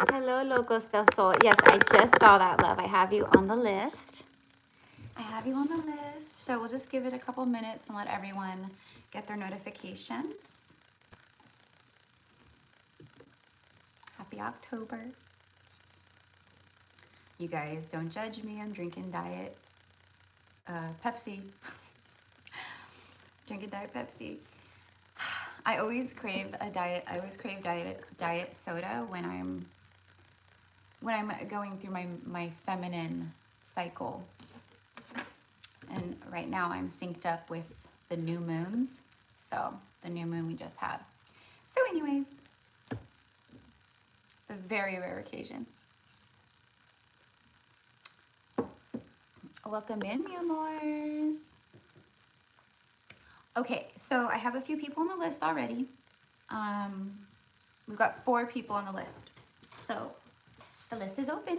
Hello, Locos del Sol. Yes, I just saw that, love. I have you on the list. I have you on the list. So we'll just give it a couple minutes and let everyone get their notifications. Happy October. You guys, don't judge me. I'm drinking diet Pepsi. Drinking diet Pepsi. I always crave diet soda when I'm going through my feminine cycle. And right now I'm synced up with the new moons. So the new moon we just had. So anyways, a very rare occasion. Welcome in, mi amors. Okay, so I have a few people on the list already. We've got 4 people on the list. So the list is open.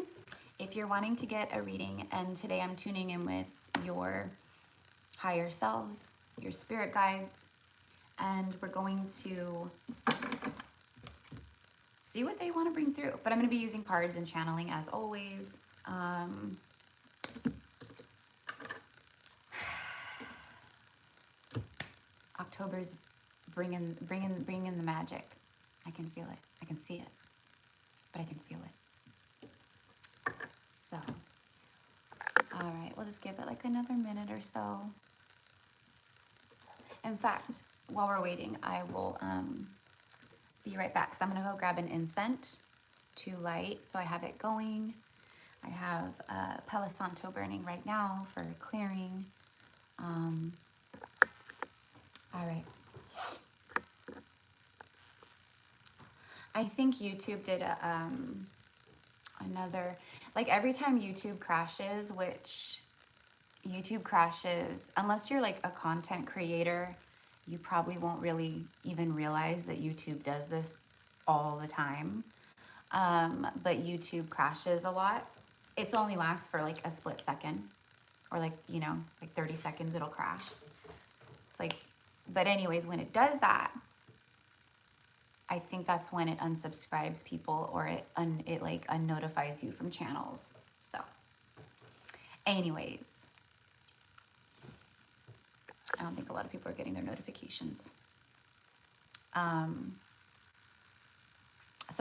If you're wanting to get a reading, and today I'm tuning in with your higher selves, your spirit guides, and we're going to see what they want to bring through. But I'm going to be using cards and channeling as always. October's bringing the magic. I can feel it. I can see it, but I can feel it. So, all right, we'll just give it like another minute or so. In fact, while we're waiting, I will be right back. So I'm gonna go grab an incense to light, so I have it going. I have Palo Santo burning right now for clearing. All right. I think YouTube did another, like every time YouTube crashes, which YouTube crashes, unless you're like a content creator, you probably won't really even realize that YouTube does this all the time. But YouTube crashes a lot. It only lasts for like a split second, or like, you know, like 30 seconds it'll crash. It's like, but anyways, when it does that, I think that's when it unsubscribes people, or it like unnotifies you from channels. So anyways, I don't think a lot of people are getting their notifications. So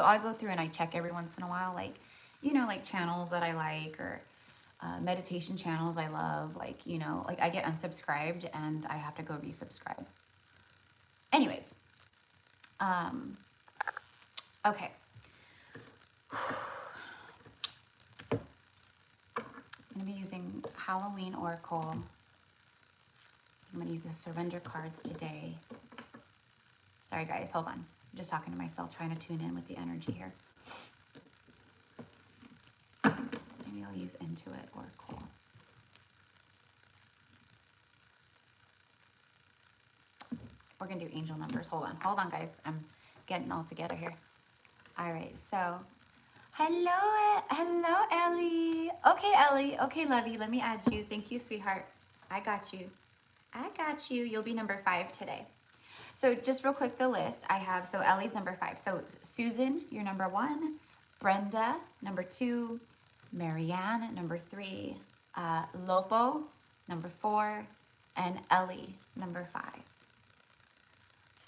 I go through and I check every once in a while, like, you know, like channels that I like, or meditation channels I love, like, you know, like I get unsubscribed and I have to go resubscribe. Anyways, okay. I'm gonna be using Halloween Oracle. I'm gonna use the surrender cards today. Sorry guys, hold on. I'm just talking to myself, trying to tune in with the energy here. Maybe I'll use Intuit Oracle. We're gonna do angel numbers. Hold on guys. I'm getting all together here. All right, so hello Ellie. Okay, Ellie. Okay, lovey, let me add you. Thank you, sweetheart. I got you. You'll be number 5 today. So just real quick, the list I have. So Ellie's number 5. So it's Susan, you're number 1. Brenda, number 2. Marianne, number 3. Lopo, number 4. And Ellie, number 5.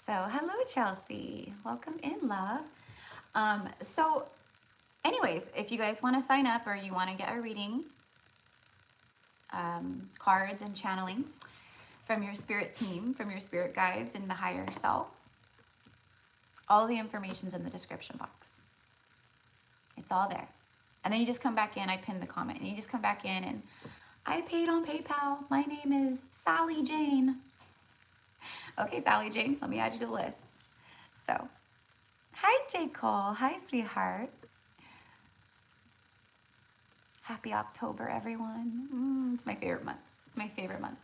So hello, Chelsea. Welcome in, love. So anyways, if you guys want to sign up or you want to get a reading, cards and channeling from your spirit team, from your spirit guides and the higher self, all the information's in the description box. It's all there. And then you just come back in. I pinned the comment. And you just come back in and I paid on PayPal. My name is Sally Jane. Okay, Sally Jane, let me add you to the list. So, hi, J. Cole. Hi, sweetheart. Happy October, everyone. It's my favorite month. It's my favorite month.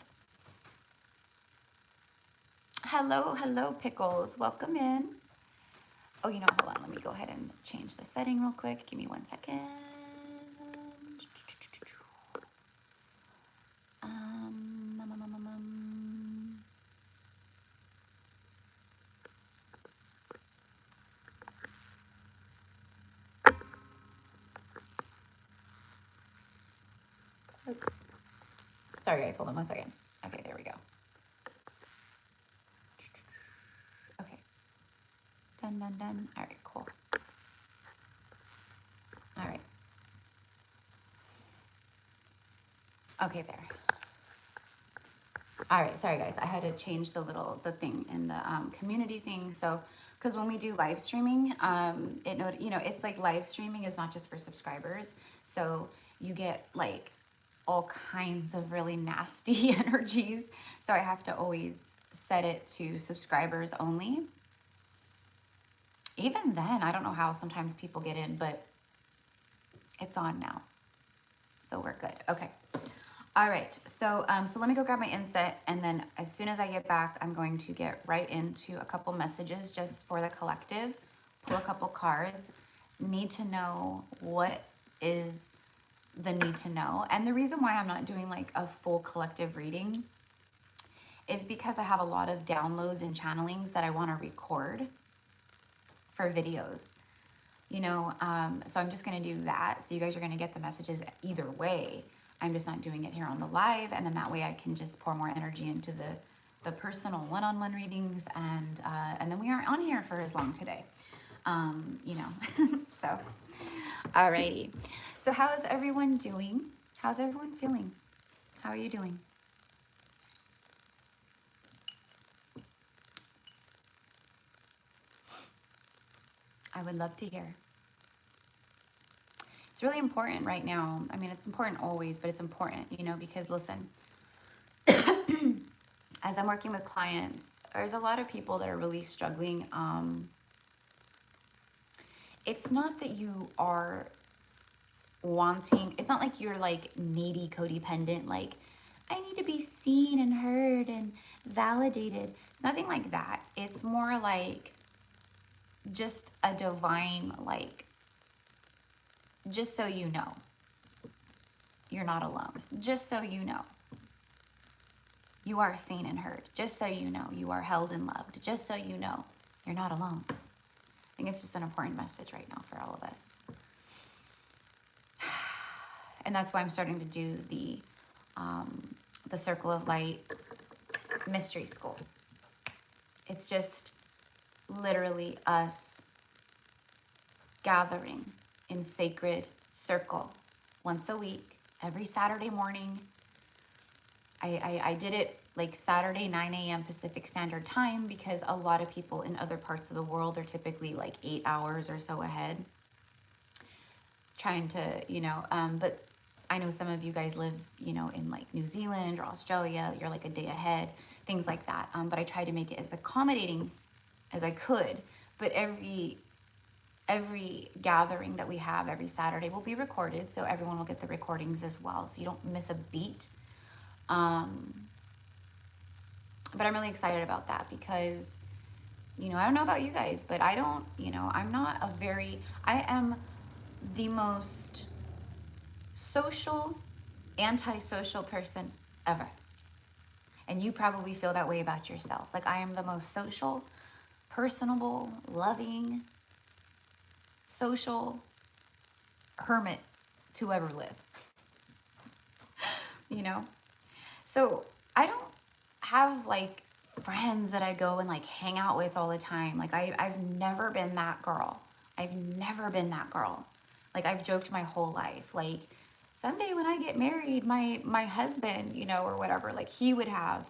Hello, Pickles. Welcome in. Oh, you know, hold on. Let me go ahead and change the setting real quick. Give me 1 second. Sorry guys, hold on one second. Okay, there we go. Okay. Done, done, done. All right, cool. All right. Okay, there. All right, sorry guys, I had to change the thing in the community thing. So, because when we do live streaming, it's like live streaming is not just for subscribers. So you get like all kinds of really nasty energies. So I have to always set it to subscribers only. Even then, I don't know how sometimes people get in, but it's on now. So we're good. Okay. All right, so let me go grab my inset, and then as soon as I get back, I'm going to get right into a couple messages just for the collective, pull a couple cards, need to know what is the need to know. And the reason why I'm not doing like a full collective reading is because I have a lot of downloads and channelings that I want to record for videos. So I'm just going to do that. So you guys are going to get the messages either way. I'm just not doing it here on the live, and then that way I can just pour more energy into the personal one-on-one readings, and then we aren't on here for as long today, So, alrighty. So how is everyone doing? How's everyone feeling? How are you doing? I would love to hear. It's really important right now. I mean, it's important always, but it's important, because listen, as I'm working with clients, there's a lot of people that are really struggling. It's not that you are wanting, it's not like you're like needy, codependent, like I need to be seen and heard and validated. It's nothing like that. It's more like just a divine, like, just so you know, you're not alone. Just so you know, you are seen and heard. Just so you know, you are held and loved. Just so you know, you're not alone. I think it's just an important message right now for all of us. And that's why I'm starting to do the Circle of Light Mystery School. It's just literally us gathering in sacred circle once a week, every Saturday morning. I did it like Saturday, 9 a.m. Pacific Standard Time, because a lot of people in other parts of the world are typically like 8 hours or so ahead. Trying to, but I know some of you guys live, in like New Zealand or Australia, you're like a day ahead, things like that. But I tried to make it as accommodating as I could. But every gathering that we have every Saturday will be recorded, so everyone will get the recordings as well, so you don't miss a beat. But I'm really excited about that because, I don't know about you guys, but I don't, I am the most social, antisocial person ever. And you probably feel that way about yourself. Like, I am the most social, personable, loving, social hermit to ever live. So I don't have like friends that I go and like hang out with all the time. Like I've never been that girl. I've never been that girl. Like, I've joked my whole life, like someday when I get married, my husband, or whatever, like he would have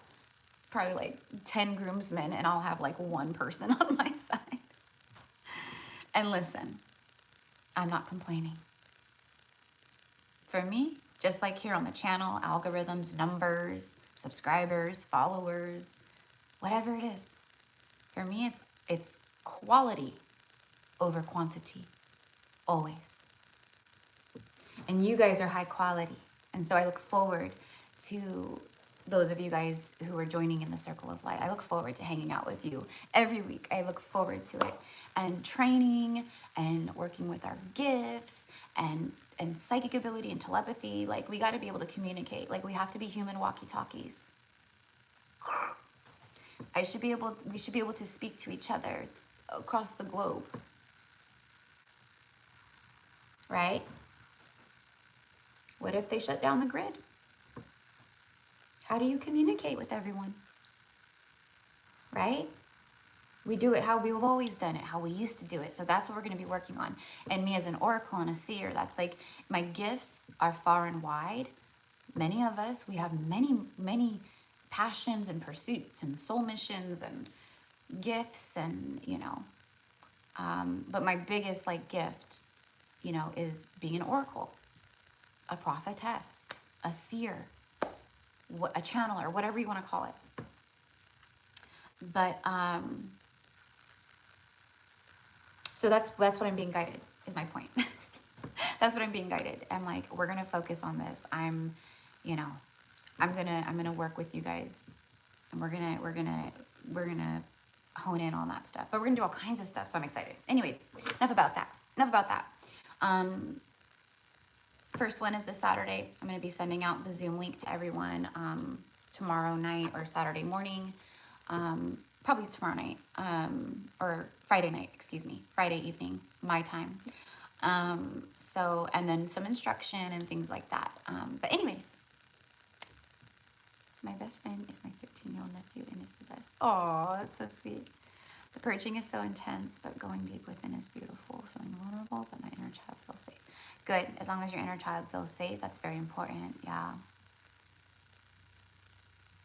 probably like 10 groomsmen and I'll have like one person on my side. And listen, I'm not complaining. For me, just like here on the channel, algorithms, numbers, subscribers, followers, whatever it is, for me, it's quality over quantity, always. And you guys are high quality. And so I look forward to those of you guys who are joining in the Circle of Light. I look forward to hanging out with you every week. I look forward to it. And training and working with our gifts and psychic ability and telepathy. Like, we got to be able to communicate. Like, we have to be human walkie-talkies. We should be able to speak to each other across the globe. Right? What if they shut down the grid? How do you communicate with everyone? Right? We do it how we've always done it, how we used to do it. So that's what we're going to be working on. And me as an oracle and a seer, that's like my gifts are far and wide. Many of us, we have many passions and pursuits and soul missions and gifts and, but my biggest like gift, is being an oracle, a prophetess, a seer, a channeler, whatever you want to call it. But, so that's what I'm being guided, is my point. That's what I'm being guided. I'm like, we're going to focus on this. I'm going to work with you guys, and we're going to hone in on that stuff, but we're going to do all kinds of stuff. So I'm excited. Anyways, enough about that. First one is this Saturday. I'm going to be sending out the Zoom link to everyone, tomorrow night or Saturday morning. Probably tomorrow night, or Friday night, Friday evening, my time. And then some instruction and things like that. But anyways, my best friend is my 13-year-old nephew and is the best. Oh, that's so sweet. The purging is so intense, but going deep within is beautiful. Feeling vulnerable, but my inner child feels safe. Good. As long as your inner child feels safe, that's very important. Yeah.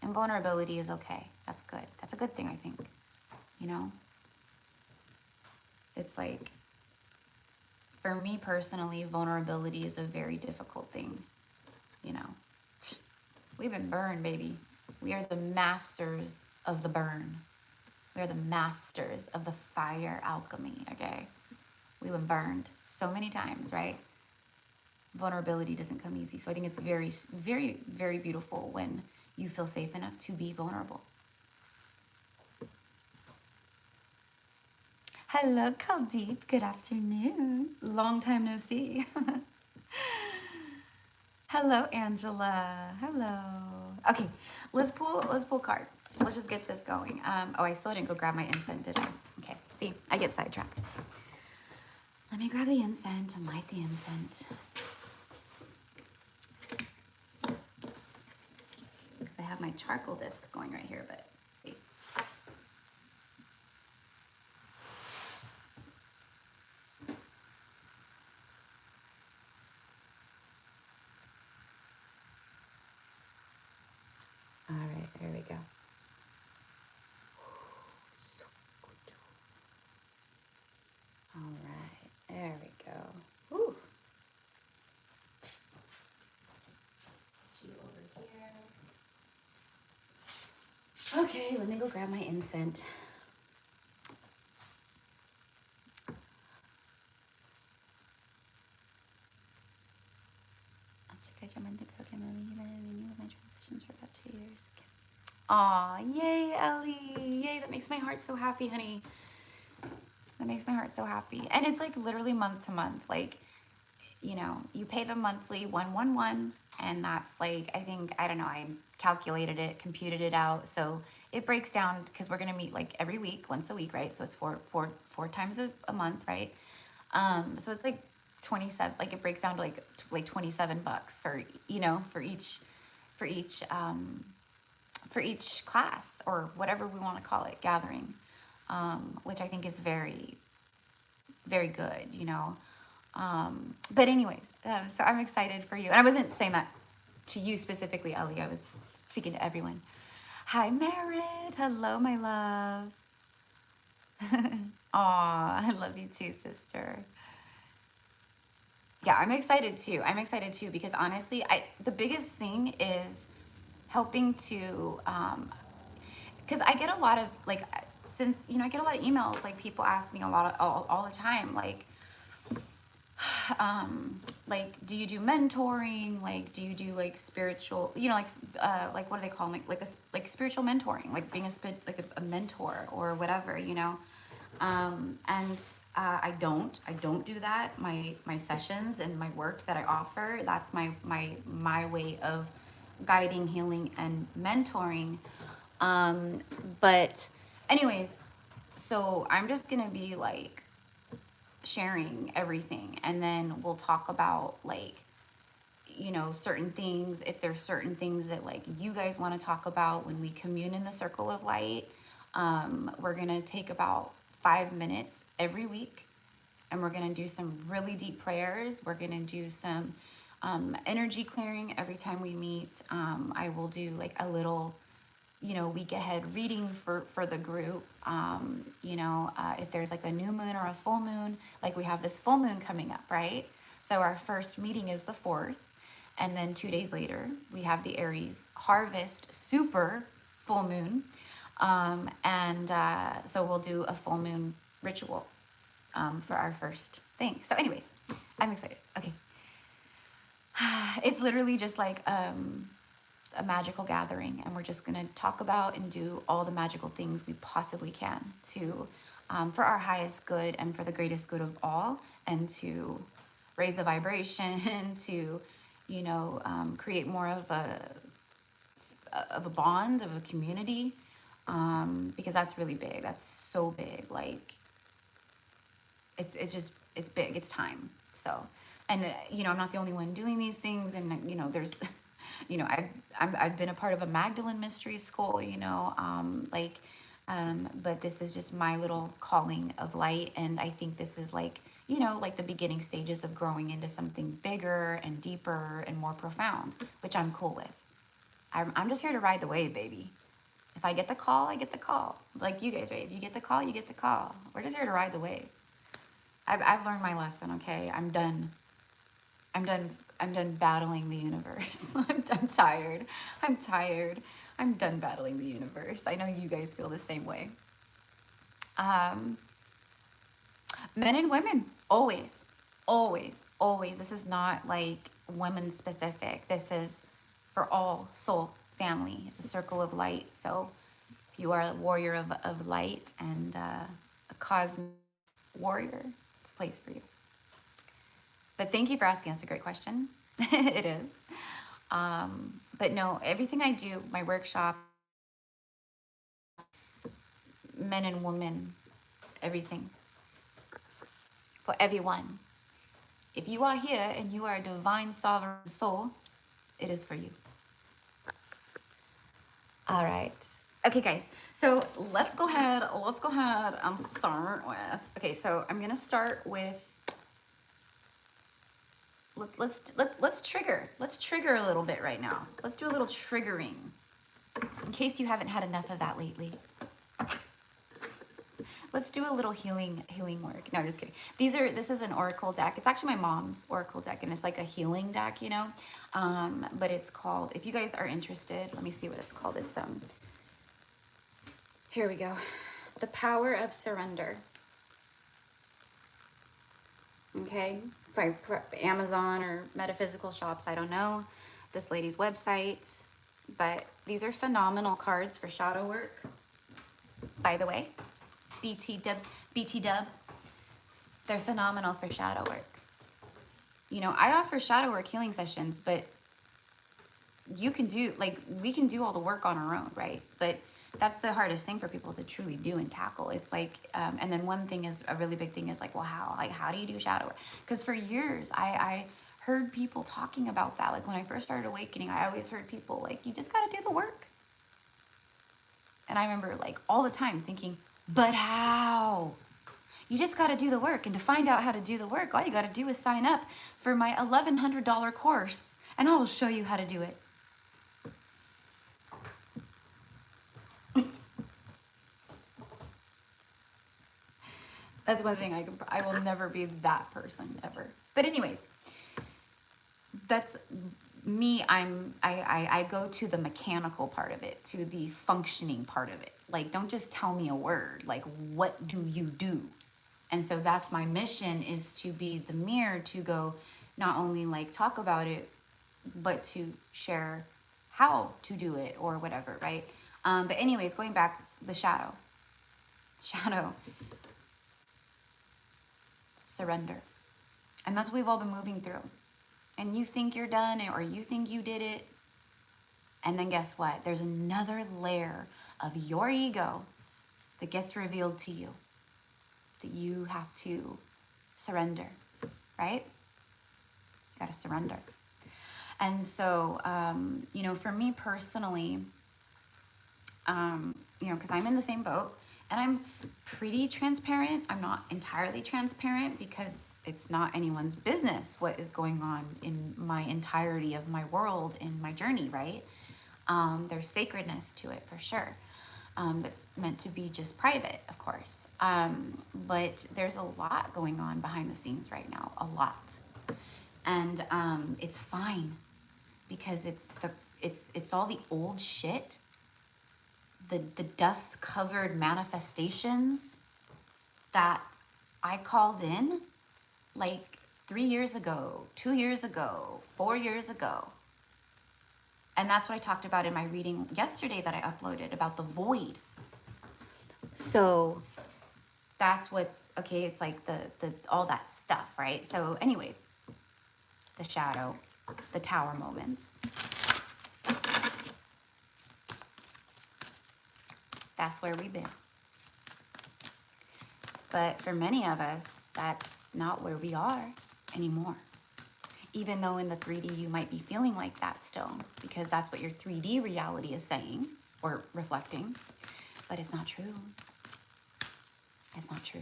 And vulnerability is okay. That's good. That's a good thing, I think. It's like, for me personally, vulnerability is a very difficult thing. We've been burned, baby. We are the masters of the burn. We are the masters of the fire alchemy, okay? We've been burned so many times, right? Vulnerability doesn't come easy. So I think it's very, very, very beautiful when you feel safe enough to be vulnerable. Hello, Kaldeep. Good afternoon. Long time no see. Hello, Angela. Hello. Okay, let's pull a card. Let's just get this going. I still didn't go grab my incense, did I? Okay, see, I get sidetracked. Let me grab the incense and light the incense. Because I have my charcoal disc going right here, but see. All right, there we go. All right, there we go. Woo. Put you over here. Okay, let me go grab my incense. My transitions for about 2 years. Okay. Aw, yay, Ellie. Yay, that makes my heart so happy, honey. That makes my heart so happy. And it's like literally month to month. Like, you pay the monthly 111, and that's like, I don't know, I calculated it, computed it out. So it breaks down, because we're going to meet like every week, once a week, right? So it's four times a month, right? So it's like 27, like it breaks down to like $27 for each class, or whatever we want to call it, gathering, which I think is very, very good, but anyways, so I'm excited for you. And I wasn't saying that to you specifically, Ellie. I was speaking to everyone. Hi, Merritt. Hello, my love. Aw, I love you too, sister. Yeah, I'm excited too, because honestly, the biggest thing is helping to, because I get a lot of, like, I get a lot of emails, like, people ask me a lot all the time, like, do you do mentoring? Like, do you do like spiritual, like what do they call them? Like spiritual mentoring, like being a mentor or whatever, and I don't do that. My sessions and my work that I offer, that's my way of guiding, healing, and mentoring. But anyways, so I'm just gonna be like sharing everything, and then we'll talk about, like, you know, certain things, if there's certain things that like you guys want to talk about when we commune in the circle of light, we're going to take about 5 minutes every week, and we're going to do some really deep prayers. We're going to do some energy clearing every time we meet. I will do like a little, you know, week ahead reading for the group. You know, if there's like a new moon or a full moon, like we have this full moon coming up, right? So our first meeting is the 4th. And then 2 days later, we have the Aries harvest super full moon. So we'll do a full moon ritual for our first thing. So anyways, I'm excited. Okay. It's literally just like a magical gathering, and we're just going to talk about and do all the magical things we possibly can to for our highest good and for the greatest good of all, and to raise the vibration, to, you know, create more of a bond, of a community, because that's really big. That's so big. Like it's big. It's time. So, and you know, I'm not the only one doing these things, and you know, there's, you know, I've been a part of a Magdalene mystery school, you know, but this is just my little calling of light, and I think this is like, you know, like the beginning stages of growing into something bigger and deeper and more profound, which I'm cool with. I'm just here to ride the wave, baby. If I get the call, I get the call. Like you guys, right? If you get the call, you get the call. We're just here to ride the wave. I've learned my lesson, okay? I'm done battling the universe. I'm tired. I'm done battling the universe. I know you guys feel the same way. Men and women, always, always, always. This is not like women specific. This is for all soul family. It's a circle of light. So if you are a warrior of light and a cosmic warrior, it's a place for you. But thank you for asking. That's a great question. It is. But no, everything I do, my workshop, men and women, everything, for everyone. If you are here and you are a divine sovereign soul, it is for you. All right. Okay, guys. So let's go ahead. Start with. Okay, so I'm gonna start with. Let's trigger. Let's trigger a little bit right now. Let's do a little triggering, in case you haven't had enough of that lately. Let's do a little healing work. No, just kidding. This is an oracle deck. It's actually my mom's oracle deck, and it's like a healing deck, you know. But it's called, if you guys are interested, let me see what it's called. It's here we go. The Power of Surrender. Okay, for Amazon or metaphysical shops, I don't know this lady's website, but these are phenomenal cards for shadow work, by the way. BT dub, they're phenomenal for shadow work. You know, I offer shadow work healing sessions, but you can do, like, we can do all the work on our own, right? But that's the hardest thing for people to truly do and tackle. It's like, and then one thing is, a really big thing is like, well, how do you do shadow work? Because for years, I heard people talking about that. Like when I first started awakening, I always heard people like, you just got to do the work. And I remember like all the time thinking, but how? You just got to do the work. And to find out how to do the work, all you got to do is sign up for my $1,100 course, and I will show you how to do it. That's one thing I will never be that person ever. But anyways, that's me. I go to the mechanical part of it, to the functioning part of it. Like, don't just tell me a word. Like, what do you do? And so that's my mission, is to be the mirror, to go not only like talk about it, but to share how to do it or whatever, right? But anyways, going back, the shadow. Surrender. And that's what we've all been moving through. And you think you're done, or you think you did it. And then guess what? There's another layer of your ego that gets revealed to you, that you have to surrender, right? You gotta surrender. And so, you know, for me personally, you know, because I'm in the same boat and I'm pretty transparent. I'm not entirely transparent because it's not anyone's business what is going on in my entirety of my world, in my journey, right? There's sacredness to it for sure. That's meant to be just private, of course. But there's a lot going on behind the scenes right now, a lot. And it's fine because it's all the old shit, the dust covered manifestations that I called in like 3 years ago, 2 years ago, 4 years ago. And that's what I talked about in my reading yesterday that I uploaded about the void. So that's what's okay. It's like the all that stuff, right? So anyways, the shadow, the tower moments. That's where we've been. But for many of us, that's not where we are anymore. Even though in the 3D you might be feeling like that still, because that's what your 3D reality is saying or reflecting. But it's not true. It's not true.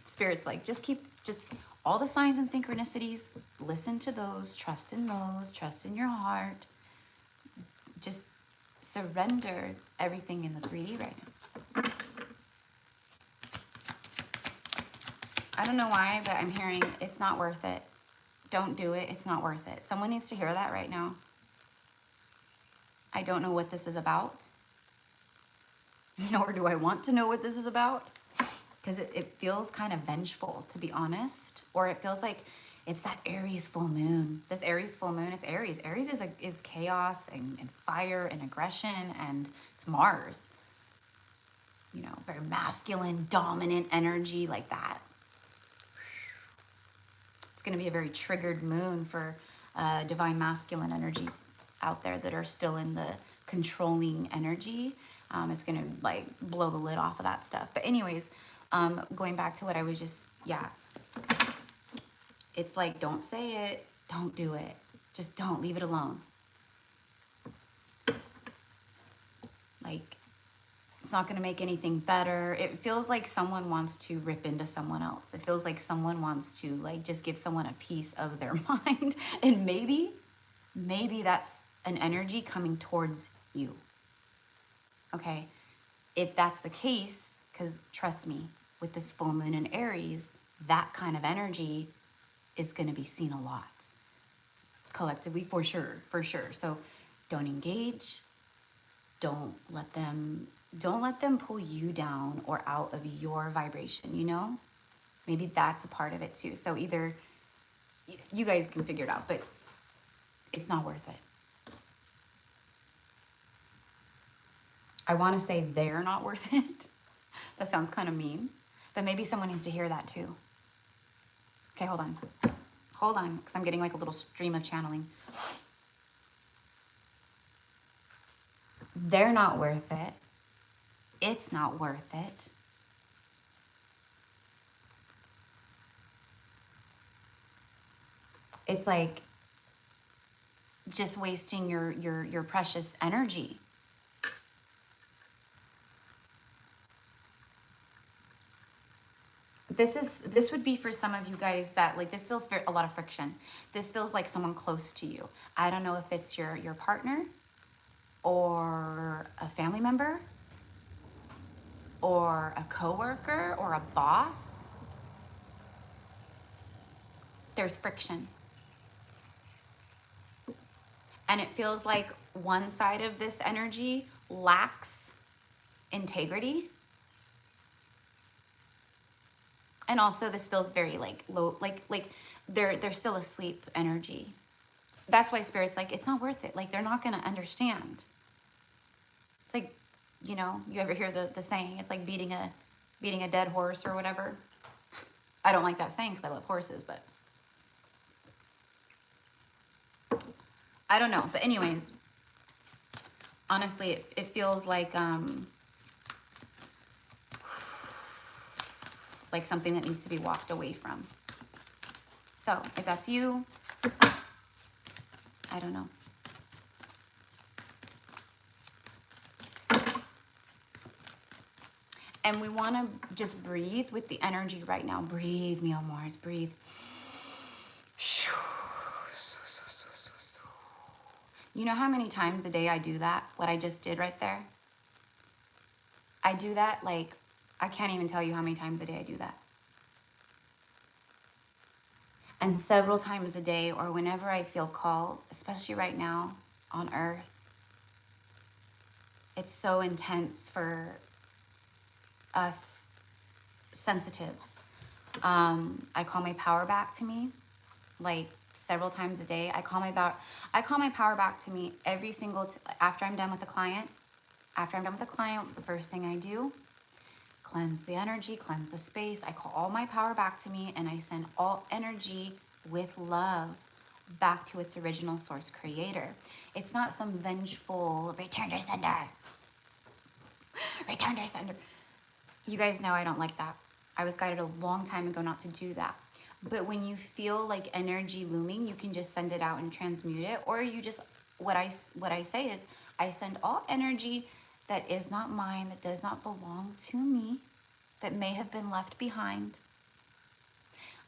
Spirit's like, just all the signs and synchronicities, listen to those, trust in your heart. Just surrender everything in the 3D right now. I don't know why, but I'm hearing it's not worth it. Don't do it. It's not worth it. Someone needs to hear that right now. I don't know what this is about. Nor do I want to know what this is about. Because it feels kind of vengeful, to be honest. Or it feels like it's that Aries full moon. This Aries full moon, it's Aries. Aries is chaos and fire and aggression, and it's Mars. You know, very masculine, dominant energy like that. It's going to be a very triggered moon for divine masculine energies out there that are still in the controlling energy. It's going to like blow the lid off of that stuff. But anyways, going back to what I was just, it's like, don't say it, don't do it. Just don't, leave it alone. Like, it's not going to make anything better. It feels like someone wants to rip into someone else. It feels like someone wants to like just give someone a piece of their mind. And maybe that's an energy coming towards you. Okay? If that's the case, because trust me, with this full moon in Aries, that kind of energy is going to be seen a lot. Collectively, for sure. So don't engage. Don't let them pull you down or out of your vibration, you know? Maybe that's a part of it too. So either you guys can figure it out, but it's not worth it. I want to say they're not worth it. That sounds kind of mean, but maybe someone needs to hear that too. Okay, hold on, because I'm getting like a little stream of channeling. They're not worth it. It's not worth it. It's like just wasting your precious energy. This would be for some of you guys that like this feels a lot of friction. This feels like someone close to you. I don't know if it's your partner or a family member or a coworker or a boss. There's friction. And it feels like one side of this energy lacks integrity. And also this feels very like low, like they're still asleep energy. That's why Spirit's like, it's not worth it. Like they're not gonna understand. It's like, you know, you ever hear the saying, it's like beating a dead horse or whatever. I don't like that saying because I love horses, but I don't know. But anyways, honestly, it feels like something that needs to be walked away from. So if that's you, I don't know. And we want to just breathe with the energy right now. Breathe, Mio Mars, breathe. You know how many times a day I do that? What I just did right there? I do that like, I can't even tell you how many times a day I do that. And several times a day, or whenever I feel called, especially right now on Earth, it's so intense for us sensitives. I call my power back to me, like several times a day. I call my power back to me every single after I'm done with the client. After I'm done with the client, the first thing I do, cleanse the energy, cleanse the space. I call all my power back to me, and I send all energy with love back to its original source creator. It's not some vengeful return to sender. Return to sender. You guys know I don't like that. I was guided a long time ago not to do that. But when you feel like energy looming, you can just send it out and transmute it. Or you just, what I say is, I send all energy that is not mine, that does not belong to me, that may have been left behind.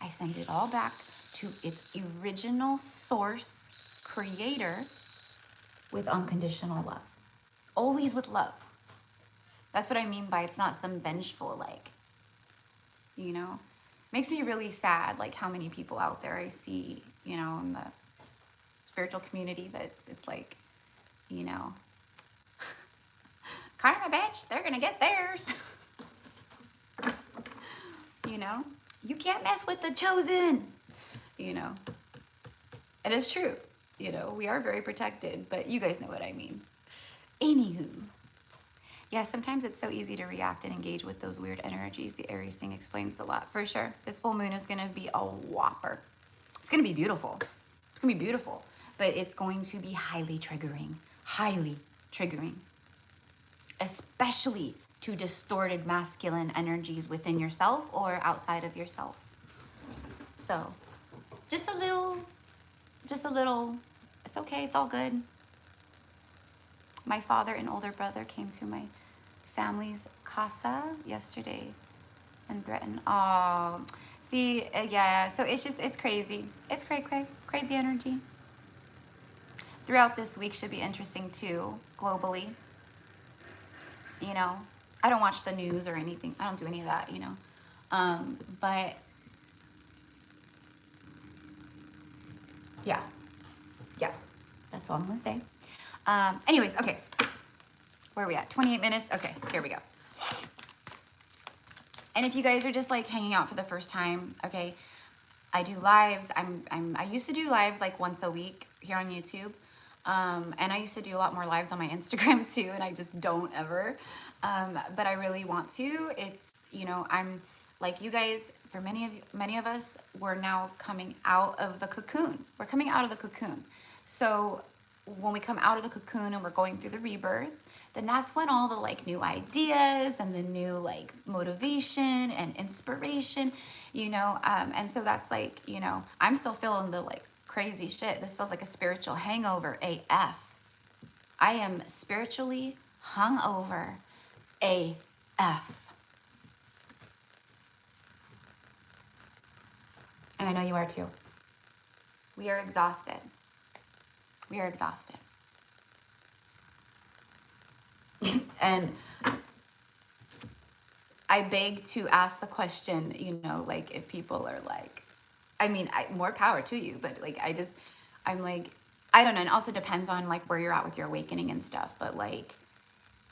I send it all back to its original source creator with unconditional love. Always with love. That's what I mean by it's not some vengeful, like, you know? Makes me really sad, like how many people out there I see, you know, in the spiritual community that it's like, you know, karma bitch, they're gonna get theirs. You know, you can't mess with the chosen, you know. It is true, you know, we are very protected, but you guys know what I mean. Anywho. Yeah, sometimes it's so easy to react and engage with those weird energies. The Aries thing explains a lot, for sure. This full moon is going to be a whopper. It's going to be beautiful. It's going to be beautiful. But it's going to be highly triggering. Highly triggering. Especially to distorted masculine energies within yourself or outside of yourself. So, just a little, it's okay, it's all good. My father and older brother came to my family's casa yesterday and threatened. Oh, see, yeah, so it's crazy. It's crazy energy. Throughout this week should be interesting too, globally. You know, I don't watch the news or anything. I don't do any of that, you know. But yeah, that's all I'm gonna say. Anyways, okay. Where are we at? 28 minutes? Okay, here we go. And if you guys are just like hanging out for the first time, okay, I do lives. I used to do lives like once a week here on YouTube. And I used to do a lot more lives on my Instagram too, and I just don't ever. But I really want to. It's, you know, I'm like you guys, for many of us, we're now coming out of the cocoon. We're coming out of the cocoon. So when we come out of the cocoon and we're going through the rebirth, then that's when all the like new ideas and the new like motivation and inspiration, you know, and so that's like, you know, I'm still feeling the like crazy shit. This feels like a spiritual hangover AF. I am spiritually hungover AF. And I know you are too. We are exhausted. We are exhausted. And I beg to ask the question, you know, like if people are like, I mean, more power to you, but like, I'm like, I don't know. And it also depends on like where you're at with your awakening and stuff. But like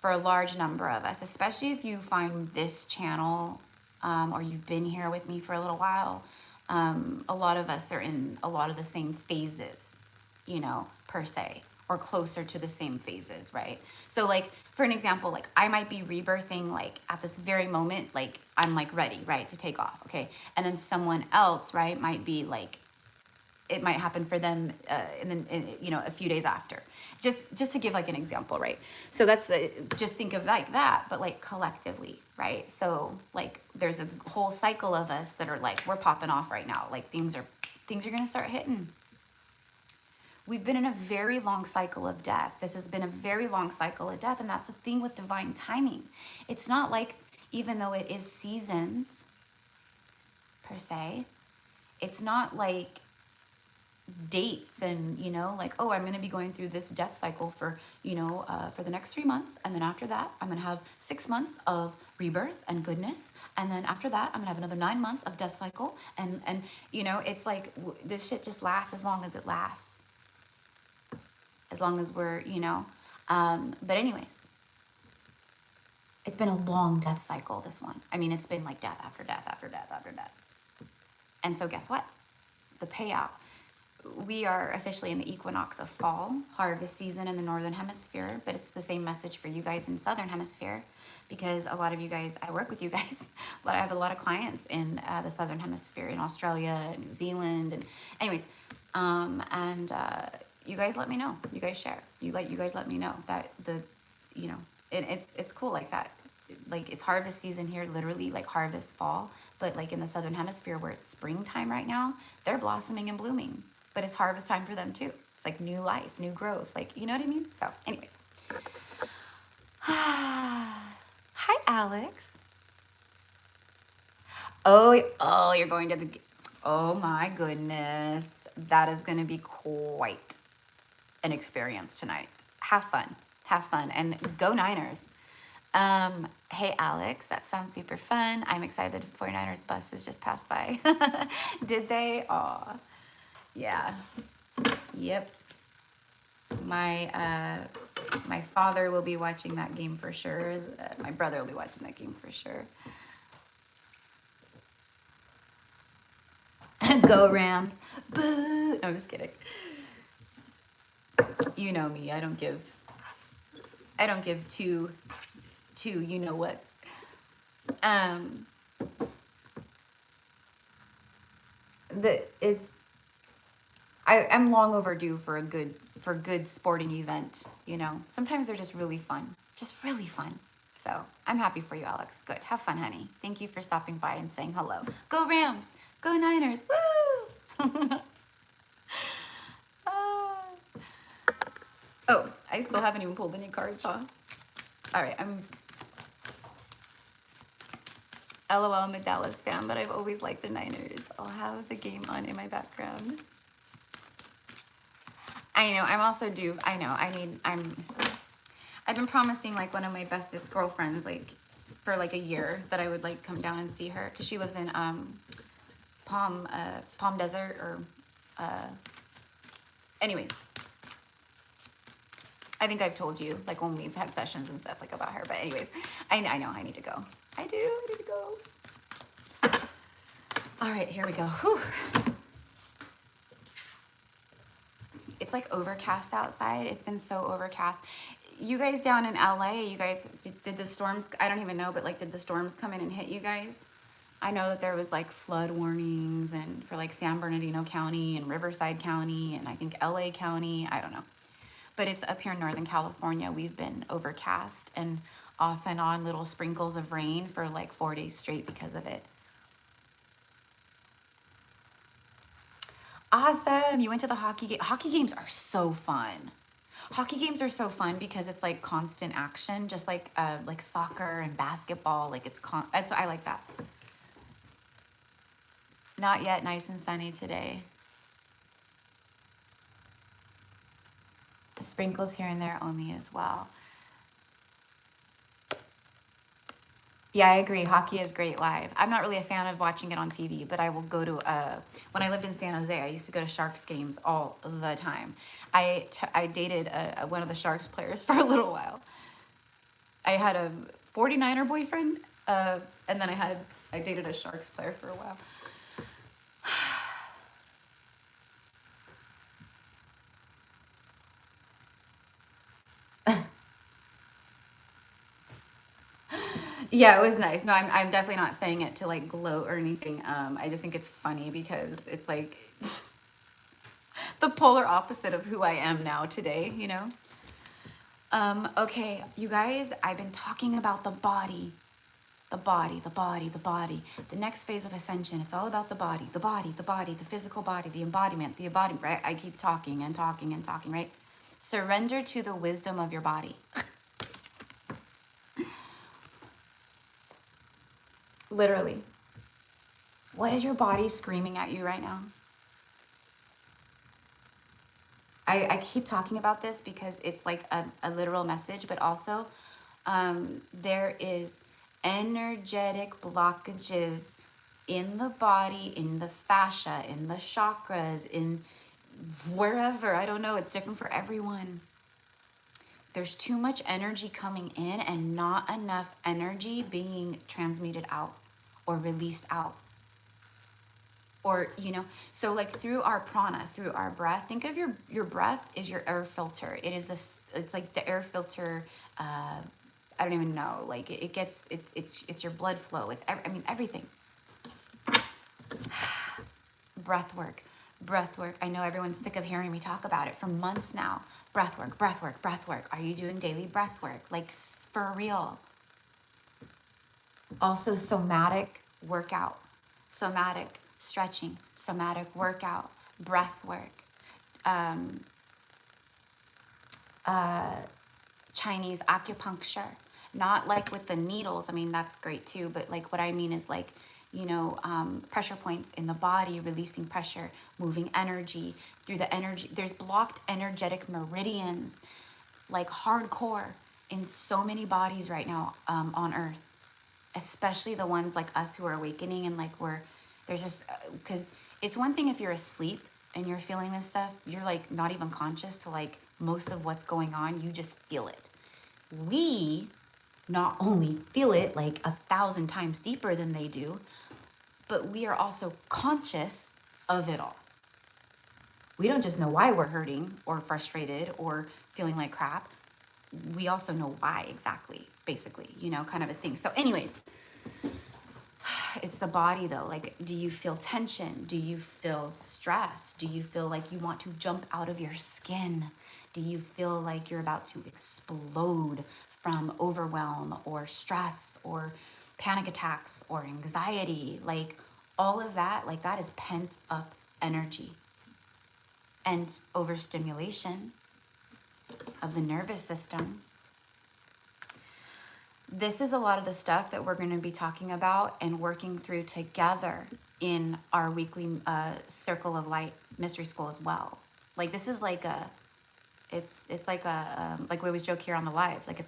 for a large number of us, especially if you find this channel or you've been here with me for a little while, a lot of us are in a lot of the same phases, you know, per se, or closer to the same phases, right? So like, for an example, like I might be rebirthing like at this very moment, like I'm like ready, right, to take off, okay? And then someone else, right, might be like, it might happen for them and then, you know, a few days after. Just to give like an example, right? So that's just think of like that, but like collectively, right? So like there's a whole cycle of us that are like, we're popping off right now. Like things are gonna start hitting. we've been in a very long cycle of death. This has been a very long cycle of death, and that's the thing with divine timing. It's not like, even though it is seasons per se, it's not like dates and, you know, like, oh, I'm going to be going through this death cycle for, you know, for the next 3 months. And then after that, I'm going to have 6 months of rebirth and goodness. And then after that, I'm going to have another 9 months of death cycle. And, you know, it's like this shit just lasts as long as it lasts. As long as we're, you know, but anyways, it's been a long death cycle, this one. I mean, it's been like death after death after death after death. And so guess what? The payout. We are officially in the equinox of fall, harvest season in the northern hemisphere, but it's the same message for you guys in the southern hemisphere, because a lot of you guys, I work with you guys, but I have a lot of clients in the southern hemisphere, in Australia, New Zealand, and anyways, you guys let me know. You guys share. You guys let me know that you know, it's cool like that. Like, it's harvest season here, literally like harvest fall, but like in the southern hemisphere where it's springtime right now, they're blossoming and blooming. But it's harvest time for them too. It's like new life, new growth. Like, you know what I mean? So anyways. Hi, Alex. Oh, you're going to the, oh my goodness. That is going to be quite an experience tonight. Have fun. Have fun. And go Niners. Hey, Alex, that sounds super fun. I'm excited the 49ers buses just passed by. Did they? Aw. Yeah. Yep. My father will be watching that game for sure. My brother will be watching that game for sure. Go Rams. Boo. No, I'm just kidding. You know me. I don't give two you know what's. I'm long overdue for a good sporting event, you know. Sometimes they're just really fun. Just really fun. So I'm happy for you, Alex. Good. Have fun, honey. Thank you for stopping by and saying hello. Go Rams. Go Niners. Woo! Oh, I still haven't even pulled any cards, huh? All right, I'm LOL, I'm a Dallas fan, but I've always liked the Niners. I'll have the game on in my background. I know, I'm also due. I know, I've been promising like one of my bestest girlfriends, like for like a year, that I would like come down and see her, because she lives in Palm Desert, or anyways. I think I've told you, like, when we've had sessions and stuff, like, about her. But anyways, I know I need to go. I need to go. All right, here we go. Whew. It's, like, overcast outside. It's been so overcast. You guys down in LA, you guys, did the storms, I don't even know, but, like, did the storms come in and hit you guys? I know that there was, like, flood warnings and for, like, San Bernardino County and Riverside County and I think LA County. I don't know. But it's up here in Northern California. We've been overcast and off and on little sprinkles of rain for like 4 days straight because of it. Awesome. You went to the hockey game. Hockey games are so fun. Hockey games are so fun because it's like constant action, just like soccer and basketball. Like I like that. Not yet. Nice and sunny today. Sprinkles here and there only as well. Yeah, I agree. Hockey is great live. I'm not really a fan of watching it on TV, but I will go to, when I lived in San Jose, I used to go to Sharks games all the time. I dated one of the Sharks players for a little while. I had a 49er boyfriend, and then I dated a Sharks player for a while. Yeah, it was nice. No, I'm definitely not saying it to like gloat or anything. I just think it's funny because it's like the polar opposite of who I am now today, you know? Okay, you guys, I've been talking about the body The body, the body, the body. The next phase of ascension, it's all about the body, the body, the body, the physical body, the embodiment, right? I keep talking and talking and talking, right? Surrender to the wisdom of your body. Literally. What is your body screaming at you right now? I keep talking about this because it's like a literal message, but also there is energetic blockages in the body, in the fascia, in the chakras, in wherever. I don't know. It's different for everyone. There's too much energy coming in and not enough energy being transmuted out or released out. Or, you know, so like through our prana, through our breath, think of your breath is your air filter. It is it's like the air filter. I don't even know. Like it's your blood flow. I mean, everything. Breath work, breath work. I know everyone's sick of hearing me talk about it for months now. Breath work, breath work, breath work. Are you doing daily breath work? Like for real. Also somatic workout, somatic stretching, somatic workout, breath work, Chinese acupuncture, not like with the needles. I mean, that's great too, but like what I mean is like, you know, pressure points in the body, releasing pressure, moving energy through the energy. There's blocked energetic meridians, like hardcore in so many bodies right now on earth, especially the ones like us who are awakening and like there's just, because it's one thing if you're asleep and you're feeling this stuff, you're like not even conscious to like most of what's going on, you just feel it. We not only feel it like 1,000 times deeper than they do, but we are also conscious of it all. We don't just know why we're hurting or frustrated or feeling like crap. We also know why exactly, basically, you know, kind of a thing. So anyways, it's the body though. Like, do you feel tension? Do you feel stress? Do you feel like you want to jump out of your skin? Do you feel like you're about to explode from overwhelm or stress or panic attacks or anxiety? Like all of that, like that is pent up energy and overstimulation of the nervous system. This is a lot of the stuff that we're going to be talking about and working through together in our weekly Circle of Light Mystery School as well. Like this is like it's like like we always joke here on the lives. Like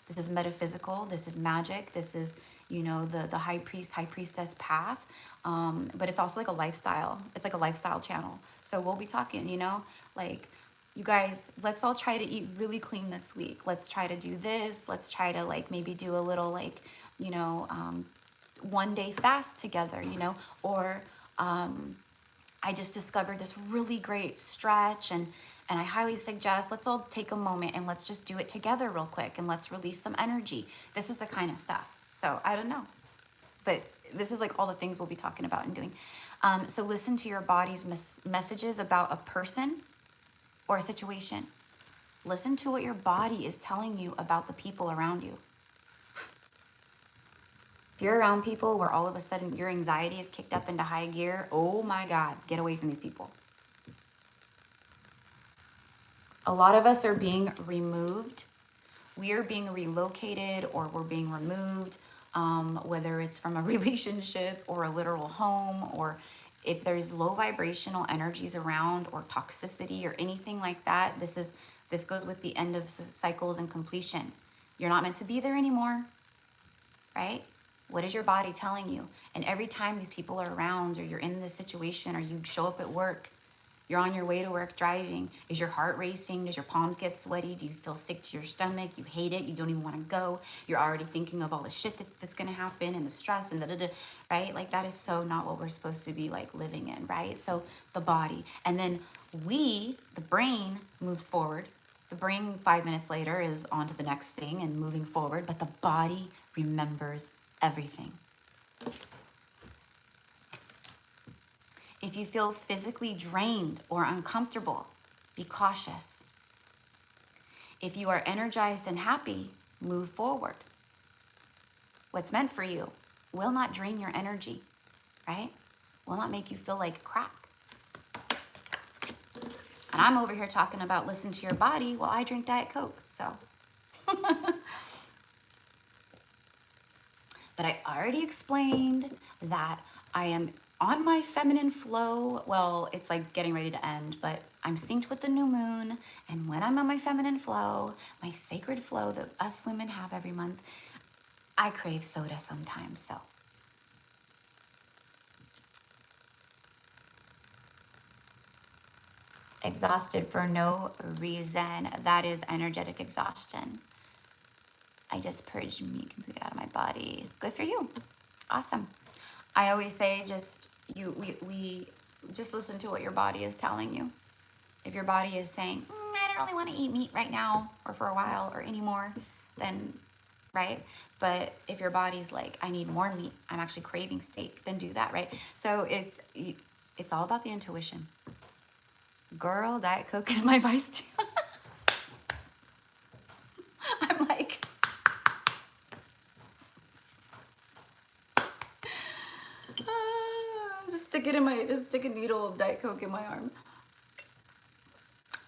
this is metaphysical. This is magic. This is, you know, the high priest, high priestess path. But it's also like a lifestyle. It's like a lifestyle channel. So we'll be talking, you know, like, you guys, let's all try to eat really clean this week. Let's try to do this. Let's try to like maybe do a little like, you know, 1 day fast together, you know, or I just discovered this really great stretch and I highly suggest let's all take a moment and let's just do it together real quick and let's release some energy. This is the kind of stuff. So I don't know, but this is like all the things we'll be talking about and doing. So listen to your body's messages about a person or a situation. Listen to what your body is telling you about the people around you. If you're around people where all of a sudden your anxiety is kicked up into high gear, oh my God, get away from these people. A lot of us are being removed. We are being relocated or we're being removed, whether it's from a relationship or a literal home, or if there's low vibrational energies around or toxicity or anything like that. This goes with the end of cycles and completion. You're not meant to be there anymore, right? What is your body telling you? And every time these people are around or you're in this situation or you show up at work, you're on your way to work driving, is your heart racing? Does your palms get sweaty? Do you feel sick to your stomach? You hate it. You don't even want to go. You're already thinking of all the shit that's going to happen and the stress and da-da-da, right? Like that is so not what we're supposed to be like living in, right? So the body. And then the brain moves forward. The brain 5 minutes later is on to the next thing and moving forward, but the body remembers everything. If you feel physically drained or uncomfortable, be cautious. If you are energized and happy, move forward. What's meant for you will not drain your energy, right? Will not make you feel like crap. And I'm over here talking about listen to your body while I drink Diet Coke, so. But I already explained that I am on my feminine flow. Well, it's like getting ready to end, but I'm synced with the new moon. And when I'm on my feminine flow, my sacred flow that us women have every month, I crave soda sometimes, so. Exhausted for no reason. That is energetic exhaustion. I just purged me completely out of my body. Good for you. Awesome. I always say we just listen to what your body is telling you. If your body is saying, I don't really want to eat meat right now or for a while or anymore, then, right? But if your body's like, I need more meat, I'm actually craving steak, then do that, right? So it's all about the intuition. Girl, Diet Coke is my vice too. I'm like, just stick a needle of Diet Coke in my arm.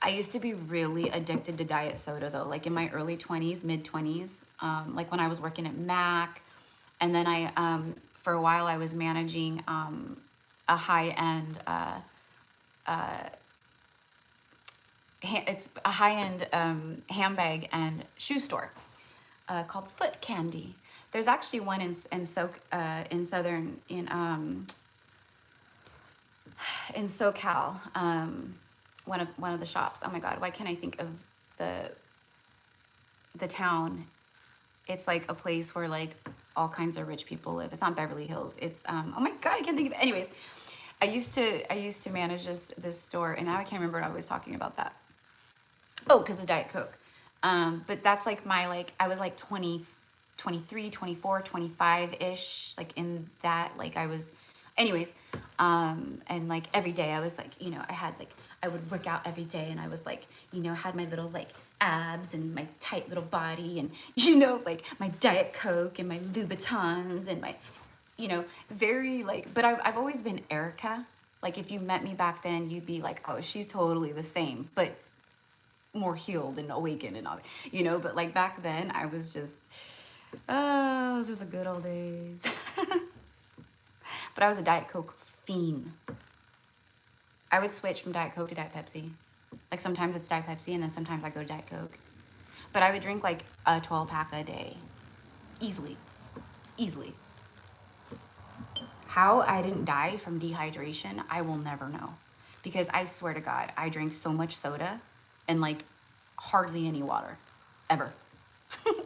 I used to be really addicted to diet soda though, like in my early 20s, mid 20s, like when I was working at Mac. And then for a while I was managing a high-end, it's a high-end handbag and shoe store called Foot Candy. There's actually one in SoCal, one of the shops. Oh my God, why can't I think of the town? It's like a place where like all kinds of rich people live. It's not Beverly Hills. It's oh my God, I can't think of it. Anyways, I used to manage this store, and now I can't remember what I was talking about that. Oh, because of Diet Coke. But that's like I was like 20, 23, 24, 25-ish, like in that, like I was, anyways, and like every day I was like, I would work out every day, and I was like, had my little like abs and my tight little body, and like my Diet Coke and my Louboutins and my, very like, but I've always been Erica. Like if you met me back then, you'd be like, oh, she's totally the same, but more healed and awakened and all, but like back then I was just, oh, those were the good old days. But I was a Diet Coke fiend. I would switch from Diet Coke to Diet Pepsi. Like sometimes it's Diet Pepsi and then sometimes I go to Diet Coke. But I would drink like a 12-pack a day. Easily. How I didn't die from dehydration, I will never know. Because I swear to God, I drank so much soda and like hardly any water, ever.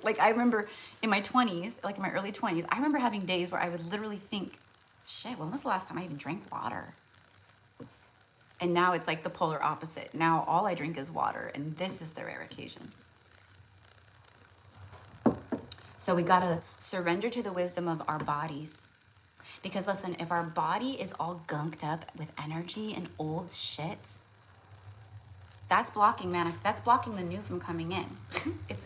Like I remember in my 20s, like in my early 20s, I remember having days where I would literally think, shit, when was the last time I even drank water? And now it's like the polar opposite. Now all I drink is water, and this is the rare occasion. So we gotta surrender to the wisdom of our bodies. Because listen, if our body is all gunked up with energy and old shit, that's blocking the new from coming in.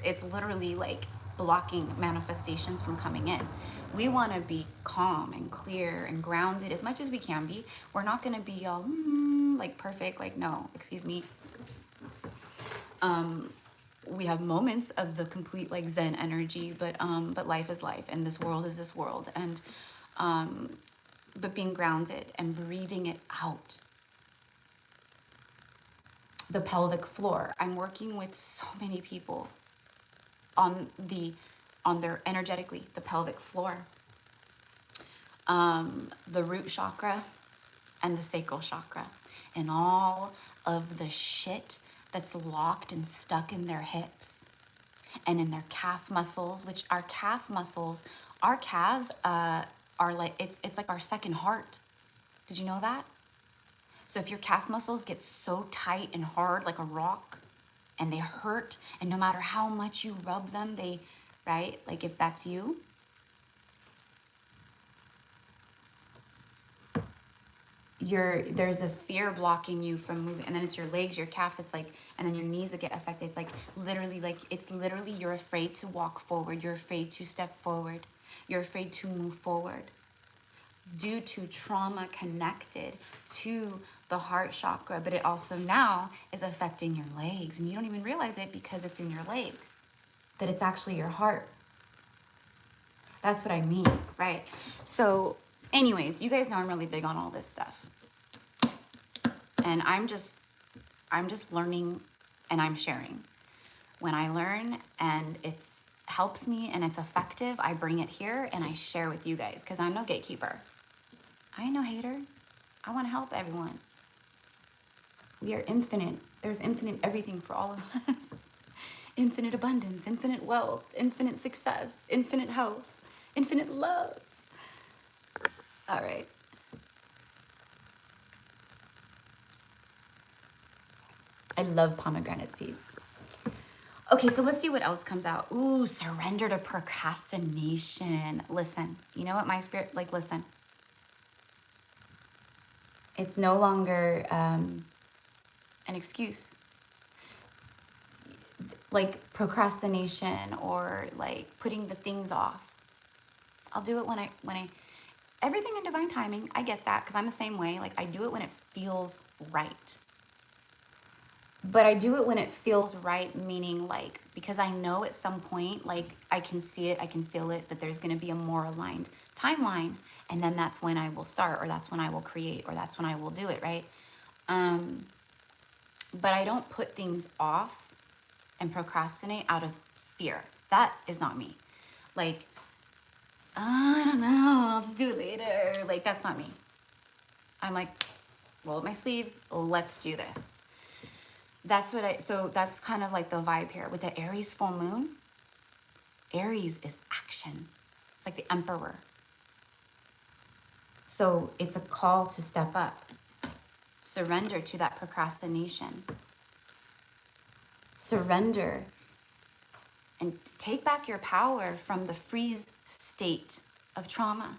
It's literally like blocking manifestations from coming in. We want to be calm and clear and grounded as much as we can be. We're not going to be all like perfect, like no, excuse me. We have moments of the complete like Zen energy, but life is life, and this world is this world, and but being grounded and breathing it out. The pelvic floor. I'm working with so many people on their energetically, the pelvic floor, the root chakra and the sacral chakra, and all of the shit that's locked and stuck in their hips and in their calf muscles, which our calf muscles, our calves are like, it's like our second heart. Did you know that? So if your calf muscles get so tight and hard like a rock and they hurt, and no matter how much you rub them, right? Like if that's you, there's a fear blocking you from moving, and then it's your legs, your calves, it's like, and then your knees that get affected. It's like literally you're afraid to walk forward. You're afraid to step forward. You're afraid to move forward due to trauma connected to the heart chakra, but it also now is affecting your legs, and you don't even realize it because it's in your legs, that it's actually your heart. That's what I mean, right? So anyways, you guys know I'm really big on all this stuff, and I'm just learning, and I'm sharing. When I learn and it helps me and it's effective, I bring it here and I share with you guys, because I'm no gatekeeper. I ain't no hater. I want to help everyone. We are infinite. There's infinite everything for all of us. Infinite abundance, infinite wealth, infinite success, infinite health, infinite love. All right. I love pomegranate seeds. Okay, so let's see what else comes out. Ooh, surrender to procrastination. Listen, you know what my spirit, like, listen. It's no longer an excuse. Like procrastination or like putting the things off. I'll do it when I, everything in divine timing, I get that, because I'm the same way. Like, I do it when it feels right. But I do it when it feels right, meaning like, because I know at some point, like, I can see it, I can feel it, that there's going to be a more aligned timeline. And then that's when I will start, or that's when I will create, or that's when I will do it, right? But I don't put things off and procrastinate out of fear. That is not me. Like, I don't know, I'll just do it later. Like, that's not me. I'm like, roll up my sleeves, let's do this. That's what so that's kind of like the vibe here. With the Aries full moon, Aries is action. It's like the emperor. So it's a call to step up. Surrender to that procrastination. Surrender and take back your power from the freeze state of trauma.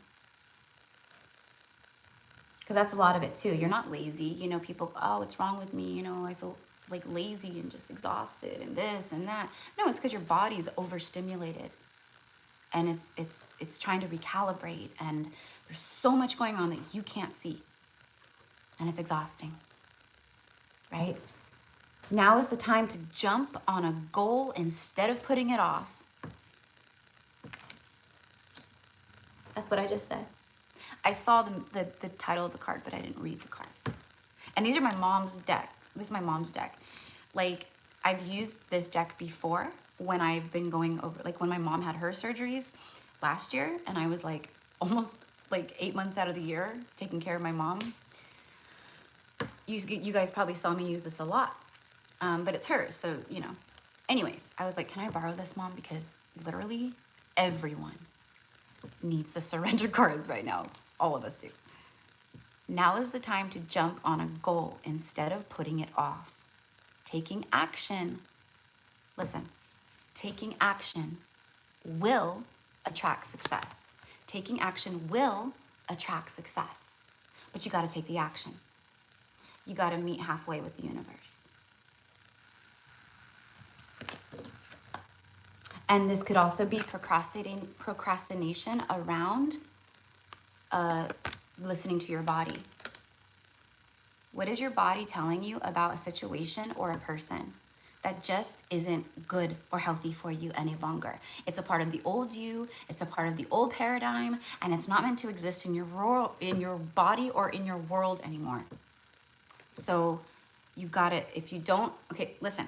Because that's a lot of it too. You're not lazy. You know, people, oh, what's wrong with me? You know, I feel like lazy and just exhausted and this and that. No, it's because your body's overstimulated and it's trying to recalibrate, and there's so much going on that you can't see, and it's exhausting, right? Now is the time to jump on a goal instead of putting it off. That's what I just said. I saw the title of the card, but I didn't read the card. And these are my mom's deck. This is my mom's deck. Like, I've used this deck before when I've been going over, like when my mom had her surgeries last year, and I was like almost like 8 months out of the year taking care of my mom. You guys probably saw me use this a lot, but it's hers, so, you know. Anyways, I was like, can I borrow this, Mom? Because literally everyone needs the surrender cards right now. All of us do. Now is the time to jump on a goal instead of putting it off. Taking action. Listen, taking action will attract success. Taking action will attract success. But you got to take the action. You got to meet halfway with the universe. And this could also be procrastination around listening to your body. What is your body telling you about a situation or a person that just isn't good or healthy for you any longer? It's a part of the old you, it's a part of the old paradigm, and it's not meant to exist in your body or in your world anymore. So you got it. If you don't, okay, listen.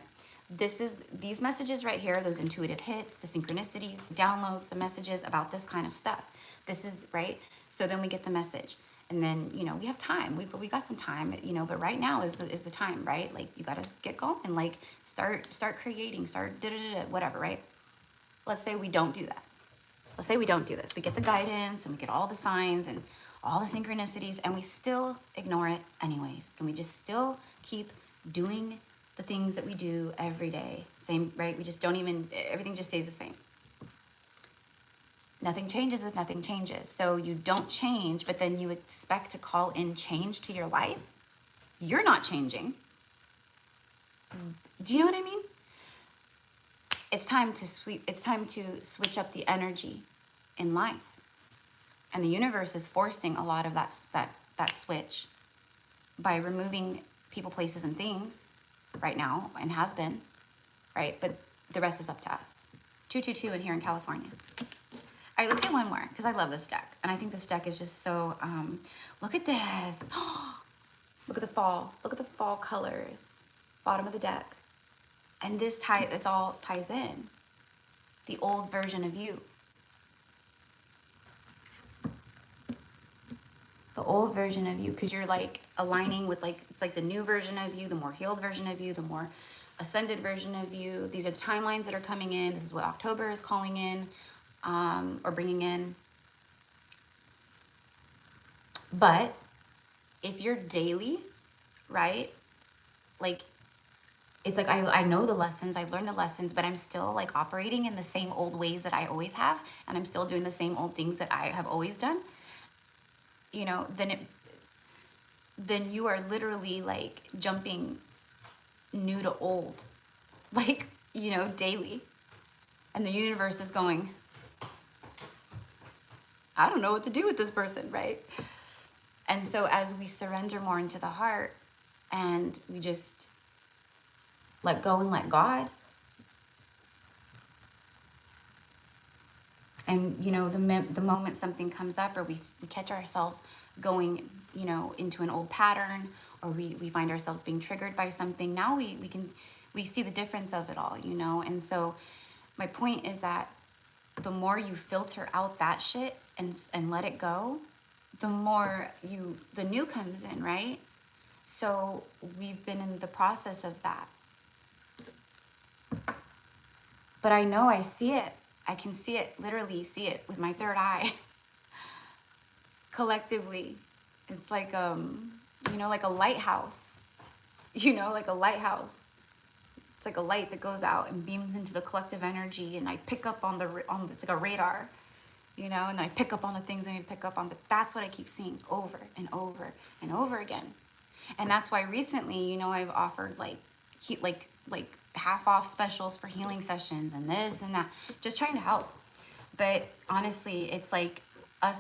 These messages right here, those intuitive hits, the synchronicities, the downloads, the messages about this kind of stuff. This is, right? So then we get the message. And then, you know, we have time. We got some time, you know, but right now is the time, right? Like, you got to get going and like start creating, whatever, right? Let's say we don't do that. Let's say we don't do this. We get the guidance and we get all the signs and all the synchronicities, and we still ignore it anyways. And we just still keep doing the things that we do every day. Same, right? We just don't even, everything just stays the same. Nothing changes if nothing changes. So you don't change, but then you expect to call in change to your life. You're not changing. Do you know what I mean? It's time to switch up the energy. in life. And the universe is forcing a lot of that switch by removing people, places, and things right now, and has been, right? But the rest is up to us. 222 in here in California. All right, let's get one more, because I love this deck. And I think this deck is just so, look at this. Look at the fall. Look at the fall colors. Bottom of the deck. And this it all ties in. The old version of you. The old version of you, because you're like aligning with like, it's like the new version of you, the more healed version of you, the more ascended version of you. These are timelines that are coming in. This is what October is calling in, or bringing in. But if you're daily, right, like, it's like I know the lessons, I've learned the lessons, but I'm still like operating in the same old ways that I always have, and I'm still doing the same old things that I have always done, you know, then you are literally like jumping new to old, like, you know, daily. And the universe is going, I don't know what to do with this person, right? And so as we surrender more into the heart and we just let go and let God, and, you know, the moment something comes up, or we catch ourselves going, you know, into an old pattern, or we find ourselves being triggered by something, now we see the difference of it all, you know? And so my point is that the more you filter out that shit and let it go, the more the new comes in, right? So we've been in the process of that. But I know I see it. I can see it, literally see it with my third eye. Collectively. It's like, you know, like a lighthouse. You know, like a lighthouse. It's like a light that goes out and beams into the collective energy, and I pick up on it's like a radar, you know, and I pick up on the things I need to pick up on. But that's what I keep seeing over and over and over again. And that's why recently, you know, I've offered like half off specials for healing sessions and this and that, just trying to help. But honestly, it's like us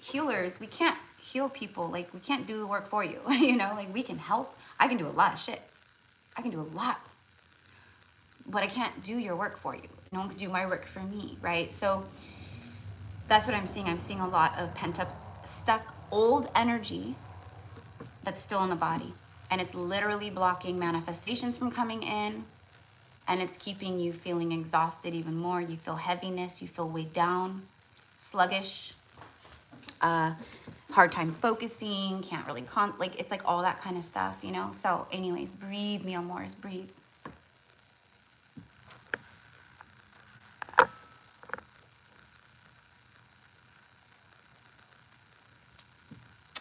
healers, we can't heal people. Like, we can't do the work for you. You know, like, we can help. I can do a lot of shit. I can do a lot. But I can't do your work for you. No one can do my work for me, right? So that's what I'm seeing. I'm seeing a lot of pent up, stuck old energy that's still in the body. And it's literally blocking manifestations from coming in. And it's keeping you feeling exhausted even more. You feel heaviness, you feel weighed down, sluggish, hard time focusing, can't really, like, it's like all that kind of stuff, you know? So anyways, breathe, Meal Moors, breathe.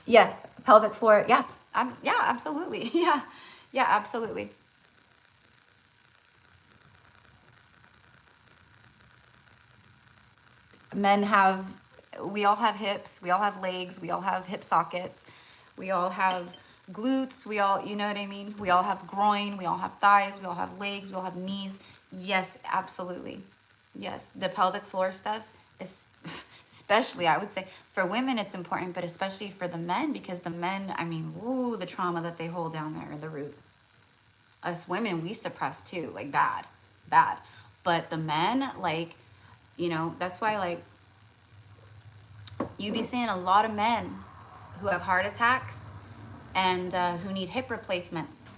Yes, pelvic floor, yeah, yeah, absolutely, yeah, absolutely. We all have hips, we all have legs, we all have hip sockets, we all have glutes, we all, you know what I mean? We all have groin, we all have thighs, we all have legs, we all have knees. Yes, absolutely. Yes, the pelvic floor stuff is, especially, I would say, for women it's important, but especially for the men, because the men, I mean, woo, the trauma that they hold down there in the root. Us women, we suppress too, like bad. But the men, like, you know, that's why, like, you be seeing a lot of men who have heart attacks and who need hip replacements.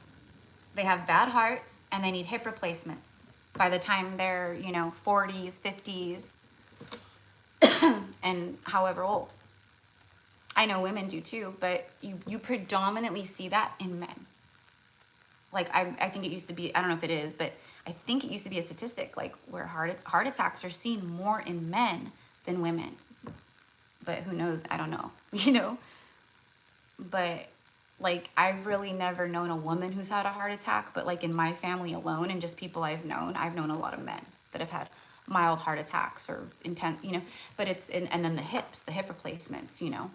They have bad hearts and they need hip replacements by the time they're, you know, 40s, 50s, and however old. I know women do too, but you predominantly see that in men. Like, I think it used to be, I don't know if it is, but I think it used to be a statistic, like, where heart attacks are seen more in men than women. But who knows? I don't know, you know? But, like, I've really never known a woman who's had a heart attack, but, like, in my family alone and just people I've known a lot of men that have had mild heart attacks or intense, you know? But it's, and then the hip replacements, you know?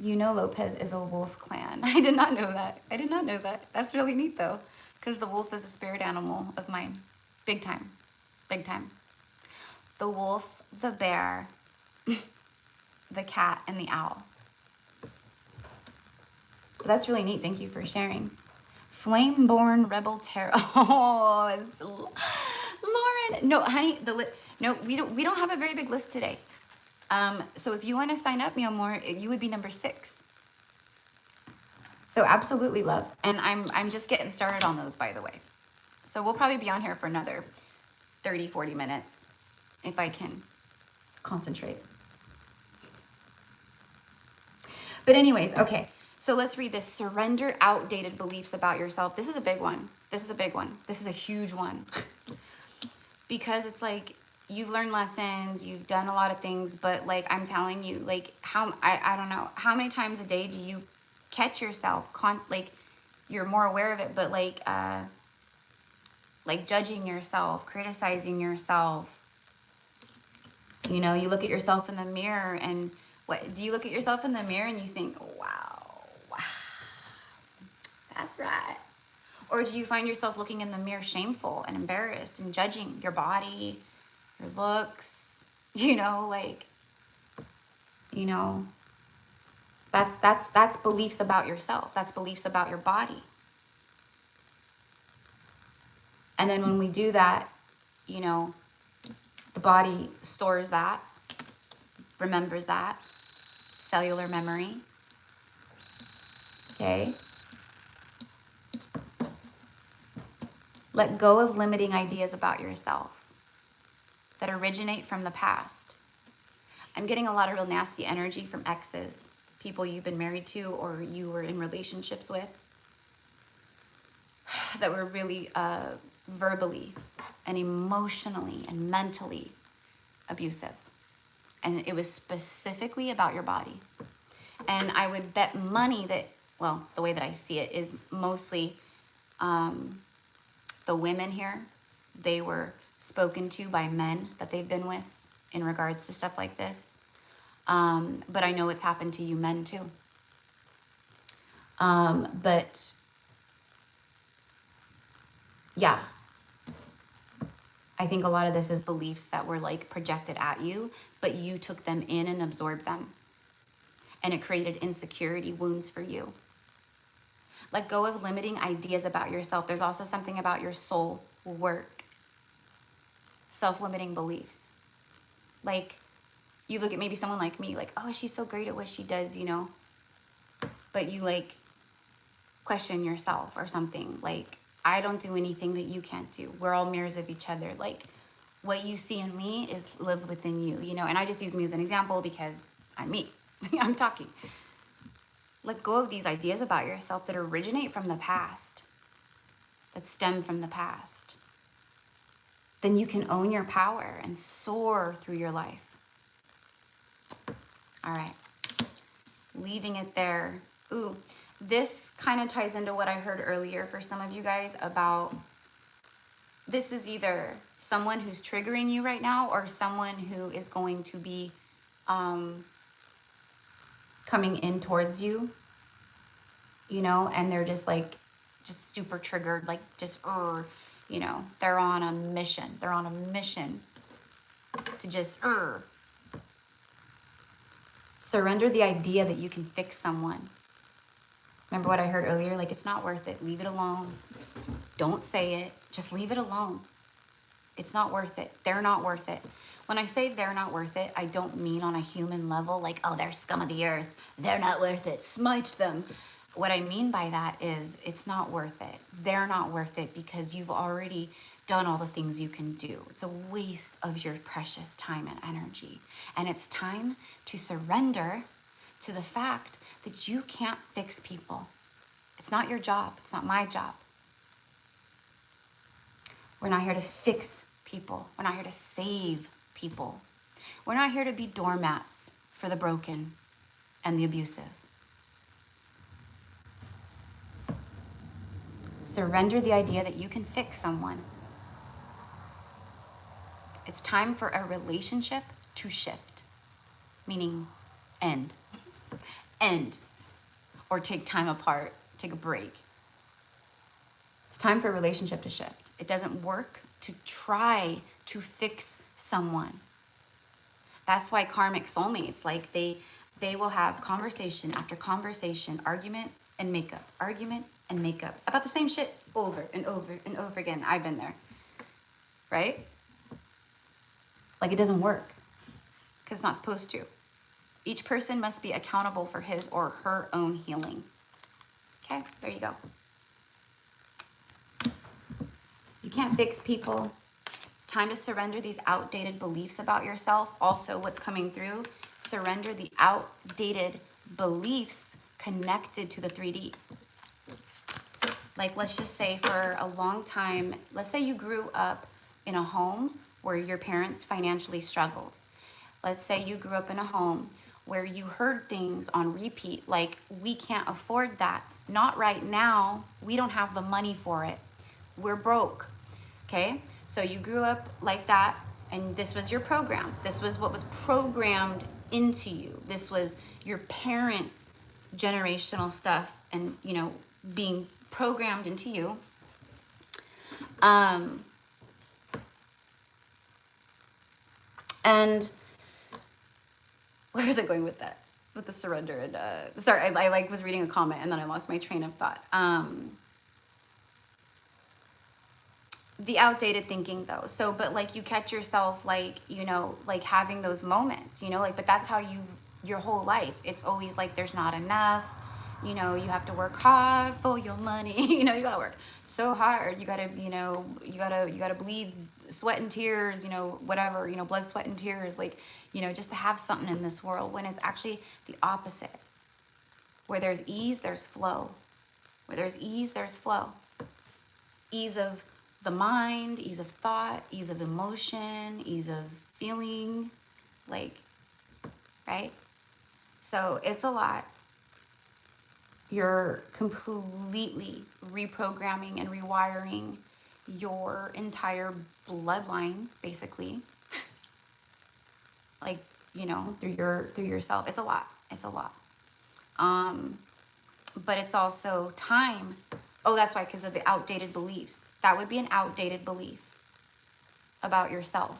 You know Lopez is a wolf clan. I did not know that. That's really neat, though. Because the wolf is a spirit animal of mine. Big time. Big time. The wolf, the bear, the cat, and the owl. That's really neat. Thank you for sharing. Flameborn Rebel Tarot. Oh, it's Lauren. No, honey, no, we don't have a very big list today. So if you want to sign up, Meow More, you would be number 6. So absolutely, love. And I'm just getting started on those, by the way. So we'll probably be on here for another 30, 40 minutes if I can concentrate. But anyways, okay. So let's read this. Surrender outdated beliefs about yourself. This is a big one. This is a big one. This is a huge one. Because it's like, you've learned lessons, you've done a lot of things, but like, I'm telling you, like, I don't know, how many times a day do you catch yourself, like, you're more aware of it, but like judging yourself, criticizing yourself. You know, you look at yourself in the mirror, and what do you look at yourself in the mirror and you think, wow, that's right? Or do you find yourself looking in the mirror shameful and embarrassed and judging your body, your looks, you know, like, you know, that's beliefs about yourself. That's beliefs about your body. And then when we do that, you know, the body stores that, remembers that, cellular memory. Okay. Let go of limiting ideas about yourself that originate from the past. I'm getting a lot of real nasty energy from exes, people you've been married to or you were in relationships with that were really verbally and emotionally and mentally abusive. And it was specifically about your body. And I would bet money that, well, the way that I see it is mostly the women here, they were spoken to by men that they've been with in regards to stuff like this. But I know it's happened to you men too. But yeah, I think a lot of this is beliefs that were like projected at you, but you took them in and absorbed them. And it created insecurity wounds for you. Let go of limiting ideas about yourself. There's also something about your soul work. Self-limiting beliefs. Like, you look at maybe someone like me, like, oh, she's so great at what she does, you know. But you like question yourself or something. Like, I don't do anything that you can't do. We're all mirrors of each other. Like, what you see in me lives within you, you know. And I just use me as an example because I'm me. I'm talking. Let go of these ideas about yourself that originate from the past, that stem from the past. Then you can own your power and soar through your life. All right. Leaving it there. Ooh, this kind of ties into what I heard earlier for some of you guys about, this is either someone who's triggering you right now or someone who is going to be coming in towards you, you know, and they're just like, just super triggered, like just, you know, they're on a mission. They're on a mission to just, surrender the idea that you can fix someone. Remember what I heard earlier? Like, it's not worth it. Leave it alone. Don't say it. Just leave it alone. It's not worth it. They're not worth it. When I say they're not worth it, I don't mean on a human level, like, oh, they're scum of the earth. They're not worth it. Smite them. What I mean by that is it's not worth it. They're not worth it because you've already done all the things you can do. It's a waste of your precious time and energy. And it's time to surrender to the fact that you can't fix people. It's not your job. It's not my job. We're not here to fix people. We're not here to save people. We're not here to be doormats for the broken and the abusive. Surrender the idea that you can fix someone. It's time for a relationship to shift, meaning end. End. Or take time apart, take a break. It's time for a relationship to shift. It doesn't work to try to fix someone. That's why karmic soulmates, like they will have conversation after conversation, argument and makeup about the same shit over and over and over again. I've been there, right? Like it doesn't work because it's not supposed to. Each person must be accountable for his or her own healing. Okay, there you go. You can't fix people. It's time to surrender these outdated beliefs about yourself. Also, what's coming through, surrender the outdated beliefs connected to the 3D. Like, let's just say for a long time, let's say you grew up in a home where your parents financially struggled. Let's say you grew up in a home where you heard things on repeat, like, we can't afford that. Not right now. We don't have the money for it. We're broke. Okay? So you grew up like that, and this was your program. This was what was programmed into you. This was your parents' generational stuff and, you know, being programmed into you. And where was I going with that? With the surrender and sorry, I like was reading a comment and then I lost my train of thought. The outdated thinking though. So, but like you catch yourself like, you know, like having those moments, you know, like, but that's how your whole life. It's always like there's not enough. You know, you have to work hard for your money. You know, you gotta work so hard. You gotta, you know, you gotta bleed sweat and tears, you know, whatever, you know, blood, sweat, and tears, like, you know, just to have something in this world, when it's actually the opposite. Where there's ease, there's flow. Where there's ease, there's flow. Ease of the mind, ease of thought, ease of emotion, ease of feeling, like, right? So it's a lot. You're completely reprogramming and rewiring your entire bloodline, basically. Like, you know, through yourself. It's a lot. It's a lot. But it's also time. Oh, that's why, because of the outdated beliefs. That would be an outdated belief about yourself.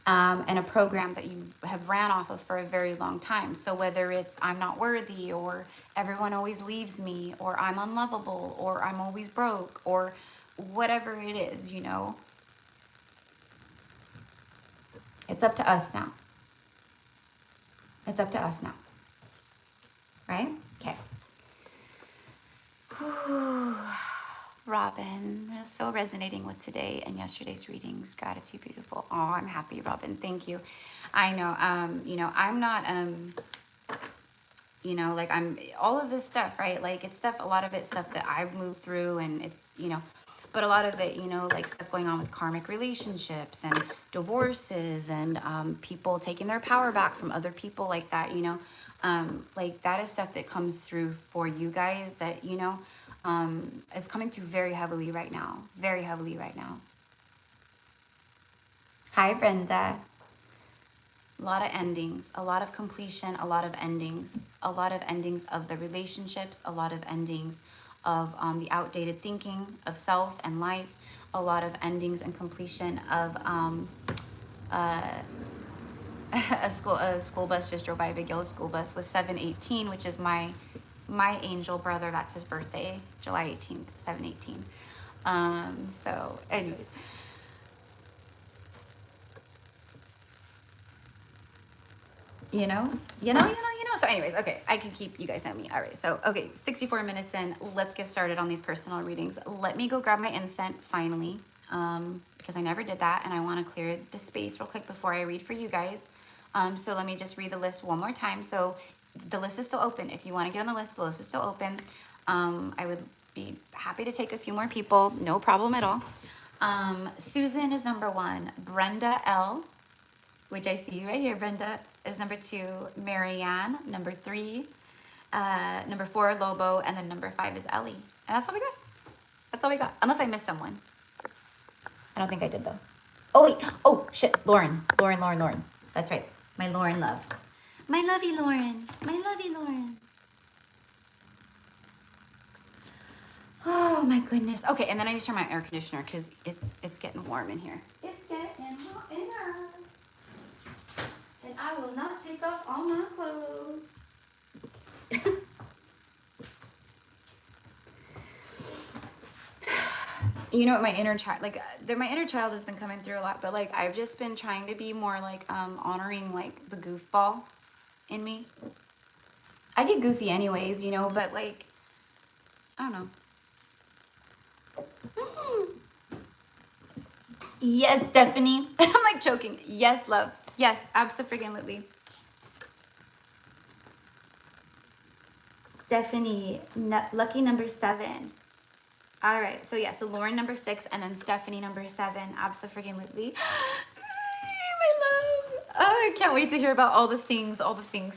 And a program that you have ran off of for a very long time. So whether it's I'm not worthy, or everyone always leaves me, or I'm unlovable, or I'm always broke, or whatever it is, you know, it's up to us now. It's up to us now. Right? Okay. Whew. Robin, so resonating with today and yesterday's readings. Gratitude, beautiful. Oh, I'm happy, Robin. Thank you. I know, you know, I'm not, you know, like I'm, all of this stuff, right? Like it's stuff, a lot of it's stuff that I've moved through, and it's, you know, but a lot of it, you know, like stuff going on with karmic relationships and divorces and people taking their power back from other people, like that, you know, like that is stuff that comes through for you guys that, you know, is coming through very heavily right now. Very heavily right now. Hi, Brenda. A lot of endings, a lot of completion, a lot of endings, a lot of endings of the relationships, a lot of endings of the outdated thinking of self and life, a lot of endings and completion of a school bus just drove by, a big yellow school bus with 718, which is my angel brother. That's his birthday, July 18th, 718. So anyways, you know. So anyways, okay, I can keep, you guys know me. All right, so, okay, 64 minutes in, let's get started on these personal readings. Let me go grab my incense finally, because I never did that, and I want to clear the space real quick before I read for you guys. So let me just read the list one more time. So the list is still open. If you want to get on the list is still open. I would be happy to take a few more people. No problem at all. Susan is number 1. Brenda L, which I see you right here, Brenda, is number 2. Marianne, number 3. Number 4, Lobo. And then number 5 is Ellie. And that's all we got. That's all we got. Unless I missed someone. I don't think I did, though. Oh, wait. Oh, shit. Lauren. That's right. My Lauren love. My lovey Lauren. My lovey Lauren. Oh my goodness. Okay, and then I need to turn my air conditioner because it's getting warm in here. It's getting hot in here. And I will not take off all my clothes. You know what, my inner child, like, my inner child has been coming through a lot, but like I've just been trying to be more like honoring like the goofball in me. I get goofy anyways, you know, but like, I don't know. Yes, Stephanie. I'm like choking. Yes, love. Yes, absolutely. Stephanie, lucky number 7. All right, so yeah, so Lauren number 6, and then Stephanie number 7. Absolutely. My love. Oh, I can't wait to hear about all the things,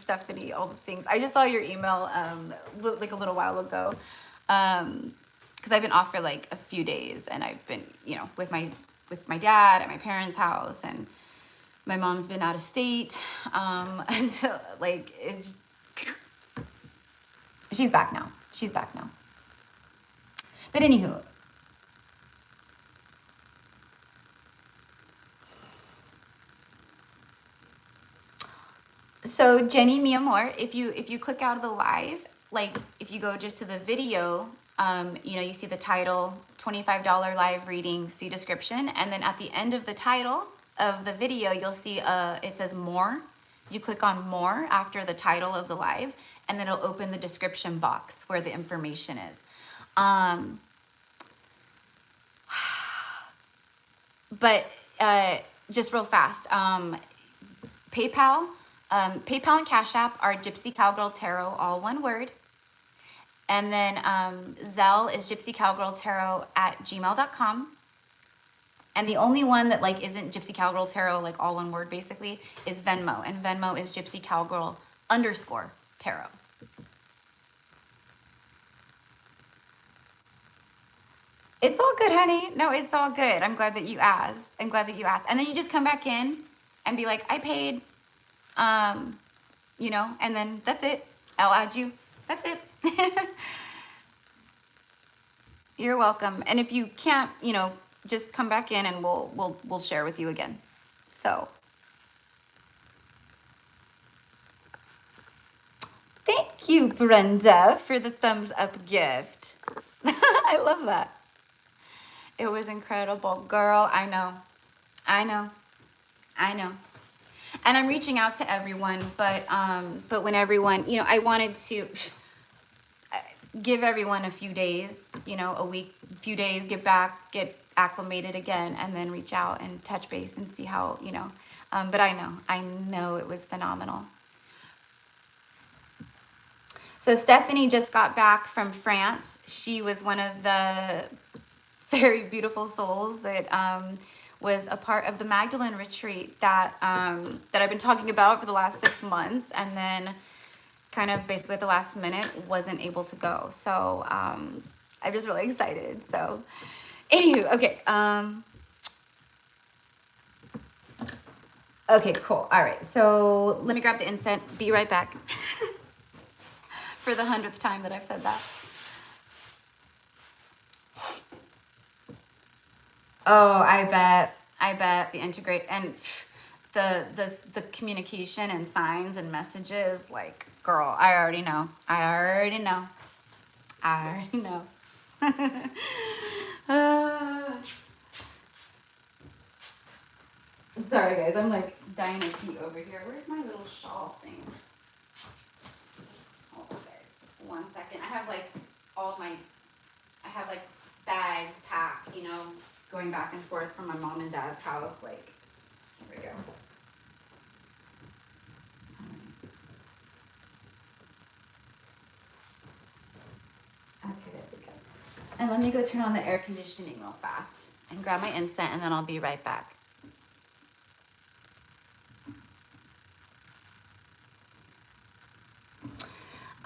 Stephanie, all the things. I just saw your email like a little while ago, because I've been off for like a few days, and I've been, you know, with my dad at my parents' house, and my mom's been out of state, until like it's. She's back now. She's back now. But anywho. So Jenny, mi amor, if you click out of the live, like if you go just to the video, you know, you see the title, $25 live reading, see description, and then at the end of the title of the video, you'll see it says more. You click on more after the title of the live, and then it'll open the description box where the information is. But just real fast, PayPal and Cash App are GypsyCowgirlTarot, all one word. And then Zelle is GypsyCowgirlTarot@gmail.com. And the only one that like isn't Gypsy Cowgirl Tarot, like all one word basically, is Venmo. And Venmo is GypsyCowgirl_Tarot. It's all good, honey. No, it's all good. I'm glad that you asked. And then you just come back in and be like, I paid, you know, and then that's it. I'll add you. That's it. You're welcome. And if you can't, you know, just come back in and we'll share with you again. So thank you, Brenda, for the thumbs up gift. I love that. It was incredible, girl. I know. And I'm reaching out to everyone, but when everyone, you know, I wanted to give everyone a few days, you know, a week, few days, get acclimated again, and then reach out and touch base and see how, you know, but I know it was phenomenal. So Stephanie just got back from France. She was one of the very beautiful souls that was a part of the Magdalene retreat that I've been talking about for the last 6 months, and then kind of basically at the last minute wasn't able to go. So I'm just really excited. So anywho, okay. Okay, cool. All right. So let me grab the incense. Be right back. For the 100th time that I've said that. Oh, I bet the integrate and the communication and signs and messages, like, girl, I already know. Sorry guys, I'm like dying to pee over here. Where's my little shawl thing? Hold on guys, 1 second. I have like bags packed, you know, going back and forth from my mom and dad's house. Like, here we go. Okay, there we go. And let me go turn on the air conditioning real fast and grab my incense, and then I'll be right back.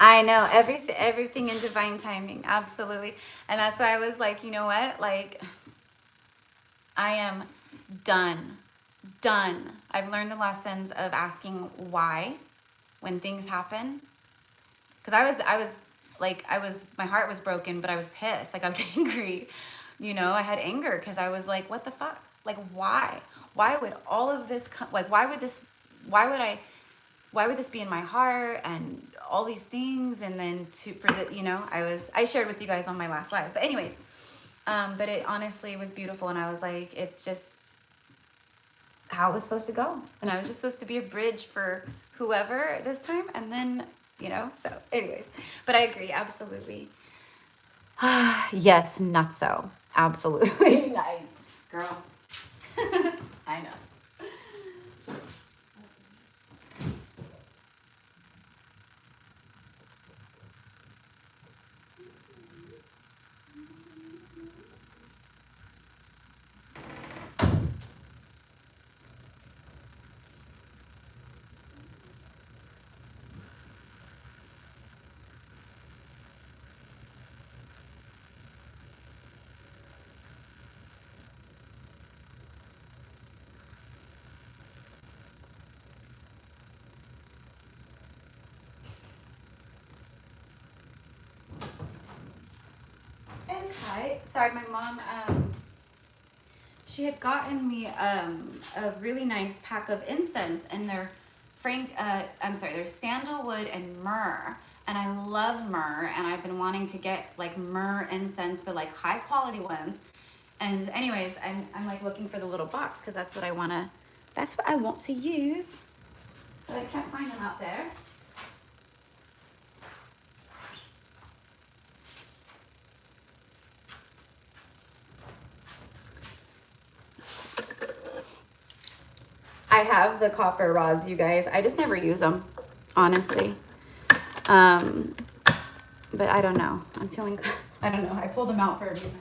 I know, everything in divine timing, absolutely. And that's why I was like, you know what, like, I am done. I've learned the lessons of asking why when things happen. Because I was like, my heart was broken, but I was pissed. Like, I was angry, you know, I had anger because I was like, what the fuck? Like, why? Why would all of this come? Like, why would this be in my heart and all these things? And then you know, I shared with you guys on my last live, but anyways, but it honestly was beautiful. And I was like, it's just how it was supposed to go. And I was just supposed to be a bridge for whoever this time. And then, you know, so anyways, but I agree. Absolutely. Yes, not so. Absolutely. Nice, girl. I know. Hi. Sorry, my mom, she had gotten me a really nice pack of incense, and they're they're sandalwood and myrrh. And I love myrrh, and I've been wanting to get like myrrh incense, but like high quality ones. And anyways, I'm like looking for the little box because that's what I want to use. But I can't find them out there. I have the copper rods, you guys. I just never use them, honestly. But I don't know. I'm feeling, I don't know. I pulled them out for a reason.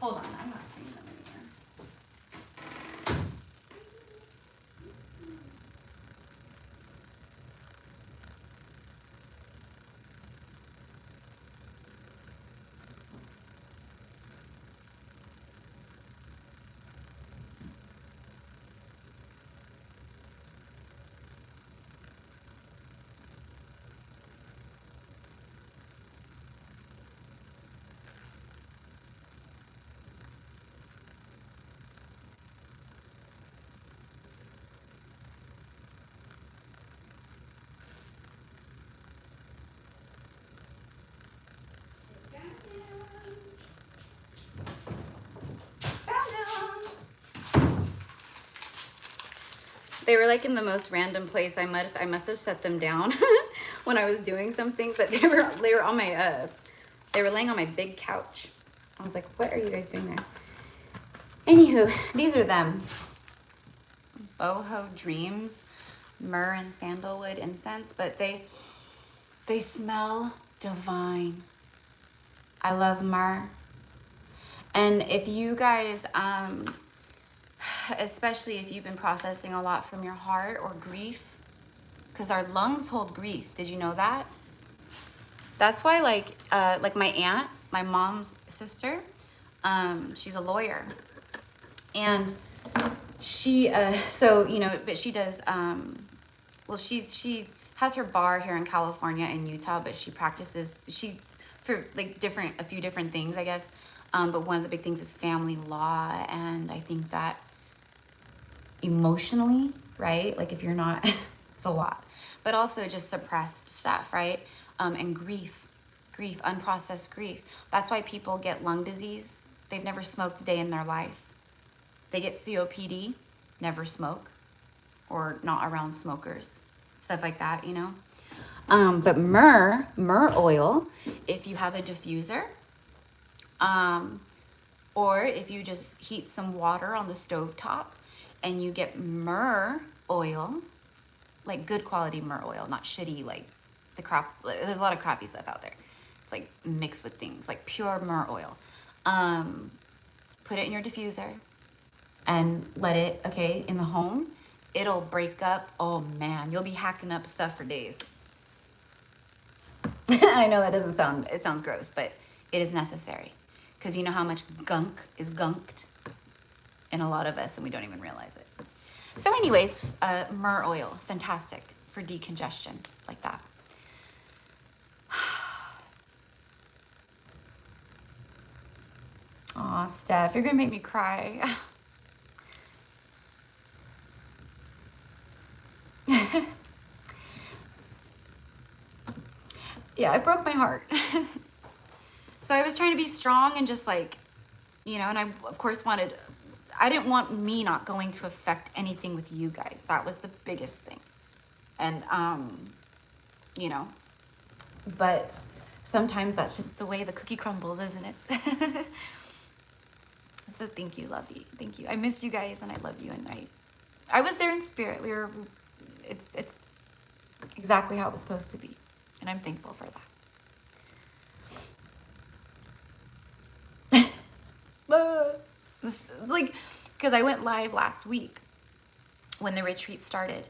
Hold on, I'm not seeing them anymore. They were like in the most random place. I must have set them down when I was doing something, but they were on my they were laying on my big couch. I was like, what are you guys doing there? Anywho, these are them. Boho Dreams, myrrh and sandalwood incense, but they smell divine. I love myrrh. And if you guys, especially if you've been processing a lot from your heart or grief, because our lungs hold grief. Did you know that? That's why, like my aunt, my mom's sister, she's a lawyer, and she, so, you know, but she does, well, she has her bar here in California and Utah, but she practices, for like a few different things, I guess. But one of the big things is family law. And I think that emotionally, right? Like if you're not, it's a lot, but also just suppressed stuff, right? And grief, unprocessed grief. That's why people get lung disease. They've never smoked a day in their life. They get COPD, never smoke, or not around smokers, stuff like that, you know? But myrrh oil, if you have a diffuser, or if you just heat some water on the stovetop and you get myrrh oil, like good quality myrrh oil, not shitty, like the crap, there's a lot of crappy stuff out there. It's like mixed with things, like pure myrrh oil. Put it in your diffuser and let it, okay, in the home, it'll break up. Oh man, you'll be hacking up stuff for days. I know that it sounds gross, but it is necessary. Because you know how much gunk is gunked in a lot of us and we don't even realize it. So anyways, myrrh oil, fantastic for decongestion, like that. Aw, Steph, you're gonna make me cry. Yeah, it broke my heart. So I was trying to be strong and just like, you know, and I, of course, I didn't want me not going to affect anything with you guys. That was the biggest thing. And, you know, but sometimes that's just the way the cookie crumbles, isn't it? So thank you, love you. Thank you. I missed you guys and I love you. And I was there in spirit. It's exactly how it was supposed to be. And I'm thankful for that. Like, because I went live last week when the retreat started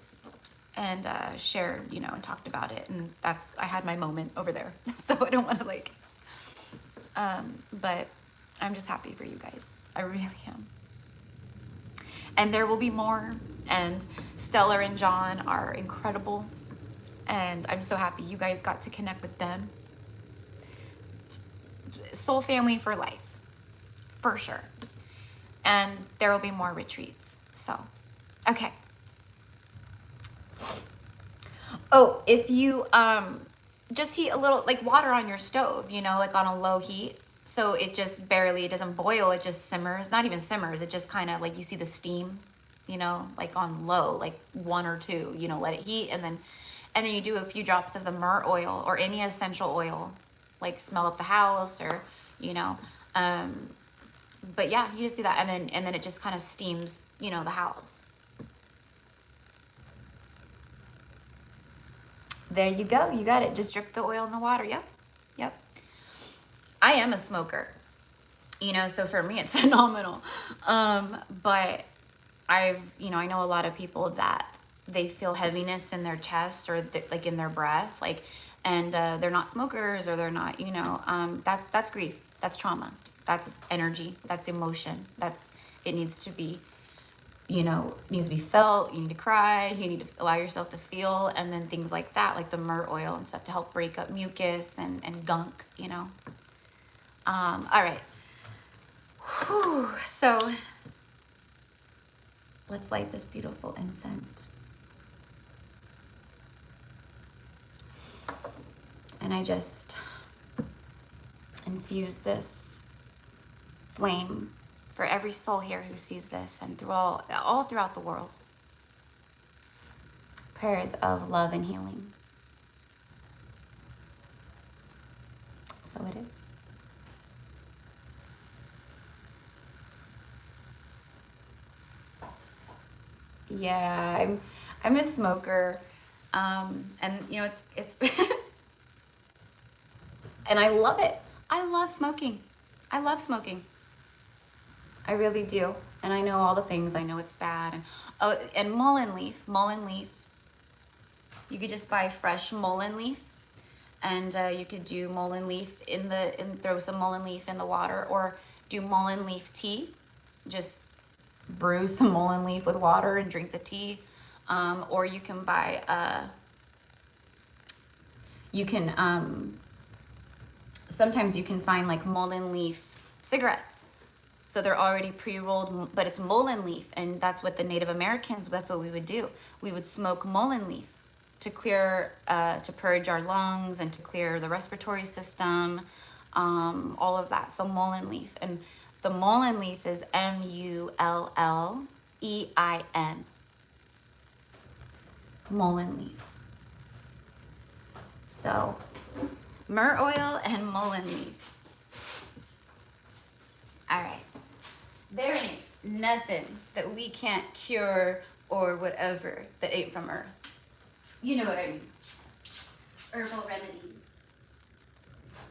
and shared, you know, and talked about it. And I had my moment over there. So I don't want to like, but I'm just happy for you guys. I really am. And there will be more. And Stellar and John are incredible. And I'm so happy you guys got to connect with them. Soul family for life, for sure. And there will be more retreats. So, okay. Oh, if you just heat a little, like water on your stove, you know, like on a low heat. So it just barely, it doesn't boil, it just simmers. Not even simmers, it just kind of like you see the steam, you know, like on low, like 1 or 2, you know, let it heat. And then you do a few drops of the myrrh oil or any essential oil, like smell up the house or, you know, but yeah, you just do that. And then it just kind of steams, you know, the house. There you go. You got it. Just drip the oil in the water. Yep. Yep. I am a smoker, you know, so for me, it's phenomenal. But you know, I know a lot of people that they feel heaviness in their chest or like in their breath, like, and they're not smokers or they're not, you know, that's grief. That's trauma. That's energy. That's emotion. It needs to be, you know, needs to be felt. You need to cry. You need to allow yourself to feel. And then things like that, like the myrrh oil and stuff to help break up mucus and gunk, you know. All right. Whew. So let's light this beautiful incense. And I just infuse this flame for every soul here who sees this and through all throughout the world. Prayers of love and healing. So it is. Yeah, I'm a smoker, and you know it's and I love it. I love smoking. I love smoking. I really do. And I know all the things. I know it's bad. And oh, and mullein leaf. You could just buy fresh mullein leaf, and you could do mullein leaf throw some mullein leaf in the water, or do mullein leaf tea. Just brew some mullein leaf with water and drink the tea. Or you can buy sometimes you can find like mullein leaf cigarettes. So they're already pre-rolled, but it's mullein leaf. And that's what the Native Americans, that's what we would do. We would smoke mullein leaf to clear, to purge our lungs and to clear the respiratory system, all of that. So mullein leaf. And the mullein leaf is M-U-L-L-E-I-N. Mullein leaf. So myrrh oil and mullein leaf. All right. There ain't nothing that we can't cure or whatever that ain't from earth. You know what I mean. Herbal remedies.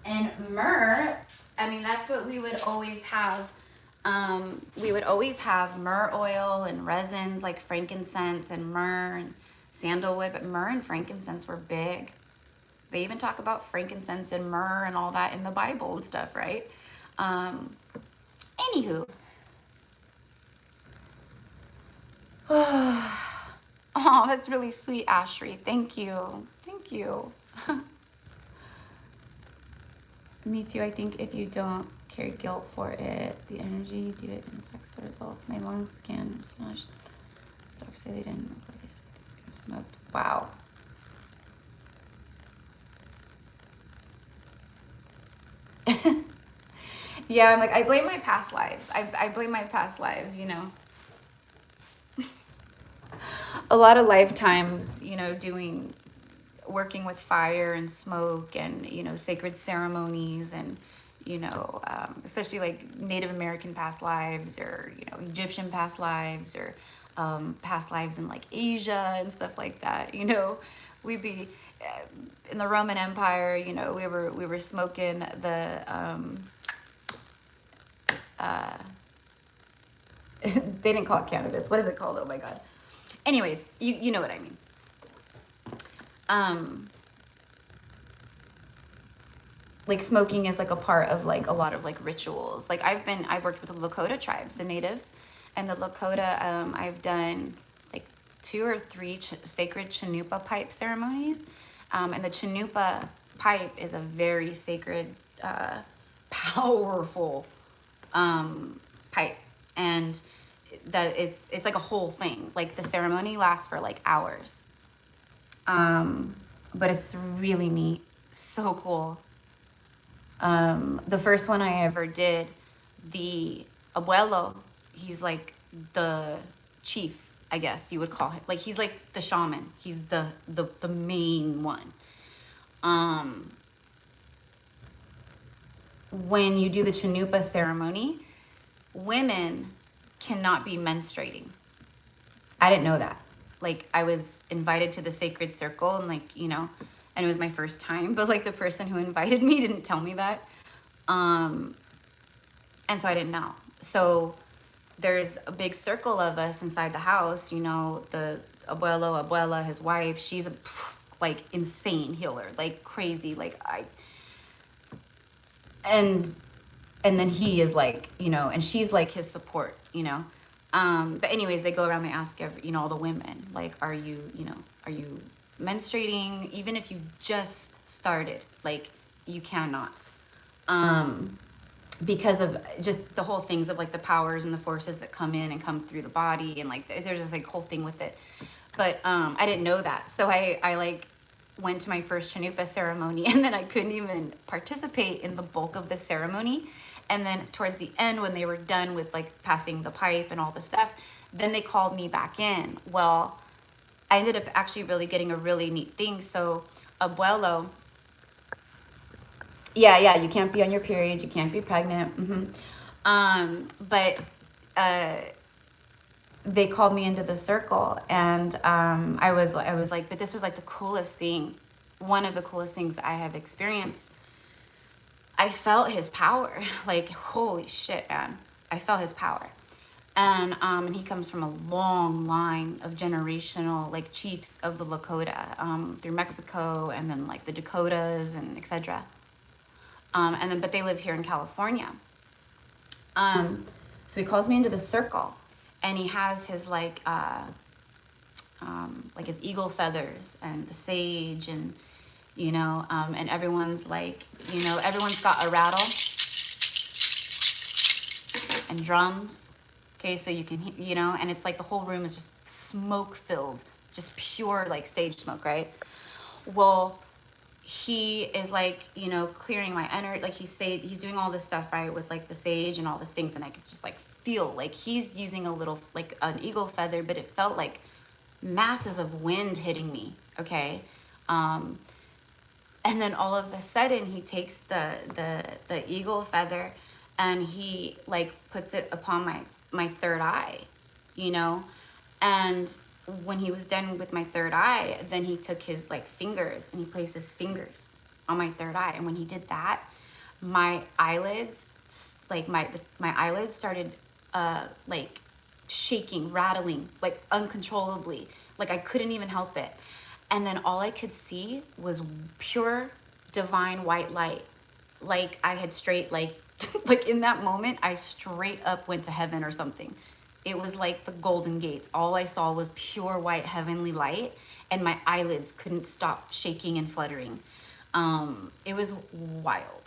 And myrrh, I mean, that's what we would always have. We would always have myrrh oil and resins like frankincense and myrrh and sandalwood, but myrrh and frankincense were big. They even talk about frankincense and myrrh and all that in the Bible and stuff, right? Anywho. Oh, that's really sweet, Ashri. Thank you. Thank you. Me too. I think if you don't carry guilt for it, the energy you do it affects the results. My lung skin smashed. Doctors say they didn't look like it. Smoked. Wow. Yeah, I'm like, I blame my past lives. I blame my past lives, you know. A lot of lifetimes, you know, working with fire and smoke and, you know, sacred ceremonies and, you know, especially like Native American past lives or, you know, Egyptian past lives or past lives in like Asia and stuff like that. You know, we'd be in the Roman Empire, you know, we were smoking the, they didn't call it cannabis. What is it called? Oh my God. Anyways, you know what I mean. Like smoking is like a part of like a lot of like rituals. Like I've worked with the Lakota tribes, the natives, and the Lakota. I've done like 2 or 3 sacred Chanupa pipe ceremonies, and the Chanupa pipe is a very sacred, powerful pipe, and that it's like a whole thing. Like the ceremony lasts for like hours, but it's really neat, so cool. The first one I ever did, the abuelo, he's like the chief, I guess you would call him. Like he's like the shaman. He's the main one. When you do the Chanupa ceremony, women cannot be menstruating. I didn't know that. Like I was invited to the sacred circle and like, you know, and it was my first time, but like the person who invited me didn't tell me that. And so I didn't know. So there's a big circle of us inside the house, you know, the abuela, his wife, she's a like insane healer, like crazy, like and then he is like, you know, and she's like his support, you know. But anyways, they go around, they ask you know, all the women, like, are you menstruating? Even if you just started, like, you cannot. Because of just the whole things of like the powers and the forces that come in and come through the body, and like there's this like whole thing with it. But I didn't know that. So I like went to my first Chanupa ceremony, and then I couldn't even participate in the bulk of the ceremony. And then towards the end, when they were done with like passing the pipe and all the stuff, then they called me back in. Well, I ended up actually really getting a really neat thing. So abuelo, yeah, you can't be on your period, you can't be pregnant. But they called me into the circle, and I was like, but this was like the coolest thing, one of the coolest things I have experienced. I felt his power, like holy shit, man! I felt his power, and he comes from a long line of generational like chiefs of the Lakota, through Mexico, and then like the Dakotas and etc. And then but they live here in California. So he calls me into the circle, and he has his like his eagle feathers and the sage, and you know, and everyone's like, you know, everyone's got a rattle and drums. Okay, so you can, you know, and it's like the whole room is just smoke filled, just pure like sage smoke, right? Well, he is like, you know, clearing my energy, like he's doing all this stuff, right, with like the sage and all these things, and I could just like feel like he's using a little like an eagle feather, but it felt like masses of wind hitting me, okay? And then all of a sudden he takes the eagle feather and he like puts it upon my third eye, you know? And when he was done with my third eye, then he took his like fingers and he placed his fingers on my third eye. And when he did that, my eyelids, like my eyelids started like shaking, rattling, like uncontrollably. Like I couldn't even help it. And then all I could see was pure divine white light. Like I had straight, like, like in that moment, I straight up went to heaven or something. It was like the golden gates. All I saw was pure white heavenly light, and my eyelids couldn't stop shaking and fluttering. It was wild.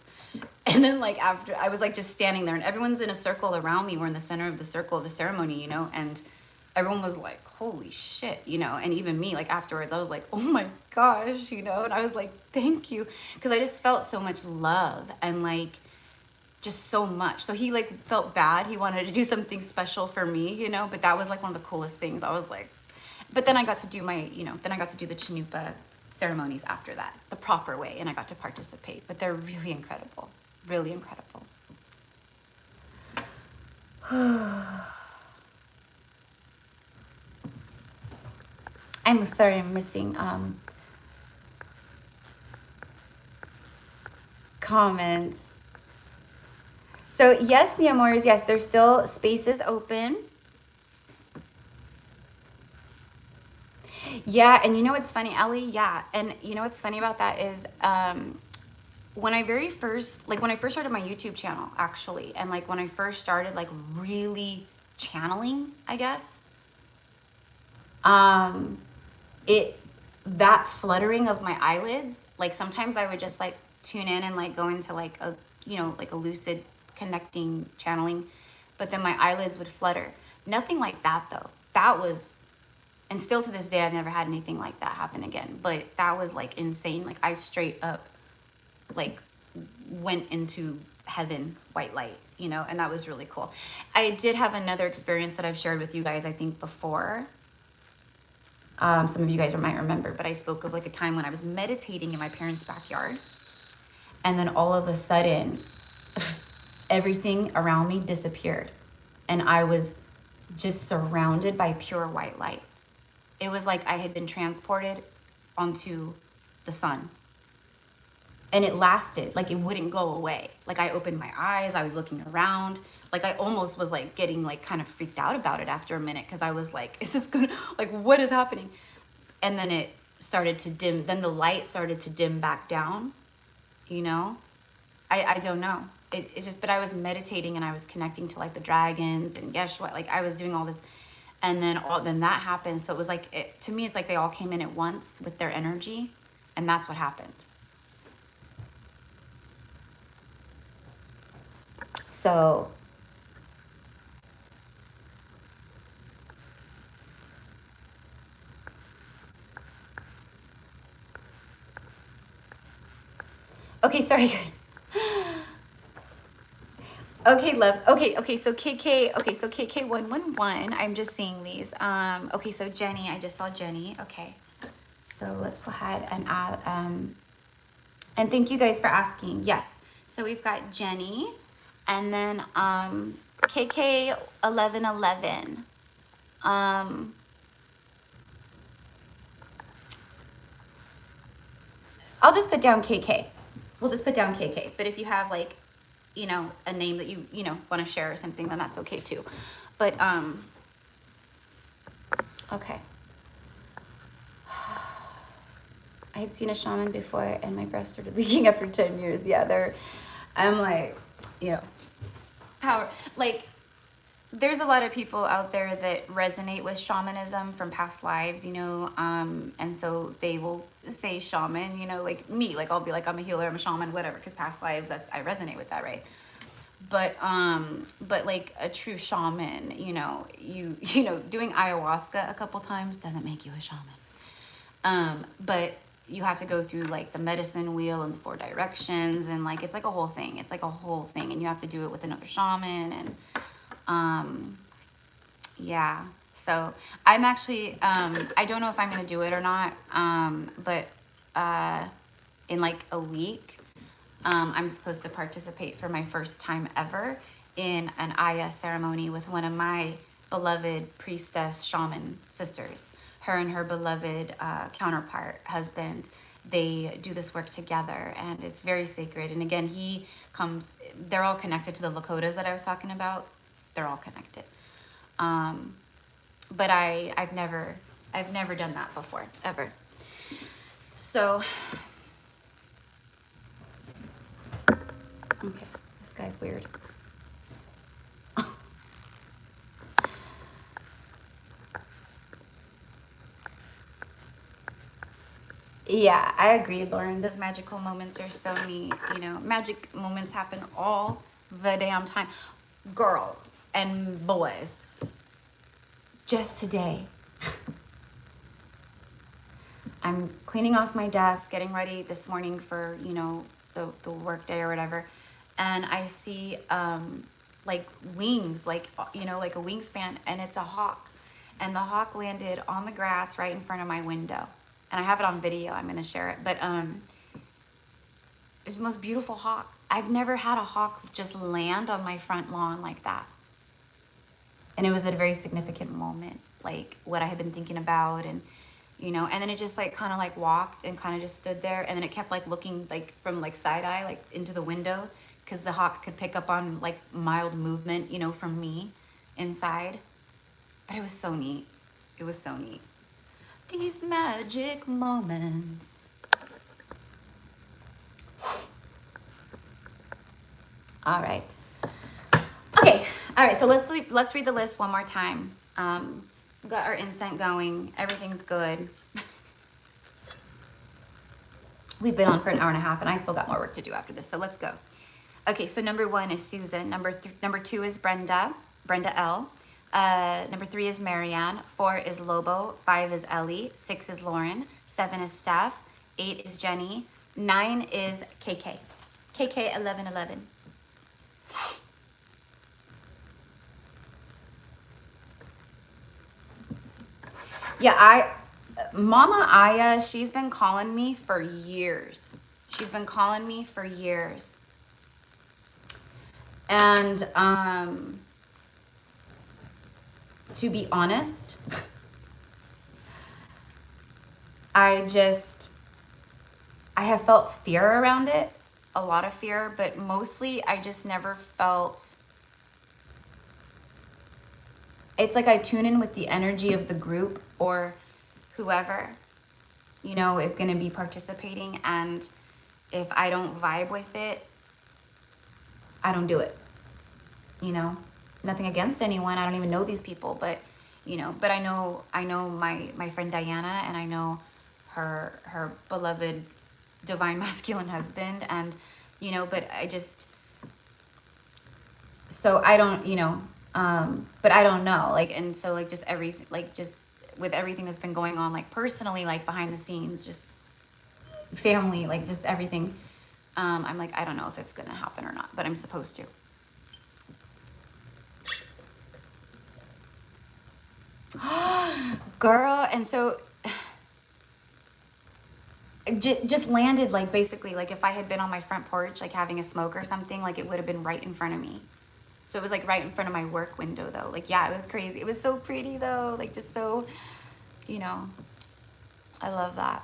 And then like after, I was like just standing there and everyone's in a circle around me. We're in the center of the circle of the ceremony, you know, and everyone was like, holy shit, you know, and even me, like afterwards, I was like, oh my gosh, you know, and I was like, thank you. Because I just felt so much love and like just so much. So he like felt bad. He wanted to do something special for me, you know, but that was like one of the coolest things. I was like, but then I got to do my, you know, then I got to do the Chanupa ceremonies after that, the proper way, and I got to participate. But they're really incredible, really incredible. I'm sorry, I'm missing comments. So yes, mi amores, yes, there's still spaces open. Yeah, and you know what's funny, Ellie? Yeah, and you know what's funny about that is when I first started my YouTube channel, actually, and like when I first started like really channeling, I guess, that fluttering of my eyelids, like sometimes I would just like tune in and like go into like a, you know, like a lucid connecting channeling, but then my eyelids would flutter. Nothing like that though. That was, and still to this day, I've never had anything like that happen again, but that was like insane. Like I straight up like went into heaven, white light, you know, and that was really cool. I did have another experience that I've shared with you guys, I think before. Some of you guys might remember, but I spoke of like a time when I was meditating in my parents' backyard. And then all of a sudden, everything around me disappeared. And I was just surrounded by pure white light. It was like I had been transported onto the sun. And it lasted, like it wouldn't go away. Like I opened my eyes, I was looking around. Like I almost was like getting like kind of freaked out about it after a minute, because I was like, is this gonna, like what is happening? And then it started to dim, then the light started to dim back down, you know? I don't know. It's just, but I was meditating and I was connecting to like the dragons and guess what? Like I was doing all this, and then then that happened. So it was like, to me, it's like they all came in at once with their energy, and that's what happened. So okay, sorry guys. Okay, loves. Okay, so KK111. I'm just seeing these. Okay, so Jenny, I just saw Jenny. Okay. So let's go ahead and add and thank you guys for asking. Yes. So we've got Jenny and then KK1111. I'll just put down KK. We'll just put down KK. But if you have like, you know, a name that you know, want to share or something, then that's okay too. But, okay. I had seen a shaman before and my breast started leaking after 10 years. Yeah, I'm like, you know, power, like, there's a lot of people out there that resonate with shamanism from past lives, you know, and so they will say shaman, you know, like me, like I'll be like, I'm a healer, I'm a shaman, whatever, because past lives, I resonate with that, right? But like a true shaman, you know, you know, doing ayahuasca a couple times doesn't make you a shaman. But you have to go through like the medicine wheel and the 4 directions, and like it's like a whole thing. It's like a whole thing, and you have to do it with another shaman, and yeah. So I'm actually I don't know if I'm gonna do it or not, but in like a week, I'm supposed to participate for my first time ever in an Aya ceremony with one of my beloved priestess shaman sisters. Her and her beloved counterpart husband, they do this work together, and it's very sacred. And again, they're all connected to the Lakotas that I was talking about. They're all connected. But I've never done that before, ever. So, okay, this guy's weird. Yeah, I agree, Lauren. Those magical moments are so neat. You know, magic moments happen all the damn time. Girl and boys, just today, I'm cleaning off my desk, getting ready this morning for, you know, the work day or whatever. And I see like wings, like, you know, like a wingspan, and it's a hawk. And the hawk landed on the grass right in front of my window. And I have it on video. I'm going to share it. But it's the most beautiful hawk. I've never had a hawk just land on my front lawn like that. And it was a very significant moment, like what I had been thinking about, and you know, and then it just like kind of like walked and kind of just stood there, and then it kept like looking like from like side eye like into the window, because the hawk could pick up on like mild movement, you know, from me inside. But it was so neat. It was so neat. These magic moments. All right. Okay. All right. So let's read the list one more time. We've got our incense going. Everything's good. We've been on for an hour and a half, and I still got more work to do after this. So let's go. Okay. So number 1 is Susan. Number 2 is Brenda L. Number 3 is Marianne. 4 is Lobo. 5 is Ellie. 6 is Lauren. 7 is Steph. 8 is Jenny. 9 is KK. KK 1111. Yeah, Mama Aya, she's been calling me for years. She's been calling me for years. And to be honest, I have felt fear around it, a lot of fear, but mostly I just never felt, it's like I tune in with the energy of the group or whoever, you know, is going to be participating. And if I don't vibe with it, I don't do it, you know, nothing against anyone. I don't even know these people, but, you know, but I know my friend Diana, and I know her beloved divine masculine husband, and, you know, but I just, so I don't, you know, but I don't know, like, and so like just everything, like just with everything that's been going on, like personally, like behind the scenes, just family, like just everything, I'm like, I don't know if it's gonna happen or not, but I'm supposed to. Girl, and so just landed like basically like if I had been on my front porch like having a smoke or something, like it would have been right in front of me. So it was like right in front of my work window though. Like, yeah, it was crazy. It was so pretty though, like just so, you know, I love that.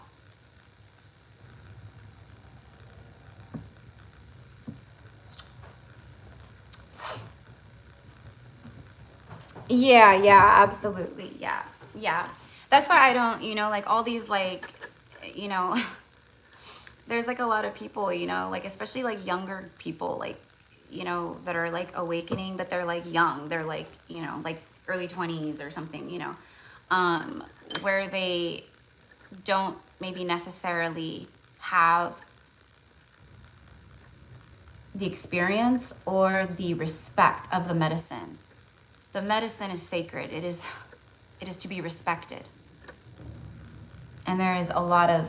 Yeah, absolutely. Yeah. That's why I don't, you know, like all these like, you know, there's like a lot of people, you know, like especially like younger people, like, you know, that are like awakening, but they're like young. They're like, you know, like early 20s or something, you know, where they don't maybe necessarily have the experience or the respect of the medicine. The medicine is sacred. It is to be respected. And there is a lot of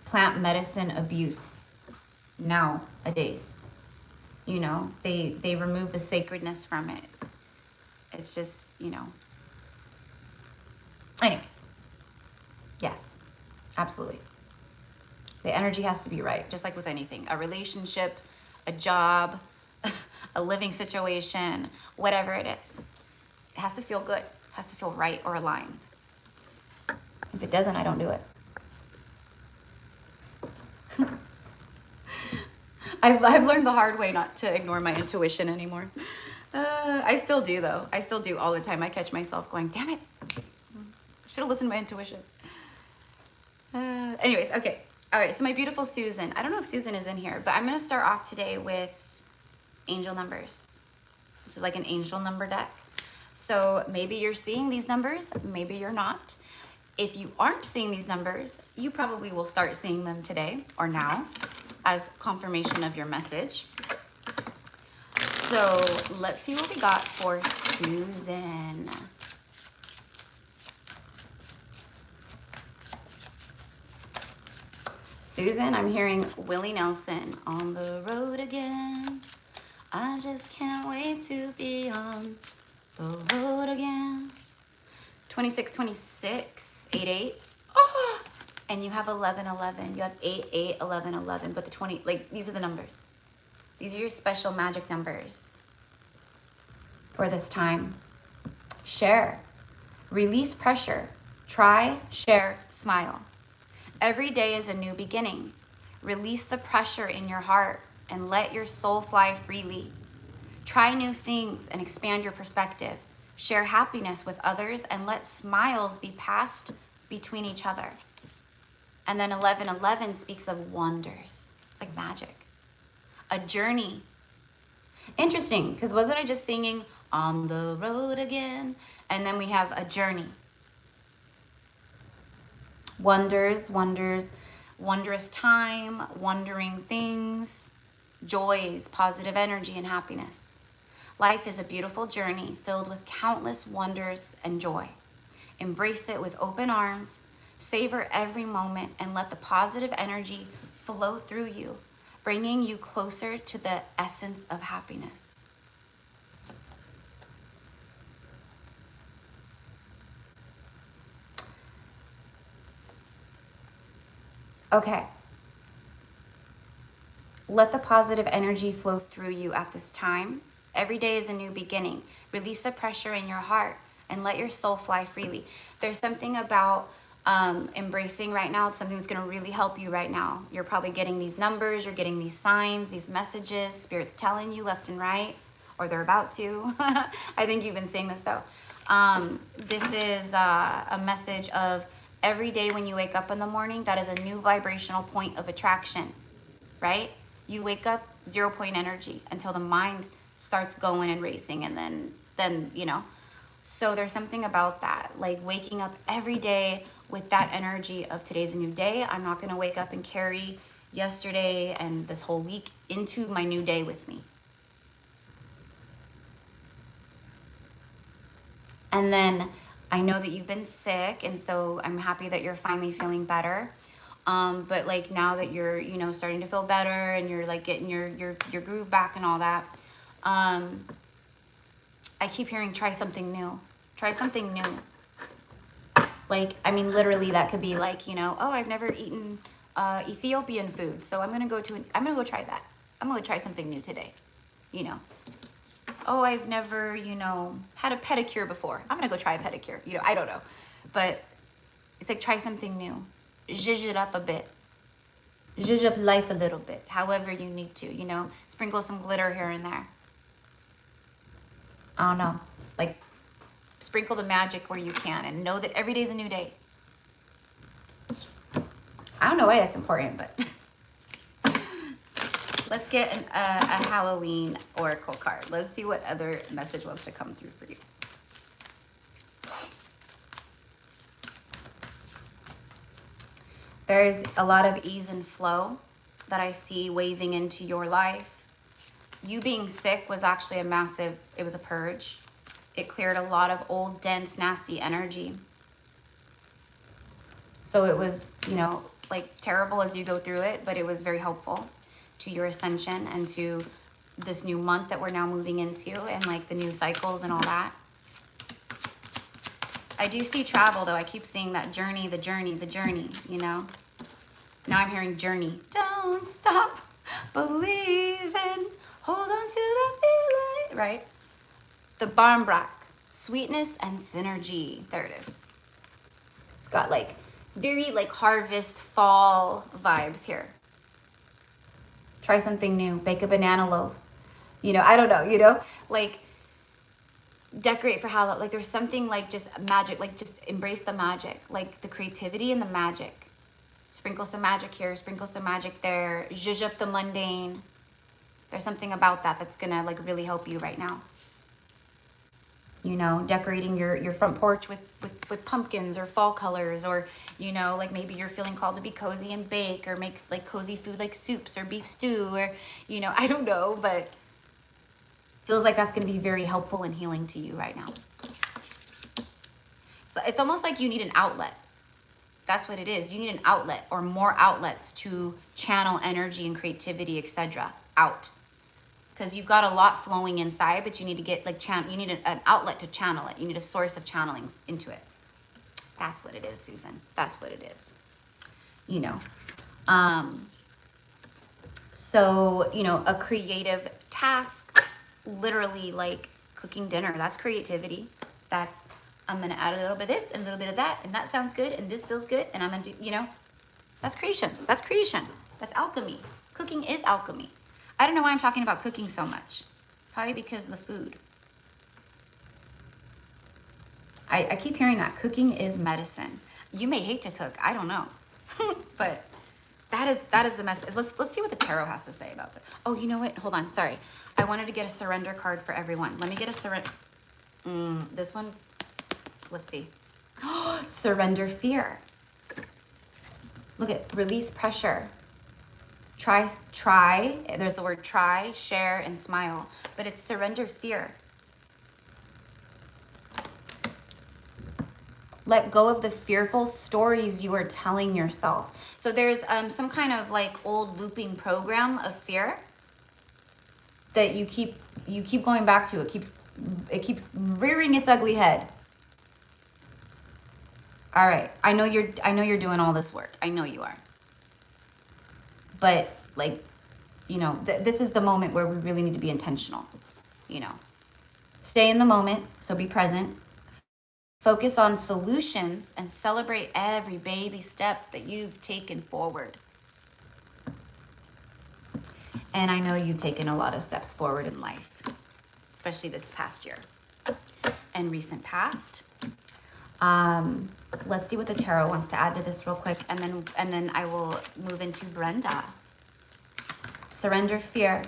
plant medicine abuse nowadays. You know, they remove the sacredness from it. It's just, you know. Anyways. Yes, absolutely. The energy has to be right, just like with anything. A relationship, a job, a living situation, whatever it is. It has to feel good. It has to feel right or aligned. If it doesn't, I don't do it. I've learned the hard way not to ignore my intuition anymore. I still do though. I still do all the time. I catch myself going, damn it. Should have listened to my intuition. Anyways, okay. All right, so my beautiful Susan. I don't know if Susan is in here, but I'm going to start off today with angel numbers. This is like an angel number deck. So maybe you're seeing these numbers, maybe you're not. If you aren't seeing these numbers, you probably will start seeing them today or now as confirmation of your message. So let's see what we got for Susan. Susan, I'm hearing Willie Nelson, on the road again. I just can't wait to be on the road again. 2626, 88. Oh, and you have 1111. You have 88, 11, 11. But the 20, like, these are the numbers. These are your special magic numbers for this time. Share. Release pressure. Try, share, smile. Every day is a new beginning. Release the pressure in your heart and let your soul fly freely. Try new things and expand your perspective. Share happiness with others and let smiles be passed between each other. And then 1111 speaks of wonders. It's like magic. A journey. Interesting, because wasn't I just singing on the road again? And then we have a journey. Wonders, wonders, wondrous time, wondering things, joys, positive energy, and happiness. Life is a beautiful journey filled with countless wonders and joy. Embrace it with open arms, savor every moment, and let the positive energy flow through you, bringing you closer to the essence of happiness. Okay. Let the positive energy flow through you at this time. Every day is a new beginning. Release the pressure in your heart and let your soul fly freely. There's something about embracing right now. It's something that's going to really help you right now. You're probably getting these numbers. You're getting these signs, these messages. Spirit's telling you left and right, or they're about to. I think you've been seeing this though. This is a message of every day when you wake up in the morning, that is a new vibrational point of attraction, right? You wake up 0 point energy until the mind starts going and racing, and then you know. So there's something about that, like waking up every day with that energy of today's a new day. I'm not going to wake up and carry yesterday and this whole week into my new day with me. And then I know that you've been sick, and so I'm happy that you're finally feeling better. But like now that you're, you know, starting to feel better and you're like getting your groove back and all that, I keep hearing try something new. Try something new. Like, I mean, literally that could be like, you know, oh, I've never eaten Ethiopian food, so I'm gonna go try that. I'm gonna try something new today, you know. Oh, I've never, you know, had a pedicure before. I'm gonna go try a pedicure. You know, I don't know. But it's like try something new. Zhuzh it up a bit. Zhuzh up life a little bit, however you need to, you know. Sprinkle some glitter here and there. I don't know. Like, sprinkle the magic where you can and know that every day is a new day. I don't know why that's important, but let's get a Halloween oracle card. Let's see what other message wants to come through for you. There's a lot of ease and flow that I see waving into your life. You being sick was actually it was a purge. It cleared a lot of old, dense, nasty energy. So it was, you know, like terrible as you go through it, but it was very helpful to your ascension and to this new month that we're now moving into, and like the new cycles and all that. I do see travel though. I keep seeing that journey, the journey, you know. Now I'm hearing journey. Don't stop believing. Hold on to the feeling. Right? The barmbrack. Sweetness and synergy. There it is. It's got like, it's very like harvest fall vibes here. Try something new. Bake a banana loaf. You know, I don't know, you know, like decorate for Halloween. Like there's something like just magic, like just embrace the magic, like the creativity and the magic. Sprinkle some magic here, sprinkle some magic there. Zhuzh up the mundane. There's something about that that's gonna like really help you right now. You know, decorating your front porch with pumpkins or fall colors, or, you know, like maybe you're feeling called to be cozy and bake or make like cozy food like soups or beef stew, or, you know, I don't know, but feels like that's going to be very helpful and healing to you right now. So it's almost like you need an outlet. That's what it is. You need an outlet or more outlets to channel energy and creativity, etc. out. Because you've got a lot flowing inside, but you need to get like you need an outlet to channel it. You need a source of channeling into it. That's what it is, Susan. That's what it is. You know. So, you know, a creative task, literally like cooking dinner, that's creativity. That's, I'm going to add a little bit of this and a little bit of that, and that sounds good, and this feels good, and I'm going to do, you know, that's creation. That's creation. That's alchemy. Cooking is alchemy. I don't know why I'm talking about cooking so much. Probably because of the food. I keep hearing that. Cooking is medicine. You may hate to cook. I don't know. But that is the message. Let's see what the tarot has to say about this. Oh, you know what? Hold on. Sorry. I wanted to get a surrender card for everyone. Let me get a surrender. This one. Let's see. Surrender fear. Look at release pressure. Try, there's the word try, share, and smile, but it's surrender fear. Let go of the fearful stories you are telling yourself. So there's some kind of like old looping program of fear that you keep going back to. It keeps rearing its ugly head. All right, I know you're doing all this work. I know you are. But like, you know, this is the moment where we really need to be intentional, you know. Stay in the moment, so be present. Focus on solutions and celebrate every baby step that you've taken forward. And I know you've taken a lot of steps forward in life, especially this past year and recent past. Let's see what the tarot wants to add to this real quick, and then I will move into Brenda. Surrender fear,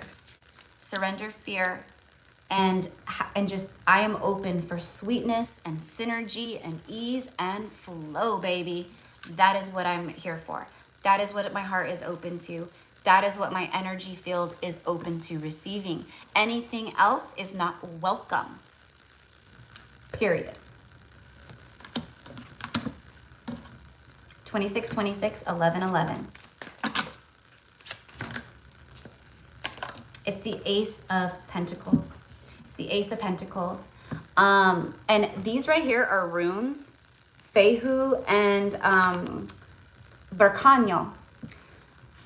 and just I am open for sweetness and synergy and ease and flow, baby. That is what I'm here for. That is what my heart is open to. That is what my energy field is open to receiving. Anything else is not welcome. Period. 26, 26, 11, 11. It's the Ace of Pentacles. It's the Ace of Pentacles. And these right here are runes. Fehu and Barcanio.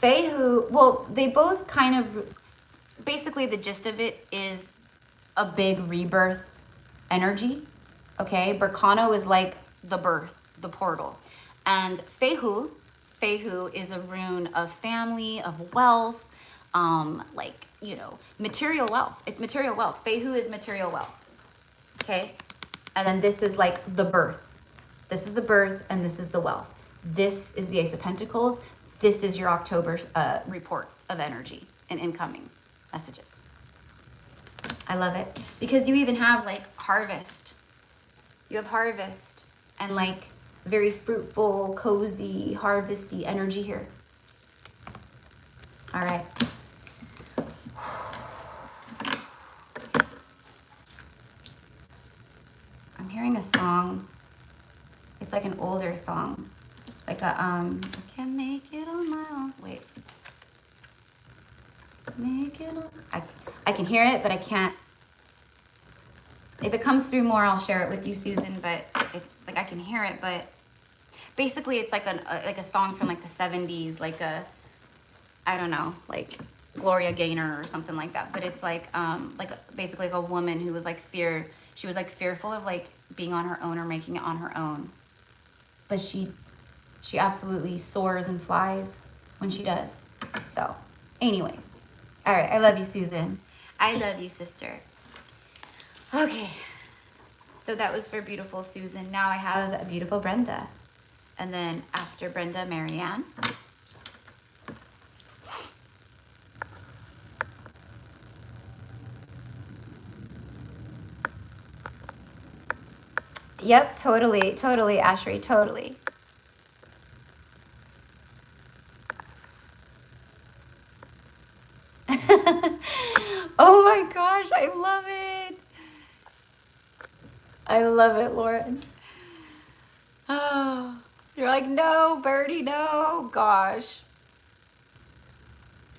Fehu, well, they both kind of, basically the gist of it is a big rebirth energy. Okay, Barcano is like the birth, the portal. And Fehu is a rune of family, of wealth, like, you know, material wealth. It's material wealth. Fehu is material wealth. Okay? And then this is like the birth. This is the birth, and this is the wealth. This is the Ace of Pentacles. This is your October report of energy and incoming messages. I love it. Because you even have like harvest. You have harvest and like very fruitful, cozy, harvesty energy here. All right. I'm hearing a song. It's like an older song. It's like a, I can't make it on my own. Wait. Make it on. I can hear it, but I can't. If it comes through more, I'll share it with you, Susan, but it's like I can hear it, but basically it's like a song from like the 70s, like a, I don't know, like Gloria Gaynor or something like that. But it's like basically like a woman who was like she was like fearful of like being on her own or making it on her own. But she absolutely soars and flies when she does. So anyways, all right, I love you, Susan. I love you, sister. Okay, so that was for beautiful Susan. Now I have a beautiful Brenda. And then after Brenda, Marianne. Yep, totally, totally, Ashley, totally. Oh my gosh, I love it. I love it, Lauren. Oh, you're like, no, birdie, no. Gosh.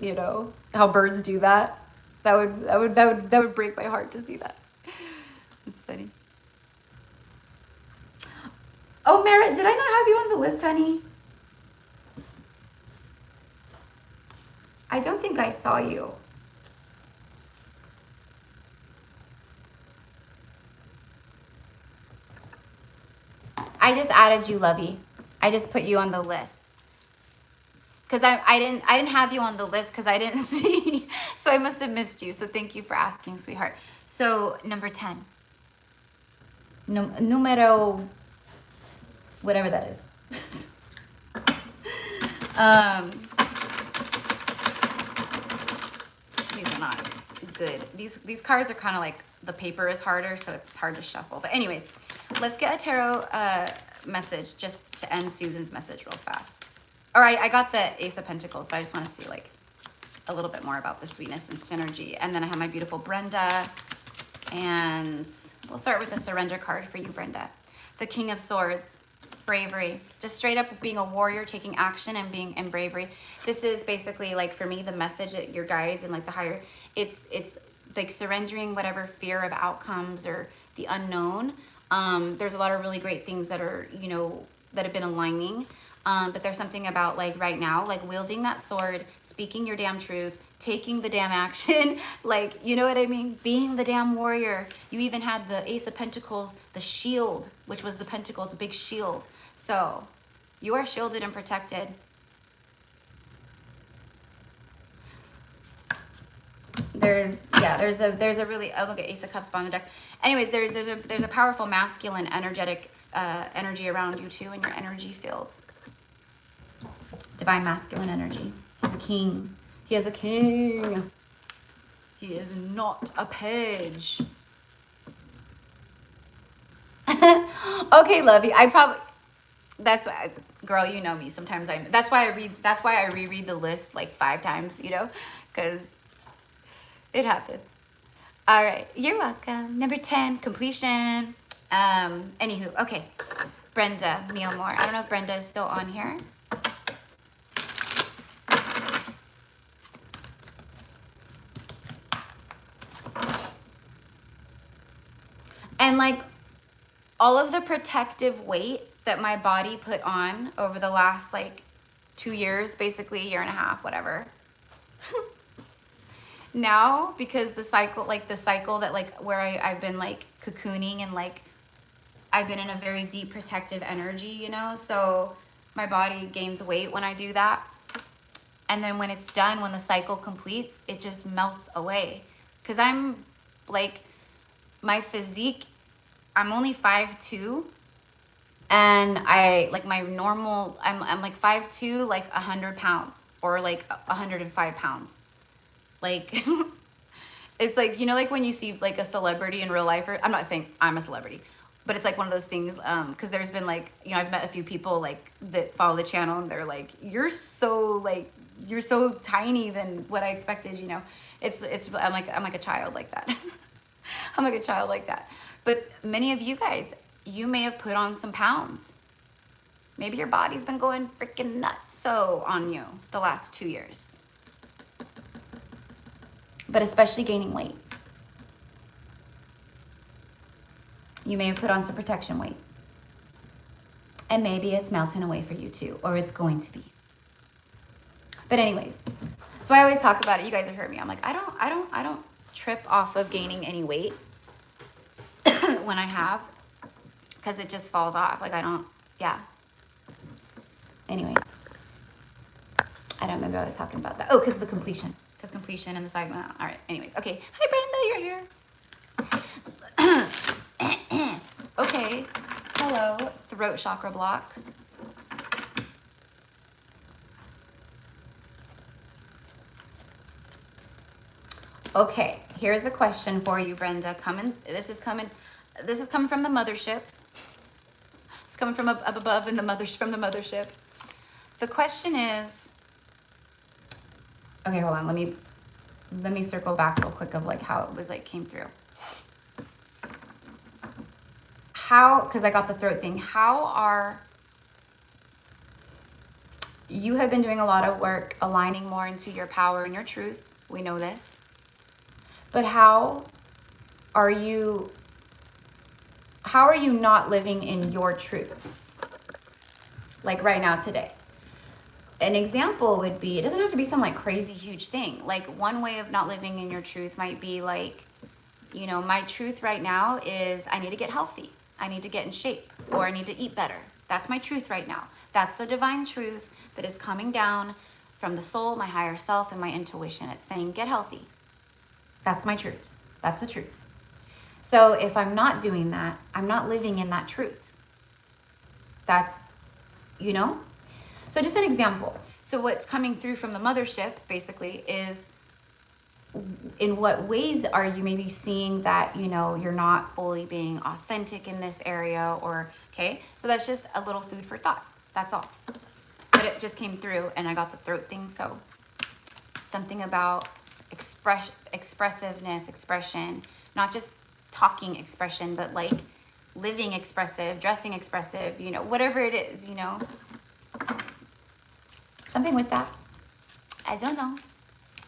You know how birds do that? That would break my heart to see that. It's funny. Oh, Merritt, did I not have you on the list, honey? I don't think I saw you. I just added you, Lovey. I just put you on the list. Because I didn't have you on the list because I didn't see. So I must have missed you. So thank you for asking, sweetheart. So number 10. Numero whatever that is. These are not good. These cards are kind of like, the paper is harder, so it's hard to shuffle. But anyways, let's get a tarot message just to end Susan's message real fast. All right, I got the Ace of Pentacles, but I just want to see like a little bit more about the sweetness and synergy. And then I have my beautiful Brenda, and we'll start with the surrender card for you, Brenda. The King of Swords, bravery, just straight up being a warrior, taking action and being in bravery. This is basically like, for me, the message that your guides and like the higher, it's like surrendering whatever fear of outcomes or the unknown. There's a lot of really great things that are, you know, that have been aligning. But there's something about like right now, like wielding that sword, speaking your damn truth, taking the damn action, like, you know what I mean? Being the damn warrior. You even had the Ace of Pentacles, the shield, which was the pentacle, it's a big shield. So you are shielded and protected. There's a really, oh, look at Ace of Cups on the deck. Anyways, there's a powerful masculine energetic energy around you too in your energy fields. Divine masculine energy. He's a king. He is a king. He is not a page. Okay, Lovey. I probably, that's why, girl, you know me. Sometimes that's why I reread the list like 5 times, you know, because it happens. All right, you're welcome. Number 10, completion. Anywho, okay. Brenda Nealmore. I don't know if Brenda is still on here. And like all of the protective weight that my body put on over the last like 2 years, basically a year and a half, whatever. Now, because the cycle that like where I've been like cocooning and like I've been in a very deep protective energy, you know, so my body gains weight when I do that. And then when it's done, when the cycle completes, it just melts away. Because I'm like, my physique, I'm only 5'2", and I like my normal, I'm like 5'2", like 100 pounds or like 105 pounds. Like, it's like, you know, like when you see like a celebrity in real life, or I'm not saying I'm a celebrity, but it's like one of those things, because there's been like, you know, I've met a few people like that follow the channel, and they're like, you're so tiny than what I expected, you know. I'm like a child like that. I'm like a child like that. But many of you guys, you may have put on some pounds. Maybe your body's been going freaking nuts so on you the last 2 years. But especially gaining weight. You may have put on some protection weight. And maybe it's melting away for you too, or it's going to be. But anyways, that's why I always talk about it. You guys have heard me. I'm like, I don't trip off of gaining any weight when I have, because it just falls off. Like I don't, yeah. Anyways, I don't remember what I was talking about that. Oh, because the completion. Because completion and the side. All right. Anyways, okay. Hi, Brenda. You're here. Okay. Hello, throat chakra block. Okay, here's a question for you, Brenda. This is coming from the mothership. It's coming from up above in the from the mothership. The question is, okay, hold on. Let me circle back real quick of like how it was like came through. How, because I got the throat thing. How are you have been doing a lot of work aligning more into your power and your truth. We know this. But how are you not living in your truth? Like right now, today. An example would be, it doesn't have to be some like crazy huge thing. Like one way of not living in your truth might be like, you know, my truth right now is I need to get healthy. I need to get in shape, or I need to eat better. That's my truth right now. That's the divine truth that is coming down from the soul, my higher self, and my intuition. It's saying, get healthy. That's my truth. That's the truth. So if I'm not doing that, I'm not living in that truth. That's, you know? So just an example. So what's coming through from the mothership, basically, is in what ways are you maybe seeing that, you know, you're not fully being authentic in this area, or, okay? So that's just a little food for thought. That's all. But it just came through and I got the throat thing. So something about expressiveness, expression, not just talking expression, but like living expressive, dressing expressive, you know, whatever it is, you know, something with that. I don't know.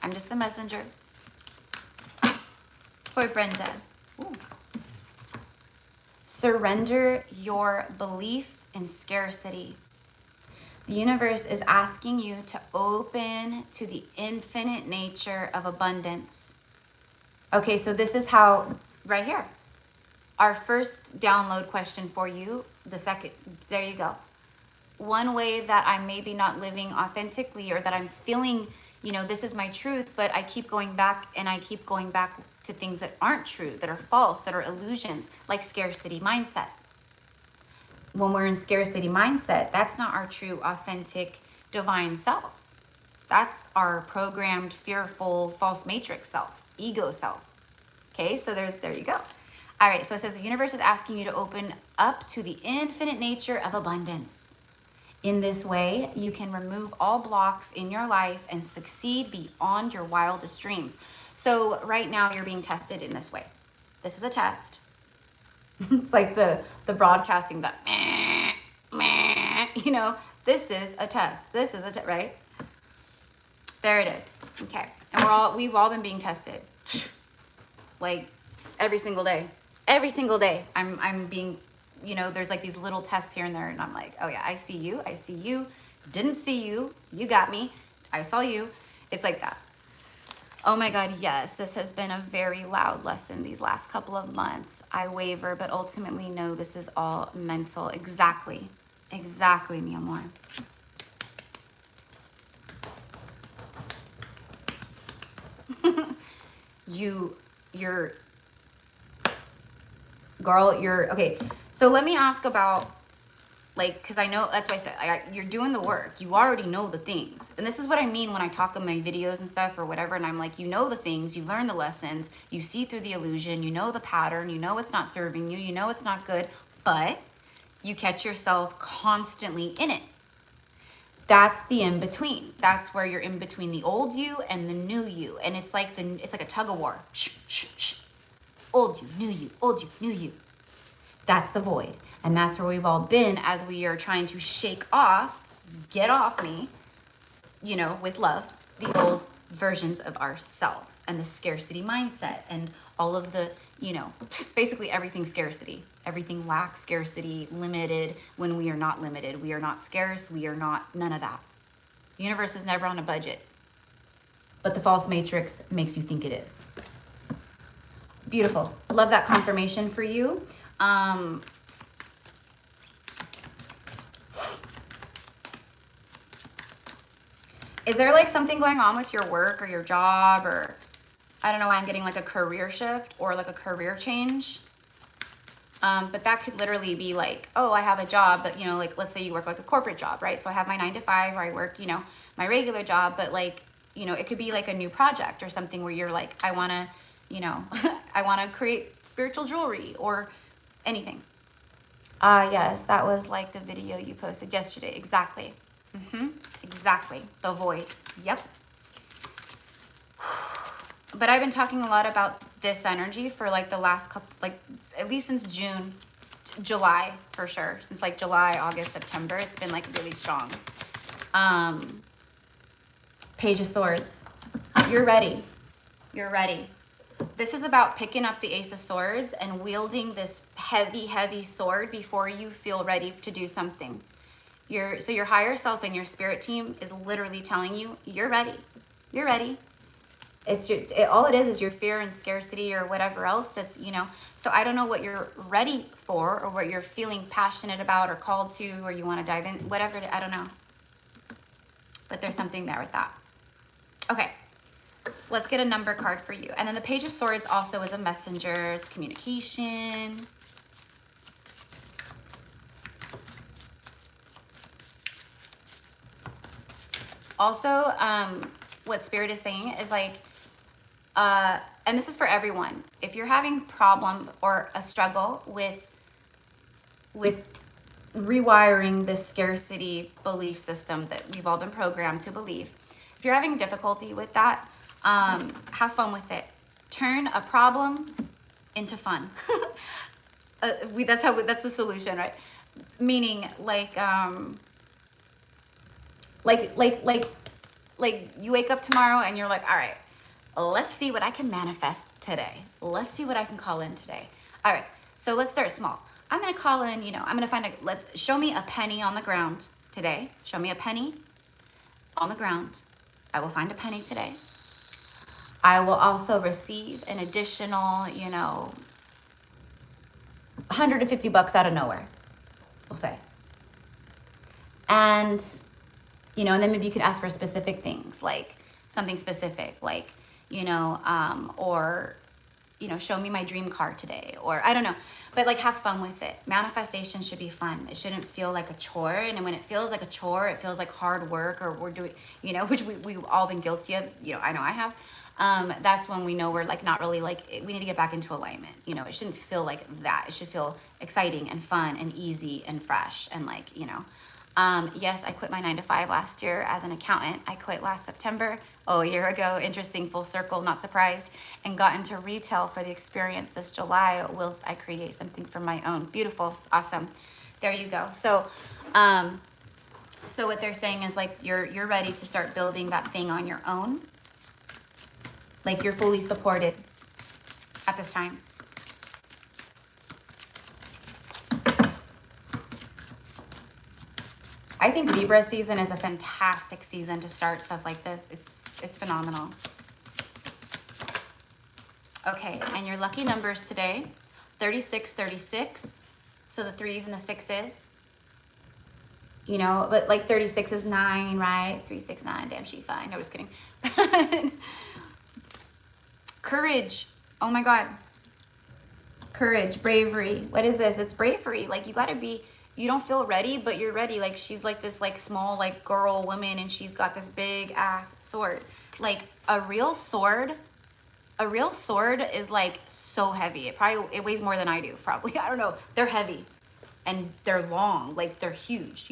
I'm just the messenger. For Brenda. Ooh. Surrender your belief in scarcity. The universe is asking you to open to the infinite nature of abundance. Okay, so this is how, right here, our first download question for you, the second, there you go. One way that I'm maybe not living authentically, or that I'm feeling, you know, this is my truth, but I keep going back and I keep going back to things that aren't true, that are false, that are illusions, like scarcity mindset. When we're in scarcity mindset, that's not our true, authentic, divine self. That's our programmed, fearful, false matrix self, ego self. Okay, so there you go. All right, so it says the universe is asking you to open up to the infinite nature of abundance. In this way, you can remove all blocks in your life and succeed beyond your wildest dreams. So right now you're being tested in this way. This is a test. It's like the broadcasting, the meh, meh, you know, this is a test. This is a test, right? There it is. Okay. And we've all been being tested. Like every single day. Every single day I'm being, you know, there's like these little tests here and there, and I'm like, oh yeah, I see you. I see you. Didn't see you. You got me. I saw you. It's like that. Oh my God, yes, this has been a very loud lesson these last couple of months. I waver, but ultimately know this is all mental. Exactly. Exactly, mi amor. You're, girl, you're, okay. So let me ask about, like, because I know, that's why I said, you're doing the work. You already know the things. And this is what I mean when I talk in my videos and stuff or whatever. And I'm like, you know the things, you learn the lessons, you see through the illusion, you know the pattern, you know it's not serving you, you know it's not good, but you catch yourself constantly in it. That's the in-between. That's where you're in between the old you and the new you. And it's like a tug of war. Shh, shh, shh. Old you, new you, old you, new you. That's the void. And that's where we've all been as we are trying to shake off, get off me, you know, with love, the old versions of ourselves and the scarcity mindset and all of the, you know, basically everything scarcity. Everything lacks scarcity, limited when we are not limited. We are not scarce. We are not, none of that. The universe is never on a budget. But the false matrix makes you think it is. Beautiful. Love that confirmation for you. Is there like something going on with your work or your job, or I don't know why I'm getting like a career shift or like a career change? But that could literally be like, oh, I have a job, but you know, like let's say you work like a corporate job, right? So I have my 9 to 5 where I work, you know, my regular job, but like, you know, it could be like a new project or something where you're like, I want to, you know, I want to create spiritual jewelry or anything. Ah, yes, that was like the video you posted yesterday. Exactly. Exactly. The void. Yep. But I've been talking a lot about this energy for like the last couple, like at least since June, July for sure. Since like July, August, September, it's been like really strong. Page of Swords. You're ready. You're ready. This is about picking up the Ace of Swords and wielding this heavy, heavy sword before you feel ready to do something. So your higher self and your spirit team is literally telling you, you're ready. You're ready. All it is your fear and scarcity or whatever else that's, so I don't know what you're ready for or what you're feeling passionate about or called to or you want to dive in, whatever, I don't know. But there's something there with that. Okay. Let's get a number card for you. And then the Page of Swords also is a messenger. It's communication. Also, what Spirit is saying is like, and this is for everyone. If you're having problem or a struggle with rewiring this scarcity belief system that we've all been programmed to believe, if you're having difficulty with that, have fun with it. Turn a problem into fun. That's the solution, right? Meaning like you wake up tomorrow and you're like, all right, let's see what I can manifest today. Let's see what I can call in today. All right, so let's start small. I'm gonna call in, I'm gonna find show me a penny on the ground today. Show me a penny on the ground. I will find a penny today. I will also receive an additional, $150 out of nowhere, we'll say. And, and then maybe you could ask for specific things, like something specific, like, or, show me my dream car today, or I don't know, but like have fun with it. Manifestation should be fun. It shouldn't feel like a chore. And when it feels like a chore, it feels like hard work or we're doing, which we've all been guilty of, I know I have. That's when we know we're like not really like, we need to get back into alignment. It shouldn't feel like that. It should feel exciting and fun and easy and fresh and like, yes, I quit my 9-to-5 last year as an accountant. I quit last September, a year ago. Interesting, full circle, not surprised. And got into retail for the experience this July whilst I create something for my own. Beautiful, awesome. There you go. So, so what they're saying is like you're ready to start building that thing on your own. Like you're fully supported at this time. I think Libra season is a fantastic season to start stuff like this. It's phenomenal. Okay, and your lucky numbers today, 36, 36. So the 3s and the 6s. But like 36 is 9, right? 3, 6, 9, damn, she fine. No, just kidding. Courage. Oh my God. Courage, bravery. What is this? It's bravery. Like you gotta be, you don't feel ready, but you're ready. Like she's like this like small like girl woman and she's got this big ass sword. Like a real sword is like so heavy. It weighs more than I do, probably. I don't know. They're heavy and they're long, like they're huge,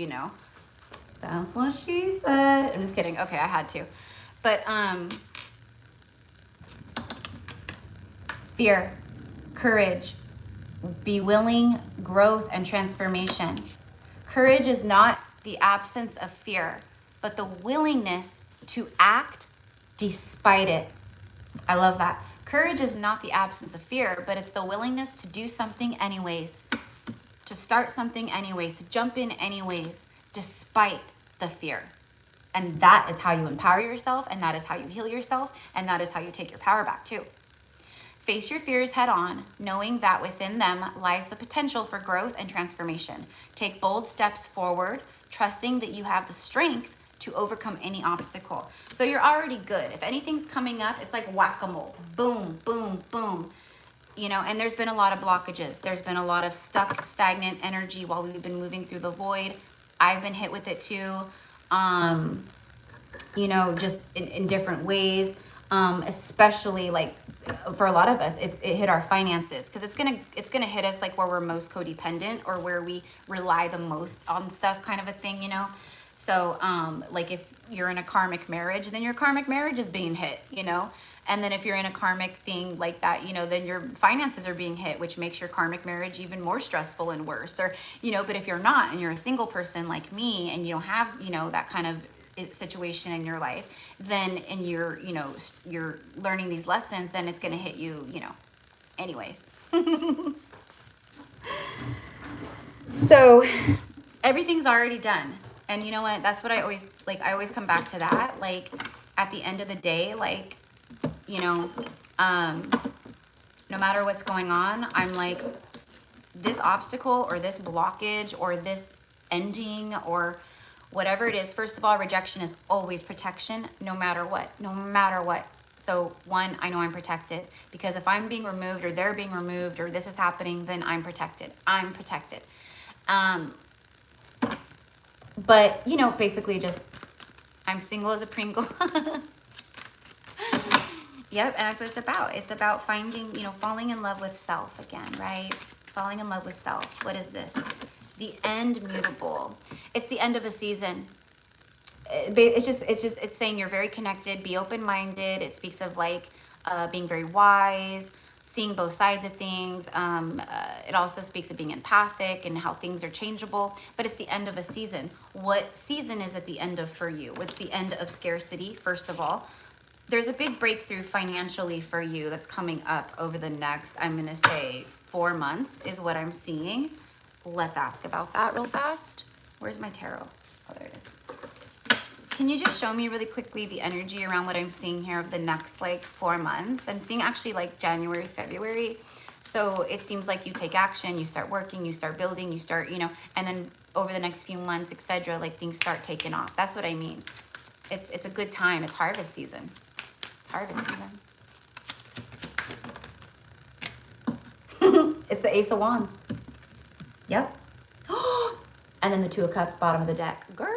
That's what she said. I'm just kidding. Okay, I had to. But fear, courage, be willing, growth, and transformation. Courage is not the absence of fear, but the willingness to act despite it. I love that. Courage is not the absence of fear, but it's the willingness to do something anyways, to start something anyways, to jump in anyways, despite the fear. And that is how you empower yourself, and that is how you heal yourself, and that is how you take your power back too. Face your fears head on, knowing that within them lies the potential for growth and transformation. Take bold steps forward, trusting that you have the strength to overcome any obstacle. So you're already good. If anything's coming up, it's like whack-a-mole. Boom, boom, boom. And there's been a lot of blockages. There's been a lot of stuck, stagnant energy while we've been moving through the void. I've been hit with it too, just in different ways. especially like for a lot of us, it hit our finances, because it's gonna hit us like where we're most codependent, or where we rely the most on stuff, kind of a thing, you know. So like if you're in a karmic marriage, then your karmic marriage is being hit, you know. And then if you're in a karmic thing like that, you know, then your finances are being hit, which makes your karmic marriage even more stressful and worse. Or, you know, but if you're not, and you're a single person like me, and you don't have, you know, that kind of situation in your life, then, and you're, you know, you're learning these lessons, then it's going to hit you, you know, anyways. So everything's already done. And you know what? That's what I always, like, I always come back to that. Like, at the end of the day, like, you know, no matter what's going on, I'm like, this obstacle or this blockage or this ending or whatever it is, first of all, rejection is always protection, no matter what, no matter what. So one, I know I'm protected, because if I'm being removed or they're being removed or this is happening, then I'm protected. I'm protected. But, you know, basically just, I'm single as a Pringle. Yep, and that's what it's about. It's about finding, you know, falling in love with self again, right? Falling in love with self. What is this? The end mutable. It's the end of a season. It's saying you're very connected, be open-minded. It speaks of like being very wise, seeing both sides of things. It also speaks of being empathic and how things are changeable, but it's the end of a season. What season is at the end of for you? What's the end of scarcity, first of all? There's a big breakthrough financially for you that's coming up over the next, I'm going to say 4 months is what I'm seeing. Let's ask about that real fast. Where's my tarot? Oh, there it is. Can you just show me really quickly the energy around what I'm seeing here of the next like 4 months? I'm seeing actually like January, February. So it seems like you take action, you start working, you start building, you start, you know, and then over the next few months, etc., like things start taking off. That's what I mean. It's a good time. It's harvest season. Harvest season. It's the Ace of Wands. Yep. And then the Two of Cups, bottom of the deck. Girl.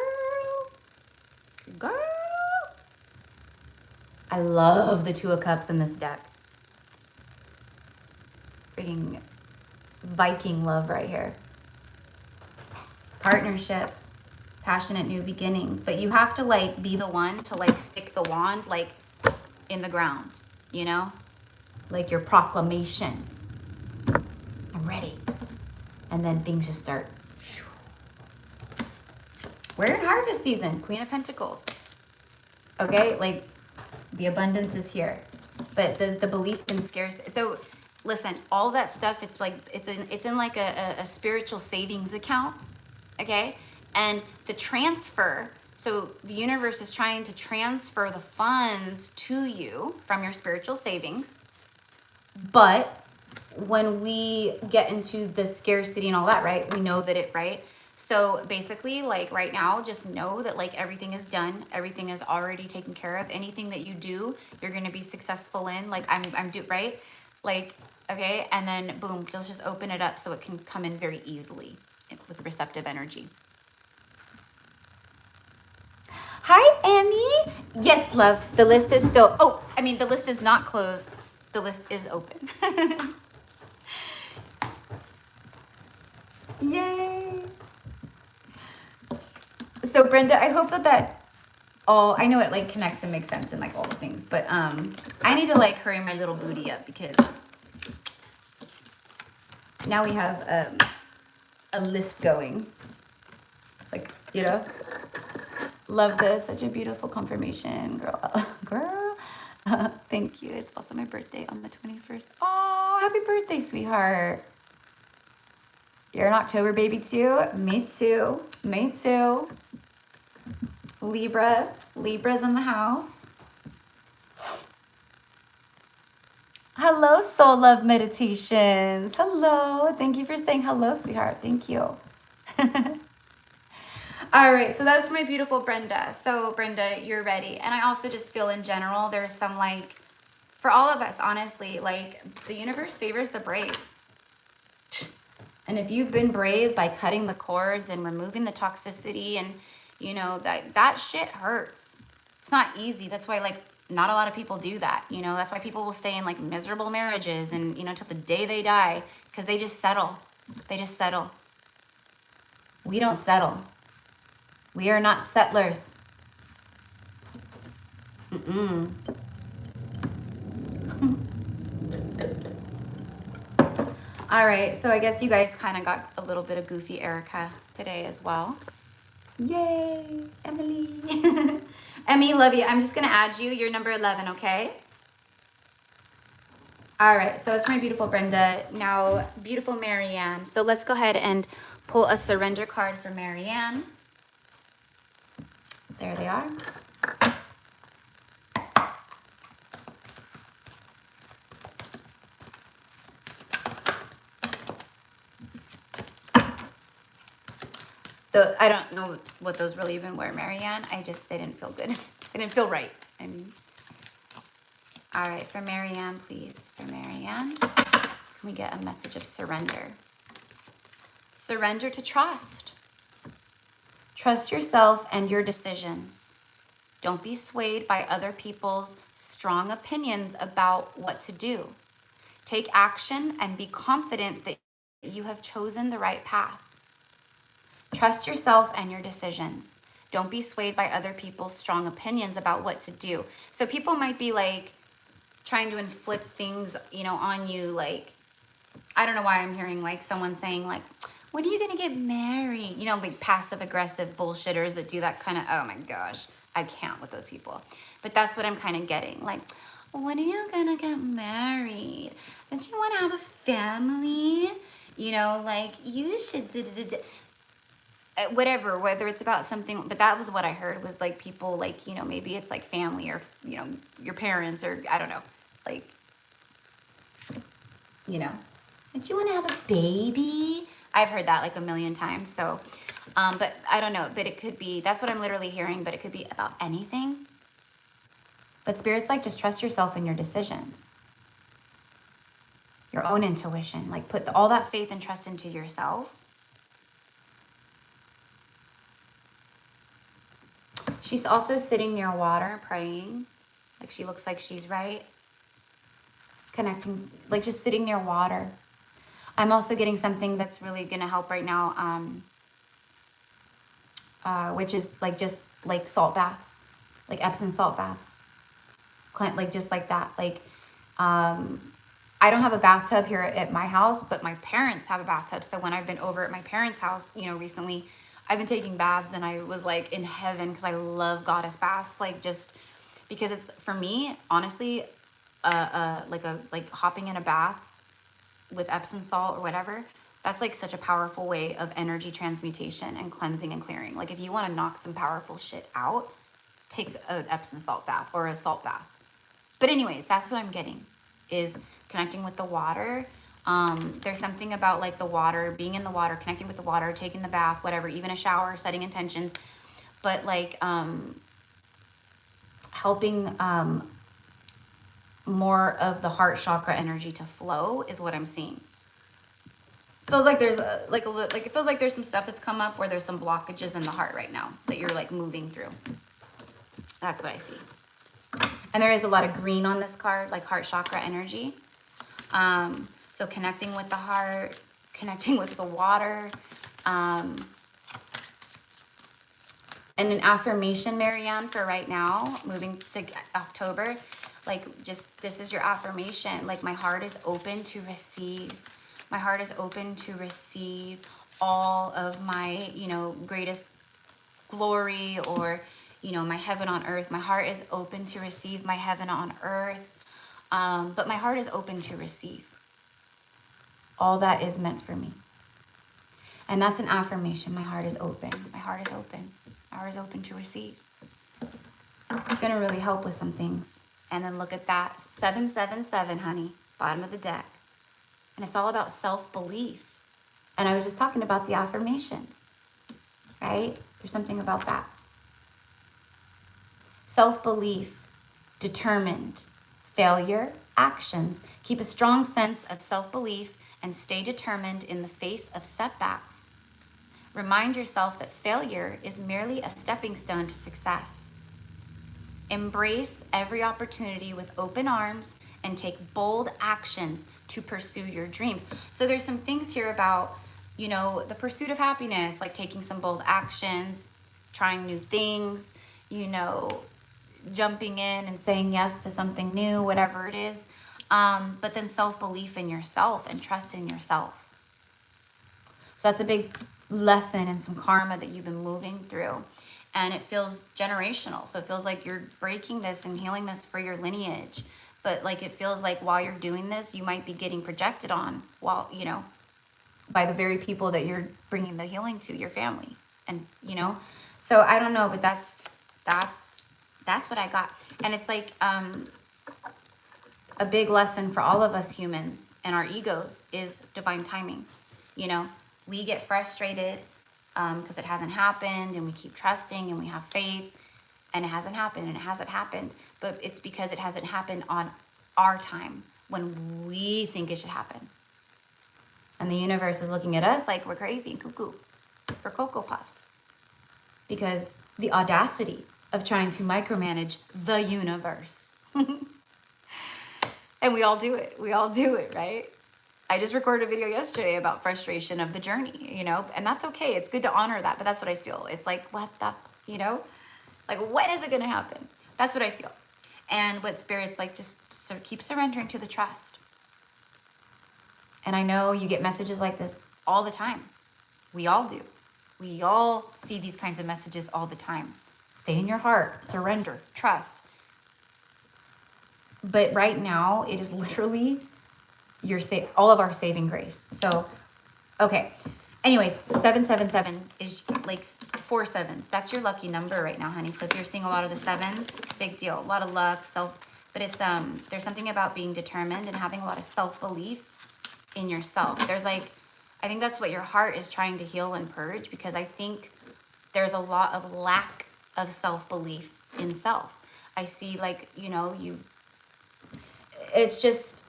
I love the Two of Cups in this deck. Freaking Viking love right here. Partnership. Passionate new beginnings. But you have to like be the one to like stick the wand like in the ground, you know, like your proclamation. I'm ready. And then things just start. We're in harvest season, Queen of Pentacles. Okay, like the abundance is here, but the belief in scarcity. So listen, all that stuff, it's like it's in like a spiritual savings account. Okay, and the transfer. So the universe is trying to transfer the funds to you from your spiritual savings. But when we get into the scarcity and all that, right, we know that it, right? So basically, like right now, just know that like everything is done. Everything is already taken care of. Anything that you do, you're going to be successful in. Like right? Like, okay. And then boom, let's just open it up so it can come in very easily with receptive energy. Hi, Emmy. Yes, love. The list is still, the list is not closed. The list is open. Yay. So Brenda, I hope that all, I know it like connects and makes sense in like all the things, but I need to like hurry my little booty up because now we have a list going. Like, you know. Love this. Such a beautiful confirmation, girl. Thank you. It's also my birthday on the 21st. Oh, happy birthday, sweetheart. You're an October baby too. Me too. Me too. Libra. Libra's in the house. Hello, Soul Love Meditations. Hello. Thank you for saying hello, sweetheart. Thank you. All right, so that's for my beautiful Brenda. So Brenda, you're ready. And I also just feel in general, there's some like, for all of us, honestly, like the universe favors the brave. And if you've been brave by cutting the cords and removing the toxicity and, you know, that shit hurts. It's not easy. That's why like not a lot of people do that. You know, that's why people will stay in like miserable marriages and, you know, till the day they die, because they just settle. They just settle. We don't settle. We are not settlers. Mm-mm. All right, so I guess you guys kind of got a little bit of goofy Erica today as well. Yay, Emily. Emmy, love you. I'm just going to add you. You're number 11, okay? All right, so it's my beautiful Brenda. Now, beautiful Marianne. So let's go ahead and pull a surrender card for Marianne. There they are. I don't know what those really even were, Marianne. They didn't feel good. They didn't feel right. I mean, all right, for Marianne, please. For Marianne, can we get a message of surrender? Surrender to trust. Trust yourself and your decisions. Don't be swayed by other people's strong opinions about what to do. Take action and be confident that you have chosen the right path. Trust yourself and your decisions. Don't be swayed by other people's strong opinions about what to do. So people might be like trying to inflict things, you know, on you. Like, I don't know why I'm hearing like someone saying like, when are you going to get married? You know, like passive aggressive bullshitters that do that kind of, oh my gosh, I can't with those people. But that's what I'm kind of getting. Like, when are you going to get married? Don't you want to have a family? You know, like you should whatever, whether it's about something, but that was what I heard was like people like, you know, maybe it's like family or, you know, your parents or I don't know, like, you know, don't you want to have a baby? I've heard that like a million times. So, but I don't know, but it could be, that's what I'm literally hearing, but it could be about anything. But Spirit's like, just trust yourself in your decisions, your own intuition, like put all that faith and trust into yourself. She's also sitting near water, praying. Like she looks like she's right. Connecting, like just sitting near water. I'm also getting something that's really going to help right now, which is like just like salt baths, like Epsom salt baths. Like just like that. Like, I don't have a bathtub here at my house, but my parents have a bathtub. So when I've been over at my parents' house, you know, recently, I've been taking baths and I was like in heaven because I love goddess baths. Like just because it's, for me, honestly, like hopping in a bath with Epsom salt or whatever, that's like such a powerful way of energy transmutation and cleansing and clearing. Like if you want to knock some powerful shit out, take an Epsom salt bath or a salt bath. But anyways, that's what I'm getting, is connecting with the water. There's something about like the water, being in the water, connecting with the water, taking the bath, whatever, even a shower, setting intentions, but like helping more of the heart chakra energy to flow is what I'm seeing. Feels like there's it feels like there's some stuff that's come up where there's some blockages in the heart right now that you're like moving through. That's what I see. And there is a lot of green on this card, like heart chakra energy. So connecting with the heart, connecting with the water. And an affirmation, Marianne, for right now, moving to October. Like just, this is your affirmation. Like my heart is open to receive. My heart is open to receive all of my, you know, greatest glory, or, you know, my heaven on earth. My heart is open to receive my heaven on earth. But my heart is open to receive all that is meant for me. And that's an affirmation. My heart is open. My heart is open. My heart is open to receive. It's going to really help with some things. And then look at that. 777, honey. Bottom of the deck. And it's all about self-belief. And I was just talking about the affirmations, right? There's something about that. Self-belief, determined, failure, actions. Keep a strong sense of self-belief and stay determined in the face of setbacks. Remind yourself that failure is merely a stepping stone to success. Embrace every opportunity with open arms and take bold actions to pursue your dreams. So there's some things here about, you know, the pursuit of happiness, like taking some bold actions, trying new things, you know, jumping in and saying yes to something new, whatever it is. But then self-belief in yourself and trust in yourself. So that's a big lesson and some karma that you've been moving through. And it feels generational. So it feels like you're breaking this and healing this for your lineage. But like, it feels like while you're doing this, you might be getting projected on while, you know, by the very people that you're bringing the healing to, your family. And, you know, so I don't know, but that's what I got. And it's like, a big lesson for all of us humans and our egos is divine timing. You know, we get frustrated because it hasn't happened, and we keep trusting and we have faith, and it hasn't happened and it hasn't happened. But it's because it hasn't happened on our time when we think it should happen. And the universe is looking at us like we're crazy and cuckoo for Cocoa Puffs. Because the audacity of trying to micromanage the universe. And we all do it. We all do it, right? I just recorded a video yesterday about frustration of the journey, you know, and that's okay. It's good to honor that, but that's what I feel. It's like, what the, you know, like, when is it going to happen? That's what I feel. And what Spirit's like, just keep surrendering to the trust. And I know you get messages like this all the time. We all do. We all see these kinds of messages all the time. Stay in your heart, surrender, trust. But right now, it is literally all of our saving grace. So, okay. Anyways, 777 is like 4 sevens. That's your lucky number right now, honey. So if you're seeing a lot of the sevens, big deal. A lot of luck, but it's there's something about being determined and having a lot of self-belief in yourself. There's like, I think that's what your heart is trying to heal and purge, because I think there's a lot of lack of self-belief in self. I see, like, you know, it's just,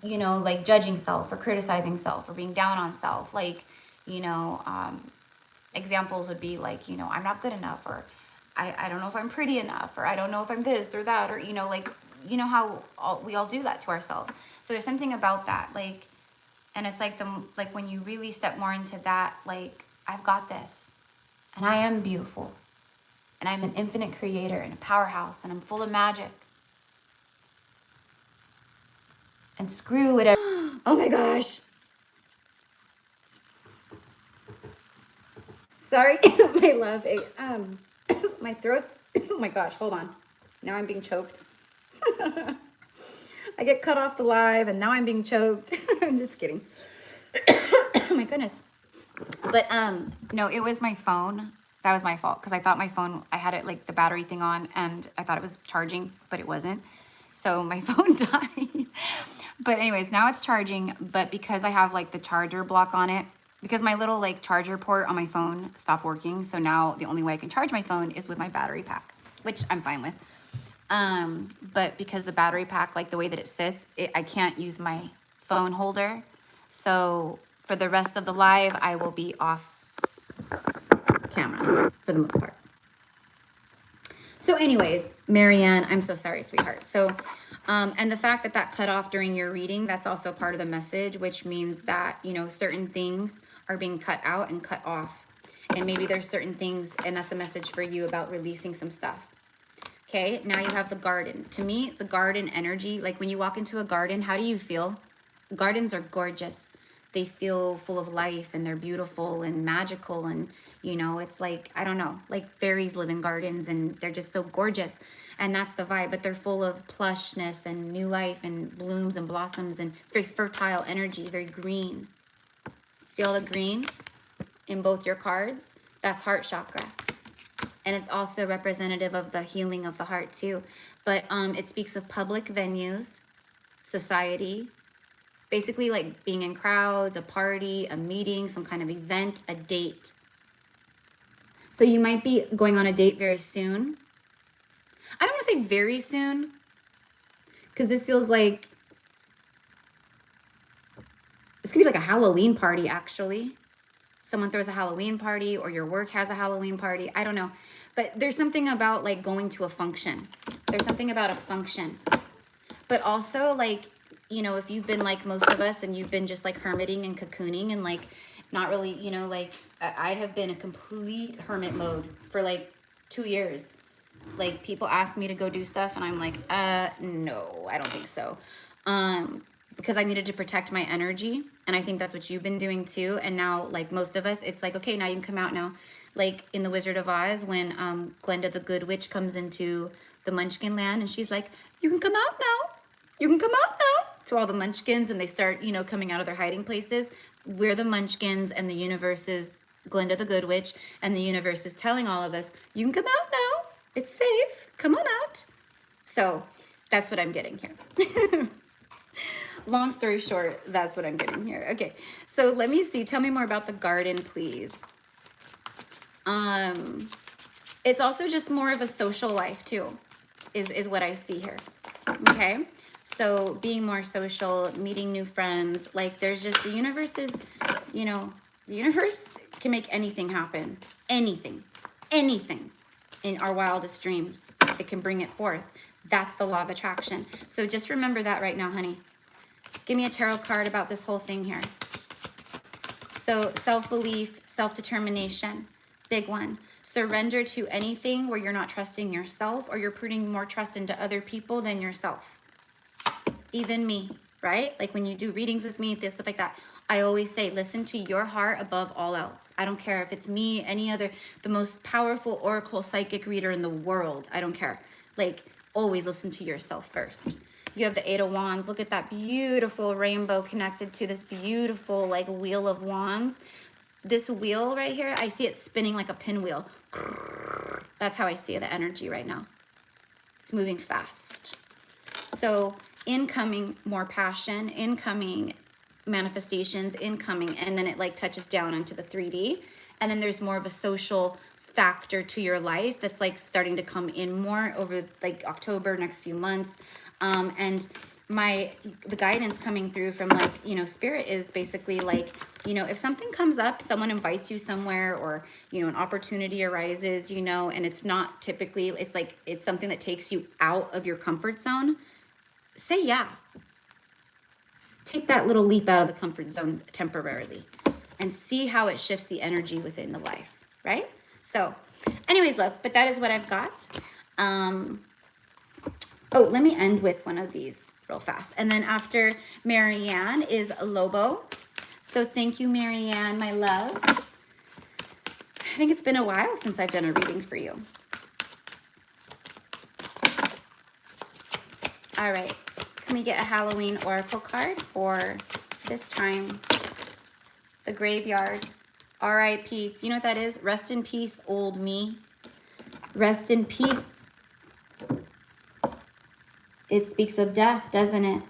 you know, like judging self or criticizing self or being down on self. Like, you know, examples would be like, you know, I'm not good enough, or I don't know if I'm pretty enough, or I don't know if I'm this or that, or, you know, like, you know how we all do that to ourselves. So there's something about that, like, and it's like like when you really step more into that, like, I've got this, and I am beautiful, and I'm an infinite creator and a powerhouse, and I'm full of magic. And screw whatever. Oh my gosh. Sorry, my love. My throat's, oh my gosh, hold on. Now I'm being choked. I get cut off the live and now I'm being choked. I'm just kidding. Oh my goodness. But no, it was my phone. That was my fault, because I thought my phone, I had it like the battery thing on, and I thought it was charging, but it wasn't. So my phone died. But anyways, now it's charging, but because I have like the charger block on it, because my little like charger port on my phone stopped working, so now the only way I can charge my phone is with my battery pack, which I'm fine with. But because the battery pack, like the way that it sits, I can't use my phone holder. So for the rest of the live, I will be off camera for the most part. So anyways, Marianne, I'm so sorry, sweetheart. So, and the fact that that cut off during your reading, that's also part of the message, which means that, you know, certain things are being cut out and cut off. And maybe there's certain things, and that's a message for you about releasing some stuff. Okay, now you have the garden. To me, the garden energy, like when you walk into a garden, how do you feel? Gardens are gorgeous. They feel full of life, and they're beautiful and magical, and, you know, it's like, I don't know, like fairies live in gardens, and they're just so gorgeous. And that's the vibe, but they're full of plushness and new life and blooms and blossoms, and it's very fertile energy, very green. See all the green in both your cards? That's heart chakra. And it's also representative of the healing of the heart too. But it speaks of public venues, society, basically like being in crowds, a party, a meeting, some kind of event, a date. So you might be going on a date very soon. I don't want to say very soon, because this feels like it's gonna be like a Halloween party, actually. someone throws a Halloween party or your work has a Halloween party. I don't know. But there's something about like going to a function. There's something about a function. But also like, you know, if you've been like most of us and you've been just like hermiting and cocooning and like not really, you know, like I have been a complete hermit mode for like 2 years. Like people ask me to go do stuff and I'm like, no, I don't think so. Because I needed to protect my energy. And I think that's what you've been doing too. And now like most of us, it's like, okay, now you can come out now. Like in The Wizard of Oz, when Glenda the Good Witch comes into the Munchkin land and she's like, you can come out now. You can come out now. To all the Munchkins, and they start, you know, coming out of their hiding places. We're the Munchkins, and the universe is Glenda the Good Witch, and the universe is telling all of us, you can come out now. It's safe. Come on out. So that's what I'm getting here. Long story short, that's what I'm getting here. Okay, so let me see. Tell me more about the garden, please. It's also just more of a social life too, is what I see here. Okay. So being more social, meeting new friends, like there's just, the universe is, you know, the universe can make anything happen. Anything in our wildest dreams. It can bring it forth. That's the law of attraction. So just remember that right now, honey. Give me a tarot card about this whole thing here. So self-belief, self-determination, big one. Surrender to anything where you're not trusting yourself or you're putting more trust into other people than yourself. Even me, right? Like when you do readings with me, this stuff like that, I always say, listen to your heart above all else. I don't care if it's me, any other, the most powerful oracle psychic reader in the world. I don't care. Like always listen to yourself first. You have the 8 of Wands. Look at that beautiful rainbow connected to this beautiful like wheel of wands. This wheel right here, I see it spinning like a pinwheel. That's how I see the energy right now. It's moving fast. So incoming more passion, incoming manifestations, incoming, and then it like touches down into the 3D. And then there's more of a social factor to your life that's like starting to come in more over like October, next few months. And the guidance coming through from like, you know, spirit is basically like, you know, if something comes up, someone invites you somewhere or, you know, an opportunity arises, you know, and it's not typically, it's like, it's something that takes you out of your comfort zone. Say yeah. Take that little leap out of the comfort zone temporarily and see how it shifts the energy within the life, right? So anyways, love, but that is what I've got. Oh, let me end with one of these real fast. And then after Marianne is Lobo. So thank you, Marianne, my love. I think it's been a while since I've done a reading for you. All right. Can we get a Halloween oracle card for this time? The graveyard. R.I.P. Do you know what that is? Rest in peace, old me. Rest in peace. It speaks of death, doesn't it?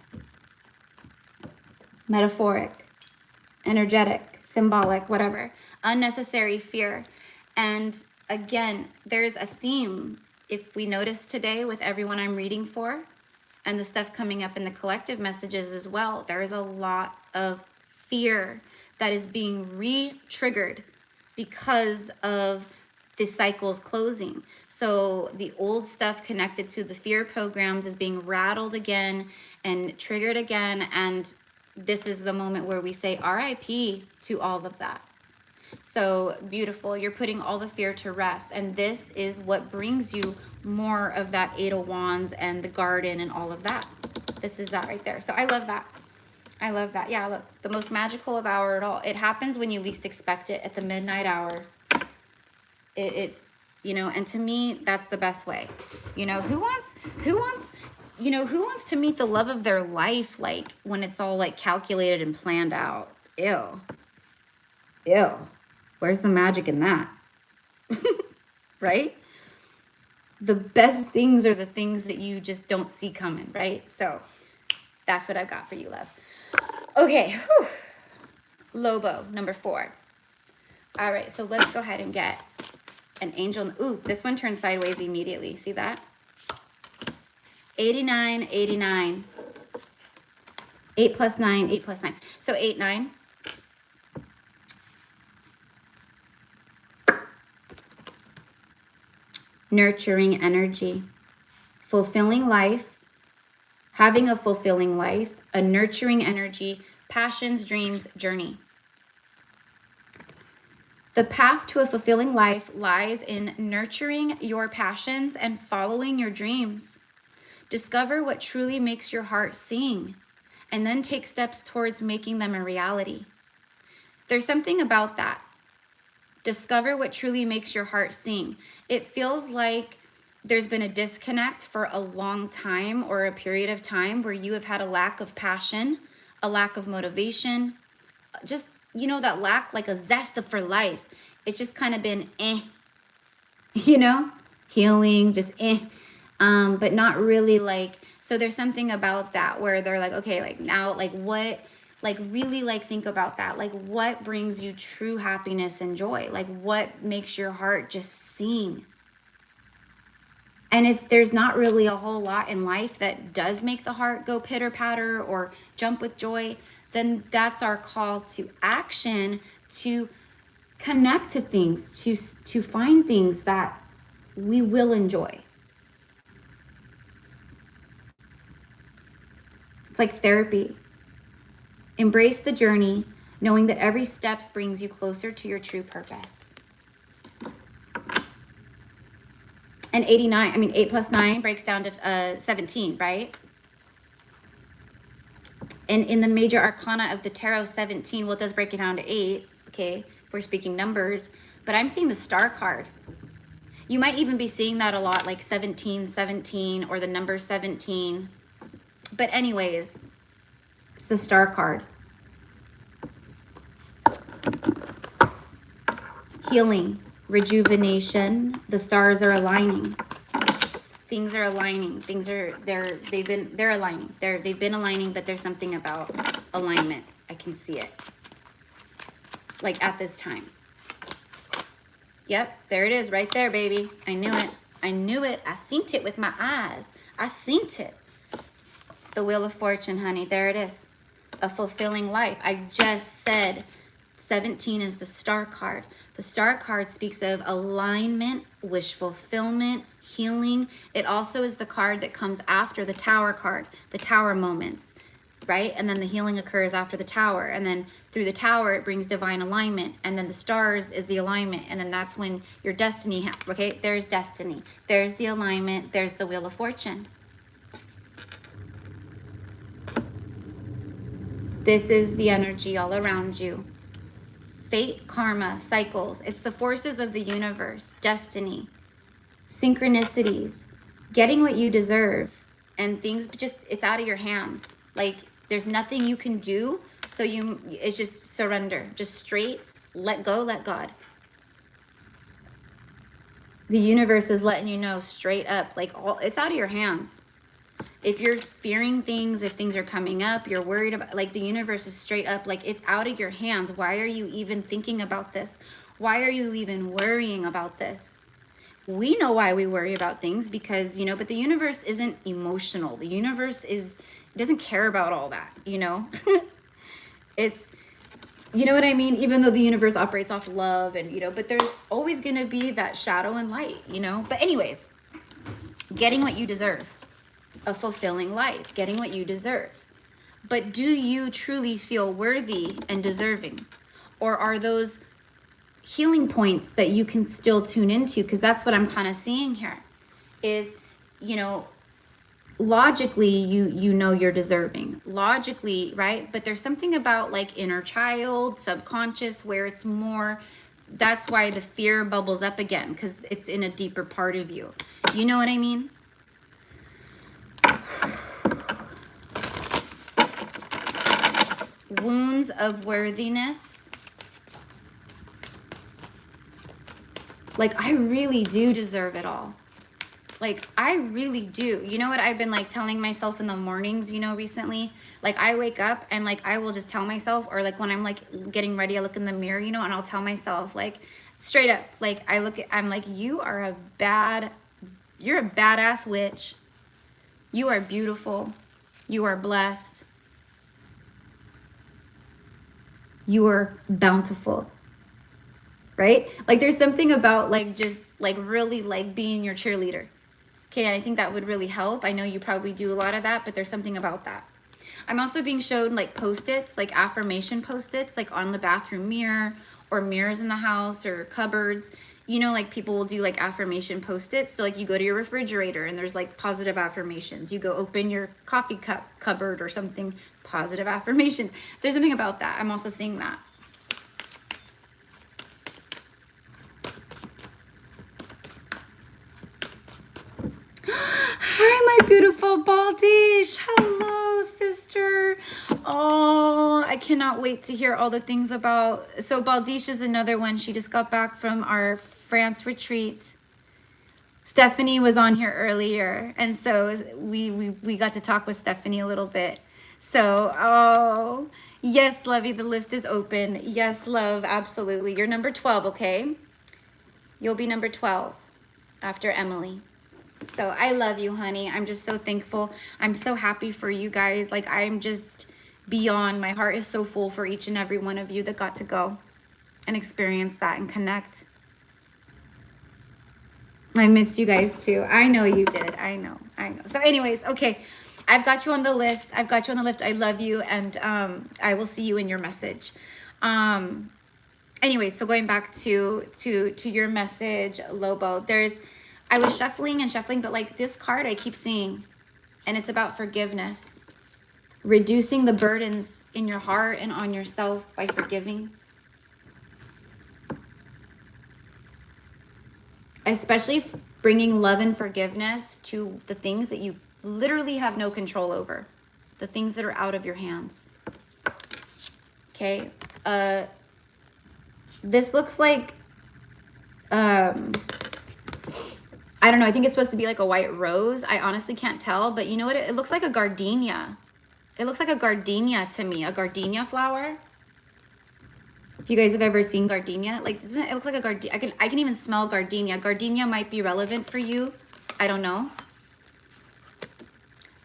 Metaphoric, energetic, symbolic, whatever. Unnecessary fear. And again, there's a theme, if we notice today with everyone I'm reading for, and the stuff coming up in the collective messages as well, there is a lot of fear that is being re-triggered because of the cycle's closing. So the old stuff connected to the fear programs is being rattled again and triggered again. And this is the moment where we say RIP to all of that. So beautiful. You're putting all the fear to rest. And this is what brings you more of that 8 of Wands and the garden and all of that. This is that right there. So I love that. I love that. Yeah, look, the most magical of hour at all. It happens when you least expect it, at the midnight hour. You know, and to me, that's the best way. You know, who wants to meet the love of their life, like when it's all like calculated and planned out? Ew. Where's the magic in that? Right? The best things are the things that you just don't see coming, right? So that's what I've got for you, love. Okay. Whew. Lobo, number 4. All right, so let's go ahead and get an angel. Ooh, this one turns sideways immediately. See that? 89, 89. 8 plus 9, 8 plus 9. So 8, 9. nurturing energy, fulfilling life, having a fulfilling life, a nurturing energy, passions, dreams, journey. The path to a fulfilling life lies in nurturing your passions and following your dreams. Discover what truly makes your heart sing, and then take steps towards making them a reality. There's something about that. Discover what truly makes your heart sing. It feels like there's been a disconnect for a long time, or a period of time where you have had a lack of passion, a lack of motivation, just, you know, that lack, like a zest for life. It's just kind of been you know, healing, just but not really like, so there's something about that where they're like, okay, like now, like what, like really like think about that. Like what brings you true happiness and joy? Like what makes your heart just sing? And if there's not really a whole lot in life that does make the heart go pitter patter or jump with joy, then that's our call to action, to connect to things, to find things that we will enjoy. It's like therapy. Embrace the journey, knowing that every step brings you closer to your true purpose. And 89, I mean, 8 plus 9 breaks down to 17, right? And in the major arcana of the tarot, 17, well, it does break it down to 8, okay, if we're speaking numbers, but I'm seeing the star card. You might even be seeing that a lot, like 17, 17, or the number 17. But anyways, it's the star card. Healing, rejuvenation, the stars are aligning. Things are aligning. They're aligning. They've been aligning, but there's something about alignment. I can see it. Like at this time. Yep, there it is right there, baby. I knew it. I knew it. I seen it with my eyes. I seen it. The Wheel of Fortune, honey. There it is. A fulfilling life. I just said 17 is the star card. The star card speaks of alignment, wish fulfillment, healing. It also is the card that comes after the Tower card, the Tower moments, right? And then the healing occurs after the Tower. And then through the Tower, it brings divine alignment. And then the stars is the alignment. And then that's when your destiny, okay? There's destiny. There's the alignment. There's the Wheel of Fortune. This is the energy all around you. Fate, karma, cycles. It's the forces of the universe, destiny, synchronicities, getting what you deserve, and things just, it's out of your hands. Like there's nothing you can do. So it's just surrender, just straight, let go, let God. The universe is letting you know straight up, like it's out of your hands. If you're fearing things, if things are coming up, you're worried about, like the universe is straight up, like it's out of your hands. Why are you even thinking about this? Why are you even worrying about this? We know why we worry about things because, you know, but the universe isn't emotional. The universe doesn't care about all that, you know? It's, you know what I mean? Even though the universe operates off love and, you know, but there's always going to be that shadow and light, you know? But anyways, getting what you deserve. A fulfilling life, getting what you deserve. But do you truly feel worthy and deserving? Or are those healing points that you can still tune into? Because that's what I'm kind of seeing here is, you know, logically you know you're deserving. Logically, right? But there's something about like inner child, subconscious, where it's more, that's why the fear bubbles up again, because it's in a deeper part of you. You know what I mean? Wounds of worthiness. Like, I really do deserve it all. Like, I really do. You know what I've been like telling myself in the mornings, you know, recently? Like, I wake up and like, I will just tell myself, or like when I'm like getting ready, I look in the mirror, you know, and I'll tell myself like straight up, like I'm like, you're a badass witch. You are beautiful. You are blessed. You are bountiful. right? Like there's something about like just like really like being your cheerleader. Okay, I think that would really help. I know you probably do a lot of that, but there's something about that. I'm also being shown like post-its, like affirmation post-its, like on the bathroom mirror or mirrors in the house or cupboards. You know, like people will do like affirmation post-its. So like you go to your refrigerator and there's like positive affirmations. You go open your coffee cup cupboard or something, positive affirmations. There's something about that. I'm also seeing that. Hi, my beautiful Baldish. Hello, sister. Oh, I cannot wait to hear all the things about. So Baldish is another one. She just got back from our France retreat. Stephanie was on here earlier, and so we got to talk with Stephanie a little bit. So, oh, yes, Lovey, the list is open. Yes, love, absolutely. You're number 12, okay? You'll be number 12 after Emily. So I love you, honey. I'm just so thankful. I'm so happy for you guys. Like, I'm just beyond. My heart is so full for each and every one of you that got to go and experience that and connect. I missed you guys too. I know you did. I know. So anyways, okay. I've got you on the list. I love you, and I will see you in your message. Anyway, so going back to your message, Lobo, I was shuffling and shuffling, but like this card I keep seeing, and it's about forgiveness. Reducing the burdens in your heart and on yourself by forgiving. Especially bringing love and forgiveness to the things that you literally have no control over. The things that are out of your hands. Okay. This looks like, I don't know. I think it's supposed to be like a white rose. I honestly can't tell, but you know what? It looks like a gardenia. It looks like a gardenia to me, a gardenia flower. If you guys have ever seen gardenia, like it looks like a gardenia. I can even smell gardenia. Gardenia might be relevant for you. I don't know.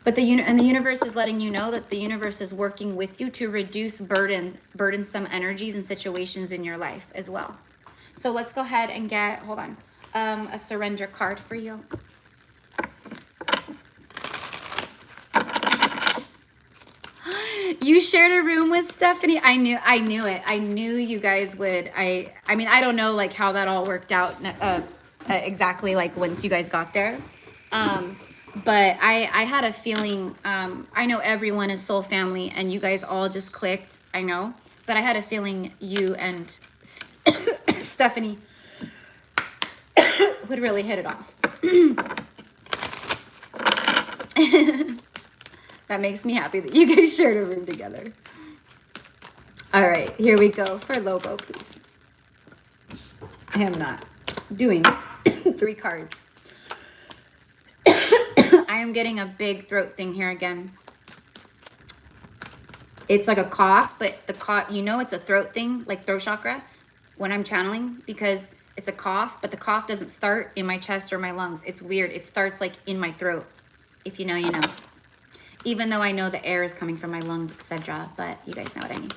But the universe is letting you know that the universe is working with you to reduce burdensome energies and situations in your life as well. So let's go ahead and get, hold on, a surrender card for you. You shared a room with Stephanie. I knew it. I knew you guys would. I mean, I don't know like how that all worked out exactly like once you guys got there. But I had a feeling, I know everyone is soul family and you guys all just clicked, I know. But I had a feeling you and Stephanie would really hit it off. That makes me happy that you guys shared a room together. All right, here we go for Lobo, please. I am not doing 3 cards. I am getting a big throat thing here again. It's like a cough, but the cough, you know, it's a throat thing, like throat chakra, when I'm channeling, because it's a cough, but the cough doesn't start in my chest or my lungs. It's weird. It starts like in my throat. If you know, you know. Even though I know the air is coming from my lungs, etc. But you guys know what I mean.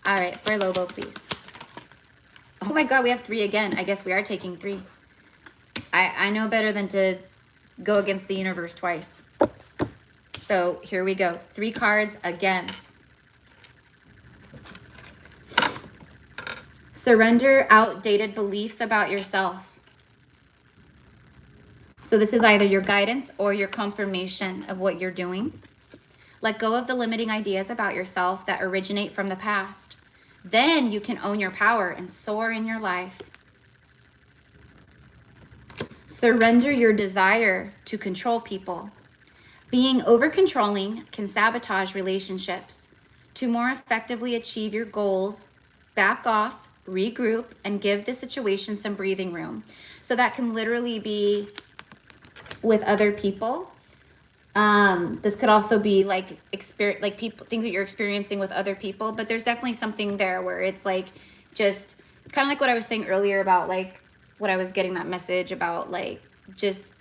All right, for Lobo, please. Oh my God, we have 3 again. I guess we are taking 3. I know better than to go against the universe twice. So here we go. 3 cards again. Surrender outdated beliefs about yourself. So this is either your guidance or your confirmation of what you're doing. Let go of the limiting ideas about yourself that originate from the past. Then you can own your power and soar in your life. Surrender your desire to control people. Being over-controlling can sabotage relationships. To more effectively achieve your goals, back off, regroup, and give the situation some breathing room. So that can literally be with other people. This could also be like things that you're experiencing with other people, but there's definitely something there where it's like just kind of like what I was saying earlier about like what I was getting that message about, like just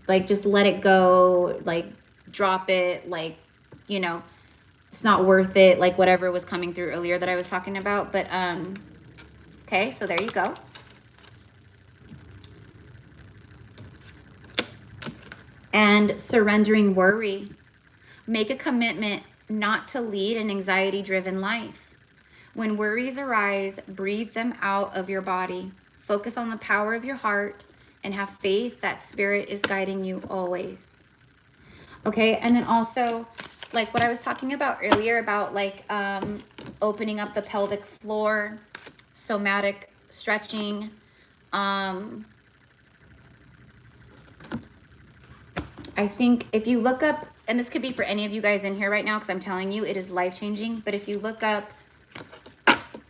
let it go, like drop it, like, you know, it's not worth it, like whatever was coming through earlier that I was talking about. But Okay, so there you go. And surrendering worry. Make a commitment not to lead an anxiety-driven life. When worries arise, breathe them out of your body. Focus on the power of your heart and have faith that spirit is guiding you always. Okay, and then also, like what I was talking about earlier about like opening up the pelvic floor, somatic stretching. I think if you look up, and this could be for any of you guys in here right now, because I'm telling you, it is life-changing. But if you look up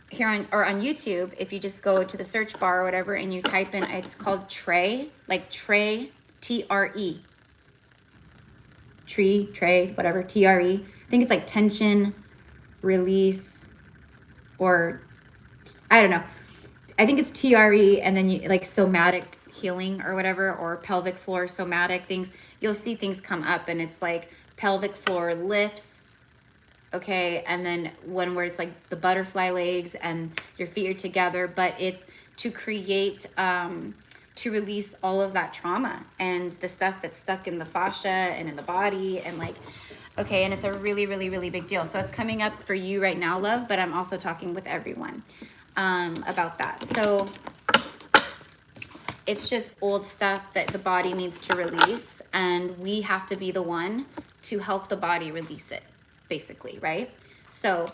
here on YouTube, if you just go to the search bar or whatever, and you type in, it's called Trey, like Trey, T-R-E. Trey, whatever, T-R-E. I think it's like tension, release, or I don't know. I think it's T-R-E, and then you like somatic healing or whatever, or pelvic floor somatic things. You'll see things come up, and it's like pelvic floor lifts, okay, and then one where it's like the butterfly legs and your feet are together, but it's to create, to release all of that trauma and the stuff that's stuck in the fascia and in the body, and like, okay, and it's a really, really, really big deal. So it's coming up for you right now, love, but I'm also talking with everyone about that. So it's just old stuff that the body needs to release, and we have to be the one to help the body release it, basically, right? So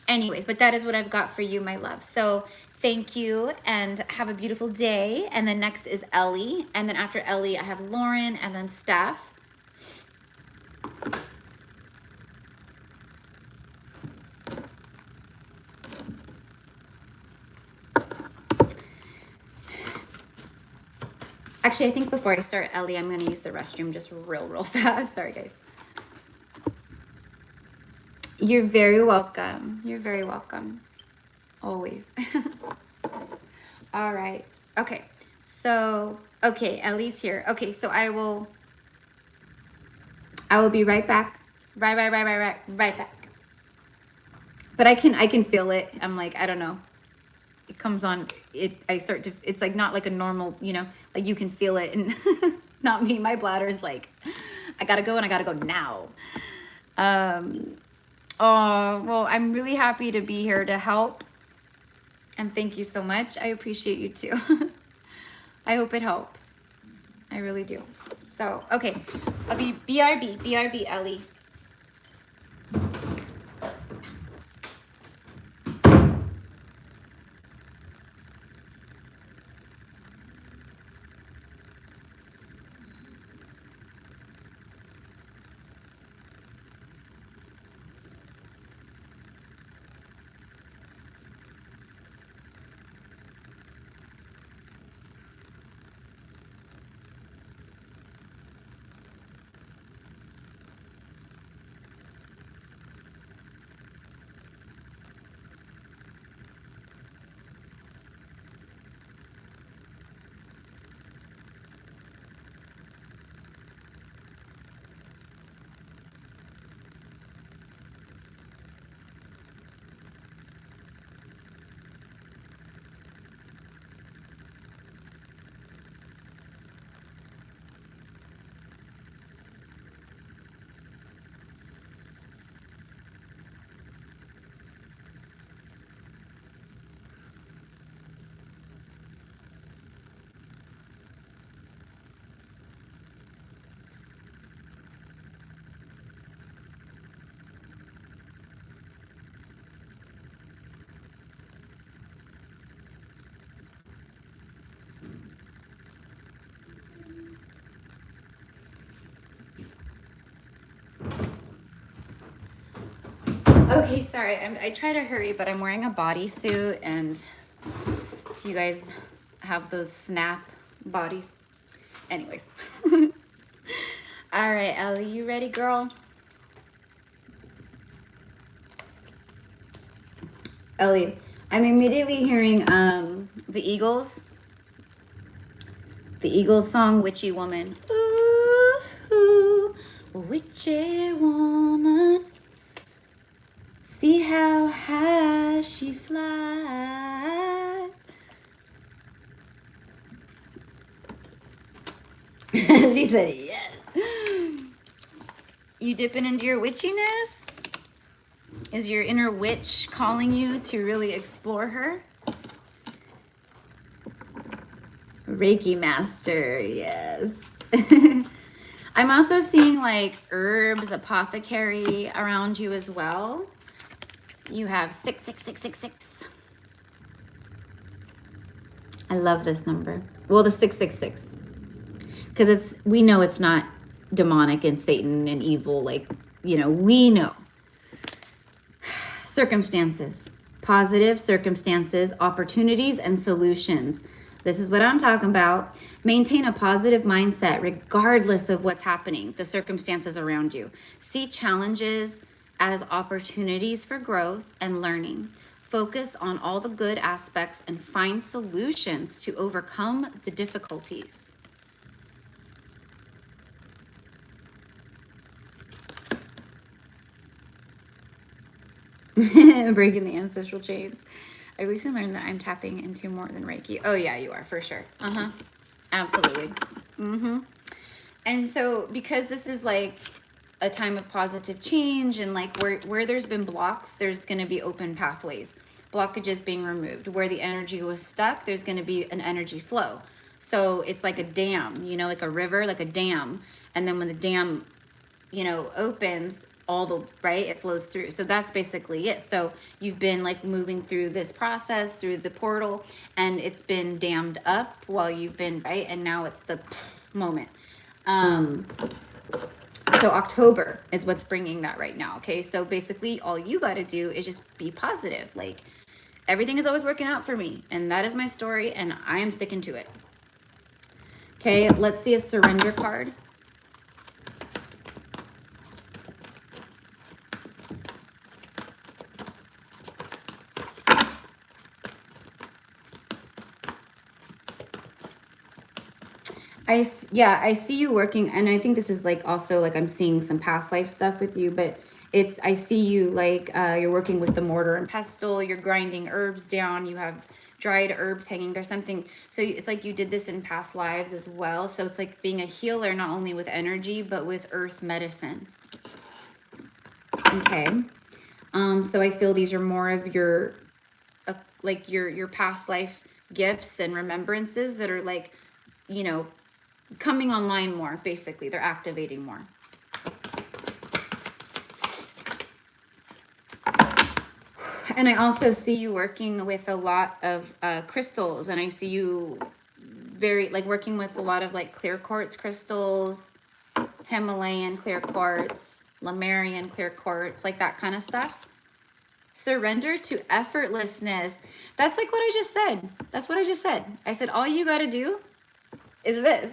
anyways, but that is what I've got for you, my love. So thank you, and have a beautiful day. And then next is Ellie, and then after Ellie I have Lauren, and then Steph. Actually, I think before I start Ellie, I'm gonna use the restroom just real fast. Sorry, guys. You're very welcome. You're very welcome. Always. All right. Okay. So, okay, Ellie's here. Okay, so I will be right back. Right back. But I can feel it. I'm like, I don't know. It comes on, it's like not like a normal, you know, like you can feel it, and not me. My bladder is like, I gotta go, and I gotta go now. Oh, well, I'm really happy to be here to help. And thank you so much. I appreciate you too. I hope it helps. I really do. So, okay. I'll be BRB, Ellie. Okay, sorry. I try to hurry, but I'm wearing a bodysuit, and you guys have those snap bodies. Anyways. All right, Ellie, you ready, girl? Ellie, I'm immediately hearing the Eagles song, Witchy Woman. Ooh, ooh, witchy woman. See how high she flies. She said yes. You dipping into your witchiness? Is your inner witch calling you to really explore her? Reiki master, yes. I'm also seeing like herbs, apothecary around you as well. You have 66666. I love this number. Well, the 666. Because we know it's not demonic and Satan and evil, like, you know, we know. Circumstances, positive circumstances, opportunities, and solutions. This is what I'm talking about. Maintain a positive mindset regardless of what's happening, the circumstances around you. See challenges as opportunities for growth and learning. Focus on all the good aspects and find solutions to overcome the difficulties. Breaking the ancestral chains. I recently learned that I'm tapping into more than Reiki. Oh yeah, you are for sure. Absolutely. And so because this is like a time of positive change and like where there's been blocks, there's going to be open pathways. Blockages being removed. Where the energy was stuck, there's going to be an energy flow. So it's like a dam, you know, like a river, like a dam. And then when the dam, you know, opens, right, it flows through. So that's basically it. So you've been like moving through this process through the portal, and it's been dammed up while you've been, right, and now it's the moment. So October is what's bringing that right now. Okay, so basically all you got to do is just be positive. Like, everything is always working out for me, and that is my story, and I am sticking to it. Okay, let's see a surrender card. I see you working, and I think this is like also like I'm seeing some past life stuff with you, but I see you like you're working with the mortar and pestle, you're grinding herbs down, you have dried herbs hanging, there's something, so it's like you did this in past lives as well, so it's like being a healer not only with energy but with earth medicine. Okay, so I feel these are more of your like your past life gifts and remembrances that are like, you know, coming online more. Basically, they're activating more. And I also see you working with a lot of crystals, and I see you very like working with a lot of like clear quartz crystals, Himalayan clear quartz, Lemurian clear quartz, like that kind of stuff. Surrender to effortlessness. That's like what I just said. That's what I just said. I said all you got to do is this.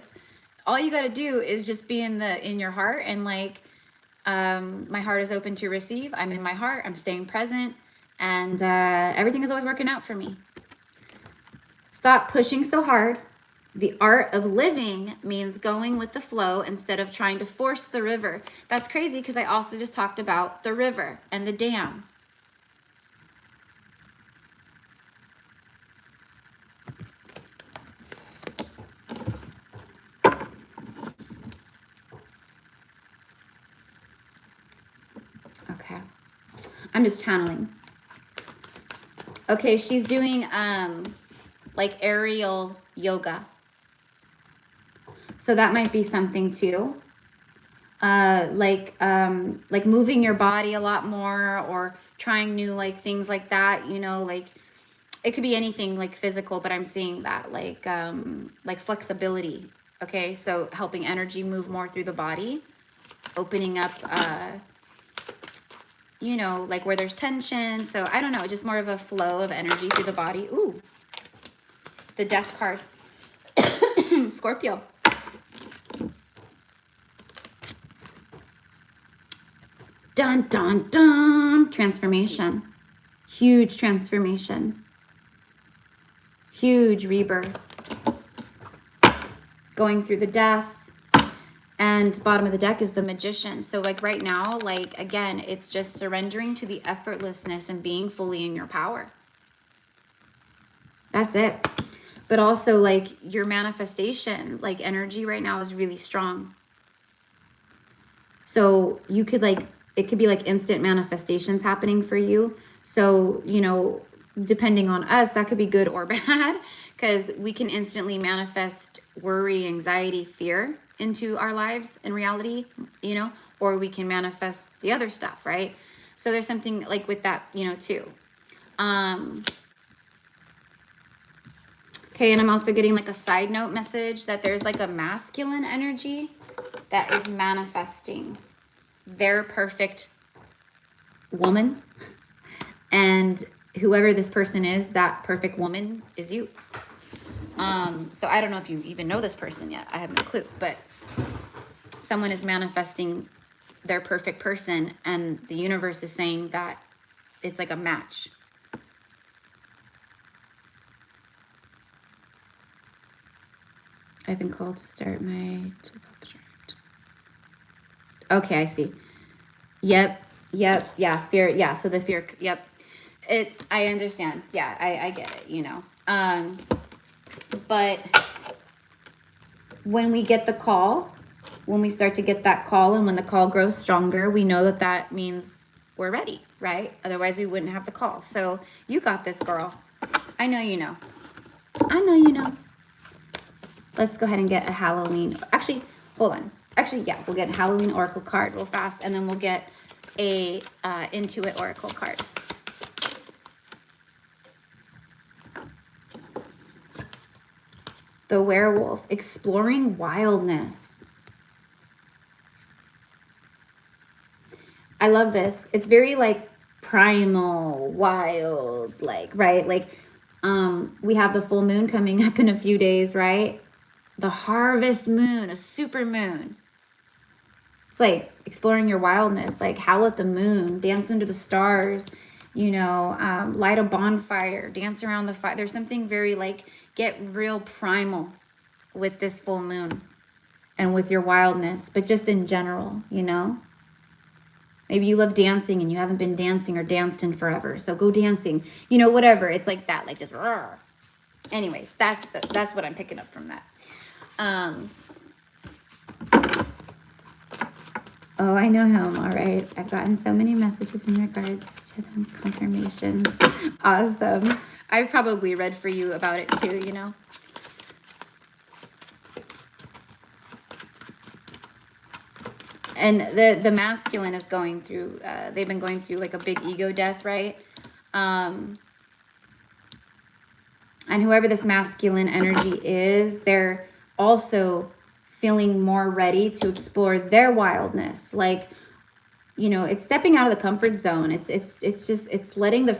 All you got to do is just be in your heart, and like my heart is open to receive. I'm in my heart. I'm staying present, and everything is always working out for me. Stop pushing so hard. The art of living means going with the flow instead of trying to force the river. That's crazy because I also just talked about the river and the dam. Okay. I'm just channeling. Okay, she's doing like aerial yoga. So that might be something too. Like moving your body a lot more, or trying new like things like that, you know, like it could be anything like physical, but I'm seeing that like flexibility. Okay, so helping energy move more through the body, opening up you know, like where there's tension. So I don't know, just more of a flow of energy through the body. Ooh, the death card. Scorpio. Dun, dun, dun. Transformation. Huge transformation. Huge rebirth. Going through the death. And bottom of the deck is the Magician. So like right now, like again, it's just surrendering to the effortlessness and being fully in your power. That's it. But also like your manifestation, like energy right now is really strong. So you could like, it could be like instant manifestations happening for you. So, you know, depending on us, that could be good or bad, because we can instantly manifest worry, anxiety, fear into our lives in reality, you know, or we can manifest the other stuff, right? So there's something like with that, you know, too. Okay, and I'm also getting like a side note message that there's like a masculine energy that is manifesting their perfect woman. And whoever this person is, that perfect woman is you. So I don't know if you even know this person yet. I have no clue, but someone is manifesting their perfect person, and the universe is saying that it's like a match. I've been called to start my chart. Okay, I see. Yep, yeah, fear, yeah, so the fear, yep. I understand. Yeah, I get it, you know. But when we get the call, when we start to get that call, and when the call grows stronger, we know that that means we're ready, right? Otherwise, we wouldn't have the call. So you got this, girl. I know you know. I know you know. Let's go ahead and get a Halloween. Actually, hold on. Actually, yeah, we'll get a Halloween Oracle card real fast, and then we'll get a Intuit Oracle card. The Werewolf, exploring wildness. I love this. It's very like primal, wild, like, right? Like, we have the full moon coming up in a few days, right? The harvest moon, a super moon. It's like exploring your wildness, like howl at the moon, dance into the stars, you know, light a bonfire, dance around the fire. There's something very like, get real primal with this full moon and with your wildness, but just in general, you know. Maybe you love dancing and you haven't been dancing or danced in forever, so go dancing, you know, whatever. It's like that, like just roar. Anyways, that's what I'm picking up from that. Oh, I know him. All right. I've gotten so many messages in regards to them confirmations. Awesome. I've probably read for you about it too, you know. And the masculine is going through, they've been going through like a big ego death, right? And whoever this masculine energy is, they're also feeling more ready to explore their wildness. Like, you know, it's stepping out of the comfort zone. It's just, it's letting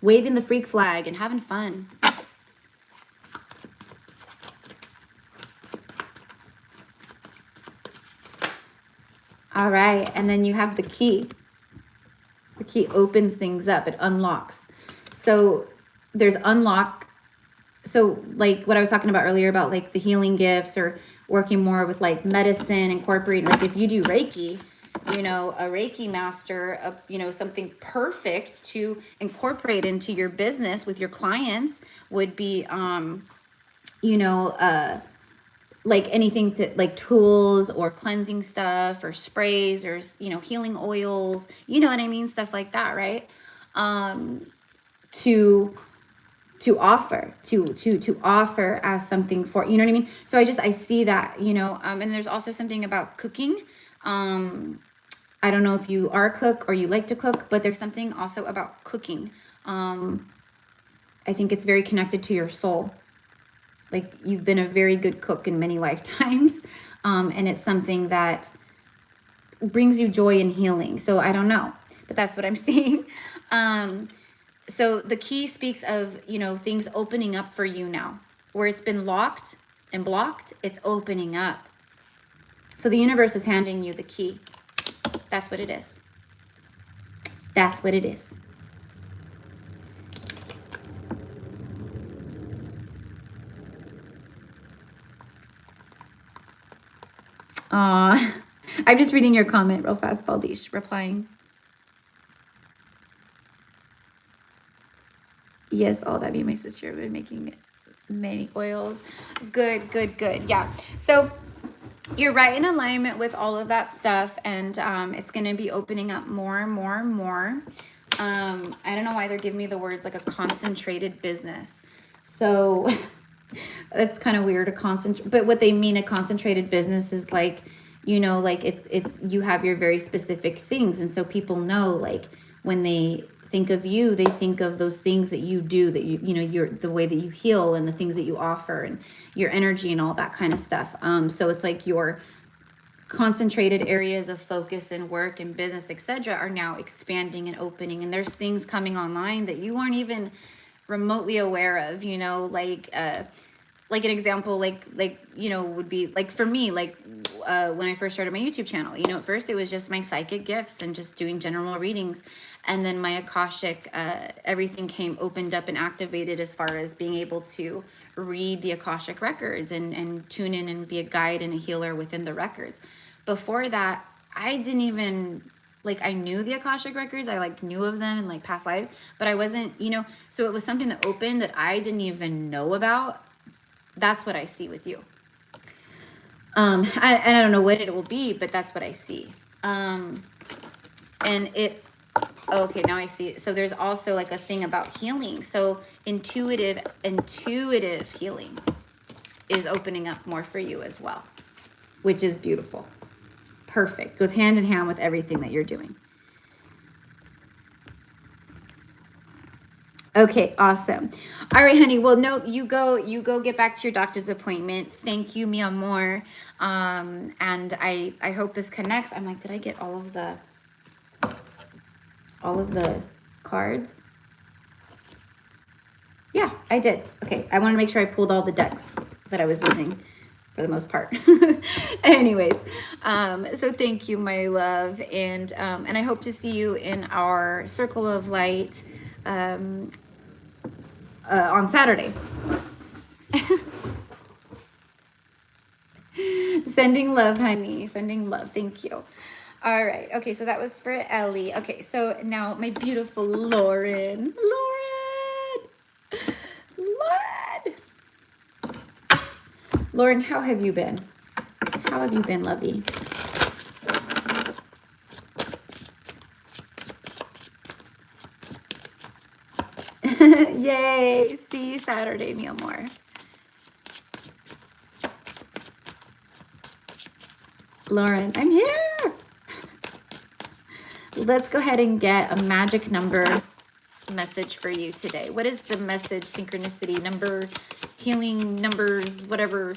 waving the freak flag and having fun. All right, and then you have the key. The key opens things up. It unlocks. So there's unlock. So like what I was talking about earlier about like the healing gifts or working more with like medicine, incorporating, like if you do Reiki, you know, a Reiki master of, you know, something perfect to incorporate into your business with your clients would be, you know, like anything to like tools or cleansing stuff or sprays or, you know, healing oils, you know what I mean? Stuff like that, right? To offer as something for, you know what I mean? So I see that, you know, and there's also something about cooking. I don't know if you are a cook or you like to cook, but there's something also about cooking. I think it's very connected to your soul. Like you've been a very good cook in many lifetimes. And it's something that brings you joy and healing. So I don't know, but that's what I'm seeing. So the key speaks of, you know, things opening up for you now. Where it's been locked and blocked, it's opening up. So the universe is handing you the key. That's what it is. That's what it is. Aw. I'm just reading your comment real fast, Baldish, replying. Yes, all that me and my sister have been making many oils. Good, good, good. Yeah. So you're right in alignment with all of that stuff, and it's going to be opening up more and more and more. I don't know why they're giving me the words like a concentrated business. So it's kind of weird to concentrate, but what they mean a concentrated business is like, you know, like it's you have your very specific things, and so people know, like, when they think of you, they think of those things that you do, that you know, you're the way that you heal and the things that you offer and your energy and all that kind of stuff. So it's like your concentrated areas of focus and work and business, etc., are now expanding and opening, and there's things coming online that you aren't even remotely aware of, you know, like an example, like you know, would be like for me, like when I first started my YouTube channel, you know, at first it was just my psychic gifts and just doing general readings, and then my Akashic, everything came opened up and activated as far as being able to read the Akashic records and tune in and be a guide and a healer within the records. Before that, I didn't even, like, I knew the Akashic records, I like knew of them in like past lives, but I wasn't, you know, so it was something that opened that I didn't even know about. That's what I see with you. I don't know what it will be, but that's what I see. And it, okay, now I see it. So there's also like a thing about healing. So intuitive healing is opening up more for you as well, which is beautiful. Perfect. Goes hand in hand with everything that you're doing. Okay, awesome. All right, honey. Well, no, you go get back to your doctor's appointment. Thank you, mi amor. And I hope this connects. I'm like, did I get all of the cards? Yeah, I did. Okay, I want to make sure I pulled all the decks that I was using for the most part. Anyways, so thank you, my love, and I hope to see you in our circle of light on Saturday. Sending love, honey. Sending love. Thank you. All right. Okay, so that was for Ellie. Okay, so now my beautiful Lauren. Lauren, how have you been? How have you been, lovey? Yay. See you Saturday, mi amor. Lauren, I'm here. Let's go ahead and get a magic number message for you today. What is the message, synchronicity, number, healing numbers, whatever?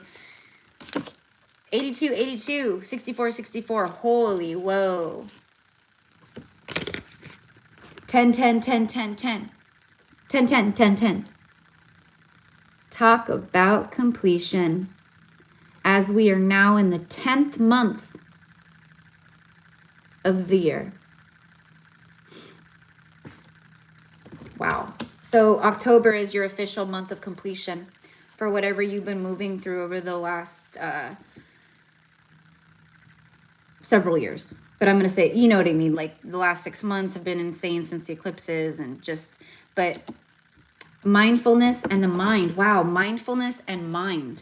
82, 82, 64, 64. Holy, whoa. 10, 10, 10, 10, 10. 10, 10, 10, 10. Talk about completion. As we are now in the 10th month of the year. Wow. So October is your official month of completion for whatever you've been moving through over the last several years. But I'm going to say, you know what I mean? Like the last 6 months have been insane since the eclipses and just, but mindfulness and the mind. Wow. Mindfulness and mind.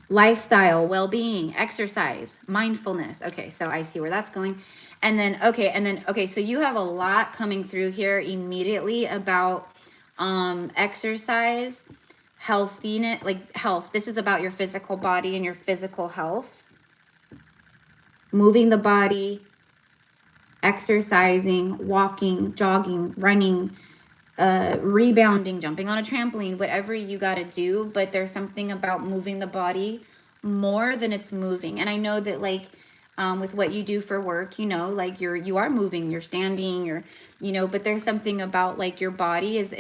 Lifestyle, well-being, exercise, mindfulness. Okay, so I see where that's going. And then, okay, so you have a lot coming through here immediately about exercise, healthiness, like health. This is about your physical body and your physical health. Moving the body, exercising, walking, jogging, running, rebounding, jumping on a trampoline, whatever you got to do. But there's something about moving the body more than it's moving. And I know that, like, with what you do for work, you know, like you are moving, you're standing, you're, you know, but there's something about like your body is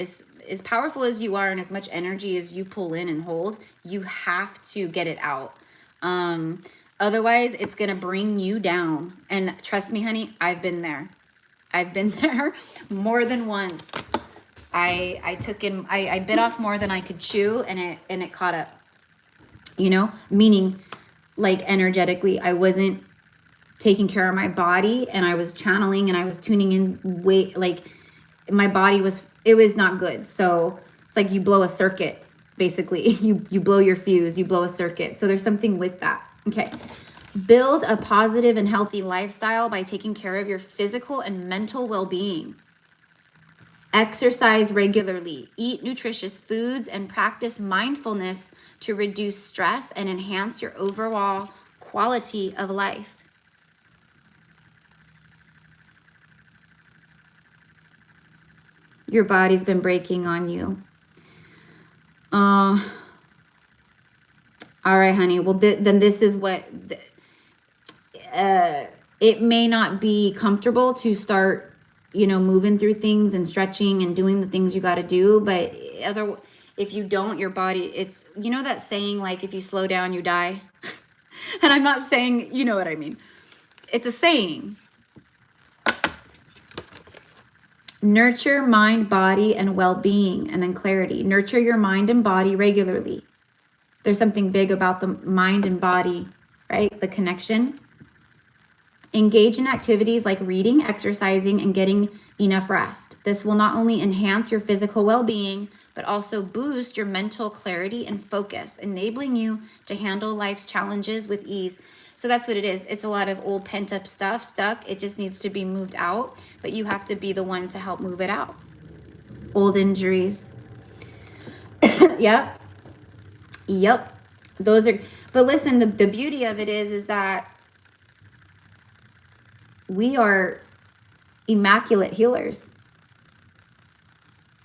as powerful as you are and as much energy as you pull in and hold, you have to get it out. Otherwise it's going to bring you down. And trust me, honey, I've been there. I've been there more than once. I bit off more than I could chew, and it caught up. you know, meaning like energetically, I wasn't taking care of my body, and I was channeling and I was tuning in way, like my body was, it was not good. So it's like you blow a circuit, basically. You blow your fuse, you blow a circuit. So there's something with that. Okay. Build a positive and healthy lifestyle by taking care of your physical and mental well-being. Exercise regularly, eat nutritious foods, and practice mindfulness to reduce stress and enhance your overall quality of life. Your body's been breaking on you. All right, honey. Well, then this is what... it may not be comfortable to start, you know, moving through things and stretching and doing the things you got to do. But if you don't, your body, it's, you know, that saying, like, if you slow down, you die. And I'm not saying, you know what I mean. It's a saying. Nurture mind, body, and well-being, and then clarity. Nurture your mind and body regularly. There's something big about the mind and body, right? The connection. Engage in activities like reading, exercising, and getting enough rest. This will not only enhance your physical well-being, but also boost your mental clarity and focus, enabling you to handle life's challenges with ease. So that's what it is. It's a lot of old pent-up stuff stuck. It just needs to be moved out, but you have to be the one to help move it out. Old injuries. Yep. Yep. Those are, but listen, the beauty of it is that we are immaculate healers.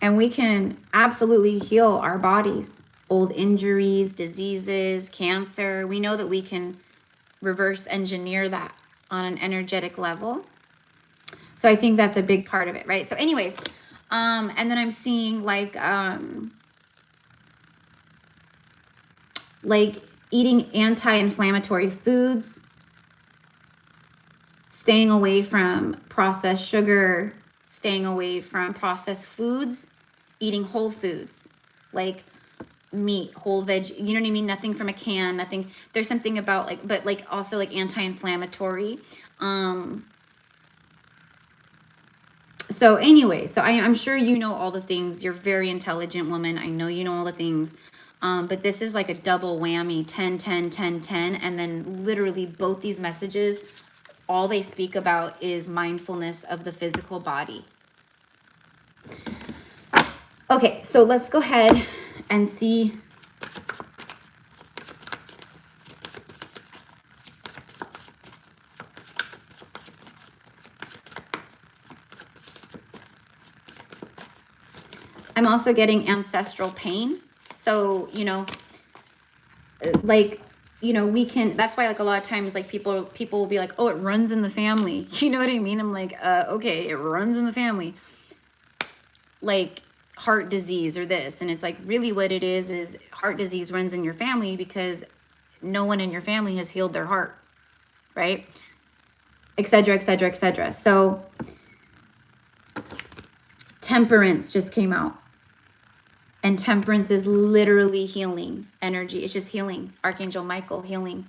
And we can absolutely heal our bodies. Old injuries, diseases, cancer. We know that we can reverse engineer that on an energetic level. So I think that's a big part of it, right? So anyways, and then I'm seeing like eating anti-inflammatory foods, staying away from processed sugar, staying away from processed foods, eating whole foods, like meat, whole veg, you know what I mean? Nothing from a can, nothing. There's something about like, but like also like anti-inflammatory. So anyway, so I'm sure you know all the things. You're a very intelligent woman. I know you know all the things. But this is like a double whammy, 10, 10, 10, 10. And then literally both these messages, all they speak about is mindfulness of the physical body. Okay, so let's go ahead and see. I'm also getting ancestral pain. So, you know, like, you know, we can, that's why like a lot of times like people will be like, oh, it runs in the family. You know what I mean? I'm like, okay, it runs in the family. Like heart disease or this. And it's like really what it is heart disease runs in your family because no one in your family has healed their heart, right? Et cetera, et cetera, et cetera. So temperance just came out. And temperance is literally healing energy. It's just healing. Archangel Michael, healing.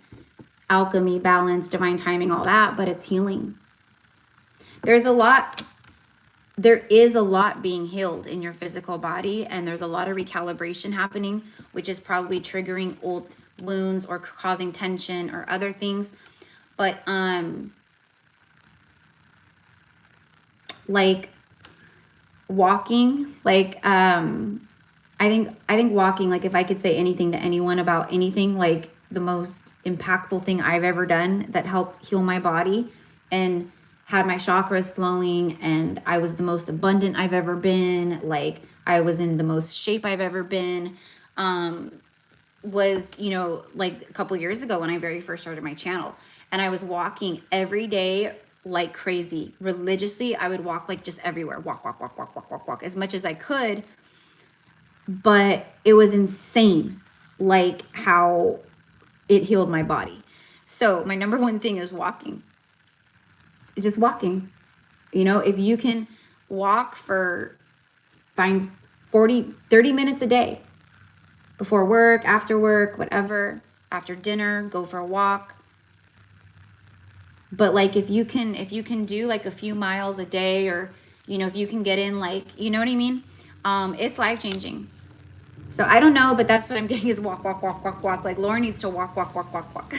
Alchemy, balance, divine timing, all that, but it's healing. There is a lot being healed in your physical body, and there's a lot of recalibration happening, which is probably triggering old wounds or causing tension or other things. But like walking, like I think walking, like if I could say anything to anyone about anything, like the most impactful thing I've ever done that helped heal my body and had my chakras flowing, and I was the most abundant I've ever been, like I was in the most shape I've ever been, was, you know, like a couple years ago when I very first started my channel, and I was walking every day like crazy, religiously. I would walk like just everywhere, walk as much as I could. But it was insane, like how it healed my body. So my number one thing is walking. It's just walking. You know, if you can walk for 30 minutes a day, before work, after work, whatever, after dinner, go for a walk. But like if you can do like a few miles a day, or you know, if you can get in like, you know what I mean? It's life-changing. So I don't know, but that's what I'm getting is walk, walk, walk, walk, walk. Like Laura needs to walk, walk, walk, walk, walk.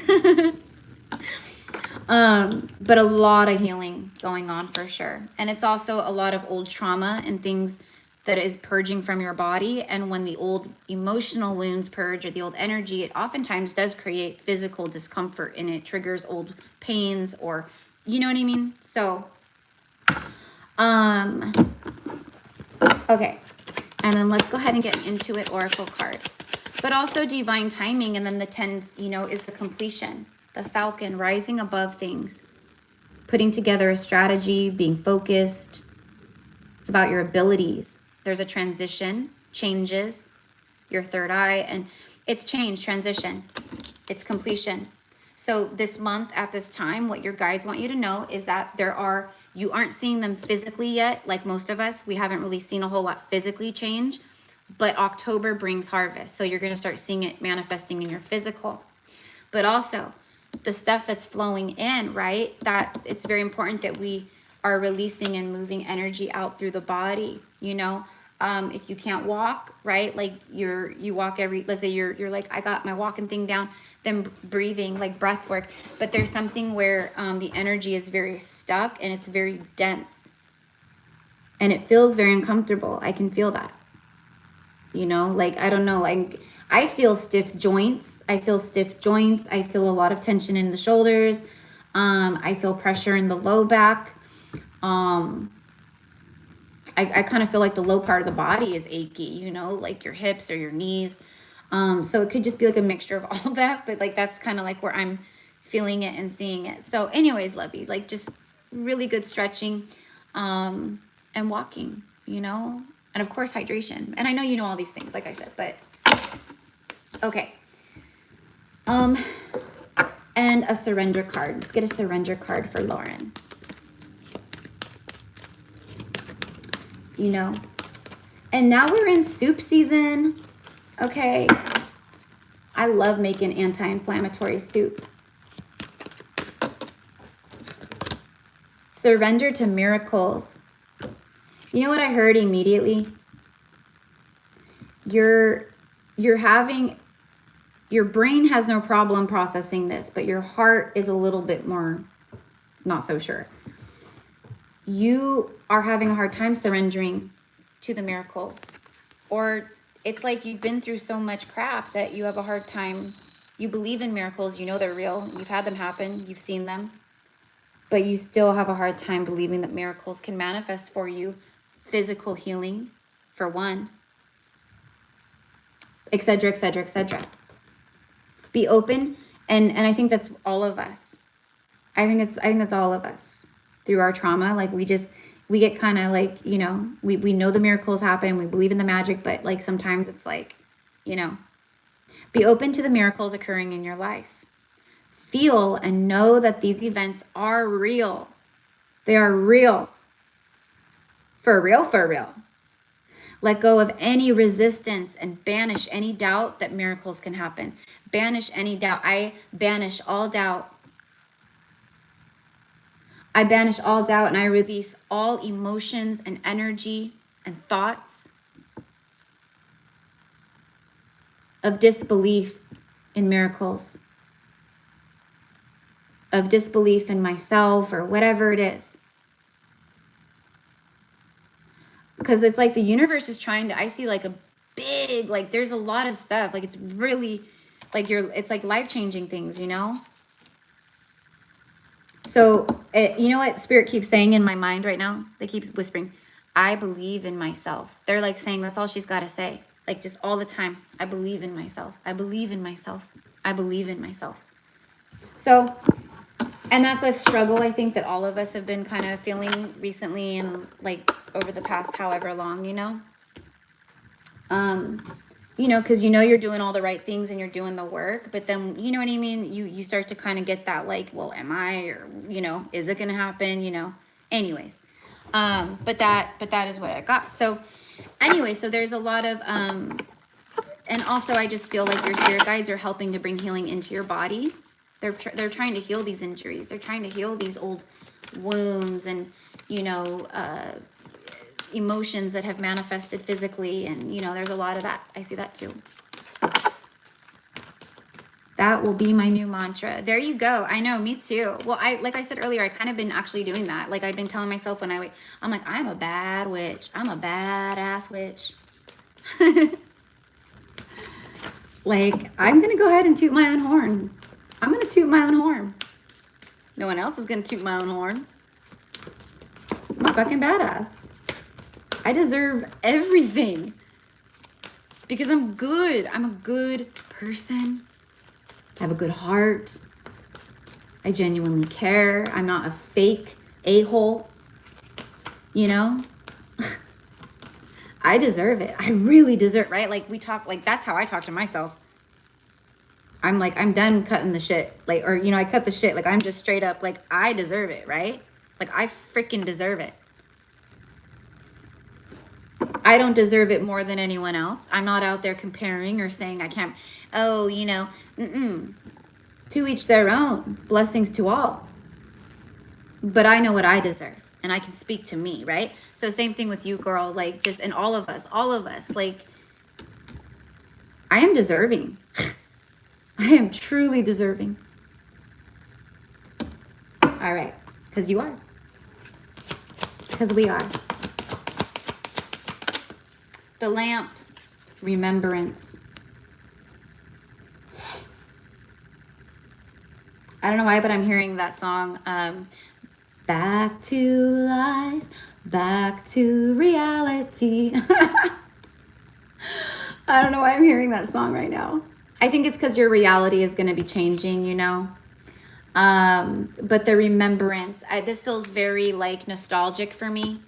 But a lot of healing going on for sure. And it's also a lot of old trauma and things that is purging from your body. And when the old emotional wounds purge, or the old energy, it oftentimes does create physical discomfort, and it triggers old pains, or you know what I mean? So, okay. And then let's go ahead and get into it, Oracle card. But also divine timing, and then the 10s, you know, is the completion. The Falcon, rising above things. Putting together a strategy, being focused. It's about your abilities. There's a transition, changes, your third eye, and it's change, transition. It's completion. So this month at this time, what your guides want you to know is that you aren't seeing them physically yet, like most of us. We haven't really seen a whole lot physically change, but October brings harvest. So you're going to start seeing it manifesting in your physical. But also the stuff that's flowing in, right? That it's very important that we are releasing and moving energy out through the body, you know? If you can't walk, right? Like you walk let's say you're like, I got my walking thing down, then breathing, like breath work. But there's something where the energy is very stuck and it's very dense. And it feels very uncomfortable. I can feel that. You know, like, I don't know, like I feel stiff joints. I feel a lot of tension in the shoulders. I feel pressure in the low back. I kind of feel like the low part of the body is achy, you know, like your hips or your knees. So it could just be like a mixture of all of that, but like that's kind of like where I'm feeling it and seeing it. So anyways, lovies, like just really good stretching and walking, you know, and of course hydration. And I know you know all these things, like I said, but okay. And a surrender card. Let's get a surrender card for Lauren. You know, and now we're in soup season. Okay. I love making anti-inflammatory soup. Surrender to miracles. You know what I heard immediately? Your brain has no problem processing this, but your heart is a little bit more not so sure. You are having a hard time surrendering to the miracles, or it's like you've been through so much crap that you have a hard time. You believe in miracles, you know they're real, you've had them happen, you've seen them, but you still have a hard time believing that miracles can manifest for you. Physical healing, for one, etc., etc., etc. Be open, and I think that's all of us. I think that's all of us. Through our trauma, like we get kind of like, you know, we know the miracles happen, we believe in the magic, but like sometimes it's like, you know, be open to the miracles occurring in your life. Feel and know that these events are real. They are real. For real, for real. Let go of any resistance and banish any doubt that miracles can happen. Banish any doubt. I banish all doubt. I banish all doubt, and I release all emotions and energy and thoughts of disbelief in miracles, of disbelief in myself or whatever it is. Because it's like the universe is trying to, I see like a big, like there's a lot of stuff. Like it's really like it's like life-changing things, you know? So, you know what Spirit keeps saying in my mind right now? They keep whispering, I believe in myself. They're like saying, that's all she's got to say. Like just all the time. I believe in myself. I believe in myself. I believe in myself. So, and that's a struggle I think that all of us have been kind of feeling recently and like over the past however long, you know? You know, because you know you're doing all the right things and you're doing the work, but then, you know what I mean? You start to kind of get that like, well, am I, or, you know, is it going to happen, you know? Anyways, but that is what I got. So anyway, so there's a lot of and also I just feel like your spirit guides are helping to bring healing into your body. They're trying to heal these injuries. They're trying to heal these old wounds and, you know, emotions that have manifested physically. And, you know, there's a lot of that. I see that too. That will be my new mantra. There you go. I know, me too. Well, like I said earlier, I kind of been actually doing that. Like I've been telling myself when I'm like, I'm a bad witch. I'm a badass witch. Like, I'm going to go ahead and toot my own horn. I'm going to toot my own horn. No one else is going to toot my own horn. I'm a fucking badass. I deserve everything. Because I'm good. I'm a good person. I have a good heart. I genuinely care. I'm not a fake a-hole. You know? I deserve it. I really deserve, right? Like we talk, like that's how I talk to myself. I'm like, I'm done cutting the shit. Like, or, you know, I cut the shit. Like, I'm just straight up, like, I deserve it, right? Like, I freaking deserve it. I don't deserve it more than anyone else. I'm not out there comparing or saying I can't, oh, you know, to each their own. Blessings to all. But I know what I deserve. And I can speak to me, right? So same thing with you, girl. Like, just, and all of us, like, I am deserving. I am truly deserving. All right. Because you are. Because we are. The lamp. Remembrance. I don't know why, but I'm hearing that song. Back to life. Back to reality. I don't know why I'm hearing that song right now. I think it's because your reality is going to be changing, you know. But the remembrance, this feels very like nostalgic for me.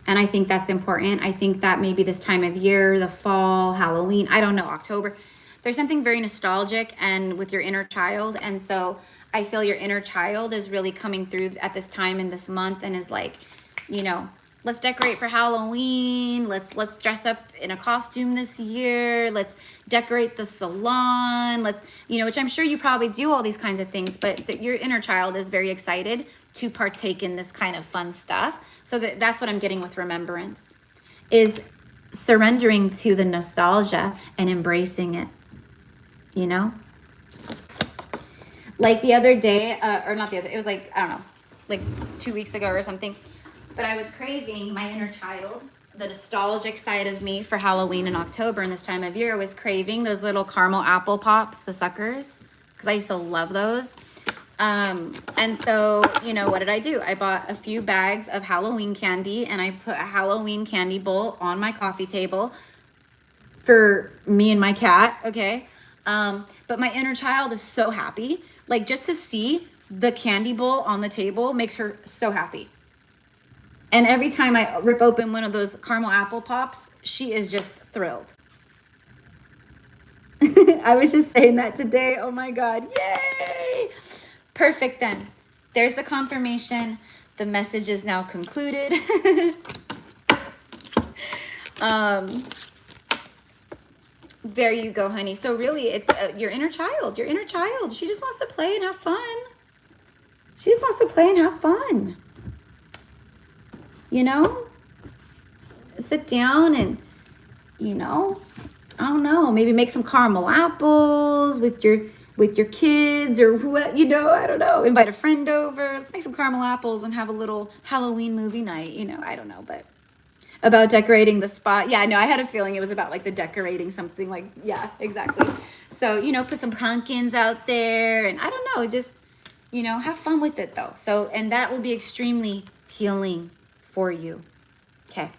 And I think that's important. I think that maybe this time of year, the fall, Halloween, I don't know, October, there's something very nostalgic and with your inner child. And so I feel your inner child is really coming through at this time in this month and is like, you know, let's decorate for Halloween. Let's dress up in a costume this year. Let's decorate the salon. Let's, you know, which I'm sure you probably do all these kinds of things, but your inner child is very excited to partake in this kind of fun stuff. So that's what I'm getting with remembrance, is surrendering to the nostalgia and embracing it, you know? Like the other day, or not the other, it was like, I don't know, like 2 weeks ago or something. But I was craving, my inner child, the nostalgic side of me for Halloween in October and this time of year was craving those little caramel apple pops, the suckers, because I used to love those. And so, you know, what did I do? I bought a few bags of Halloween candy and I put a Halloween candy bowl on my coffee table for me and my cat, okay? But my inner child is so happy. Like, just to see the candy bowl on the table makes her so happy. And every time I rip open one of those caramel apple pops, she is just thrilled. I was just saying that today. Oh my God. Yay! Perfect then. There's the confirmation. The message is now concluded. There you go, honey. So really, it's your inner child. Your inner child. She just wants to play and have fun. She just wants to play and have fun. You know, sit down and, you know, I don't know, maybe make some caramel apples with your kids or who, you know, I don't know, invite a friend over. Let's make some caramel apples and have a little Halloween movie night. You know, I don't know, but about decorating the spot. Yeah, no, I had a feeling it was about like the decorating something like, yeah, exactly. So, you know, put some pumpkins out there and I don't know, just, you know, have fun with it though. So, and that will be extremely healing for you. Okay.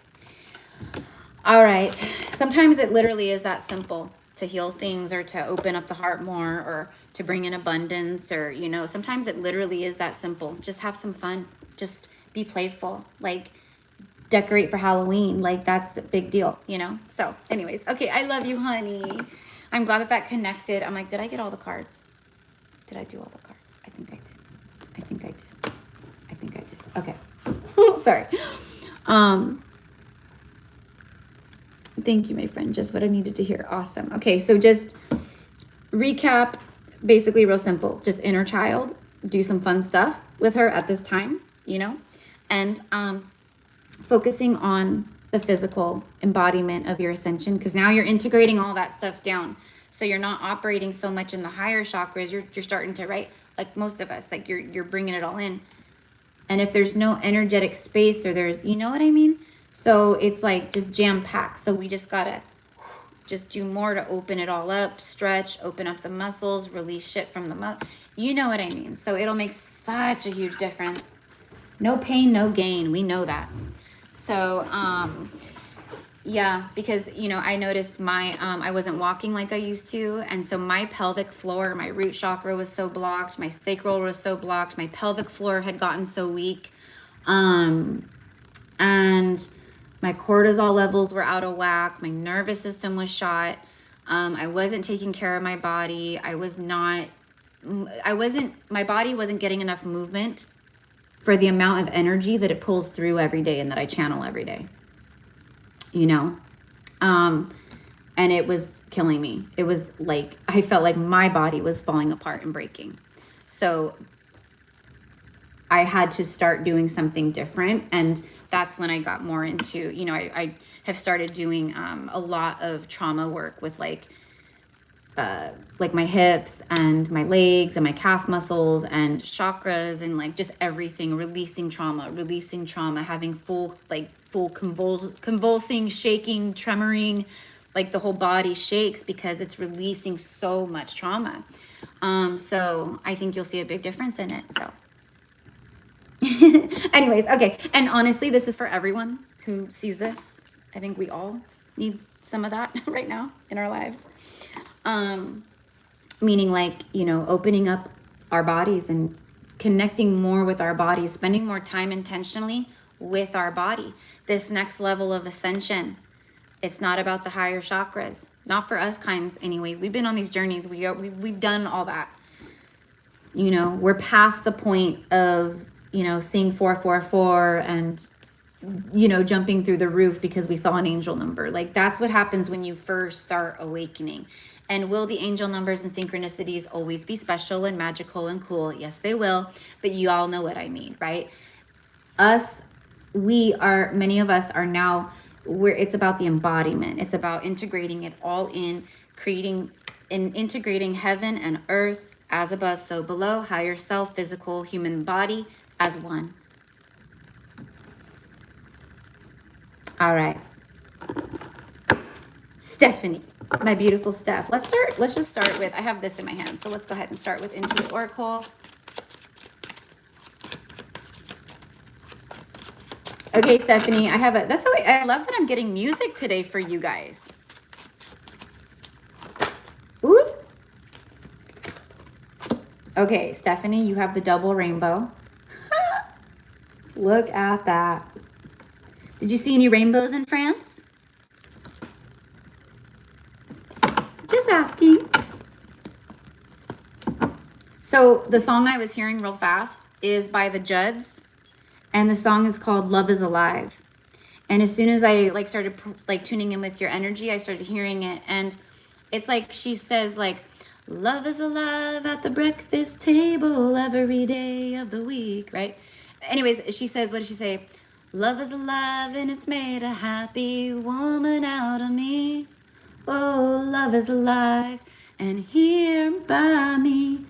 All right. Sometimes it literally is that simple to heal things or to open up the heart more or to bring in abundance or, you know, sometimes it literally is that simple. Just have some fun. Just be playful. Like decorate for Halloween. Like that's a big deal, you know? So anyways, okay. I love you, honey. I'm glad that connected. I'm like, did I get all the cards? Did I do all the cards? I think I did. I think I did. I think I did. Okay. Sorry. Thank you, my friend. Just what I needed to hear. Awesome. Okay, so just recap, basically real simple. Just inner child, do some fun stuff with her at this time, you know, and focusing on the physical embodiment of your ascension, because now you're integrating all that stuff down. So you're not operating so much in the higher chakras. You're starting to, right? Like most of us, like you're bringing it all in. And if there's no energetic space, or there's, you know what I mean? So it's like just jam packed. So we just gotta just do more to open it all up, stretch, open up the muscles, release shit from the muscle. You know what I mean? So it'll make such a huge difference. No pain, no gain. We know that. So, yeah, because, you know, I noticed my, I wasn't walking like I used to. And so my pelvic floor, my root chakra was so blocked. My sacral was so blocked. My pelvic floor had gotten so weak. And my cortisol levels were out of whack. My nervous system was shot. I wasn't taking care of my body. My body wasn't getting enough movement for the amount of energy that it pulls through every day and that I channel every day, you know? And it was killing me. It was like, I felt like my body was falling apart and breaking. So I had to start doing something different. And that's when I got more into, you know, I have started doing a lot of trauma work with like my hips and my legs and my calf muscles and chakras and like just everything, releasing trauma, having full convulsing, shaking, tremoring, like the whole body shakes because it's releasing so much trauma. So I think you'll see a big difference in it. So anyways, okay. And honestly, this is for everyone who sees this. I think we all need some of that right now in our lives. Meaning like, you know, opening up our bodies and connecting more with our bodies, spending more time intentionally with our body. This next level of ascension, it's not about the higher chakras, not for us kinds anyways. We've been on these journeys. We've done all that. You know, we're past the point of, you know, seeing 444 and, you know, jumping through the roof because we saw an angel number. Like that's what happens when you first start awakening. And will the angel numbers and synchronicities always be special and magical and cool? Yes, they will. But you all know what I mean, right? Many of us are now, it's about the embodiment. It's about integrating it all in, creating and integrating heaven and earth as above, so below, higher self, physical, human body as one. All right. Stephanie, my beautiful Steph. Let's just start with, I have this in my hand. So let's go ahead and start with Intuit Oracle. Okay, Stephanie, I love that I'm getting music today for you guys. Ooh. Okay, Stephanie, you have the double rainbow. Look at that. Did you see any rainbows in France? Just asking. So the song I was hearing real fast is by the Judds, and the song is called Love is Alive. And as soon as I started tuning in with your energy, I started hearing it, and it's like she says like, love is alive at the breakfast table every day of the week, right? Anyways, she says, what does she say? Love is alive and it's made a happy woman out of me. Oh, love is alive and here by me.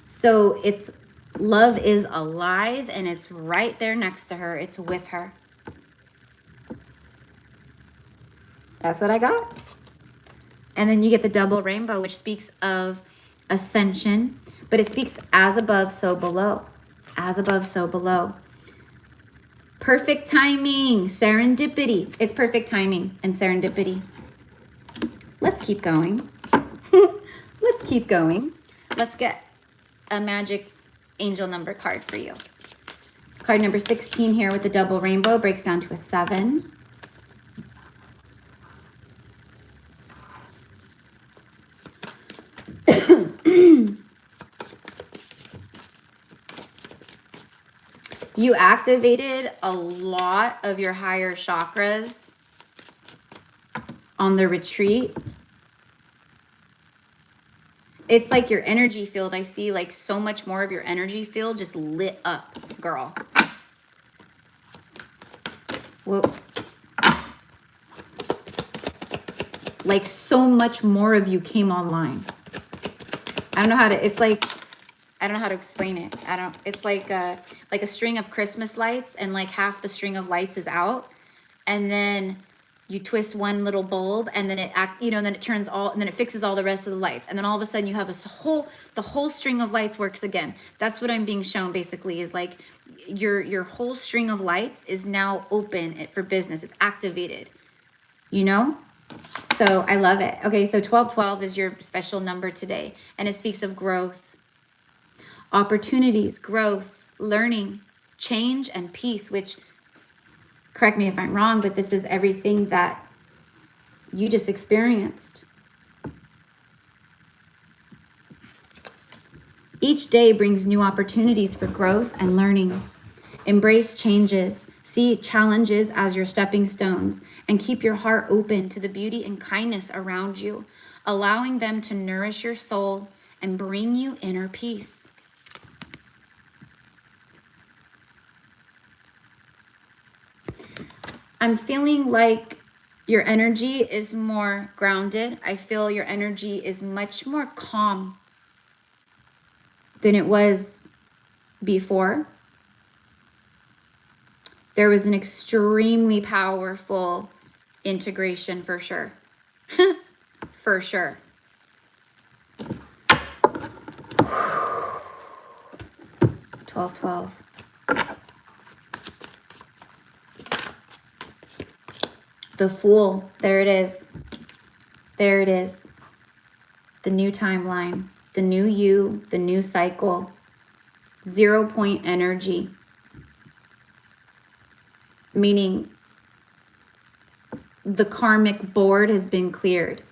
So it's love is alive and it's right there next to her. It's with her. That's what I got. And then you get the double rainbow, which speaks of ascension, but it speaks as above, so below. As above, so below. Perfect timing, serendipity. It's perfect timing and serendipity. Let's keep going. Let's keep going. Let's get a magic angel number card for you. Card number 16 here with the double rainbow breaks down to a 7. You activated a lot of your higher chakras on the retreat, it's like your energy field. I see like so much more of your energy field just lit up, girl. Whoa. Like so much more of you came online. I don't know how to, it's like, I don't know how to explain it. It's like a string of Christmas lights, and like half the string of lights is out. And then you twist one little bulb, and then it and then it turns all, and then it fixes all the rest of the lights. And then all of a sudden you have the whole string of lights works again. That's what I'm being shown basically, is like your whole string of lights is now open for business. It's activated, you know? So I love it. Okay, so 1212 is your special number today, and it speaks of growth, opportunities, growth, learning, change, and peace, which, correct me if I'm wrong, but this is everything that you just experienced. Each day brings new opportunities for growth and learning. Embrace changes, see challenges as your stepping stones, and keep your heart open to the beauty and kindness around you, allowing them to nourish your soul and bring you inner peace. I'm feeling like your energy is more grounded. I feel your energy is much more calm than it was before. There was an extremely powerful integration for sure. For sure. Twelve, 12. The Fool. There it is. There it is. The new timeline. The new you. The new cycle. 0 point energy. Meaning the karmic board has been cleared.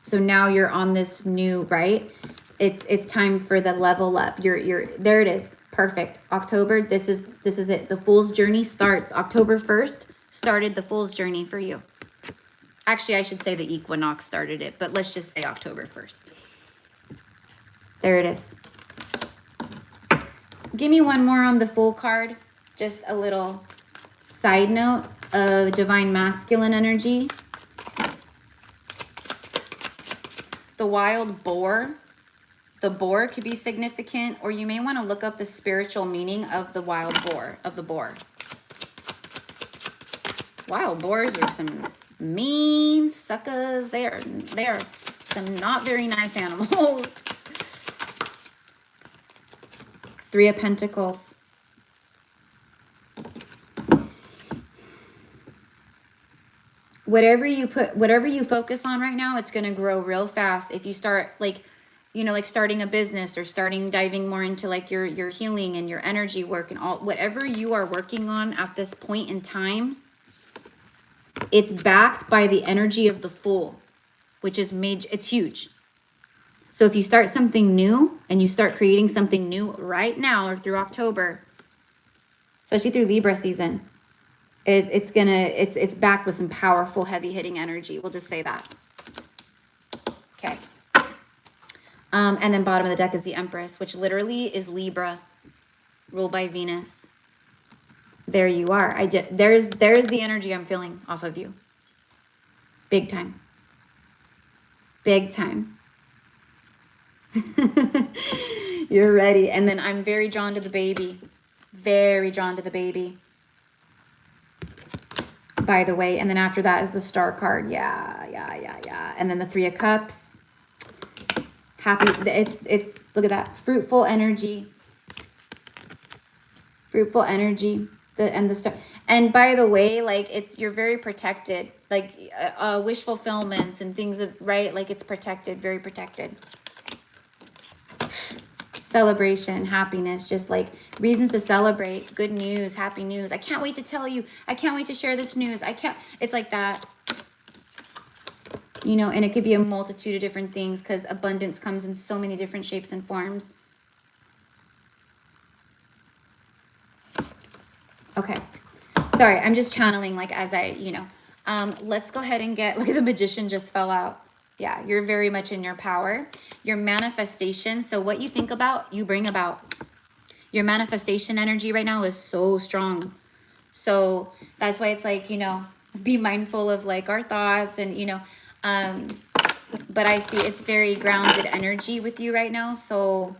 So now you're on this new, right? It's time for the level up. You're there it is. Perfect. October, this is it. The Fool's journey starts October 1st. Started the Fool's journey for you. Actually, I should say the equinox started it, but let's just say October 1st. There it is. Give me one more on the Fool card. Just a little side note of divine masculine energy. The wild boar. The boar could be significant, or you may want to look up the spiritual meaning of the wild boar, of the boar. Wild boars are some mean suckers. They are some not very nice animals. 3 of Pentacles. Whatever you focus on right now, it's going to grow real fast. If you start like starting a business, or diving more into like your healing and your energy work and all, whatever you are working on at this point in time, it's backed by the energy of the Fool, which is major. It's huge. So if you start something new and you start creating something new right now or through October, especially through Libra season, it's backed with some powerful, heavy hitting energy. We'll just say that. Okay. And then bottom of the deck is the Empress, which literally is Libra, ruled by Venus. There you are. There's the energy I'm feeling off of you. Big time. Big time. You're ready. And then I'm very drawn to the baby. Very drawn to the baby. By the way. And then after that is the Star card. Yeah. And then the 3 of Cups. Happy. It's look at that. Fruitful energy. Fruitful energy. And the star. And by the way, like you're very protected. Like wish fulfillments and things of, right? Like it's protected, very protected. Celebration, happiness, just like reasons to celebrate, good news, happy news. I can't wait to tell you. I can't wait to share this news. It's like that. You know, and it could be a multitude of different things because abundance comes in so many different shapes and forms. Okay. Sorry, I'm just channeling like as I, Let's go ahead and get, look at the magician just fell out. Yeah, you're very much in your power. Your manifestation, so what you think about, you bring about. Your manifestation energy right now is so strong. So that's why it's like, you know, be mindful of like our thoughts and, you know, but I see it's very grounded energy with you right now. So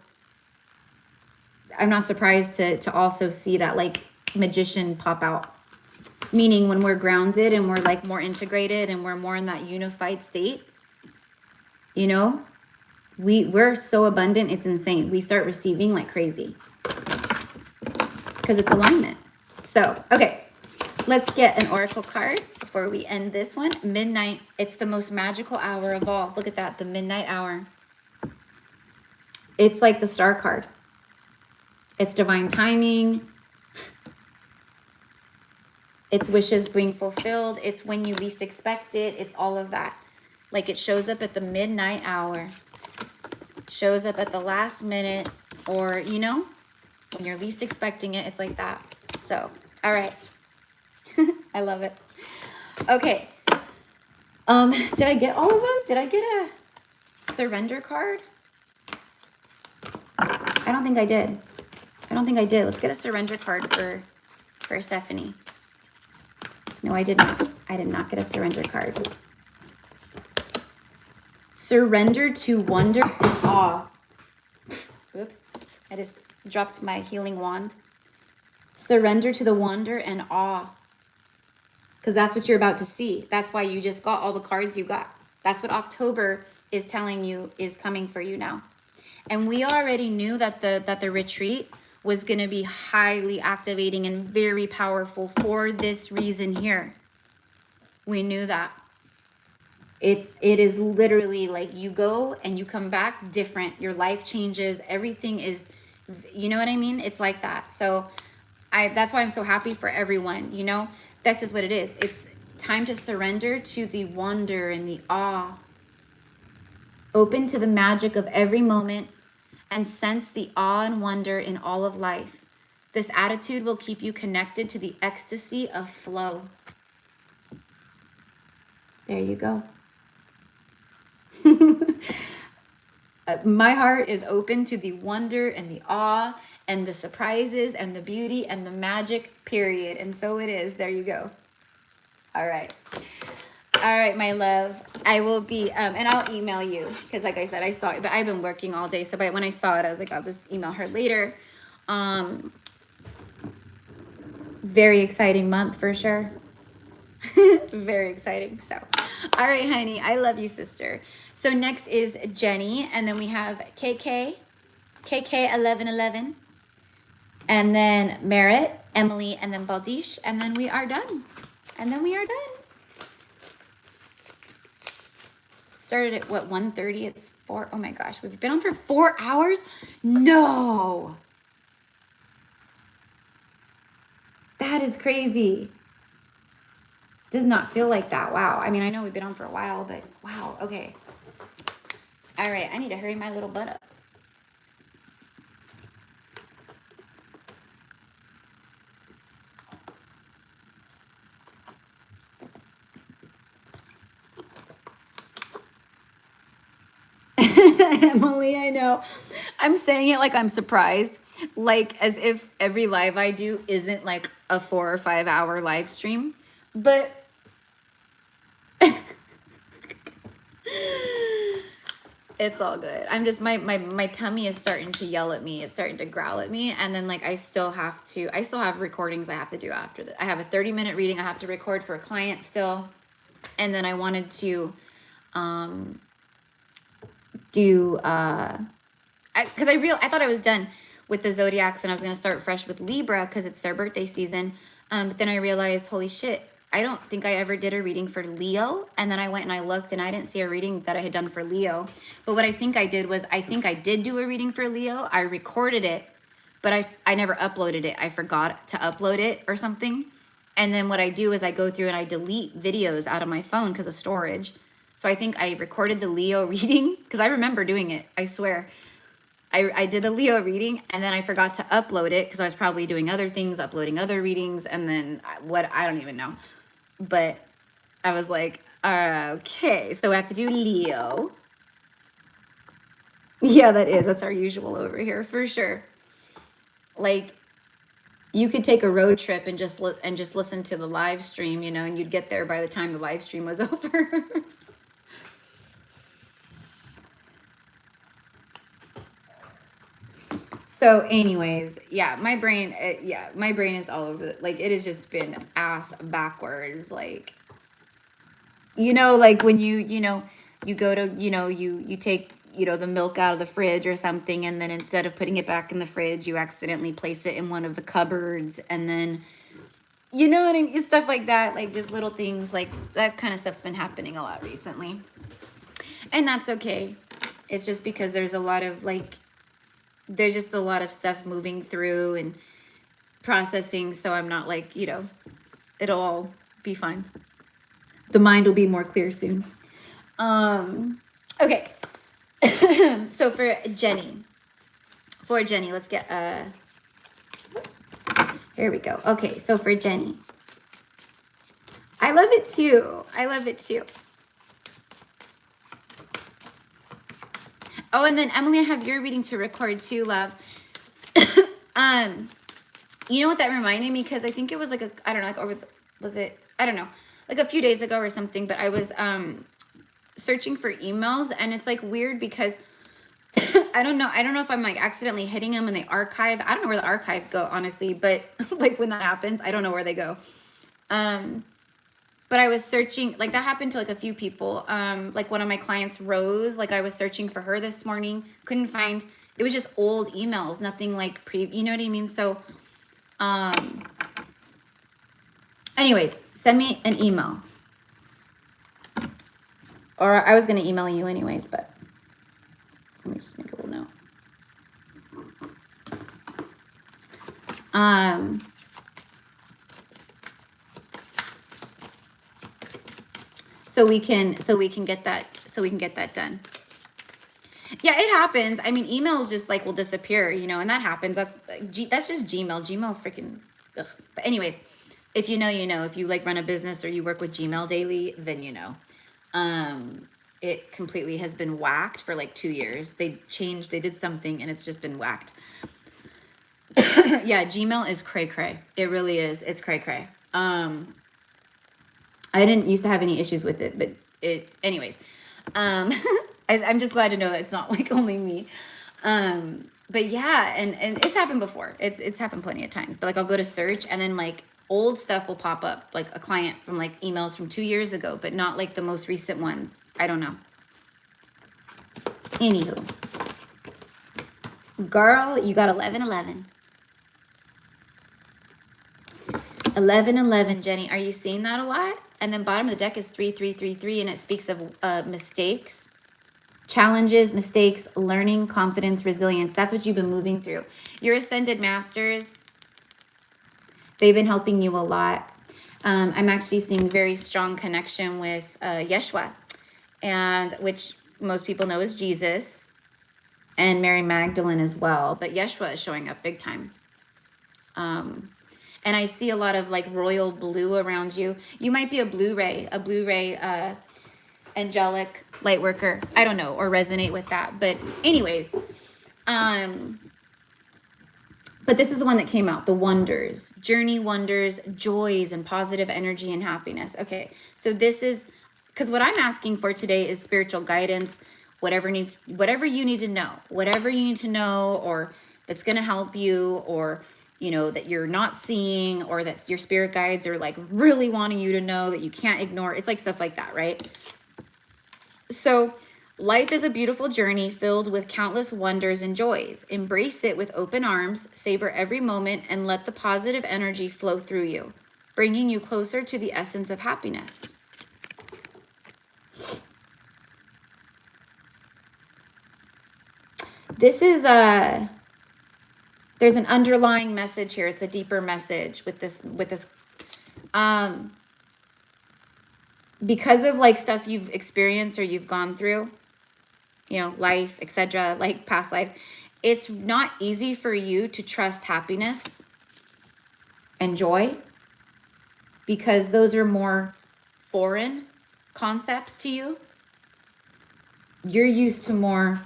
I'm not surprised to also see that like magician pop out. Meaning when we're grounded and we're like more integrated and we're more in that unified state, you know, we're so abundant, it's insane. We start receiving like crazy because it's alignment. So, okay, let's get an oracle card before we end this one. Midnight, it's the most magical hour of all. Look at that, the midnight hour. It's like the star card. It's divine timing. It's wishes being fulfilled. It's when you least expect it. It's all of that. Like it shows up at the midnight hour. Shows up at the last minute, or, you know, when you're least expecting it. It's like that. So, all right. I love it. Okay. Did I get all of them? Did I get a surrender card? I don't think I did. I don't think I did. Let's get a surrender card for Stephanie. No, I did not. I did not get a surrender card. Surrender to wonder and awe. Oops. I just dropped my healing wand. Surrender to the wonder and awe. Because that's what you're about to see. That's why you just got all the cards you got. That's what October is telling you is coming for you now. And we already knew that the retreat was going to be highly activating and very powerful for this reason here. We knew that. It is literally like you go and you come back different. Your life changes. Everything is, you know what I mean? It's like that. So that's why I'm so happy for everyone. You know, this is what it is. It's time to surrender to the wonder and the awe. Open to the magic of every moment and sense the awe and wonder in all of life. This attitude will keep you connected to the ecstasy of flow. There you go. My heart is open to the wonder and the awe and the surprises and the beauty and the magic, period. And so it is. There you go. All right. All right, my love. I will be, and I'll email you because like I said, I saw it, but I've been working all day. So but when I saw it, I was like, I'll just email her later. Very exciting month for sure. Very exciting. So, all right, honey. I love you, sister. So next is Jenny, and then we have KK 1111, and then Merritt, Emily, and then Baldish, and then we are done. Started at what, 1:30? It's 4. Oh my gosh, we've been on for 4 hours? No. That is crazy. Does not feel like that. Wow. I mean, I know we've been on for a while, but wow. Okay. All right. I need to hurry my little butt up. Emily, I know. I'm saying it like I'm surprised. Like as if every live I do isn't like a 4 or 5 hour live stream. But it's all good. I'm just, my tummy is starting to yell at me. It's starting to growl at me. And then like, I still have recordings I have to do after that. I have a 30-minute reading I have to record for a client still. And then I wanted to, do, because I thought I was done with the zodiacs and I was going to start fresh with Libra because it's their birthday season. But then I realized, holy shit, I don't think I ever did a reading for Leo. And then I went and I looked and I didn't see a reading that I had done for Leo. But what I think I did was, I think I did do a reading for Leo. I recorded it, but I never uploaded it. I forgot to upload it or something. And then what I do is I go through and I delete videos out of my phone because of storage. So I think I recorded the Leo reading because I remember doing it. I swear. I did the Leo reading and then I forgot to upload it because I was probably doing other things, uploading other readings. And then I don't even know. But I was like, okay, so I have to do Leo. Yeah, that is. That's our usual over here for sure. Like, you could take a road trip and just listen to the live stream, you know, and you'd get there by the time the live stream was over. So anyways, yeah, my brain, my brain is all over, like, it has just been ass backwards. Like, you know, like when you know, you go to, you know, you take, you know, the milk out of the fridge or something, and then instead of putting it back in the fridge, you accidentally place it in one of the cupboards, and then, you know what I mean? Stuff like that, like just little things like that kind of stuff's been happening a lot recently. And that's okay. It's just because there's a lot of like, there's just a lot of stuff moving through and processing. So I'm not like, you know, it'll all be fine. The mind will be more clear soon. Okay. So for Jenny, let's get, here we go. Okay. So for Jenny, I love it too. I love it too. Oh, and then Emily, I have your reading to record too, love. You know what that reminded me? Because I think it was like I don't know, like was it, I don't know, like a few days ago or something, but I was searching for emails, and it's like weird because I don't know if I'm like accidentally hitting them in the archive. I don't know where the archives go, honestly, but like when that happens, I don't know where they go. But I was searching, like that happened to like a few people. Like one of my clients, Rose, like I was searching for her this morning, couldn't find, it was just old emails, nothing like you know what I mean? So, anyways, send me an email. Or I was going to email you anyways, but let me just make a little note. So we can get that done. Yeah, it happens. I mean, emails just like will disappear, you know, and that happens. That's just Gmail. Gmail freaking, ugh. But anyways, if you know, you know. If you like run a business or you work with Gmail daily, then you know. It completely has been whacked for like 2 years. They did something, and it's just been whacked. Yeah, Gmail is cray cray. It really is. It's cray cray. I didn't used to have any issues with it, but anyways, I'm just glad to know that it's not like only me. But yeah, and it's happened before. It's happened plenty of times. But like I'll go to search, and then like old stuff will pop up, like a client from like emails from 2 years ago, but not like the most recent ones. I don't know. Anywho, girl, you got 1111. 1111, Jenny. Are you seeing that a lot? And then bottom of the deck is 3333, and it speaks of mistakes, challenges, mistakes, learning, confidence, resilience. That's what you've been moving through. Your ascended masters, they've been helping you a lot. I'm actually seeing very strong connection with Yeshua, and which most people know as Jesus, and Mary Magdalene as well. But Yeshua is showing up big time. And I see a lot of like royal blue around you. You might be a Blu-ray angelic light worker. I don't know, or resonate with that. But anyways, but this is the one that came out, the wonders, journey, wonders, joys, and positive energy and happiness. Okay, so this is, because what I'm asking for today is spiritual guidance, whatever you need to know, or that's going to help you, or you know, that you're not seeing, or that your spirit guides are like really wanting you to know that you can't ignore. It's like stuff like that, right? So life is a beautiful journey filled with countless wonders and joys. Embrace it with open arms, savor every moment, and let the positive energy flow through you, bringing you closer to the essence of happiness. This is there's an underlying message here. It's a deeper message with this, because of like stuff you've experienced or you've gone through, you know, life, etc., like past lives. It's not easy for you to trust happiness and joy, because those are more foreign concepts to you. You're used to more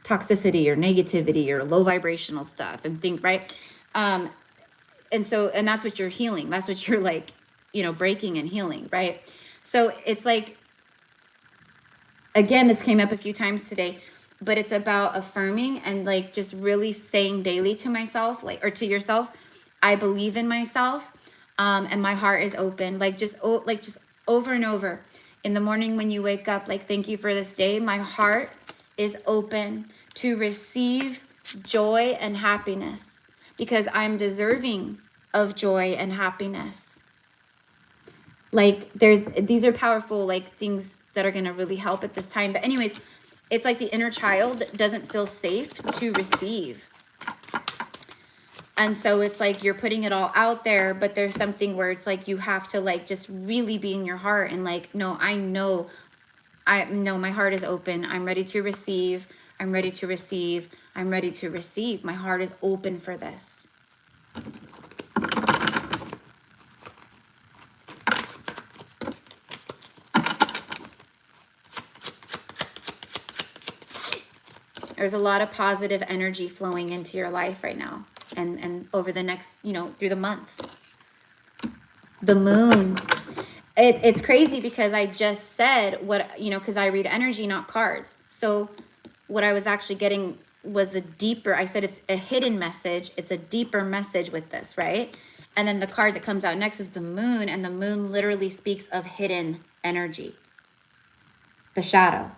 toxicity or negativity or low vibrational stuff and think, right? And that's what you're healing. That's what you're like, you know, breaking and healing, right? So it's like, again, this came up a few times today, but it's about affirming and like just really saying daily to myself, like, or to yourself, I believe in myself, and my heart is open. Like just over and over in the morning when you wake up, like, thank you for this day. My heart is open to receive joy and happiness because I'm deserving of joy and happiness. Like these are powerful like things that are going to really help at this time. But anyways, it's like the inner child doesn't feel safe to receive. And so it's like you're putting it all out there, but there's something where it's like you have to like just really be in your heart and like, no, I know my heart is open. I'm ready to receive. I'm ready to receive. I'm ready to receive. My heart is open for this. There's a lot of positive energy flowing into your life right now and over the next, you know, through the month. The moon. It's crazy because I just said what, you know, because I read energy, not cards. So what I was actually getting was the deeper, I said it's a hidden message. It's a deeper message with this, right? And then the card that comes out next is the moon, and the moon literally speaks of hidden energy. The shadow.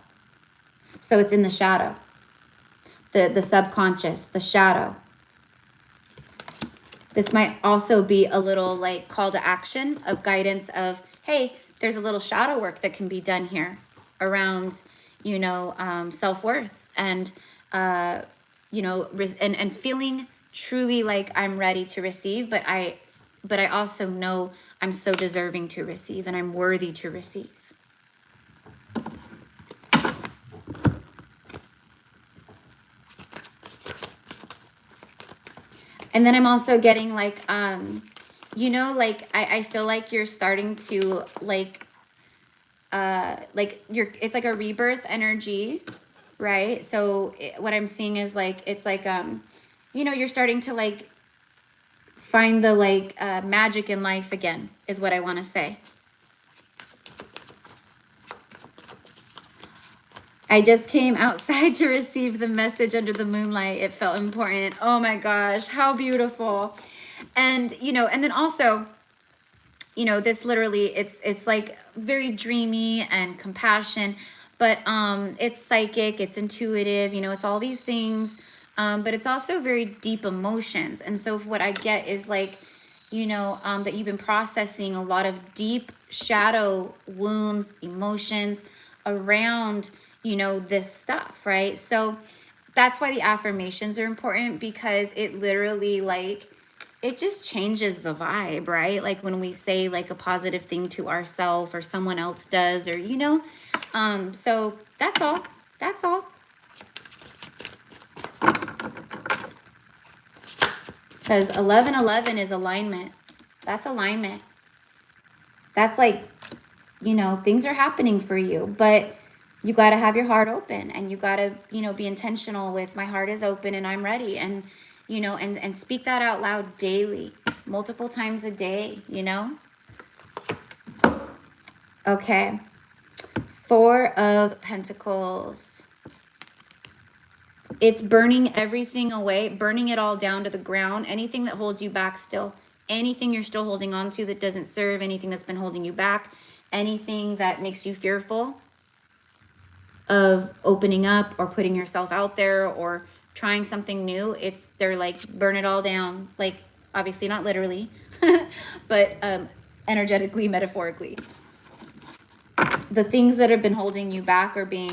So it's in the shadow. The subconscious, the shadow. This might also be a little like call to action of guidance of, hey, there's a little shadow work that can be done here around, you know, self-worth and, you know, and feeling truly like I'm ready to receive, but I also know I'm so deserving to receive and I'm worthy to receive. And then I'm also getting like, you know, like I feel like you're starting to like it's like a rebirth energy, right? So what I'm seeing is like, it's like, you know, you're starting to like find the like magic in life again is what I want to say. I just came outside to receive the message under the moonlight. It felt important. Oh my gosh, how beautiful. And, you know, and then also, you know, this literally, it's like very dreamy and compassion, but it's psychic, it's intuitive, you know, it's all these things, but it's also very deep emotions. And so what I get is like, you know, that you've been processing a lot of deep shadow wounds, emotions around, you know, this stuff, right? So that's why the affirmations are important, because it literally like, it just changes the vibe, right? Like when we say like a positive thing to ourselves or someone else does, or, you know, so that's all. That's all. Because 1111 is alignment. That's alignment. That's like, you know, things are happening for you, but you got to have your heart open, and you got to, you know, be intentional with my heart is open and I'm ready. And, you know, and speak that out loud daily, multiple times a day, you know? Okay. 4 of Pentacles. It's burning everything away, burning it all down to the ground. Anything that holds you back still, anything you're still holding on to that doesn't serve, anything that's been holding you back, anything that makes you fearful of opening up or putting yourself out there or trying something new, they're like, burn it all down. Like, obviously not literally, but energetically, metaphorically. The things that have been holding you back are being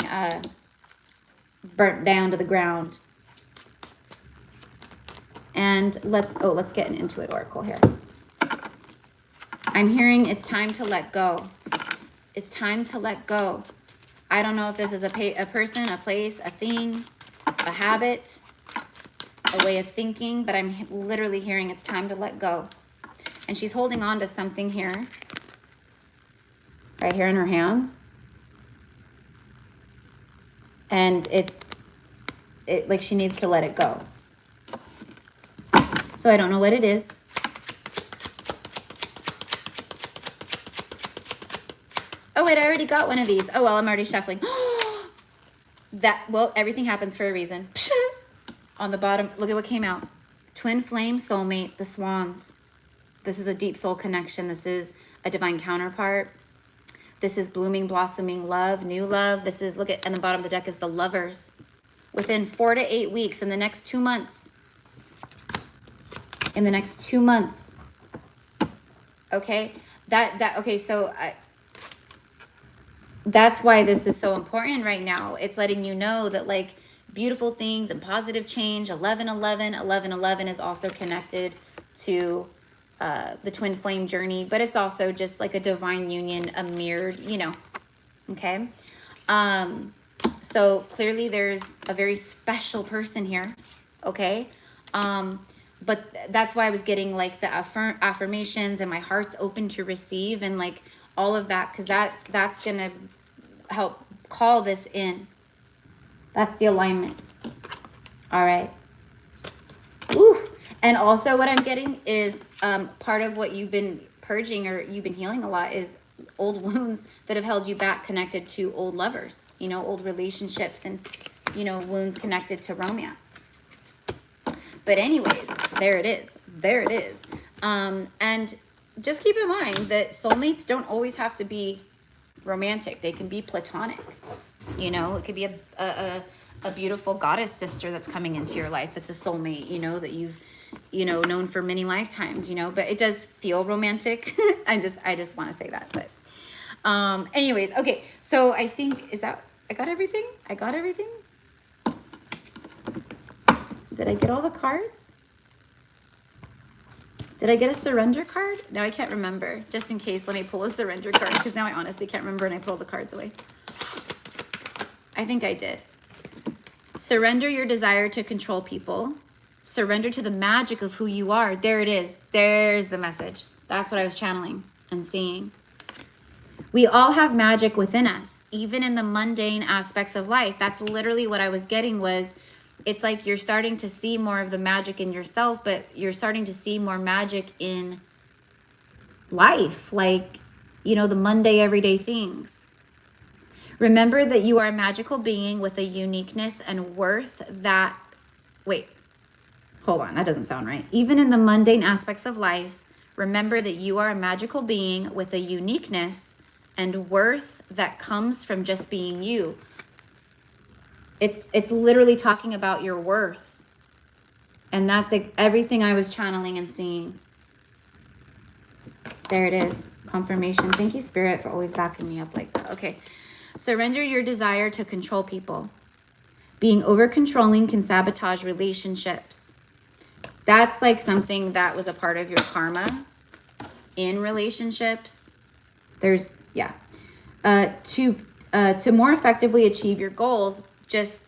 burnt down to the ground. And let's get an Intuit Oracle here. I'm hearing it's time to let go. It's time to let go. I don't know if this is a person, a place, a thing, a habit, a way of thinking, but I'm literally hearing it's time to let go. And she's holding on to something here. right here in her hands. And it's like she needs to let it go. So I don't know what it is. Oh wait, I already got one of these. Oh well, I'm already shuffling. Well, everything happens for a reason. On the bottom, look at what came out. Twin flame, soulmate, the swans. This is a deep soul connection. This is a divine counterpart. This is blooming, blossoming love, new love. This is, look at, and the bottom of the deck is the lovers. Within 4 to 8 weeks, in the next 2 months. In the next 2 months. Okay? Okay, so that's why this is so important right now. It's letting you know that, like, beautiful things and positive change. 1111, 1111 is also connected to the twin flame journey, but it's also just like a divine union, a mirrored, you know, okay? So clearly there's a very special person here, okay? But that's why I was getting like the affirmations and my heart's open to receive and like all of that, because that's going to help call this in. That's the alignment. All right. Woo. And also what I'm getting is part of what you've been purging or you've been healing a lot is old wounds that have held you back connected to old lovers, you know, old relationships and, you know, wounds connected to romance. But anyways, there it is. There it is. And just keep in mind that soulmates don't always have to be romantic. They can be platonic. You know, it could be a beautiful goddess sister that's coming into your life that's a soulmate, you know, that you've, you know, known for many lifetimes, you know, but it does feel romantic. I just want to say that. But anyways, okay. So I think, I got everything? I got everything? Did I get all the cards? Did I get a surrender card? No, I can't remember. Just in case, let me pull a surrender card because now I honestly can't remember and I pulled the cards away. I think I did. Surrender your desire to control people. Surrender to the magic of who you are. There it is. There's the message. That's what I was channeling and seeing. We all have magic within us, even in the mundane aspects of life. That's literally what I was getting was, it's like you're starting to see more of the magic in yourself, but you're starting to see more magic in life, like, you know, the Monday, everyday things. Remember that you are a magical being with a uniqueness and worth that, wait, hold on, that doesn't sound right. Even in the mundane aspects of life, remember that you are a magical being with a uniqueness and worth that comes from just being you. It's literally talking about your worth. And that's like everything I was channeling and seeing. There it is. Confirmation. Thank you, Spirit, for always backing me up like that. Okay. Surrender your desire to control people. Being over-controlling can sabotage relationships. That's like something that was a part of your karma in relationships. There's, yeah. To more effectively achieve your goals, just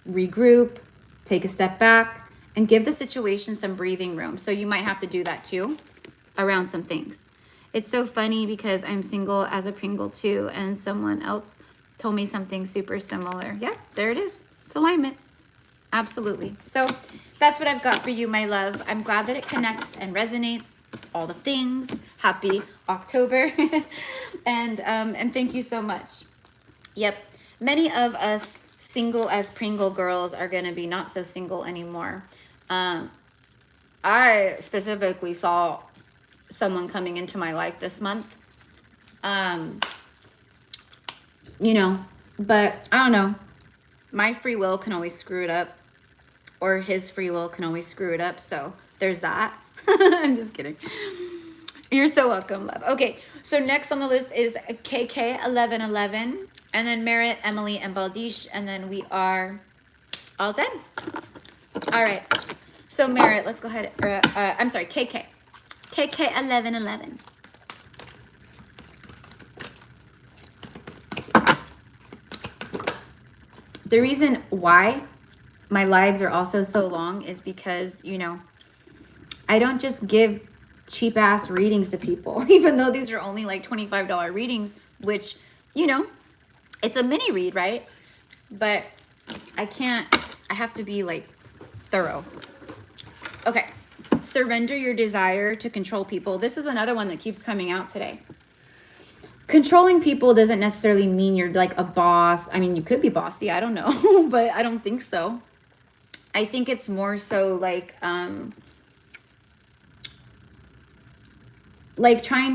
regroup, take a step back, and give the situation some breathing room. So you might have to do that too around some things. It's so funny because I'm single as a Pringle too, and someone else told me something super similar. Yeah, there it is. It's alignment. Absolutely. So that's what I've got for you, my love. I'm glad that it connects and resonates. All the things. Happy October. and thank you so much. Yep. Many of us single as Pringle girls are going to be not so single anymore. I specifically saw someone coming into my life this month. You know, but I don't know. My free will can always screw it up, or his free will can always screw it up. So there's that. I'm just kidding. You're so welcome, love. Okay, so next on the list is KK1111, and then Merritt, Emily, and Baldish, and then we are all done. All right. So Merritt, let's go ahead. I'm sorry, KK. KK1111. The reason why my lives are also so long is because, you know, I don't just give cheap ass readings to people, even though these are only like $25 readings. which, you know, it's a mini read, right? But I have to be like thorough. Okay. Surrender your desire to control people. This is another one that keeps coming out today. Controlling people doesn't necessarily mean you're like a boss. I mean, you could be bossy. I don't know, but I don't think so. I think it's more so like trying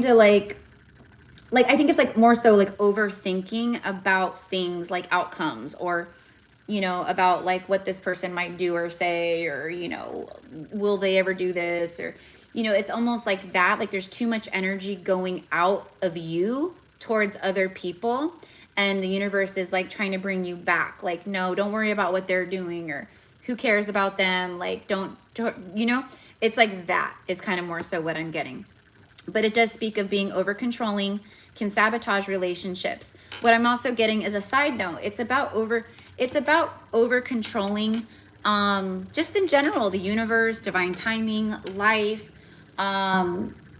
to like I think it's like more so like overthinking about things like outcomes, or, you know, about like what this person might do or say, or, you know, will they ever do this, or, you know, it's almost like that. Like there's too much energy going out of you towards other people, and the universe is like trying to bring you back. Like, no, don't worry about what they're doing, or who cares about them? Like, don't, you know, it's like that is kind of more so what I'm getting. But it does speak of being over controlling, can sabotage relationships. What I'm also getting is a side note. It's about over controlling, just in general, the universe, divine timing, life,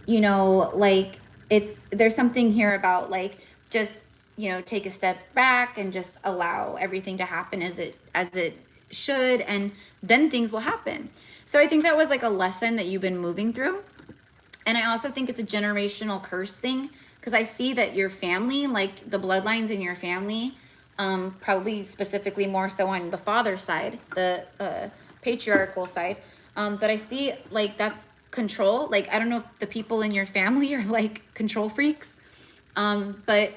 you know, like there's something here about like, just, you know, take a step back and just allow everything to happen as it should, and then things will happen. So I think that was like a lesson that you've been moving through. And I also think it's a generational curse thing, because I see that your family, like the bloodlines in your family, probably specifically more so on the father's side, the patriarchal side, but I see like that's control. Like, I don't know if the people in your family are like control freaks, but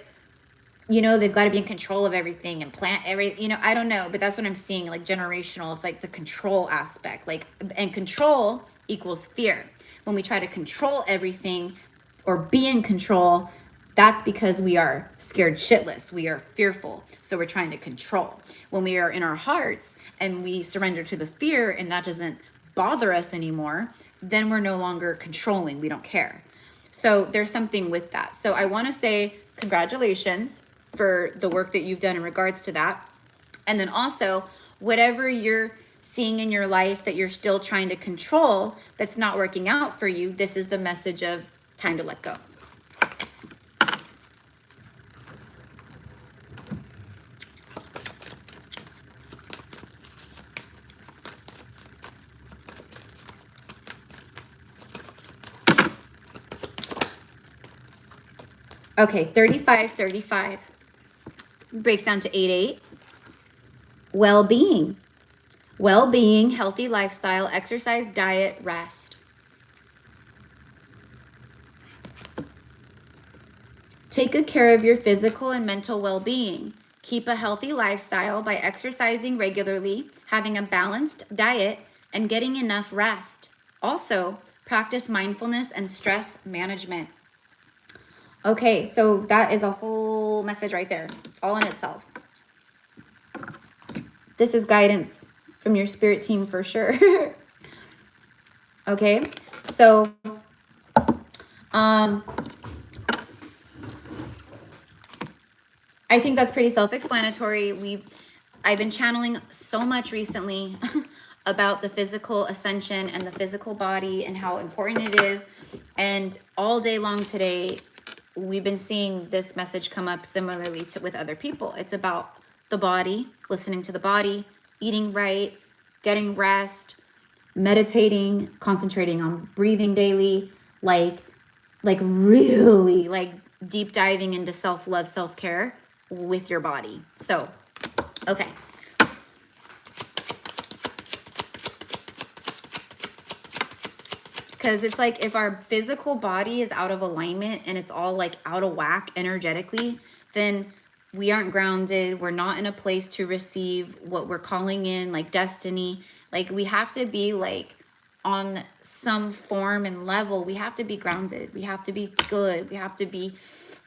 you know, they've got to be in control of everything and plant everything, you know, I don't know, but that's what I'm seeing, like generational. It's like the control aspect, like, and control equals fear. When we try to control everything or be in control, that's because we are scared shitless. We are fearful. So we're trying to control. When we are in our hearts and we surrender to the fear and that doesn't bother us anymore, then we're no longer controlling. We don't care. So there's something with that. So I want to say congratulations for the work that you've done in regards to that. And then also, whatever you're seeing in your life that you're still trying to control, that's not working out for you, this is the message of time to let go. Okay, 35 breaks down to 8. Well-being. Well-being, healthy lifestyle, exercise, diet, rest. Take good care of your physical and mental well-being. Keep a healthy lifestyle by exercising regularly, having a balanced diet, and getting enough rest. Also, practice mindfulness and stress management. Okay, so that is a whole message right there, all in itself. This is guidance from your spirit team for sure. Okay, so I think that's pretty self-explanatory. I've been channeling so much recently about the physical ascension and the physical body and how important it is. And all day long today, we've been seeing this message come up similarly with other people. It's about the body, listening to the body, eating right, getting rest, meditating, concentrating on breathing daily, like really like deep diving into self-love, self-care with your body. So, okay. Because it's like if our physical body is out of alignment and it's all like out of whack energetically, then we aren't grounded. We're not in a place to receive what we're calling in, like destiny. Like we have to be like on some form and level. We have to be grounded. We have to be good. We have to be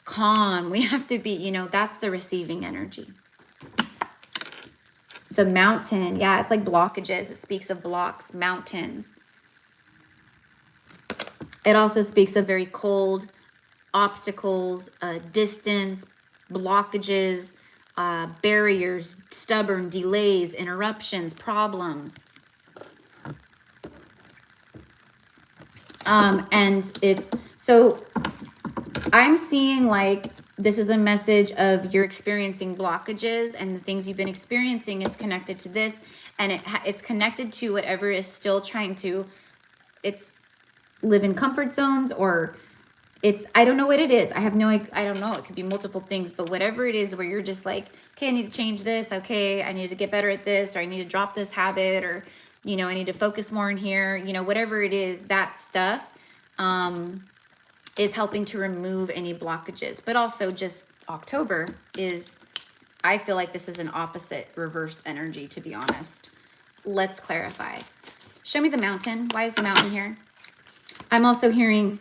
calm. We have to be, you know, that's the receiving energy. The mountain. Yeah, it's like blockages. It speaks of blocks, mountains. It also speaks of very cold, obstacles, distance, blockages, barriers, stubborn, delays, interruptions, problems. And it's, so I'm seeing like This is a message of you're experiencing blockages, and the things you've been experiencing, it's connected to this, and it's connected to whatever is still trying to, it's live in comfort zones, or it's, I don't know what it is. I have no, I don't know. It could be multiple things, but whatever it is where you're just like, okay, I need to change this. Okay, I need to get better at this, or I need to drop this habit, or, you know, I need to focus more in here, you know, whatever it is, that stuff is helping to remove any blockages. But also just October is, I feel like this is an opposite reversed energy, to be honest. Let's clarify. Show me the mountain. Why is the mountain here? I'm also hearing,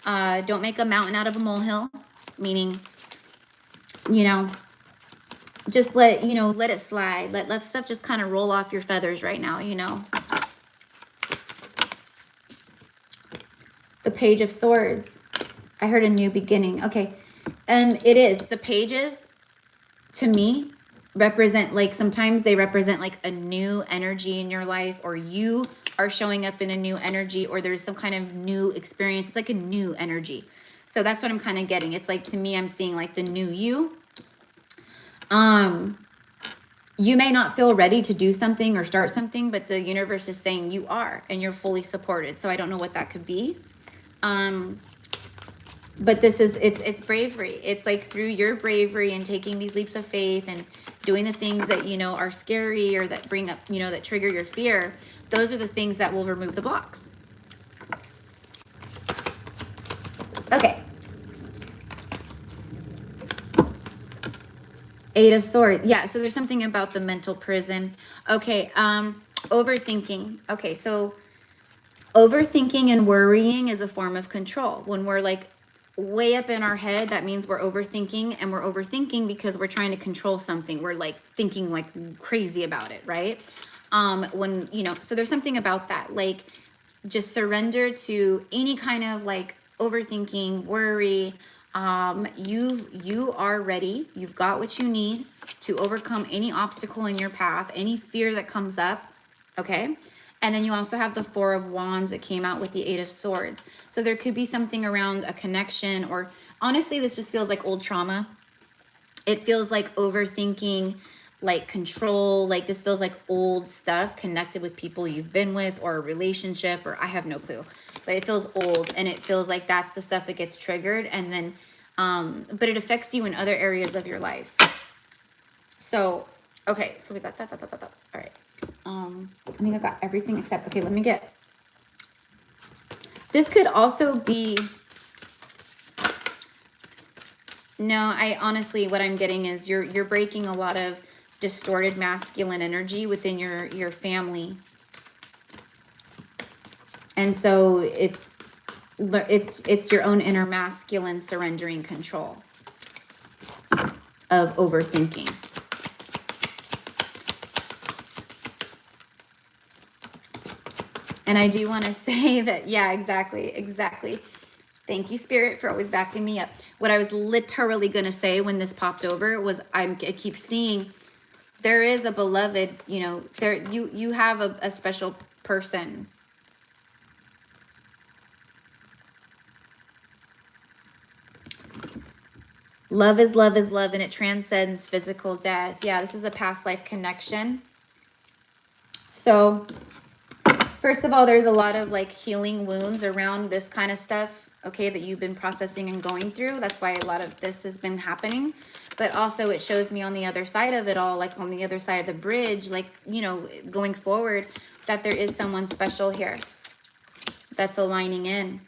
don't make a mountain out of a molehill, meaning, you know, just let, you know, let it slide. Let stuff just kind of roll off your feathers right now, you know. The Page of Swords. I heard a new beginning. Okay. It is. The pages, to me, represent, like, sometimes they represent like a new energy in your life, or you are showing up in a new energy, or there's some kind of new experience. It's like a new energy. So that's what I'm kind of getting. It's like, to me, I'm seeing like the new you. You may not feel ready to do something or start something, but the universe is saying you are, and you're fully supported. So I don't know what that could be. But this is, it's bravery. It's like through your bravery and taking these leaps of faith and doing the things that, you know, are scary, or that bring up, you know, that trigger your fear. Those are the things that will remove the blocks. Okay. Eight of Swords. Yeah, so there's something about the mental prison. Okay, overthinking. Okay, so overthinking and worrying is a form of control. When we're like way up in our head, that means we're overthinking, and we're overthinking because we're trying to control something. We're like thinking like crazy about it, right? When, you know, so there's something about that, like just surrender to any kind of like overthinking, worry. You are ready. You've got what you need to overcome any obstacle in your path, any fear that comes up. Okay. And then you also have the Four of Wands that came out with the Eight of Swords. So there could be something around a connection, or honestly, this just feels like old trauma. It feels like overthinking, like control, like this feels like old stuff connected with people you've been with, or a relationship, or I have no clue, but it feels old, and it feels like that's the stuff that gets triggered. And then, but it affects you in other areas of your life. So, okay, so we got that. All right. I think I got everything except, okay, let me get, this could also be, no, I honestly, what I'm getting is you're breaking a lot of distorted masculine energy within your family. And so it's your own inner masculine surrendering control of overthinking. And I do want to say that, yeah, exactly. Thank you, Spirit, for always backing me up. What I was literally going to say when this popped over was, I keep seeing there is a beloved, you know, there you have a special person. Love is love is love, and it transcends physical death. Yeah, this is a past life connection. So first of all, there's a lot of like healing wounds around this kind of stuff, okay, that you've been processing and going through. That's why a lot of this has been happening. But also it shows me on the other side of it all, like on the other side of the bridge, like, you know, going forward, that there is someone special here that's aligning in.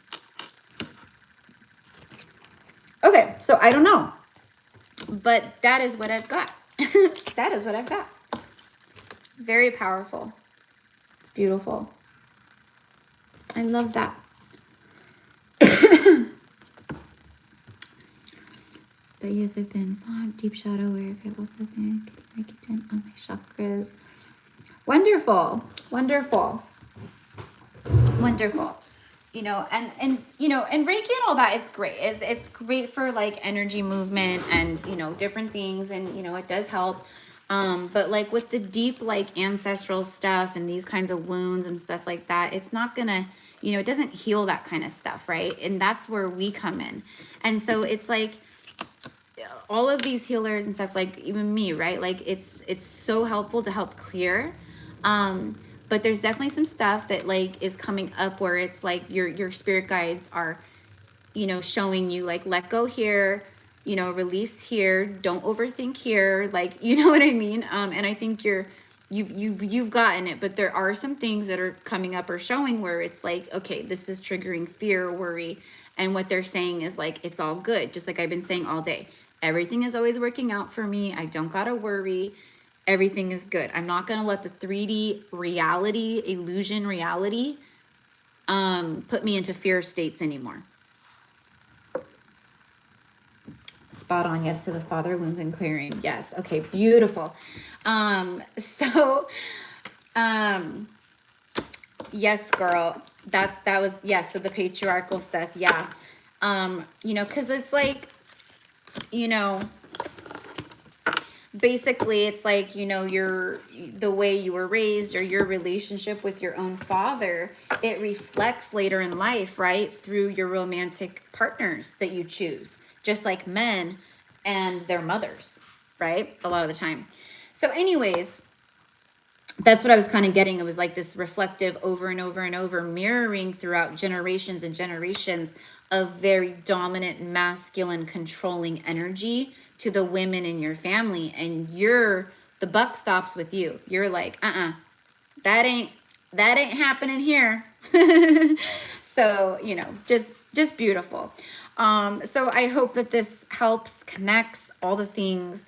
Okay, so I don't know, but that is what I've got. That is what I've got. Very powerful. It's beautiful. I love that. But yes, I've been deep shadow work. I've also been getting Reiki 10 on my chakras. Wonderful, wonderful, wonderful. You know, and you know, and Reiki and all that is great. It's great for like energy movement and, you know, different things, and you know, it does help. But like with the deep like ancestral stuff and these kinds of wounds and stuff like that, it's not gonna, you know, it doesn't heal that kind of stuff, right? And that's where we come in. And so it's like, all of these healers and stuff, like even me, right? Like it's so helpful to help clear. But there's definitely some stuff that like is coming up where it's like your spirit guides are, you know, showing you like, let go here, you know, release here, don't overthink here, like, you know what I mean? And I think you've gotten it, but there are some things that are coming up or showing where it's like, okay, this is triggering fear, worry, and what they're saying is like, it's all good, just like I've been saying all day. Everything is always working out for me. I don't gotta worry. Everything is good. I'm not gonna let the 3D reality, illusion reality, put me into fear states anymore. Spot on. Yes to the father wounds and clearing. Yes. Okay. Beautiful. Yes, girl. That was, yes. So the patriarchal stuff. Yeah. You know, cause it's like, you know, basically it's like, you know, the way you were raised or your relationship with your own father, it reflects later in life, right? Through your romantic partners that you choose, just like men and their mothers, right? A lot of the time. So anyways, that's what I was kind of getting. It was like this reflective over and over and over mirroring throughout generations and generations of very dominant, masculine, controlling energy to the women in your family. And the buck stops with you. You're like, that ain't happening here. So, you know, just beautiful. So I hope that this helps, connects all the things.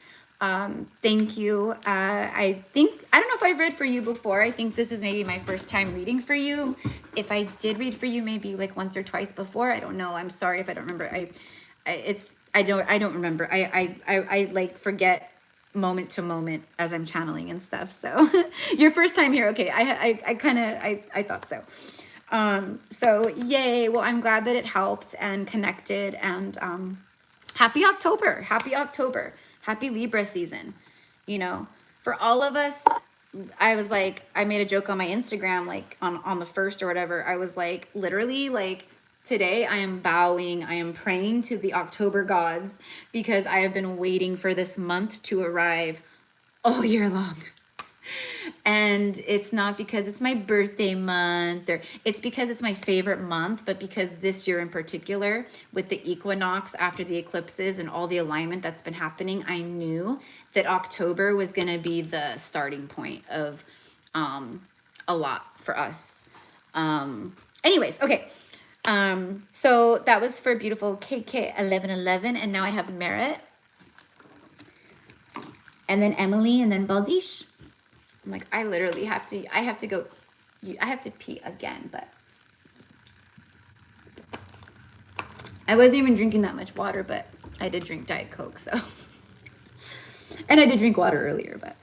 Thank you. I don't know if I've read for you before. I think this is maybe my first time reading for you. If I did read for you maybe like once or twice before, I don't know. I'm sorry if I don't remember. I don't remember. I like forget moment to moment as I'm channeling and stuff. So your first time here. Okay. I thought so. So yay. Well, I'm glad that it helped and connected, and, happy October. Happy October. Happy Libra season. You know, for all of us, I was like, I made a joke on my Instagram, like on the 1st or whatever. I was like, literally like today I am bowing, I am praying to the October gods because I have been waiting for this month to arrive all year long. And it's not because it's my birthday month, or it's because it's my favorite month, but because this year in particular, with the equinox after the eclipses and all the alignment that's been happening, I knew that October was going to be the starting point of a lot for us. Anyways, okay. So that was for beautiful KK1111, and now I have Merit, and then Emily, and then Baldish. I'm like, I literally have to go, I have to pee again, but I wasn't even drinking that much water, but I did drink Diet Coke, so. And I did drink water earlier, but.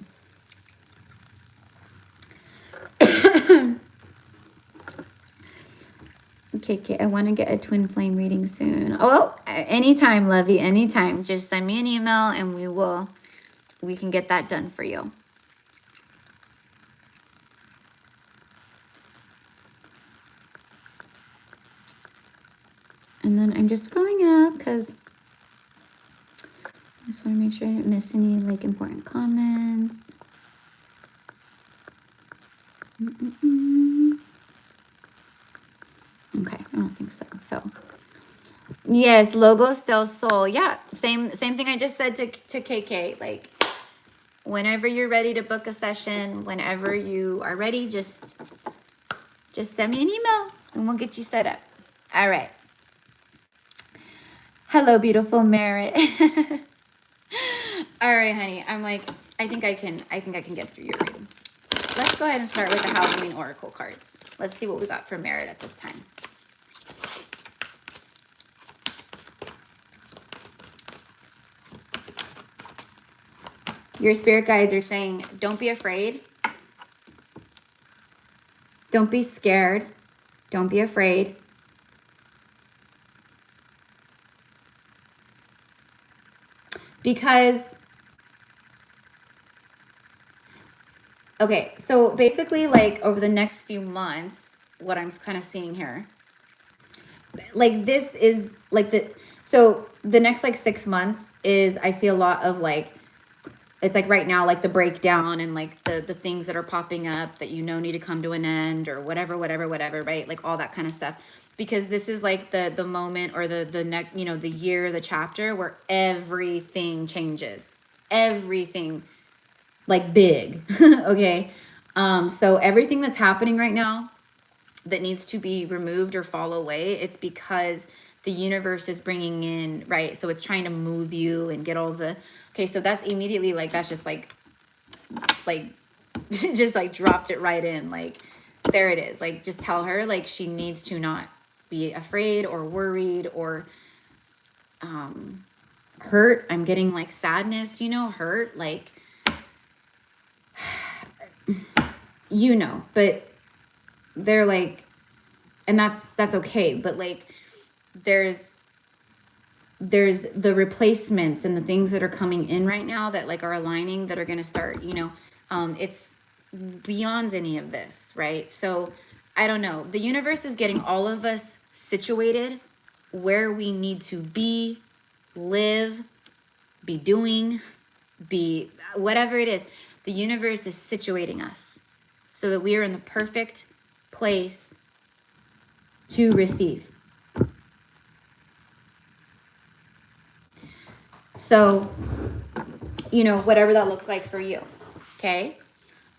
Okay, I want to get a twin flame reading soon. Oh, well, anytime, Lovey, anytime. Just send me an email and we can get that done for you. And then I'm just scrolling up because I just want to make sure I didn't miss any like important comments. Okay, I don't think so. So yes, Logos del Sol. Yeah, same thing I just said to KK. Like, whenever you're ready to book a session, whenever you are ready, just send me an email and we'll get you set up. All right. Hello, beautiful Merit. All right, honey. I'm like, I think I can get through your reading. Let's go ahead and start with the Halloween Oracle cards. Let's see what we got for Merit at this time. Your spirit guides are saying, don't be afraid. Don't be scared. Don't be afraid. Because, okay, so basically like over the next few months, what I'm kind of seeing here, like this is like so the next like 6 months is I see a lot of like, it's like right now, like the breakdown and like the things that are popping up that need to come to an end or whatever, right? Like all that kind of stuff. Because this is like the moment or the next, the year, the chapter where everything changes. Everything, like big, okay? So everything that's happening right now that needs to be removed or fall away, it's because the universe is bringing in, right? So it's trying to move you and get all the, okay, so that's immediately like, that's just like just like dropped it right in. Like, there it is. Like, just tell her, like, she needs to not be afraid or worried or hurt. I'm getting like sadness, hurt, like, but they're like, and that's okay. But like, there's the replacements and the things that are coming in right now that like are aligning, that are going to start, it's beyond any of this, right? So I don't know. The universe is getting all of us situated where we need to be, live, be doing, be whatever it is. The universe is situating us so that we are in the perfect place to receive. So, whatever that looks like for you, okay?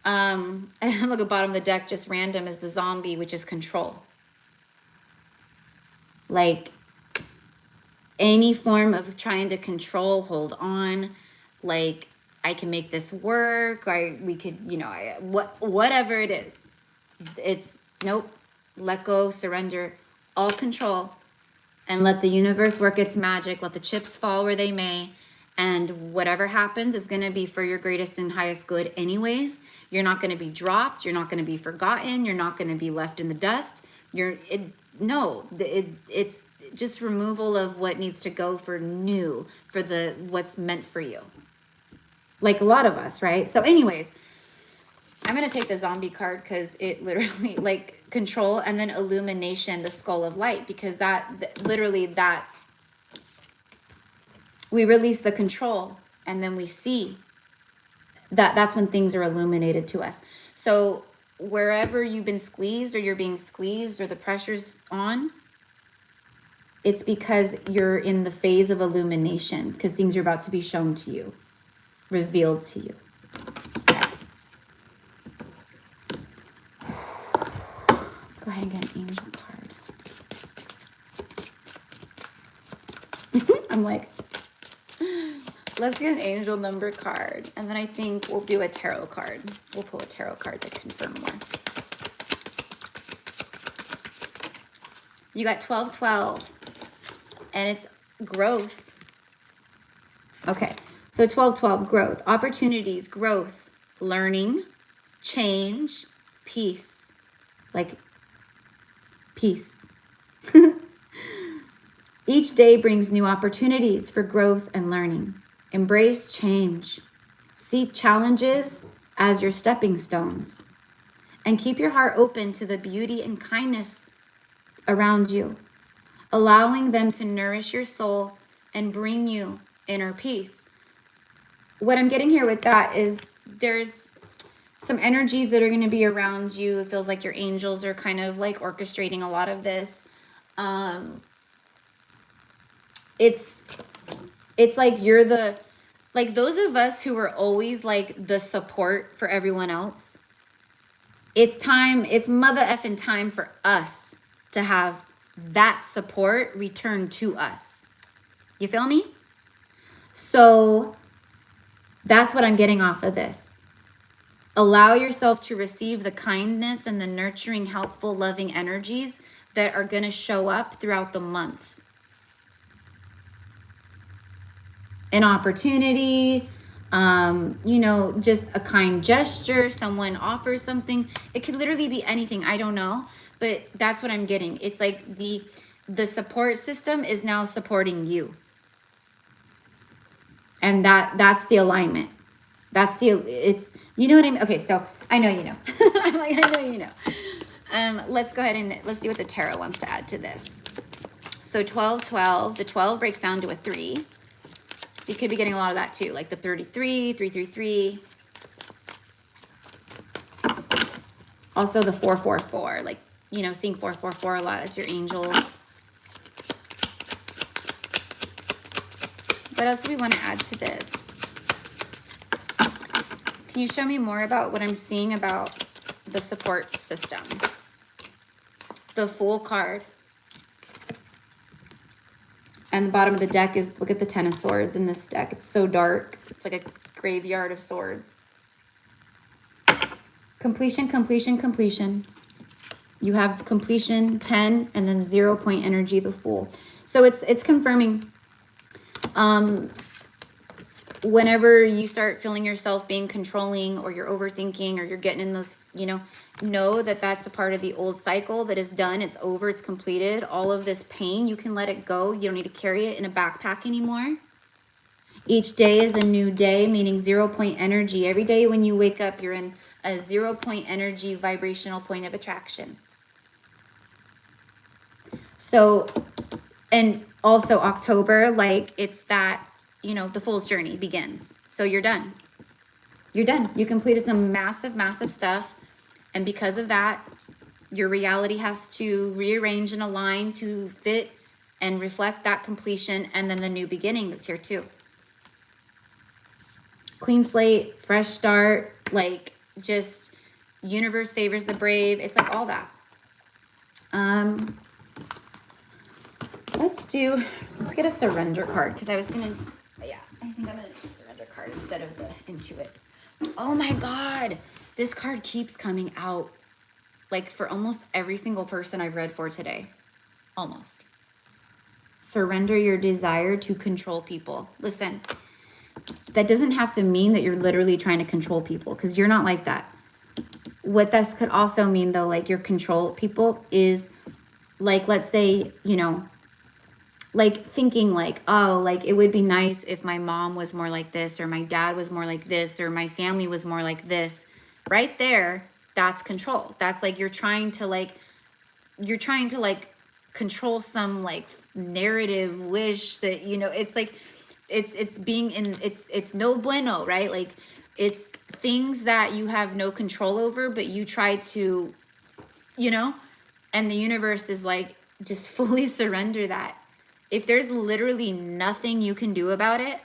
And look at bottom of the deck, just random, is the zombie, which is control. Like, any form of trying to control, hold on, like, I can make this work, we could, whatever it is. It's, nope, let go, surrender, all control, and let the universe work its magic. Let the chips fall where they may. And whatever happens is going to be for your greatest and highest good anyways. You're not going to be dropped. You're not going to be forgotten. You're not going to be left in the dust. It's just removal of what needs to go for new, for what's meant for you. Like a lot of us, right? So anyways, I'm going to take the zombie card because it literally, like, control and then illumination, the skull of light, because that's, we release the control and then we see that's when things are illuminated to us. So wherever you've been squeezed or you're being squeezed or the pressure's on, it's because you're in the phase of illumination, because things are about to be shown to you, revealed to you. Let's go ahead and get an angel card. I'm like, let's get an angel number card. And then I think we'll do a tarot card. We'll pull a tarot card to confirm more. You got 1212. And it's growth. Okay. So 1212, growth. Opportunities, growth, learning, change, peace. Like, peace. Each day brings new opportunities for growth and learning. Embrace change. See challenges as your stepping stones. And keep your heart open to the beauty and kindness around you, allowing them to nourish your soul and bring you inner peace. What I'm getting here with that is there's some energies that are going to be around you. It feels like your angels are kind of like orchestrating a lot of this. It's like you're like those of us who are always like the support for everyone else. It's mother effing time for us to have that support returned to us. You feel me? So that's what I'm getting off of this. Allow yourself to receive the kindness and the nurturing, helpful, loving energies that are going to show up throughout the month. An opportunity, just a kind gesture, someone offers something. It could literally be anything. I don't know, but that's what I'm getting. It's like the support system is now supporting you. And that's the alignment. You know what I mean? Okay, so I know you know. I'm like, I know you know. Let's go ahead and let's see what the tarot wants to add to this. So 1212, the 12 breaks down to a 3. You could be getting a lot of that too, like the 33, 333. Also the 444, like, you know, seeing 444 a lot as your angels. What else do we want to add to this? Can you show me more about what I'm seeing about the support system? The Fool card. And the bottom of the deck is, look at the Ten of Swords in this deck. It's so dark. It's like a graveyard of swords. Completion, completion, completion. You have completion, 10, and then 0 point energy, the Fool. So it's confirming whenever you start feeling yourself being controlling, or you're overthinking, or you're getting in those, you know that that's a part of the old cycle that is done. It's over. It's completed. All of this pain, you can let it go. You don't need to carry it in a backpack anymore. Each day is a new day, meaning 0 point energy. Every day when you wake up, you're in a 0 point energy vibrational point of attraction. So, and also October, like, it's that, you know, the Fool's journey begins. So you're done. You're done. You completed some massive, massive stuff. And because of that, your reality has to rearrange and align to fit and reflect that completion, and then the new beginning that's here too. Clean slate, fresh start, like, just universe favors the brave. It's like all that. Let's get a surrender card, because I was gonna, yeah, I think I'm gonna do a surrender card instead of the Intuit. Oh my God, this card keeps coming out, like, for almost every single person I've read for today. Almost. Surrender your desire to control people. Listen, that doesn't have to mean that you're literally trying to control people, because you're not like that. What this could also mean, though, like, your control people is, like, let's say, you know, like, thinking like, oh, like, it would be nice if my mom was more like this, or my dad was more like this, or my family was more like this. Right there, that's control. That's like you're trying to control some, like, narrative wish that, you know, it's like it's no bueno, right? Like, it's things that you have no control over, but you try to, you know, and the universe is like, just fully surrender that. If there's literally nothing you can do about it,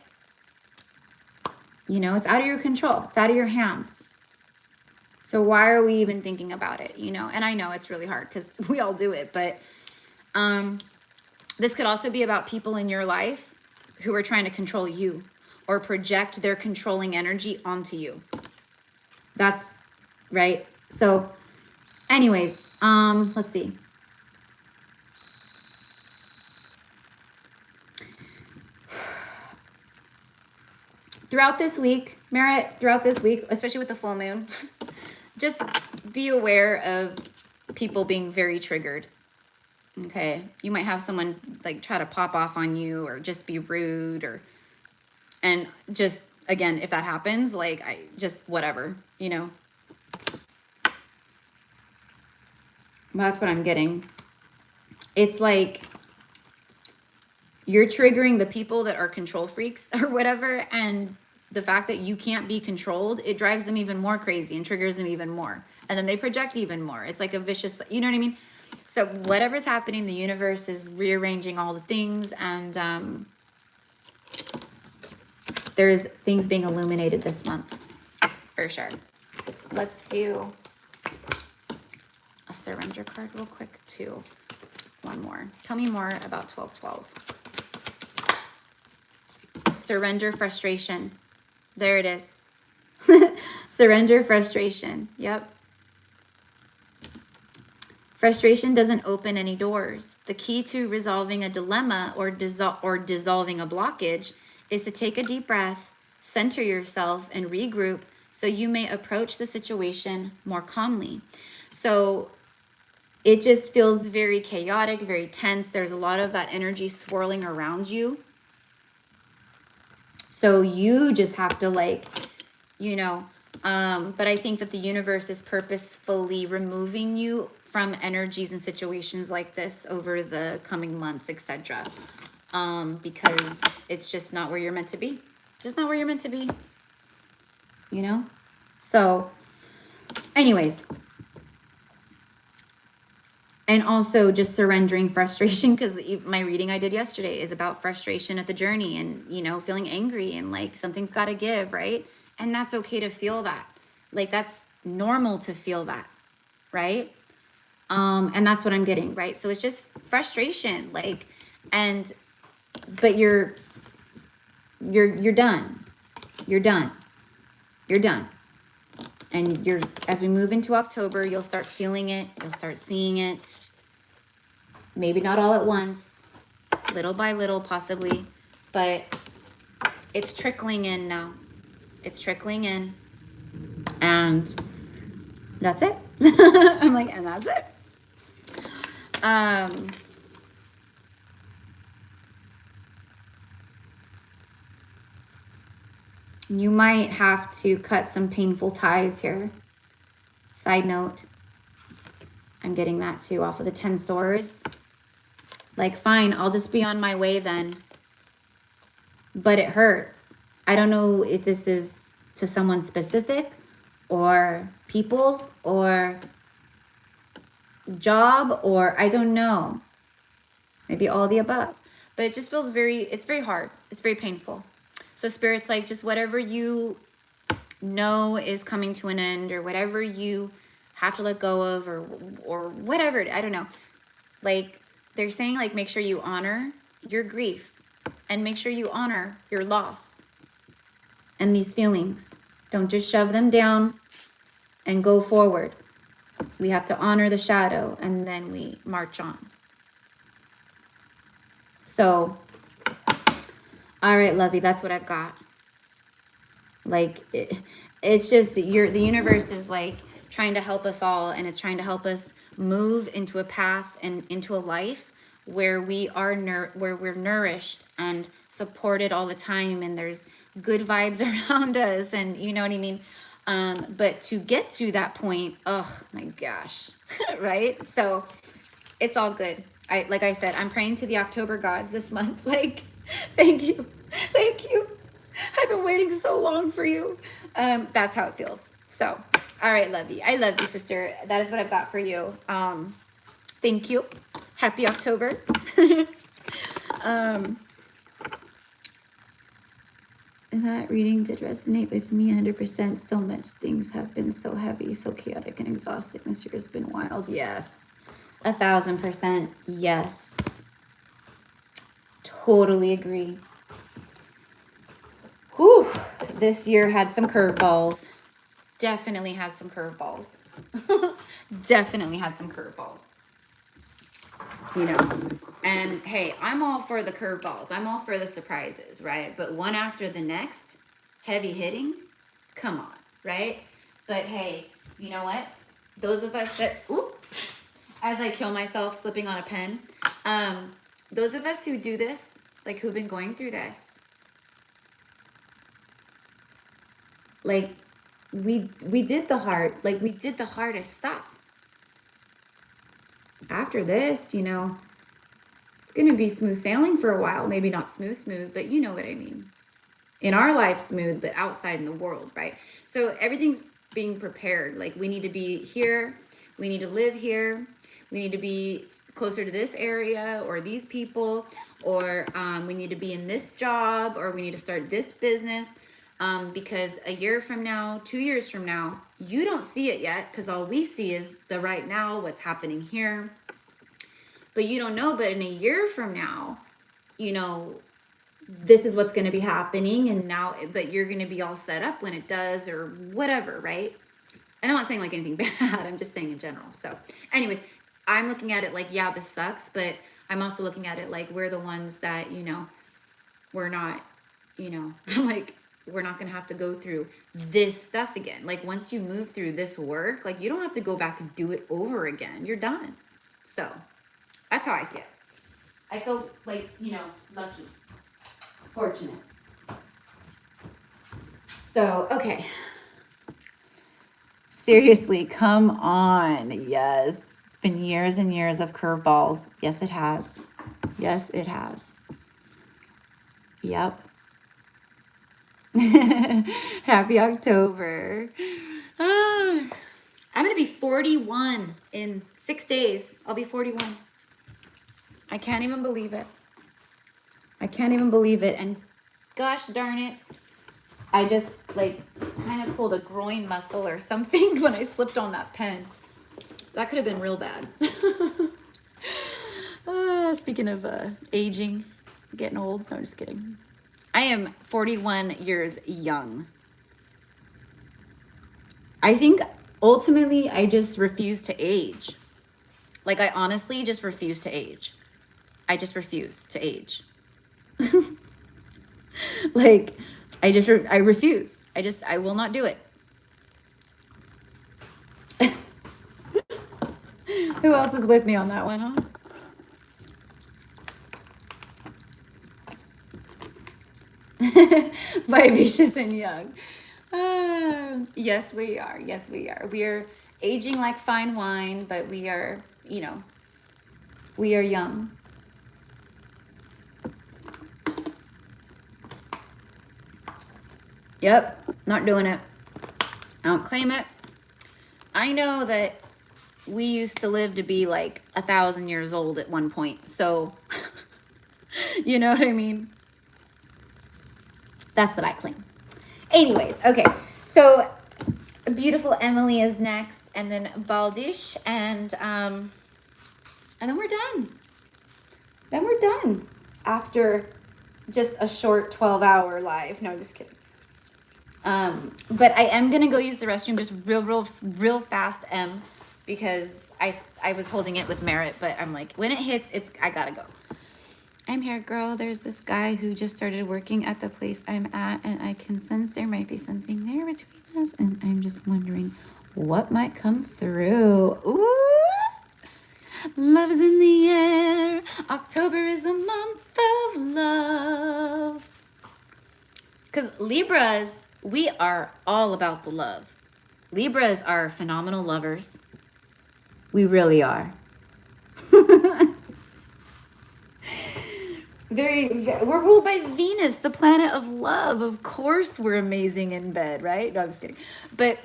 you know, it's out of your control. It's out of your hands. So why are we even thinking about it, you know? And I know it's really hard because we all do it, but this could also be about people in your life who are trying to control you or project their controlling energy onto you. That's right. So anyways, let's see. Throughout this week, Merritt, especially with the full moon, just be aware of people being very triggered. Okay. You might have someone, like, try to pop off on you, or just be rude, and just, again, if that happens, like, just whatever, you know. That's what I'm getting. It's like you're triggering the people that are control freaks or whatever, and the fact that you can't be controlled, it drives them even more crazy and triggers them even more. And then they project even more. It's like a vicious, you know what I mean? So whatever's happening, the universe is rearranging all the things, and there's things being illuminated this month, for sure. Let's do a surrender card real quick, too. One more. Tell me more about 1212. Surrender, frustration. There it is. Surrender, frustration. Yep. Frustration doesn't open any doors. The key to resolving a dilemma or dissolving a blockage is to take a deep breath, center yourself, and regroup so you may approach the situation more calmly. So it just feels very chaotic, very tense. There's a lot of that energy swirling around you. So you just have to, like, you know, but I think that the universe is purposefully removing you from energies and situations like this over the coming months, etc. because it's just not where you're meant to be. Just not where you're meant to be, you know? So, anyways. And also just surrendering frustration, because my reading I did yesterday is about frustration at the journey and, you know, feeling angry and like something's got to give, right? And that's okay to feel that. Like that's normal to feel that, right? And that's what I'm getting, right? So it's just frustration, like, but you're done. You're done. You're done. And as we move into October, you'll start feeling it. You'll start seeing it. Maybe not all at once, little by little, possibly, but it's trickling in now. It's trickling in, and that's it. I'm like, and that's it. You might have to cut some painful ties here. Side note, I'm getting that too off of the 10 swords. Like, fine, I'll just be on my way then. But it hurts. I don't know if this is to someone specific or people's or job, or I don't know. Maybe all the above. But it just feels it's very hard. It's very painful. So Spirit's like, just whatever you know is coming to an end, or whatever you have to let go of, or whatever, I don't know. Like, they're saying, like, make sure you honor your grief and make sure you honor your loss and these feelings. Don't just shove them down and go forward. We have to honor the shadow and then we march on. So, all right, lovey, that's what I've got. Like, it's just, the universe is like trying to help us all, and it's trying to help us move into a path and into a life where we are where we're nourished and supported all the time, and there's good vibes around us, and you know what I mean. But to get to that point, oh my gosh, right? So it's all good. Like I said, I'm praying to the October gods this month. Like, thank you. I've been waiting so long for you. That's how it feels. So, all right, lovey. I love you, sister. That is what I've got for you. Thank you. Happy October. That reading did resonate with me 100%. So much things have been so heavy, so chaotic and exhausting. This year's been wild. Yes. 1000%. Yes. Totally agree. Whew. This year had some curveballs. Definitely had some curveballs. Definitely had some curveballs. You know, and hey, I'm all for the curveballs. I'm all for the surprises, right? But one after the next, heavy hitting, come on, right? But hey, you know what? Those of us that, as I kill myself slipping on a pen, those of us who do this, like who've been going through this, like we did the hardest stuff. After this, you know, it's going to be smooth sailing for a while. Maybe not smooth, but you know what I mean. In our life, smooth, but outside in the world, right? So everything's being prepared. Like, we need to be here. We need to live here. We need to be closer to this area or these people, or we need to be in this job, or we need to start this business. Because a year from now, 2 years from now, you don't see it yet, because all we see is the right now, what's happening here. But you don't know, but in a year from now, you know, this is what's going to be happening, and now, but you're going to be all set up when it does, or whatever, right? And I'm not saying like anything bad, I'm just saying in general. So anyways, I'm looking at it like, yeah, this sucks, but I'm also looking at it like, we're the ones that, you know, we're not, you know, I'm like, we're not going to have to go through this stuff again. Like, once you move through this work, like, you don't have to go back and do it over again. You're done. So that's how I see it. I feel like, you know, lucky, fortunate. So, okay. Seriously, come on. Yes. It's been years and years of curveballs. Yes, it has. Yes, it has. Yep. Happy October. Ah, I'm going to be 41 in 6 days. I'll be 41. I can't even believe it. I can't even believe it. And gosh darn it, I just like kind of pulled a groin muscle or something when I slipped on that pen. That could have been real bad. Speaking of aging, getting old. No, I'm just kidding. I am 41 years young. I think ultimately I just refuse to age. Like I honestly just refuse to age. I just refuse to age. Like I refuse. I will not do it. Who else is with me on that one, huh? Vivacious and young. Yes, we are. Yes, we are. We are aging like fine wine, but we are, you know, we are young. Yep, not doing it. I don't claim it. I know that we used to live to be like 1,000 years old at one point. So, you know what I mean? That's what I claim. Anyways, okay. So, beautiful Emily is next, and then Baldish, and then we're done. Then we're done after just a short 12-hour live. No, I'm just kidding. But I am gonna go use the restroom just real fast, because I was holding it with Merritt, but I'm like, when it hits, I gotta go. I'm here, girl. There's this guy who just started working at the place I'm at, and I can sense there might be something there between us, and I'm just wondering what might come through. Ooh, love is in the air. October is the month of love. Because Libras, we are all about the love. Libras are phenomenal lovers. We really are. We're ruled by Venus, the planet of love. Of course we're amazing in bed, right? No, I'm just kidding. But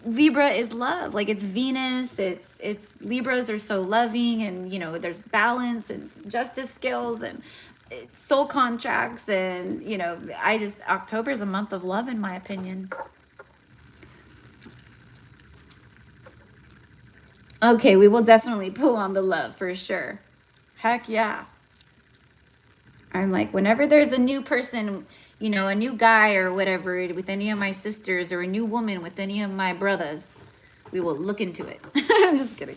Libra is love. Like it's Venus, it's Libras are so loving, and you know, there's balance and justice skills and soul contracts, and you know, October is a month of love in my opinion. Okay, we will definitely pull on the love for sure. Heck yeah. I'm like, whenever there's a new person, you know, a new guy or whatever with any of my sisters, or a new woman with any of my brothers, we will look into it. I'm just kidding.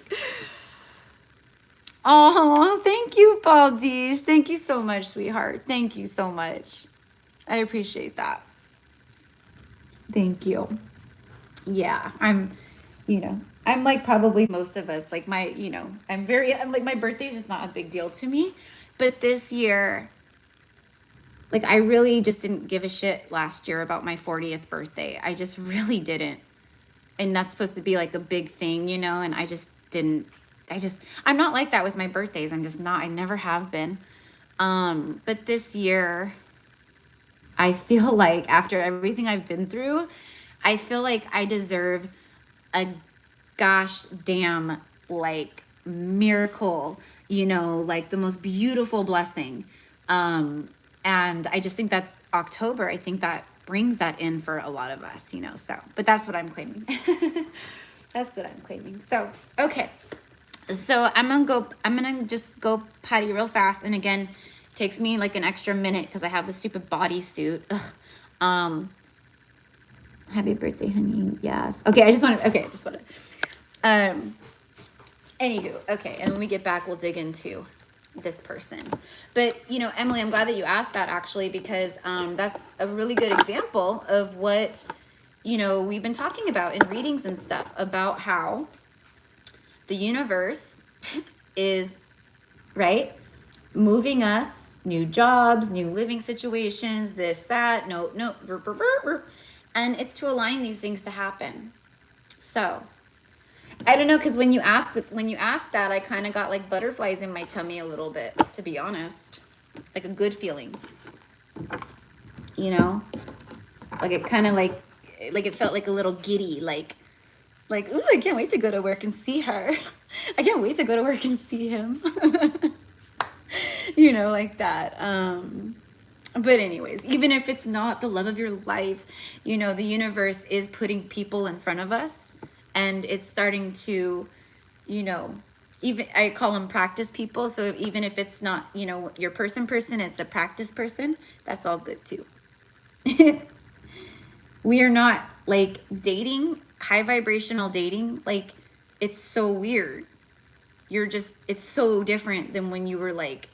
Oh, thank you, Baldish. Thank you so much, sweetheart. Thank you so much. I appreciate that. Thank you. Yeah, I'm like probably most of us, like I'm like, my birthday is just not a big deal to me. But this year, like I really just didn't give a shit last year about my 40th birthday. I just really didn't. And that's supposed to be like a big thing, you know, and I just didn't. I'm not like that with my birthdays. I'm just not. I never have been. But this year, I feel like after everything I've been through, I feel like I deserve a gosh damn like miracle, you know, like the most beautiful blessing. And I just think that's October. I think that brings that in for a lot of us, you know, so, but that's what I'm claiming. That's what I'm claiming. So, okay. So I'm gonna just go potty real fast. And again, it takes me like an extra minute because I have the stupid bodysuit. Happy birthday, honey. Yes. Okay, I just wanted. Anywho, okay, and when we get back, we'll dig into this person. But, you know, Emily, I'm glad that you asked that actually, because that's a really good example of what, you know, we've been talking about in readings and stuff, about how the universe is, right, moving us, new jobs, new living situations, this, that, no, and it's to align these things to happen. So I don't know, because when you asked that, I kind of got like butterflies in my tummy a little bit, to be honest, like a good feeling. you know, like it kind of like it felt like a little giddy, like, ooh, I can't wait to go to work and see her. I can't wait to go to work and see him. You know, like that. But anyways, even if it's not the love of your life, you know, the universe is putting people in front of us, and it's starting to, you know, even I call them practice people. So even if it's not, you know, your person, it's a practice person, that's all good too. We are not like dating, high vibrational dating. Like, it's so weird. You're just, it's so different than when you were like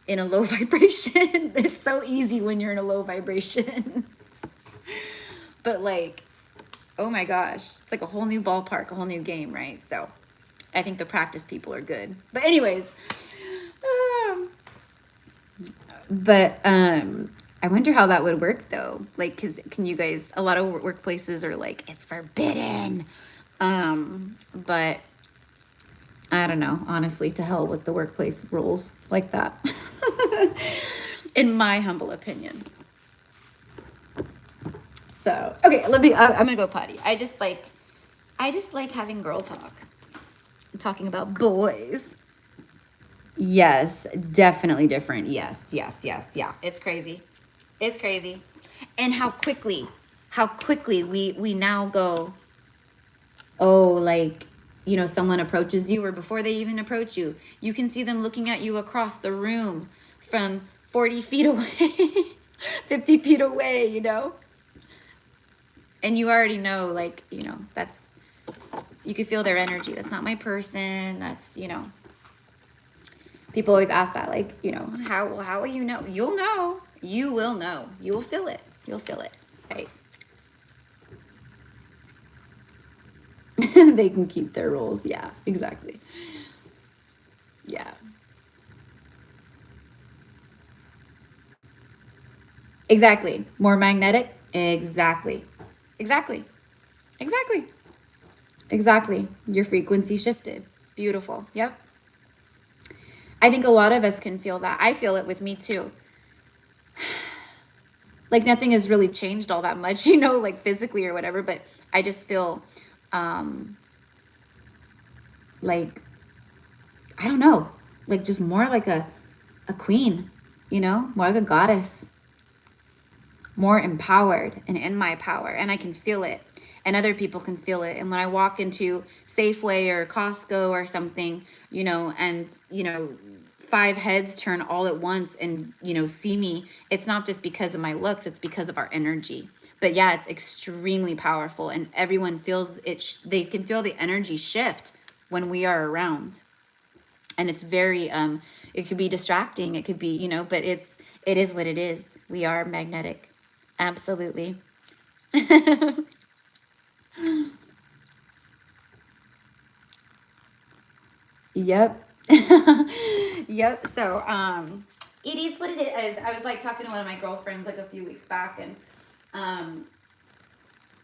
in a low vibration. It's so easy when you're in a low vibration. But like, oh my gosh, it's like a whole new ballpark, a whole new game, right? So I think the practice people are good. But anyways, I wonder how that would work though. Like, cause can you guys, a lot of workplaces are like, it's forbidden. But I don't know, honestly, to hell with the workplace rules like that. In my humble opinion. So, okay, I'm gonna go potty. I just like having girl talk. I'm talking about boys. Yes, definitely different. Yes. Yeah. It's crazy. It's crazy. And how quickly we now go, oh, like, you know, someone approaches you, or before they even approach you, you can see them looking at you across the room from 40 feet away, 50 feet away, you know? And you already know, like, you know, that's, you can feel their energy. That's not my person. That's, you know, people always ask that, like, you know, how will you know? You'll know. You will know. You will feel it. You'll feel it, right? They can keep their rules. Yeah, exactly. Yeah. Exactly. More magnetic. Exactly. Exactly. Exactly. Exactly. Your frequency shifted. Beautiful. Yep. I think a lot of us can feel that. I feel it with me too. Like, nothing has really changed all that much, you know, like physically or whatever, but I just feel like, I don't know, like just more like a queen, you know, more like a goddess, more empowered and in my power. And I can feel it, and other people can feel it. And when I walk into Safeway or Costco or something, you know, and, you know, 5 heads turn all at once and, you know, see me, it's not just because of my looks, it's because of our energy. But yeah, it's extremely powerful, and everyone feels it. They can feel the energy shift when we are around. And it's very, it could be distracting. It could be, you know, but it is what it is. We are magnetic. Absolutely. Yep. Yep. So, it is what it is. I was like talking to one of my girlfriends like a few weeks back, and,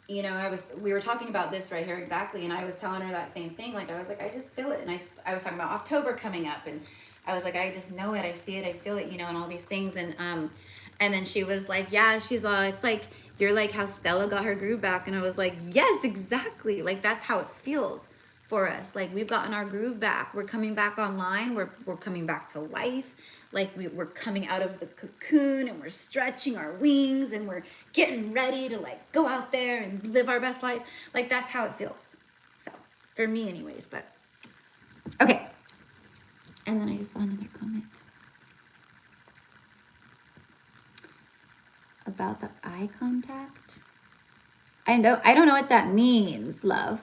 you know, we were talking about this right here exactly, and I was telling her that same thing. Like, I was like, I just feel it. And I was talking about October coming up, and I was like, I just know it. I see it. I feel it, you know, and all these things. And then she was like, yeah, she's all, it's like, you're like how Stella got her groove back. And I was like, yes, exactly. Like, that's how it feels for us. Like, we've gotten our groove back. We're coming back online. We're coming back to life. Like, we're coming out of the cocoon, and we're stretching our wings, and we're getting ready to like go out there and live our best life. Like, that's how it feels. So, for me anyways, but okay. And then I just saw another comment about the eye contact. I don't know what that means, love.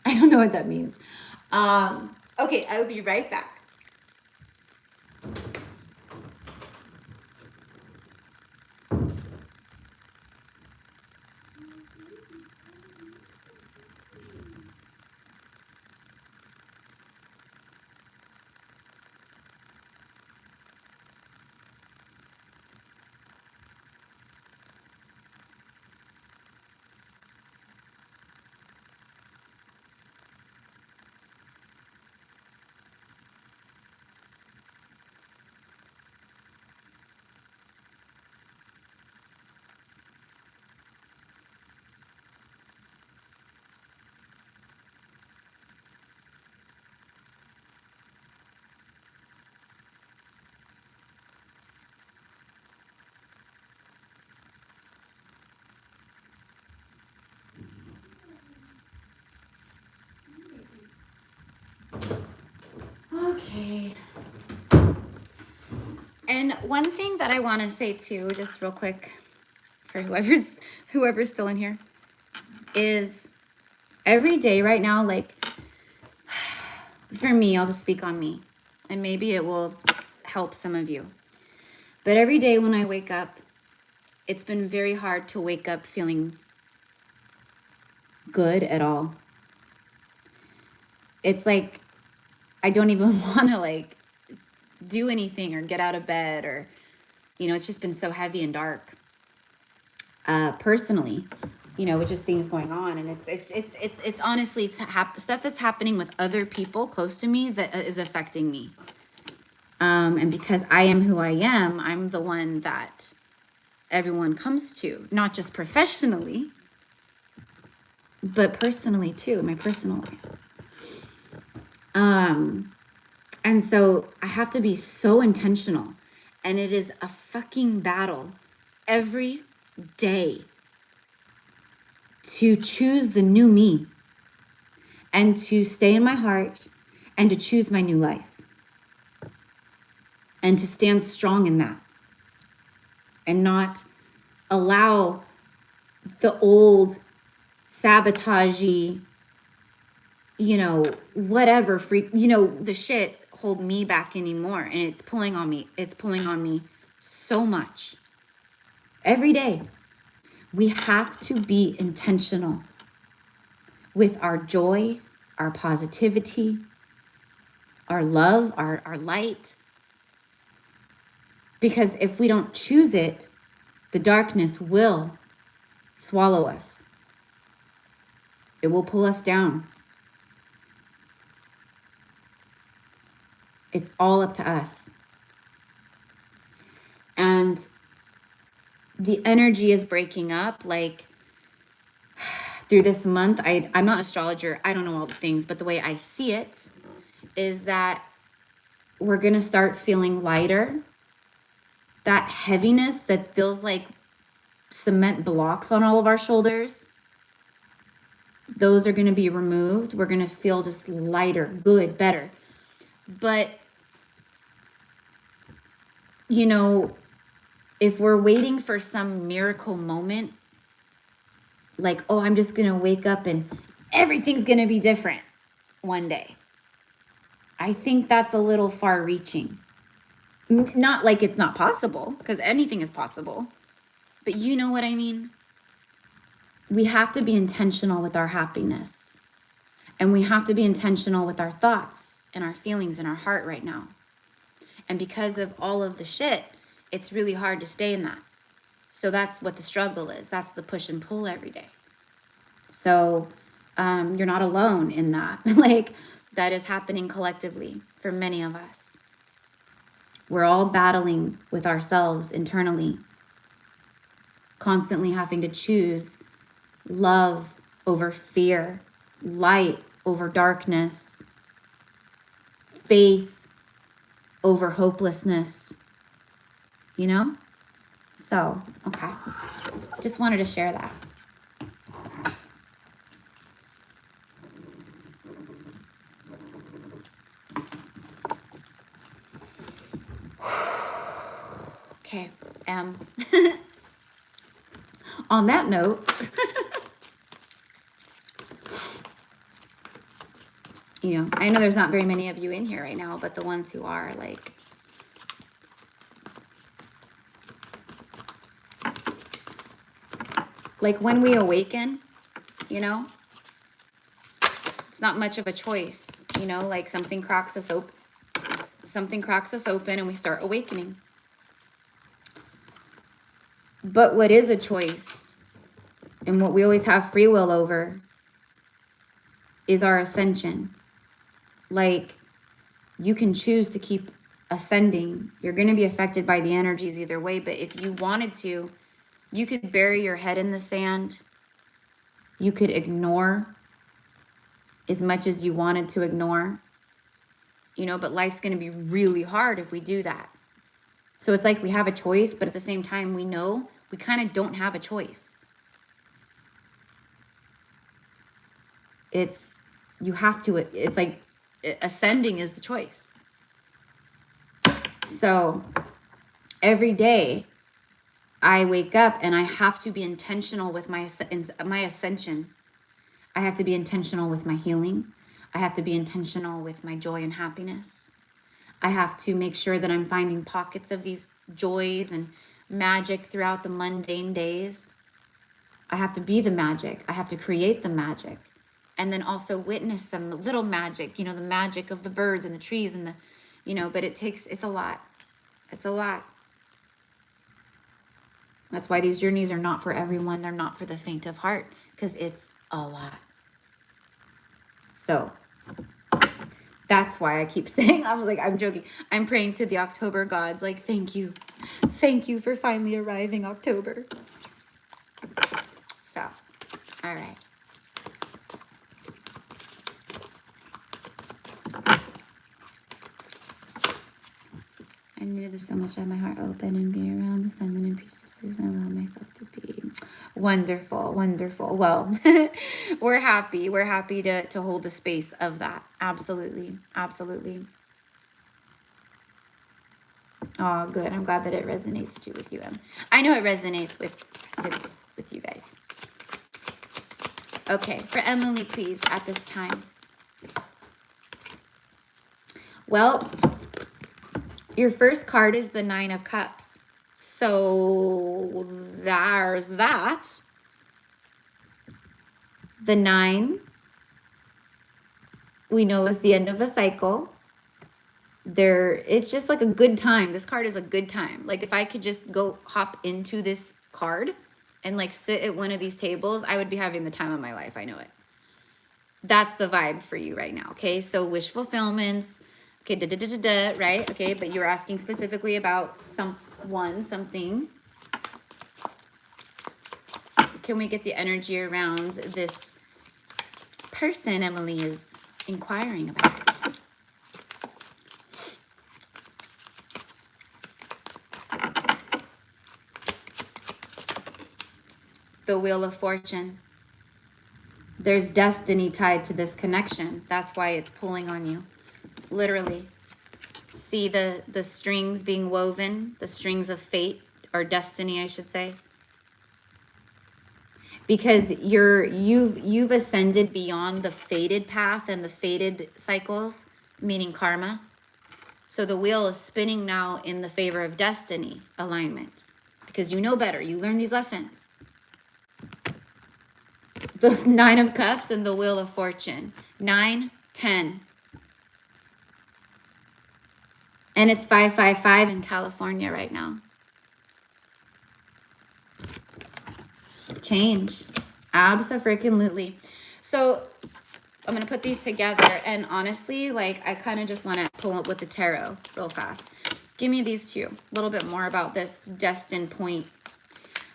I don't know what that means. Okay, I will be right back. one thing that I want to say too, just real quick, for whoever's still in here, is every day right now, like, for me, I'll just speak on me, and maybe it will help some of you. But every day when I wake up, it's been very hard to wake up feeling good at all. It's like I don't even want to like do anything or get out of bed, or, you know, it's just been so heavy and dark. Personally, you know, with just things going on, and it's honestly stuff that's happening with other people close to me that is affecting me. And because I am who I am, I'm the one that everyone comes to, not just professionally, but personally too, my personal life. And so I have to be so intentional, and it is a fucking battle every day to choose the new me, and to stay in my heart, and to choose my new life, and to stand strong in that, and not allow the old sabotagey, you know, whatever freak, you know, the shit hold me back anymore. And it's pulling on me. It's pulling on me so much. Every day, we have to be intentional with our joy, our positivity, our love, our light. Because if we don't choose it, the darkness will swallow us. It will pull us down. It's all up to us. And the energy is breaking up, like, through this month. I'm not an astrologer. I don't know all the things, but the way I see it is that we're going to start feeling lighter. That heaviness that feels like cement blocks on all of our shoulders, those are going to be removed. We're going to feel just lighter, good, better. But, you know, if we're waiting for some miracle moment, like, oh, I'm just going to wake up and everything's going to be different one day, I think that's a little far reaching. Not like it's not possible, because anything is possible. But you know what I mean? We have to be intentional with our happiness. And we have to be intentional with our thoughts and our feelings in our heart right now. And because of all of the shit, it's really hard to stay in that. So that's what the struggle is. That's the push and pull every day. So you're not alone in that. Like, that is happening collectively for many of us. We're all battling with ourselves internally, constantly having to choose love over fear, light over darkness, faith over hopelessness, you know? So, okay. Just wanted to share that. Okay. On that note, you know, I know there's not very many of you in here right now, but the ones who are, like when we awaken, you know, it's not much of a choice, you know, like something cracks us open and we start awakening. But what is a choice, and what we always have free will over, is our ascension. Like, you can choose to keep ascending. You're going to be affected by the energies either way, but if you wanted to, you could bury your head in the sand. You could ignore as much as you wanted to ignore, you know, but life's going to be really hard if we do that. So it's like we have a choice, but at the same time, we know we kind of don't have a choice. You have to, it's like ascending is the choice. So every day I wake up and I have to be intentional with my ascension. I have to be intentional with my healing. I have to be intentional with my joy and happiness. I have to make sure that I'm finding pockets of these joys and magic throughout the mundane days. I have to be the magic. I have to create the magic. And then also witness the little magic, you know, the magic of the birds and the trees and the, you know, but it's a lot. It's a lot. That's why these journeys are not for everyone. They're not for the faint of heart, because it's a lot. So that's why I keep saying, I'm joking. I'm praying to the October gods, like, thank you. Thank you for finally arriving, October. So, all right. I needed this so much to have my heart open and be around the feminine priestesses and allow myself to be. Wonderful, wonderful. Well, we're happy. We're happy to hold the space of that. Absolutely, absolutely. Oh, good. I'm glad that it resonates too with you, Em. I know it resonates with you guys. Okay, for Emily, please, at this time. Well, your first card is the Nine of Cups. So there's that. The 9, we know, is the end of a cycle. It's just like a good time. This card is a good time. Like, if I could just go hop into this card and like sit at one of these tables, I would be having the time of my life. I know it. That's the vibe for you right now. Okay, so wish fulfillments. Okay, right? Okay, but you're asking specifically about something. Can we get the energy around this person Emily is inquiring about? The Wheel of Fortune. There's destiny tied to this connection. That's why it's pulling on you. Literally. See the strings being woven, the strings of fate, or destiny, I should say. Because you've ascended beyond the fated path and the fated cycles, meaning karma. So the wheel is spinning now in the favor of destiny alignment, because you know better. You learn these lessons. The 9 of Cups and the Wheel of Fortune. 9, 10. And it's 555 in California right now. Change. Abso-freaking-lutely. So I'm going to put these together. And honestly, like, I kind of just want to pull up with the tarot real fast. Give me these two. A little bit more about this destined point.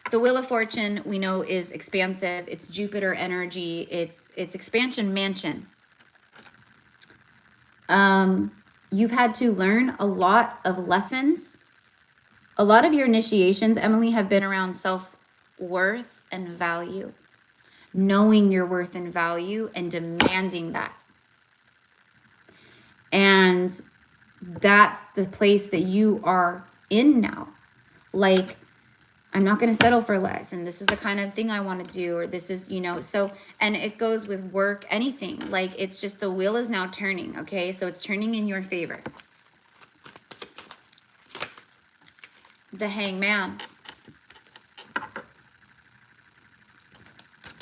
The Wheel of Fortune, we know, is expansive. It's Jupiter energy. It's expansion mansion. You've had to learn a lot of lessons. A lot of your initiations, Emily, have been around self-worth and value. Knowing your worth and value and demanding that. And that's the place that you are in now. Like, I'm not going to settle for less. And this is the kind of thing I want to do. Or this is, you know, so, and it goes with work, anything. Like, it's just the wheel is now turning. Okay. So it's turning in your favor. The Hangman.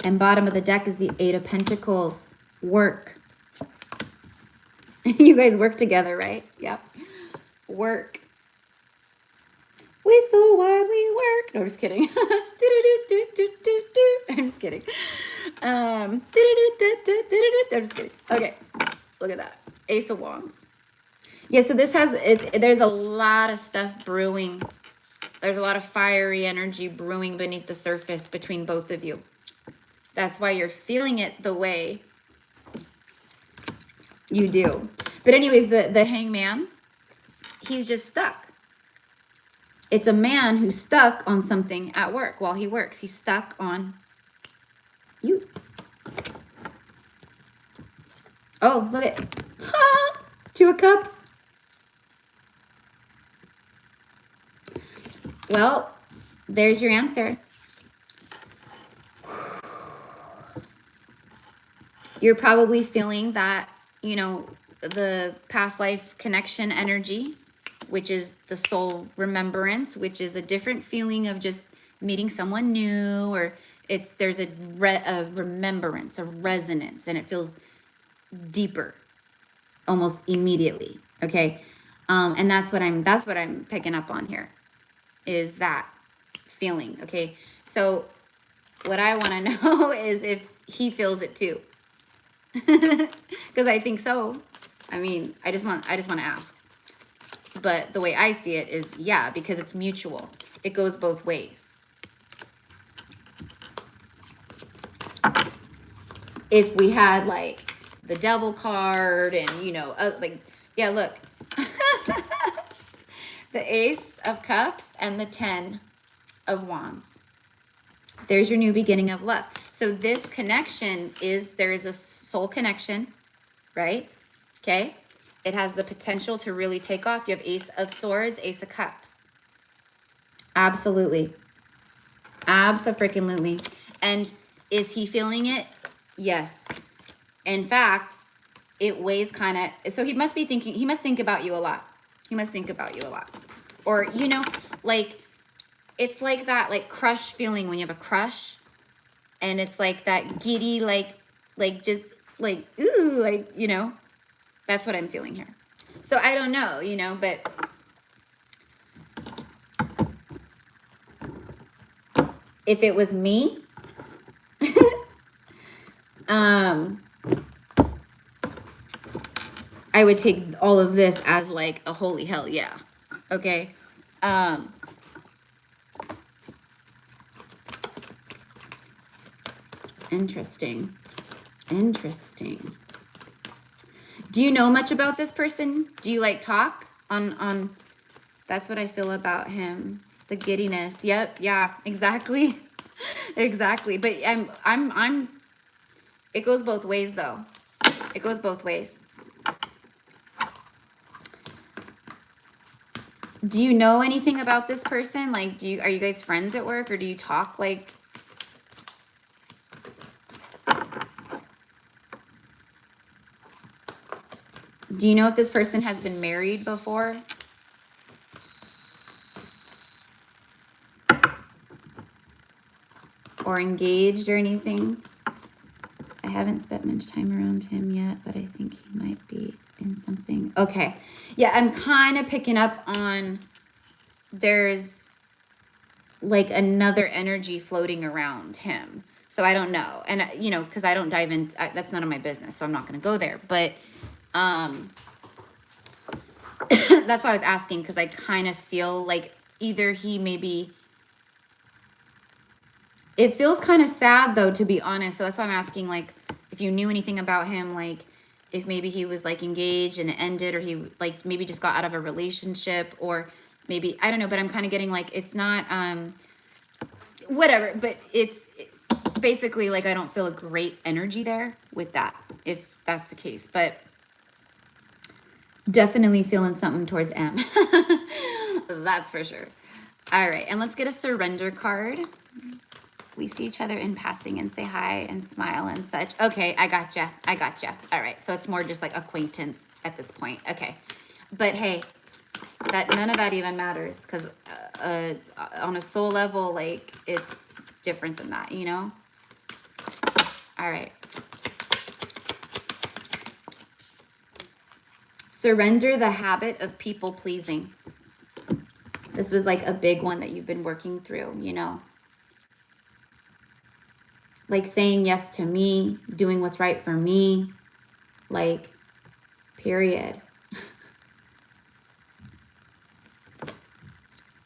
And bottom of the deck is the 8 of Pentacles. Work. You guys work together, right? Yep. Work. Whistle while we work. No, I'm just kidding. I'm just kidding. I'm just kidding. Okay, look at that. Ace of Wands. Yeah, so this has, there's a lot of stuff brewing. There's a lot of fiery energy brewing beneath the surface between both of you. That's why you're feeling it the way you do. But anyways, the Hangman, he's just stuck. It's a man who's stuck on something at work while he works. He's stuck on you. Oh, look at it. 2 of Cups. Well, there's your answer. You're probably feeling that, you know, the past life connection energy, which is the soul remembrance, which is a different feeling of just meeting someone new, or there's a remembrance, a resonance, and it feels deeper almost immediately. Okay. And that's what I'm picking up on here, is that feeling. Okay. So what I want to know is if he feels it too. Because I think so. I mean, I just want to ask. But the way I see it is, yeah, because it's mutual. It goes both ways. If we had like the devil card and, you know, like, yeah, look. The Ace of Cups and the 10 of Wands. There's your new beginning of love. So this connection there is a soul connection, right? Okay. It has the potential to really take off. You have Ace of Swords, Ace of Cups. Absolutely. Abso-freaking-lutely. And is he feeling it? Yes. In fact, it weighs kind of, so he must think about you a lot. He must think about you a lot. Or, you know, like, it's like that, like, crush feeling when you have a crush. And it's like that giddy, like just like, ooh, like, you know, that's what I'm feeling here. So I don't know, you know, but if it was me, I would take all of this as like a holy hell yeah. Okay. Interesting. Do you know much about this person? Do you like talk on that's what I feel about him. The giddiness. Yep. Yeah, exactly. Exactly. But I'm it goes both ways though. It goes both ways. Do you know anything about this person? Like, are you guys friends at work, or do you talk like? Do you know if this person has been married before? Or engaged or anything? I haven't spent much time around him yet, but I think he might be in something. Okay. Yeah, I'm kind of picking up on there's like another energy floating around him. So I don't know. And, you know, because I don't dive in, that's none of my business, so I'm not going to go there. But that's why I was asking, because I kind of feel like either he maybe... It feels kind of sad, though, to be honest. So that's why I'm asking, like, if you knew anything about him, like, if maybe he was, like, engaged and it ended, or he, like, maybe just got out of a relationship, or maybe, I don't know, but I'm kind of getting, like, it's not, whatever, but it's basically, like, I don't feel a great energy there with that, if that's the case, but definitely feeling something towards M. That's for sure. All right, and let's get a surrender card. We see each other in passing and say hi and smile and such. Okay, I gotcha. All right, so it's more just like acquaintance at this point. Okay, but hey, none of that even matters, because on a soul level, like, it's different than that, you know? All right. Surrender the habit of people pleasing. This was like a big one that you've been working through, you know? Like saying yes to me, doing what's right for me, like, period.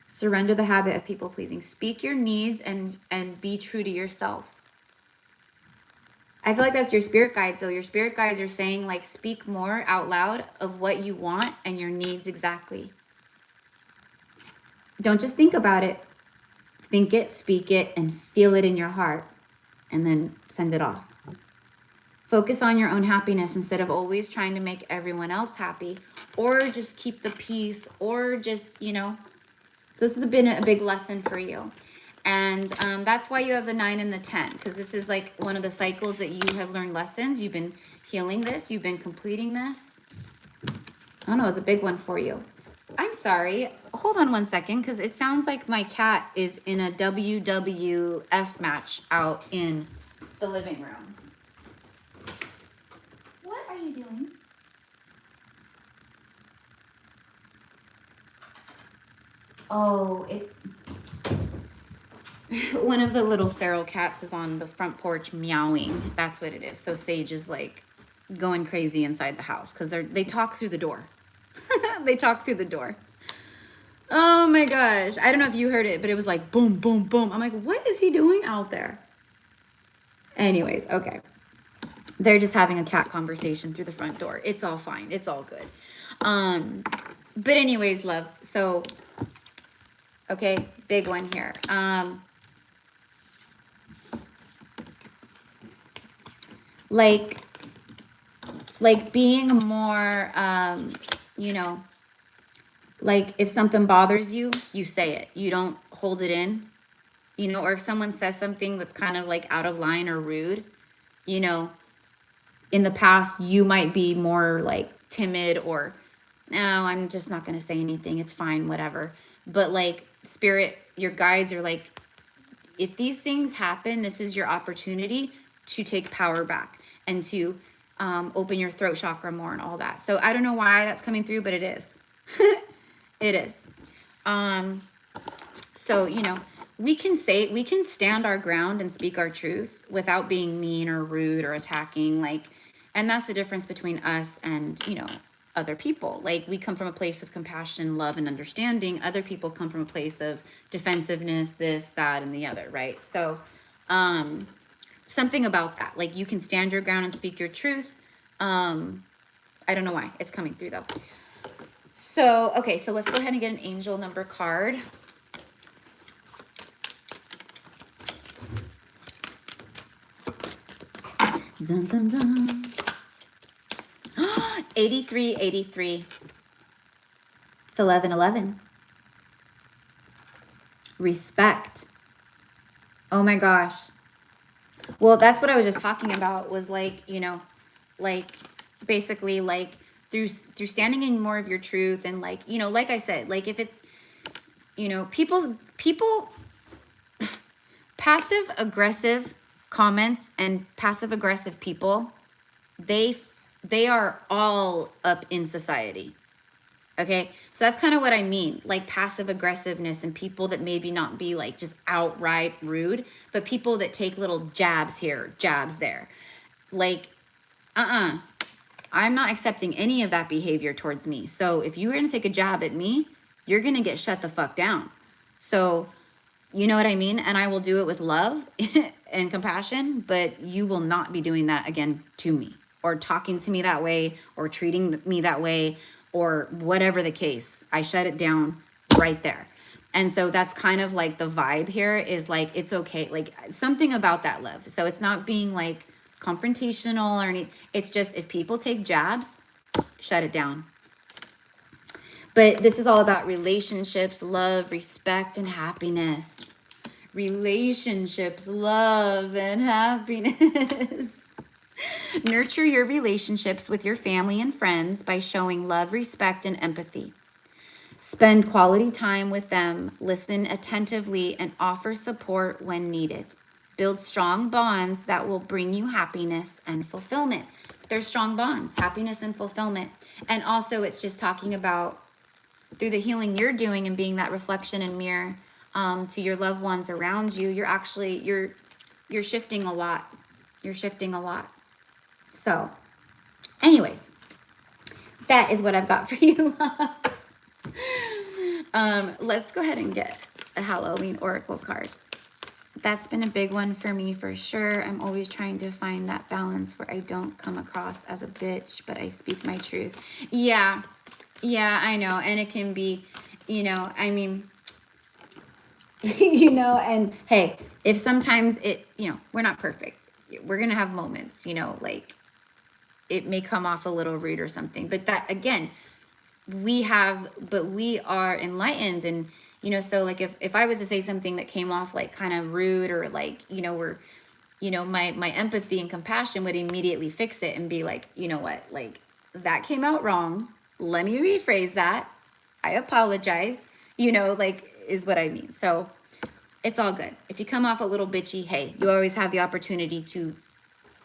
Surrender the habit of people pleasing. Speak your needs and be true to yourself. I feel like that's your spirit guides. So your spirit guides are saying, like, speak more out loud of what you want and your needs exactly. Don't just think about it. Think it, speak it, and feel it in your heart. And then send it off. Focus on your own happiness instead of always trying to make everyone else happy, or just keep the peace, or just, you know, So this has been a big lesson for you. And that's why you have the 9 and the 10, because this is like one of the cycles that you have learned lessons. You've been healing this. You've been completing this. I don't know. It's a big one for you. I'm sorry. Hold on one second, because it sounds like my cat is in a WWF match out in the living room. What are you doing? Oh, it's one of the little feral cats is on the front porch meowing. That's what it is. So Sage is like going crazy inside the house because they talk through the door. They talk through the door. Oh my gosh. I don't know if you heard it, but it was like boom, boom, boom. I'm like, what is he doing out there? Anyways, okay. They're just having a cat conversation through the front door. It's all fine. It's all good. But anyways, love. So, okay, big one here. Like being more, you know, like if something bothers you, you say it. You don't hold it in, you know, or if someone says something that's kind of like out of line or rude, you know, in the past, you might be more like timid or, no, I'm just not going to say anything. It's fine, whatever. But like spirit, your guides are like, if these things happen, this is your opportunity to take power back and to open your throat chakra more and all that. So I don't know why that's coming through, but it is. It is. So, you know, we can stand our ground and speak our truth without being mean or rude or attacking. Like, and that's the difference between us and, you know, other people. Like, we come from a place of compassion, love, and understanding. Other people come from a place of defensiveness, this, that, and the other, right? So, something about that. Like, you can stand your ground and speak your truth. I don't know why. It's coming through, though. So, okay, so let's go ahead and get an angel number card. Dun, dun, dun. 83, 83. It's 11, 11. Respect. Oh my gosh. Well, that's what I was just talking about, was like, you know, like basically like through standing in more of your truth and like, you know, like I said, like if it's, you know, people passive aggressive comments and passive aggressive people, they are all up in society. Okay, so that's kind of what I mean, like passive aggressiveness and people that maybe not be like just outright rude, but people that take little jabs here, jabs there. Like, I'm not accepting any of that behavior towards me. So if you were going to take a jab at me, you're going to get shut the fuck down. So, you know what I mean? And I will do it with love and compassion, but you will not be doing that again to me, or talking to me that way, or treating me that way, or whatever the case. I shut it down right there. And so that's kind of like the vibe here is like, it's okay. Like something about that, love. So it's not being like confrontational or anything. It's just, if people take jabs, shut it down. But this is all about relationships, love, respect, and happiness. Relationships, love, and happiness. Nurture your relationships with your family and friends by showing love, respect, and empathy. Spend quality time with them, listen attentively, and offer support when needed. Build strong bonds that will bring you happiness and fulfillment. They're strong bonds, happiness and fulfillment. And also it's just talking about through the healing you're doing and being that reflection and mirror to your loved ones around you, you're actually, you're shifting a lot. You're shifting a lot. So anyways, that is what I've got for you. Let's go ahead and get a Halloween Oracle card. That's been a big one for me for sure. I'm always trying to find that balance where I don't come across as a bitch, but I speak my truth. Yeah, I know. And it can be, you know, I mean, you know, and hey, if sometimes it, you know, we're not perfect. We're going to have moments, you know, like it may come off a little rude or something, but that again, we are enlightened, and You know, so like if I was to say something that came off like kind of rude or like, you know, where, you know, my empathy and compassion would immediately fix it and be like, you know what, like that came out wrong. Let me rephrase that. I apologize, you know, like is what I mean. So it's all good. If you come off a little bitchy, hey, you always have the opportunity to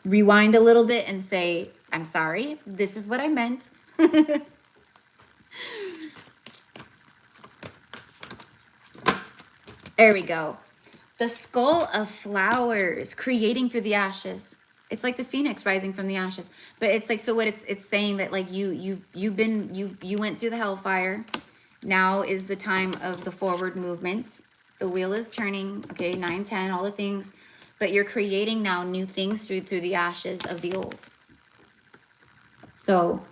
rewind a little bit and say, I'm sorry, this is what I meant. There we go. The skull of flowers, creating through the ashes. It's like the phoenix rising from the ashes. But it's like, so what it's saying that like you went through the hellfire. Now is the time of the forward movement. The wheel is turning, okay, 9, 10, all the things. But you're creating now new things through the ashes of the old. So,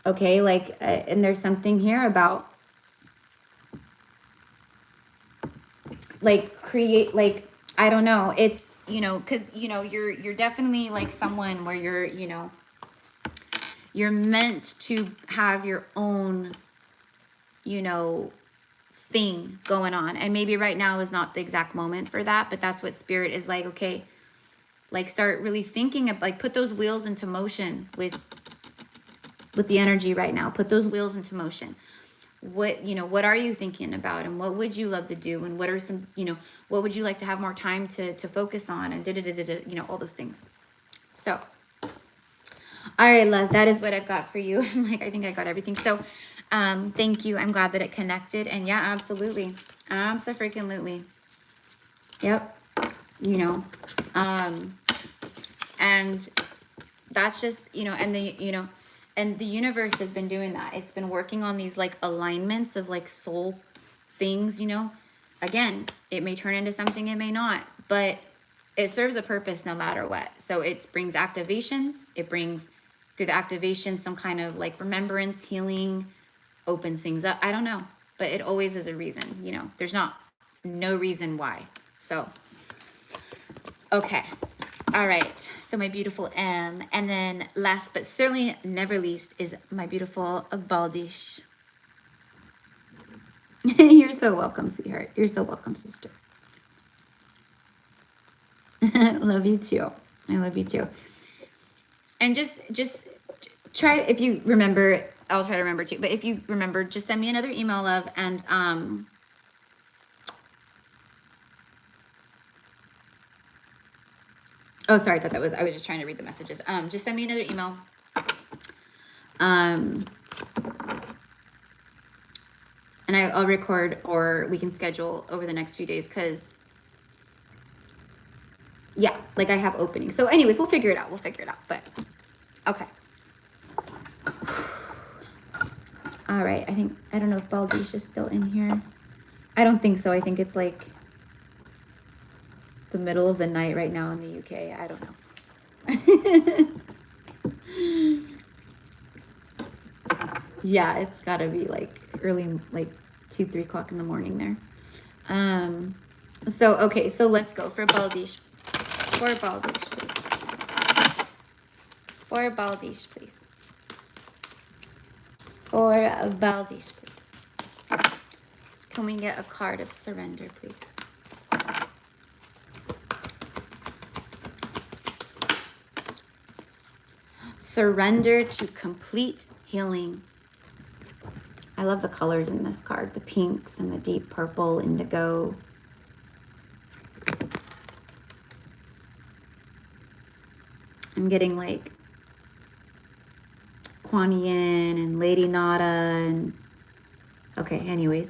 okay, like, and there's something here about like create, like, I don't know, it's, you know, because, you know, you're definitely like someone where you're, you know, you're meant to have your own, you know, thing going on. And maybe right now is not the exact moment for that, but that's what spirit is like, okay, like start really thinking of, like, put those wheels into motion with the energy right now. Put those wheels into motion. What, you know, what are you thinking about, and what would you love to do, and what are some, you know, what would you like to have more time to focus on, and you know, all those things. So, all right, love, that is what I've got for you. I'm like, I think I got everything. So, thank you. I'm glad that it connected. And yeah, absolutely. Abso-freaking-lutely. Yep. You know, and that's just, you know, and the, you know, and the universe has been doing that. It's been working on these like alignments of like soul things, you know. Again, it may turn into something, it may not, but it serves a purpose no matter what. So it brings activations. It brings through the activation some kind of like remembrance, healing, opens things up. I don't know, but it always is a reason, you know. There's no reason why. So, okay. All right, so my beautiful M. And then last but certainly never least is my beautiful Baldish. You're so welcome, sweetheart. You're so welcome, sister. Love you too. I love you too. And just try, if you remember, I'll try to remember too, but if you remember, just send me another email, love, and oh, sorry, I thought that was, I was just trying to read the messages. Just send me another email. And I'll record, or we can schedule over the next few days, because, yeah, like I have openings. So anyways, we'll figure it out. We'll figure it out, but okay. All right, I don't know if Baldish is still in here. I don't think so. I think it's like the middle of the night right now in the UK. I don't know. Yeah, it's gotta be like early, like 2, 3 o'clock in the morning there. So, okay, so let's go for Baldish. For Baldish, please. For Baldish, please. For Baldish, please. Can we get a card of surrender, please? Surrender to complete healing. I love the colors in this card, the pinks and the deep purple, indigo. I'm getting like Kuan Yin and Lady Nada and okay, anyways.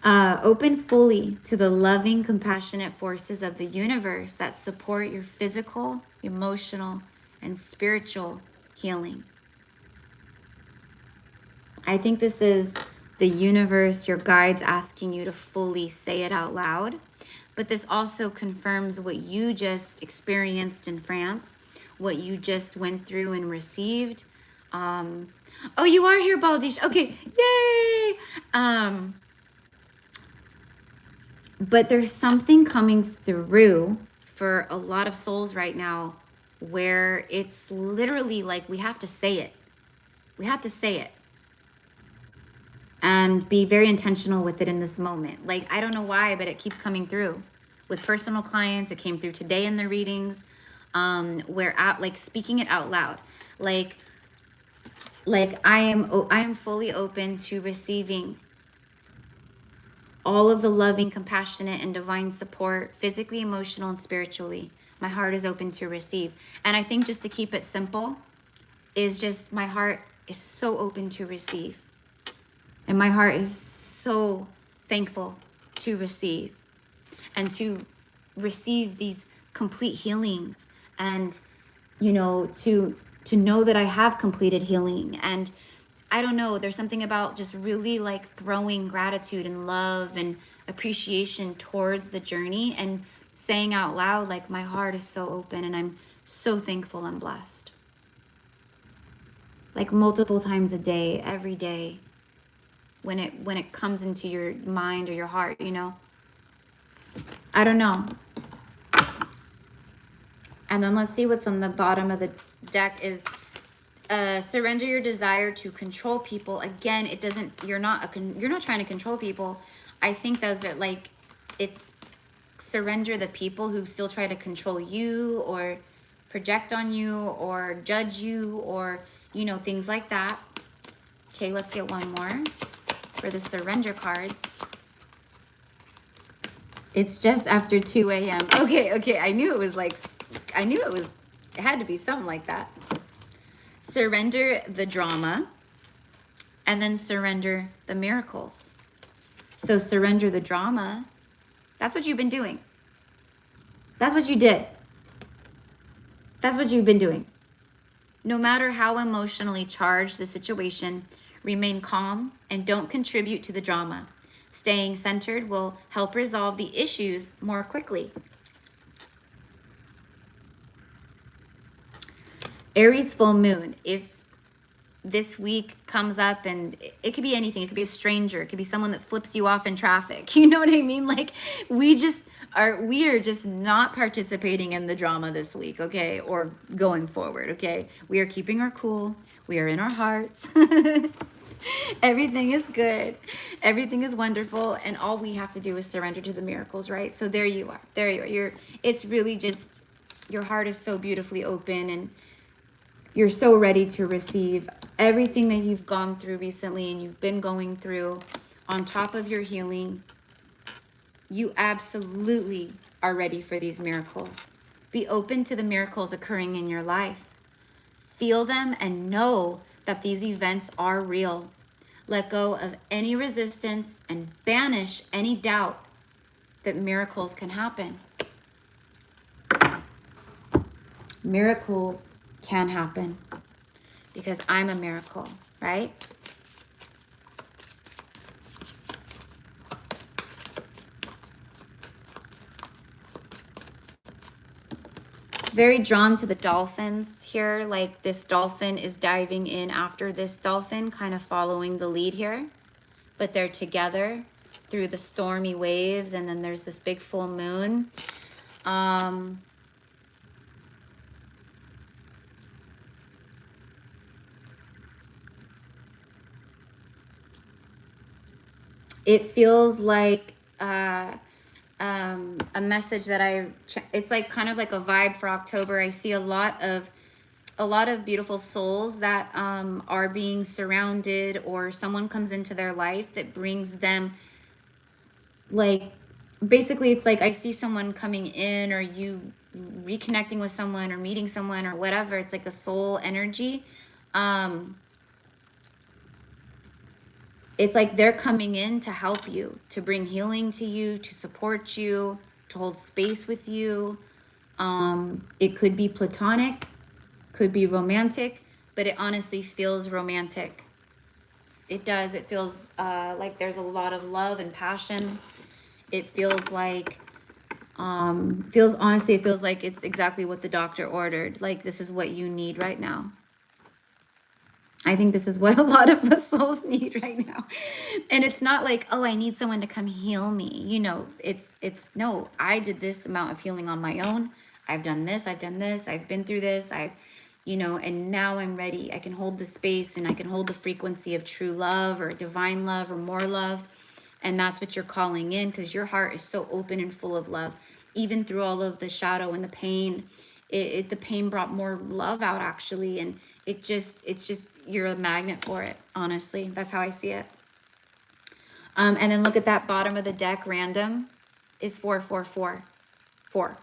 Open fully to the loving, compassionate forces of the universe that support your physical, emotional, and spiritual healing. I think this is the universe, your guides asking you to fully say it out loud. But this also confirms what you just experienced in France, what you just went through and received. Oh, you are here, Baldish. Okay, yay! But there's something coming through for a lot of souls right now where it's literally like we have to say it. We have to say it. and be very intentional with it in this moment. Like, I don't know why, but it keeps coming through. With personal clients, it came through today in the readings. Where out, like, speaking it out loud. Like I am fully open to receiving all of the loving, compassionate, and divine support, physically, emotional, and spiritually. My heart is open to receive. And I think just to keep it simple is just, my heart is so open to receive. And my heart is so thankful to receive, and to receive these complete healings, and, you know, to know that I have completed healing. And I don't know, there's something about just really like throwing gratitude and love and appreciation towards the journey, and saying out loud, like, my heart is so open and I'm so thankful and blessed. Like, multiple times a day, every day, when it comes into your mind or your heart, you know. I don't know. And then let's see what's on the bottom of the deck is surrender your desire to control people. Again, it doesn't, you're not trying to control people. I think those are like, it's surrender the people who still try to control you or project on you or judge you, or, you know, things like that. Okay, let's get one more for the surrender cards. It's just after 2 a.m. Okay, I knew it had to be something like that. Surrender the drama, and then surrender the miracles. So surrender the drama. That's what you've been doing. That's what you did. That's what you've been doing. No matter how emotionally charged the situation, remain calm and don't contribute to the drama. Staying centered will help resolve the issues more quickly. Aries full moon. If this week comes up, and it could be anything, it could be a stranger, it could be someone that flips you off in traffic. You know what I mean? Like, we are just not participating in the drama this week, okay? Or going forward, okay? We are keeping our cool. We are in our hearts. Everything is good. Everything is wonderful. And all we have to do is surrender to the miracles, right? So there you are. There you are. It's really just, your heart is so beautifully open, and you're so ready to receive everything that you've gone through recently and you've been going through on top of your healing. You absolutely are ready for these miracles. Be open to the miracles occurring in your life. Feel them and know that these events are real. Let go of any resistance and banish any doubt that miracles can happen. Miracles can happen because I'm a miracle, right? Very drawn to the dolphins here. Like, this dolphin is diving in after this dolphin, kind of following the lead here. But they're together through the stormy waves, and then there's this big full moon. It feels like a message that it's like kind of like a vibe for October. I see a lot of beautiful souls that are being surrounded, or someone comes into their life that brings them, like, basically it's like I see someone coming in, or you reconnecting with someone or meeting someone or whatever. It's like a soul energy. It's like they're coming in to help you, to bring healing to you, to support you, to hold space with you. It could be platonic, could be romantic, but it honestly feels romantic. It does. It feels like there's a lot of love and passion. It feels like, honestly, it feels like it's exactly what the doctor ordered. Like, this is what you need right now. I think this is what a lot of us souls need right now. And it's not like, oh, I need someone to come heal me. You know, it's no, I did this amount of healing on my own. I've done this, I've been through this. you know, and now I'm ready. I can hold the space and I can hold the frequency of true love or divine love or more love. And that's what you're calling in, because your heart is so open and full of love. Even through all of the shadow and the pain, the pain brought more love out actually. And it's just, you're a magnet for it, honestly. That's how I see it. And then look at that bottom of the deck, random is 444. 4.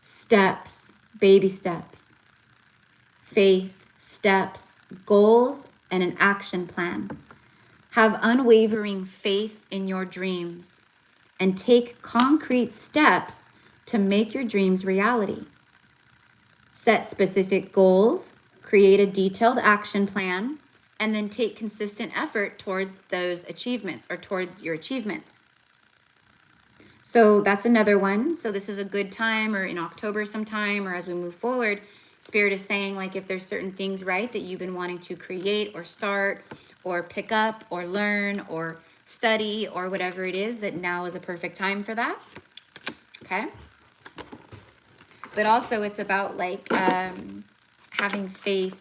Steps, baby steps, faith, steps, goals, and an action plan. Have unwavering faith in your dreams and take concrete steps to make your dreams reality. Set specific goals, create a detailed action plan, and then take consistent effort towards those achievements or towards your achievements. So that's another one. So this is a good time, or in October sometime, or as we move forward, Spirit is saying, like, if there's certain things, right, that you've been wanting to create or start or pick up or learn or study or whatever it is, that now is a perfect time for that. Okay. But also it's about like having faith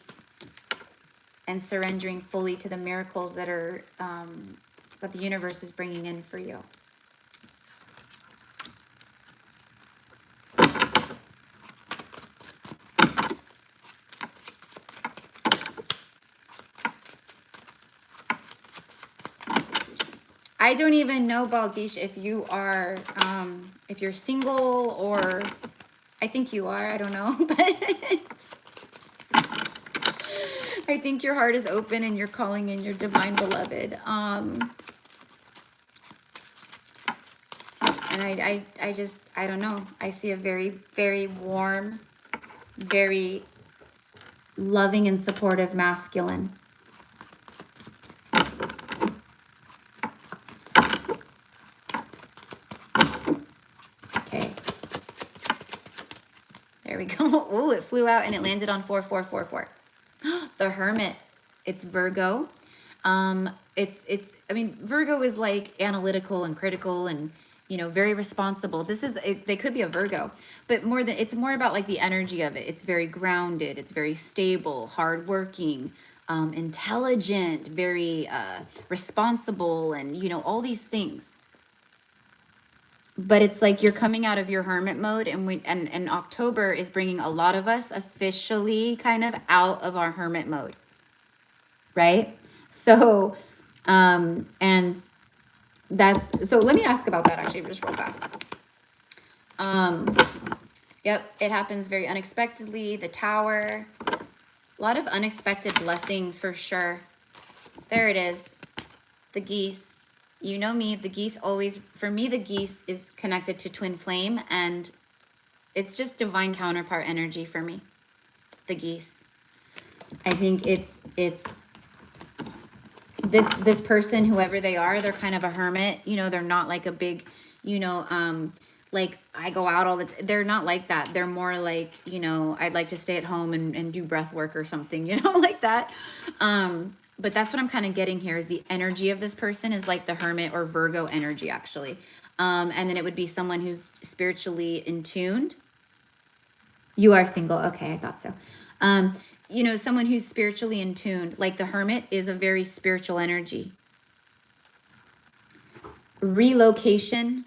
and surrendering fully to the miracles that are that the universe is bringing in for you. I don't even know, Baldish, if you are, if you're single, or I think you are, I don't know, but I think your heart is open and you're calling in your divine beloved. And I just, I don't know. I see a very, very warm, very loving and supportive masculine. Okay. There we go. Oh, it flew out and it landed on 4444. The Hermit. It's Virgo. I mean, Virgo is like analytical and critical and, you know, very responsible. They could be a Virgo, but it's more about like the energy of it. It's very grounded. It's very stable, hardworking, intelligent, very responsible, and, you know, all these things. But it's like you're coming out of your hermit mode, and October is bringing a lot of us officially kind of out of our hermit mode, right? So, and that's, so let me ask about that actually just real fast. Yep, it happens very unexpectedly. The Tower, a lot of unexpected blessings for sure. There it is, the geese. You know me, the geese always, for me, the geese is connected to twin flame, and it's just divine counterpart energy for me, the geese. I think it's this person, whoever they are, they're kind of a hermit, you know, they're not like a big, you know, like I go out all the they're not like that. They're more like, you know, I'd like to stay at home and do breath work or something, you know, like that. But that's what I'm kind of getting here, is the energy of this person is like the Hermit or Virgo energy, actually. And then it would be someone who's spiritually in tuned. You are single. Okay, I thought so. You know, someone who's spiritually in tuned, like the Hermit is a very spiritual energy. Relocation,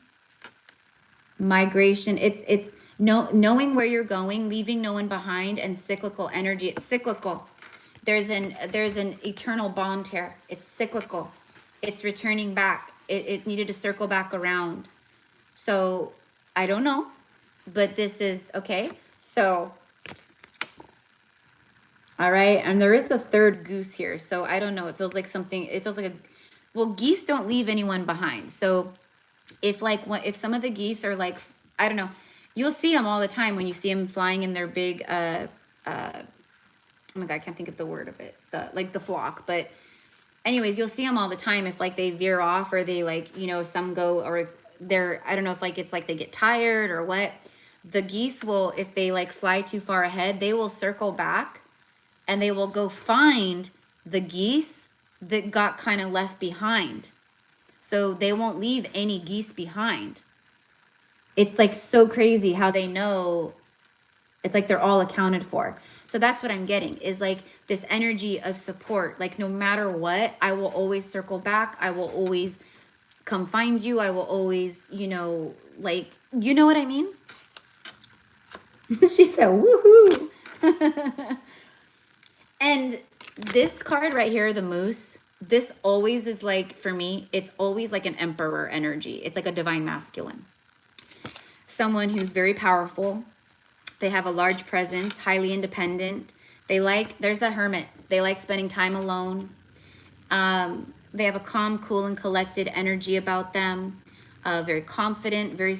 migration, it's knowing where you're going, leaving no one behind, and cyclical energy. It's cyclical. There's an eternal bond here. It's cyclical. It's returning back. It needed to circle back around. So I don't know, but this is okay. So, all right. And there is the third goose here. So I don't know. It feels like something, it feels like well, geese don't leave anyone behind. So if some of the geese are like, I don't know, you'll see them all the time when you see them flying in their big, oh my God, I can't think of the word of it, the flock. But anyways, you'll see them all the time if like they veer off, or they like, you know, some go, or they're, I don't know if like it's like they get tired or what. The geese will, if they like fly too far ahead, they will circle back and they will go find the geese that got kind of left behind. So they won't leave any geese behind. It's like so crazy how they know It's like they're all accounted for. So that's what I'm getting, is like this energy of support. Like no matter what, I will always circle back. I will always come find you. I will always, you know, like, you know what I mean? She said, woohoo. And this card right here, the moose, this always is like, for me, it's always like an emperor energy. It's like a divine masculine. Someone who's very powerful. They have a large presence, highly independent. They like, there's the hermit. They like spending time alone. They have a calm, cool, and collected energy about them. Very confident, very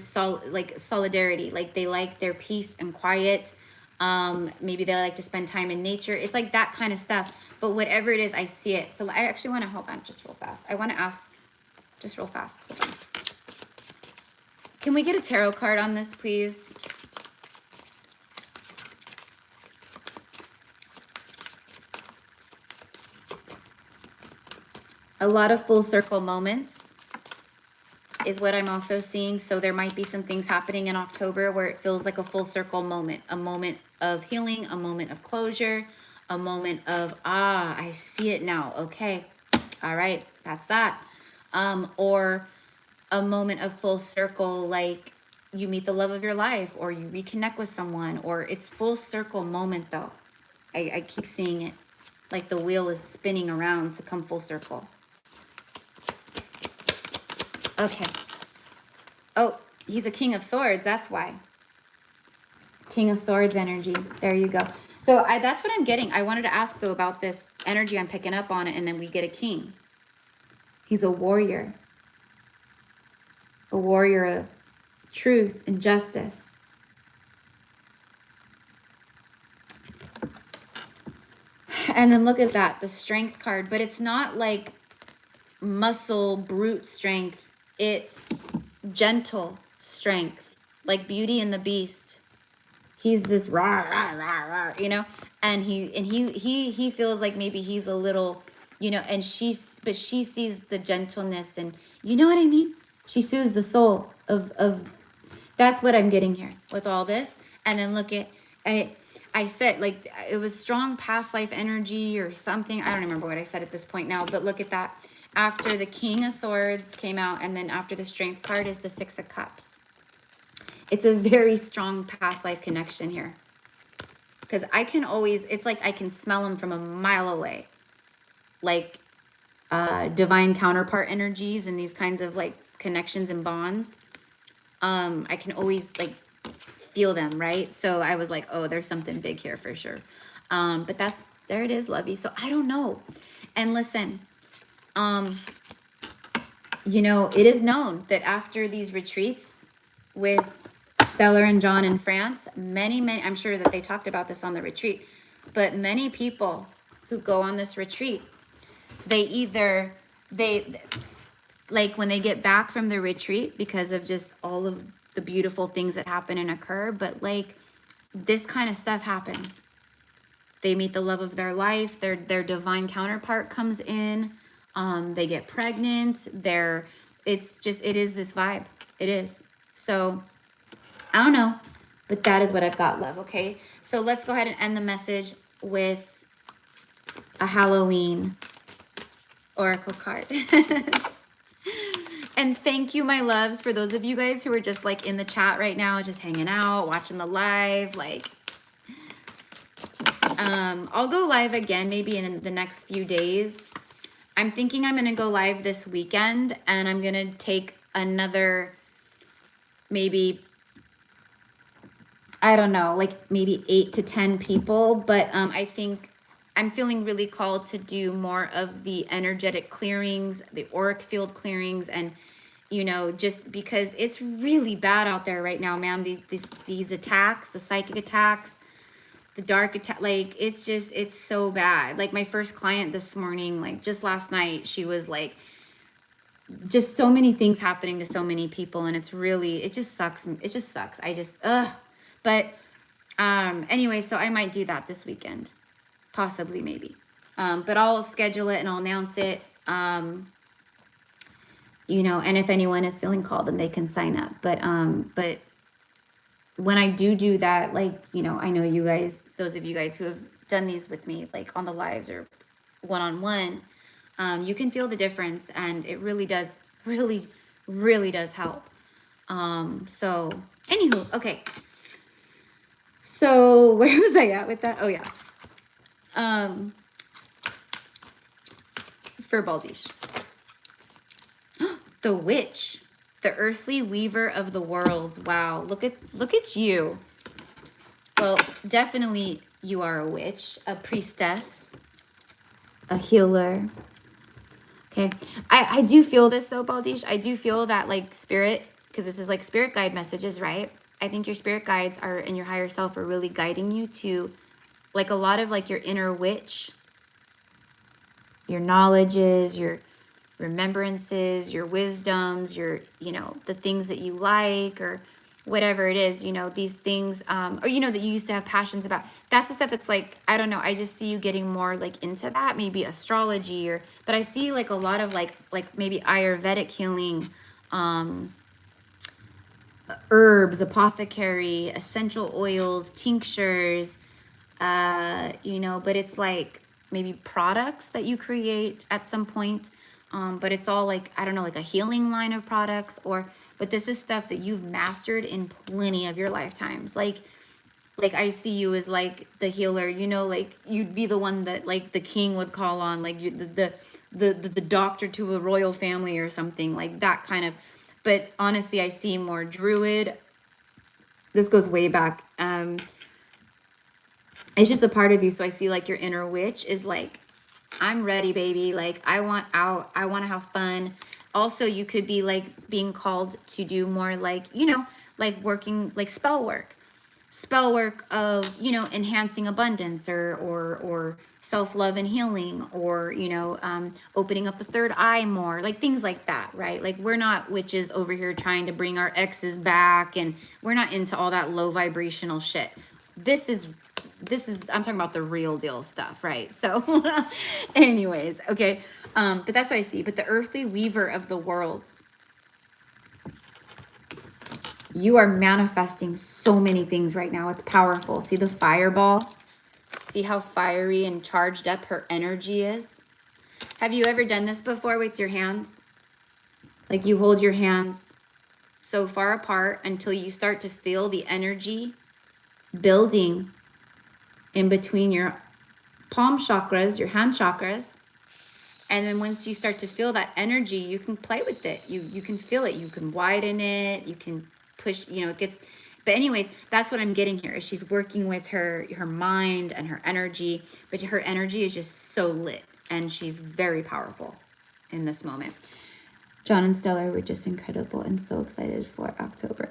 like solidarity. Like they like their peace and quiet. Maybe they like to spend time in nature. It's like that kind of stuff. But whatever it is, I see it. So I actually want to, hold on just real fast. I want to ask, just real fast. Hold on. Can we get a tarot card on this, please? A lot of full circle moments is what I'm also seeing. So there might be some things happening in October where it feels like a full circle moment, a moment of healing, a moment of closure, a moment of, I see it now. Okay. All right. That's that. Or a moment of full circle, like you meet the love of your life or you reconnect with someone, or it's full circle moment though. I keep seeing it like the wheel is spinning around to come full circle. Okay. Oh, he's a King of Swords. That's why. King of Swords energy. There you go. So that's what I'm getting. I wanted to ask, though, about this energy. I'm picking up on it, and then we get a king. He's a warrior. A warrior of truth and justice. And then look at that, the strength card. But it's not like muscle, brute strength. It's gentle strength, like Beauty and the Beast. He's this rah, rah, rah, rah, you know, and he feels like maybe he's a little, you know, and she sees the gentleness, and you know what I mean? She soothes the soul of that's what I'm getting here with all this. And then look at, I said, like, it was strong past life energy or something. I don't remember what I said at this point now, but look at that. After the King of Swords came out, and then after the Strength card is the Six of Cups. It's a very strong past life connection here. Because I can always, it's like I can smell them from a mile away. Like divine counterpart energies and these kinds of like connections and bonds. I can always like feel them, right? So I was like, oh, there's something big here for sure. But there it is, lovey. So I don't know. And listen, you know, it is known that after these retreats with Stellar and John in France, many, I'm sure that they talked about this on the retreat, but many people who go on this retreat, they like when they get back from the retreat, because of just all of the beautiful things that happen and occur, but like this kind of stuff happens. They meet the love of their life, their divine counterpart comes in, they get pregnant, it is this vibe. It is. So I don't know, but that is what I've got, love. Okay, so let's go ahead and end the message with a Halloween oracle card. And thank you, my loves, for those of you guys who are just like in the chat right now, just hanging out, watching the live. Like, I'll go live again maybe in the next few days. I'm thinking I'm gonna go live this weekend, and I'm gonna take another maybe, I don't know, like maybe 8 to 10 people, but I think I'm feeling really called to do more of the energetic clearings, the auric field clearings, and you know, just because it's really bad out there right now, man. These attacks, the psychic attacks, the dark attack, like it's so bad. Like my first client this morning, like just last night, she was like, just so many things happening to so many people, and it just sucks. It just sucks. But anyway, so I might do that this weekend, possibly, maybe. But I'll schedule it and I'll announce it. You know, and if anyone is feeling called, then they can sign up. But when I do that, like, you know, I know you guys, those of you guys who have done these with me, like on the lives or one-on-one, you can feel the difference, and it really does, really does help. So anywho, okay. So where was I at with that? Oh yeah. For Baldish. The witch, the earthly weaver of the world. Wow, look at you. Well, definitely you are a witch, a priestess, a healer. Okay, I do feel this though, Baldish. I do feel that like spirit, because this is like spirit guide messages, right? I think your spirit guides are, and your higher self are really guiding you to like a lot of like your inner witch, your knowledges, your remembrances, your wisdoms, your, you know, the things that you like or whatever it is, you know, these things, or, you know, that you used to have passions about. That's the stuff that's like, I don't know, I just see you getting more like into that, maybe astrology, or, but I see like a lot of like maybe Ayurvedic healing, herbs, apothecary, essential oils, tinctures, you know, but it's like maybe products that you create at some point. But it's all like, I don't know, like a healing line of products, or, but this is stuff that you've mastered in plenty of your lifetimes. Like I see you as like the healer, you know, like you'd be the one that like the king would call on, like you, the doctor to a royal family or something like that kind of. But honestly, I see more druid. This goes way back. It's just a part of you. So I see like your inner witch is like, I'm ready, baby. Like, I want out. I want to have fun. Also, you could be like being called to do more like, you know, like working like spell work of, you know, enhancing abundance or self-love and healing, or, you know, opening up the third eye more, like things like that, right? Like, we're not witches over here trying to bring our exes back, and we're not into all that low vibrational shit. This is I'm talking about the real deal stuff, right? So anyways, okay. But that's what I see. But the earthly weaver of the worlds, you are manifesting so many things right now. It's powerful. See the fireball? See how fiery and charged up her energy is? Have you ever done this before with your hands? Like, you hold your hands so far apart until you start to feel the energy building in between your palm chakras, your hand chakras. And then once you start to feel that energy, you can play with it. You can feel it. You can widen it. You can push, you know, it gets, but anyways, that's what I'm getting here, is she's working with her mind and her energy, but her energy is just so lit, and she's very powerful in this moment. John and Stella were just incredible and so excited for October.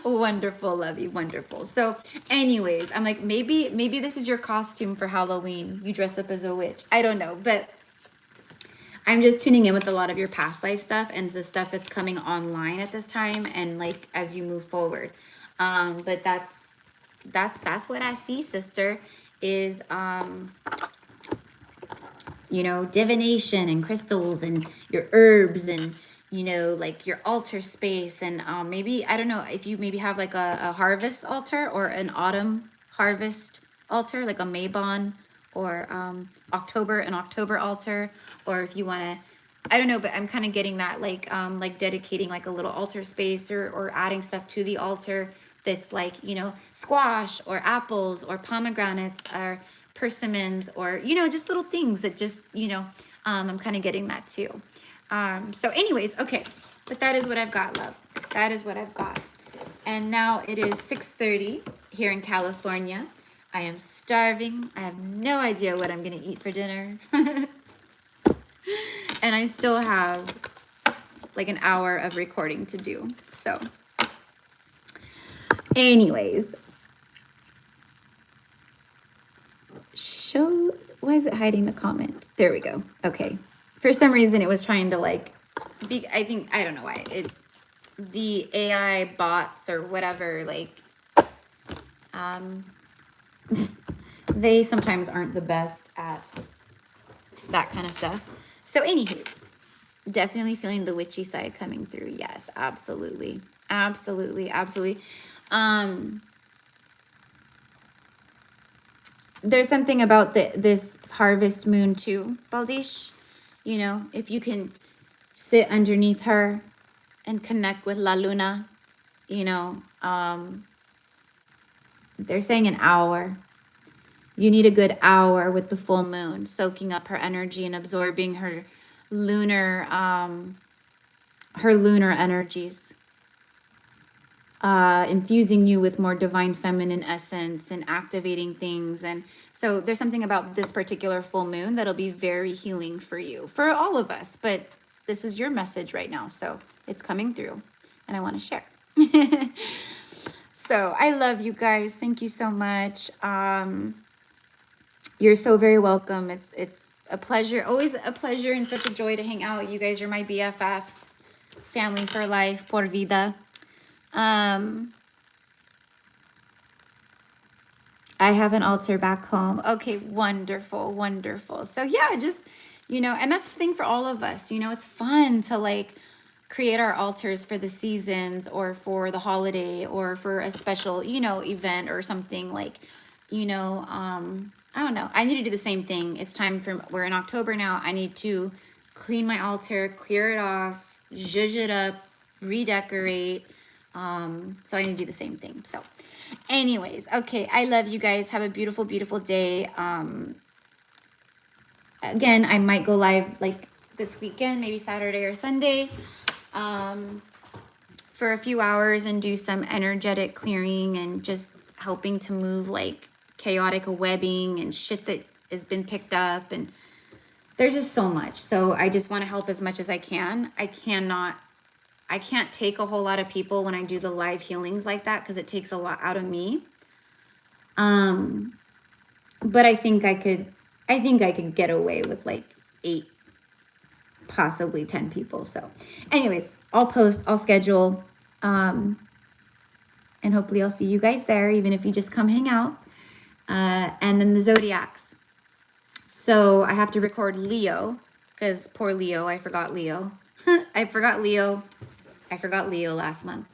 Wonderful, love you, wonderful. So anyways, I'm like, maybe this is your costume for Halloween. You dress up as a witch. I don't know, but I'm just tuning in with a lot of your past life stuff and the stuff that's coming online at this time, and like as you move forward. But that's what I see, sister, is you know, divination and crystals and your herbs and, you know, like your altar space, and maybe, I don't know, if you maybe have like a harvest altar or an autumn harvest altar, like a Mabon, or an October altar, or if you want to, I don't know, but I'm kind of getting that like dedicating like a little altar space, or adding stuff to the altar that's like, you know, squash or apples or pomegranates or persimmons, or, you know, just little things that just, you know, I'm kind of getting that too. So anyways, okay, but that is what I've got, love. That is what I've got. And now it is 6:30 here in California. I am starving. I have no idea what I'm going to eat for dinner. And I still have like an hour of recording to do. So anyways, why is it hiding the comment? There we go. Okay. For some reason it was trying to like, I don't know why. The AI bots or whatever, like, they sometimes aren't the best at that kind of stuff. So anywho, definitely feeling the witchy side coming through. Yes, absolutely. Absolutely. Absolutely. There's something about this harvest moon too, Baldish. You know, if you can sit underneath her and connect with La Luna, you know, they're saying an hour. You need a good hour with the full moon, soaking up her energy and absorbing her lunar energies, infusing you with more divine feminine essence and activating things. And so there's something about this particular full moon that'll be very healing for you, for all of us. But this is your message right now, so it's coming through, and I want to share. So I love you guys. Thank you so much. You're so very welcome. It's a pleasure, always a pleasure and such a joy to hang out. You guys are my BFFs, family for life, por vida. I have an altar back home. Okay, wonderful, wonderful. So yeah, just, you know, and that's the thing for all of us, you know, it's fun to like create our altars for the seasons or for the holiday or for a special, you know, event or something like, you know, I don't know. I need to do the same thing. It's time for, we're in October now. I need to clean my altar, clear it off, zhuzh it up, redecorate. So I need to do the same thing. So anyways, okay. I love you guys. Have a beautiful, beautiful day. Again, I might go live like this weekend, maybe Saturday or Sunday, for a few hours and do some energetic clearing and just helping to move like chaotic webbing and shit that has been picked up. And there's just so much. So I just want to help as much as I can. I can't take a whole lot of people when I do the live healings like that, because it takes a lot out of me. But I think I could get away with like 8, possibly 10 people. So anyways, I'll post, I'll schedule, and hopefully I'll see you guys there, even if you just come hang out. And then the zodiacs. So I have to record Leo, because poor Leo, I forgot Leo. I forgot Leo last month.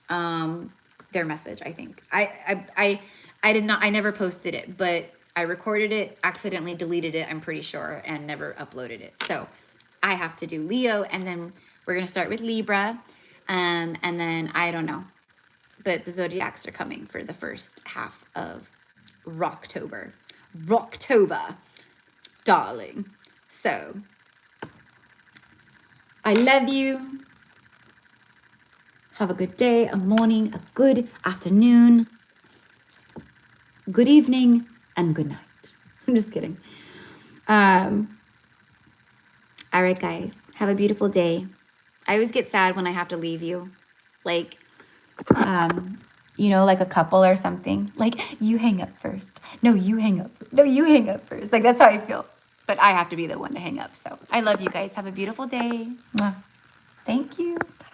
Their message, I think. I never posted it, but I recorded it, accidentally deleted it, I'm pretty sure, and never uploaded it. So I have to do Leo, and then we're going to start with Libra, and then I don't know. But the zodiacs are coming for the first half of Rocktober, darling. So I love you. Have a good day, a morning, a good afternoon, good evening, and good night. I'm just kidding. All right, guys. Have a beautiful day. I always get sad when I have to leave you. Like, you know, like a couple or something. Like, you hang up first. No, you hang up. No, you hang up first. Like, that's how I feel. But I have to be the one to hang up. So I love you guys. Have a beautiful day. Mwah. Thank you. Bye.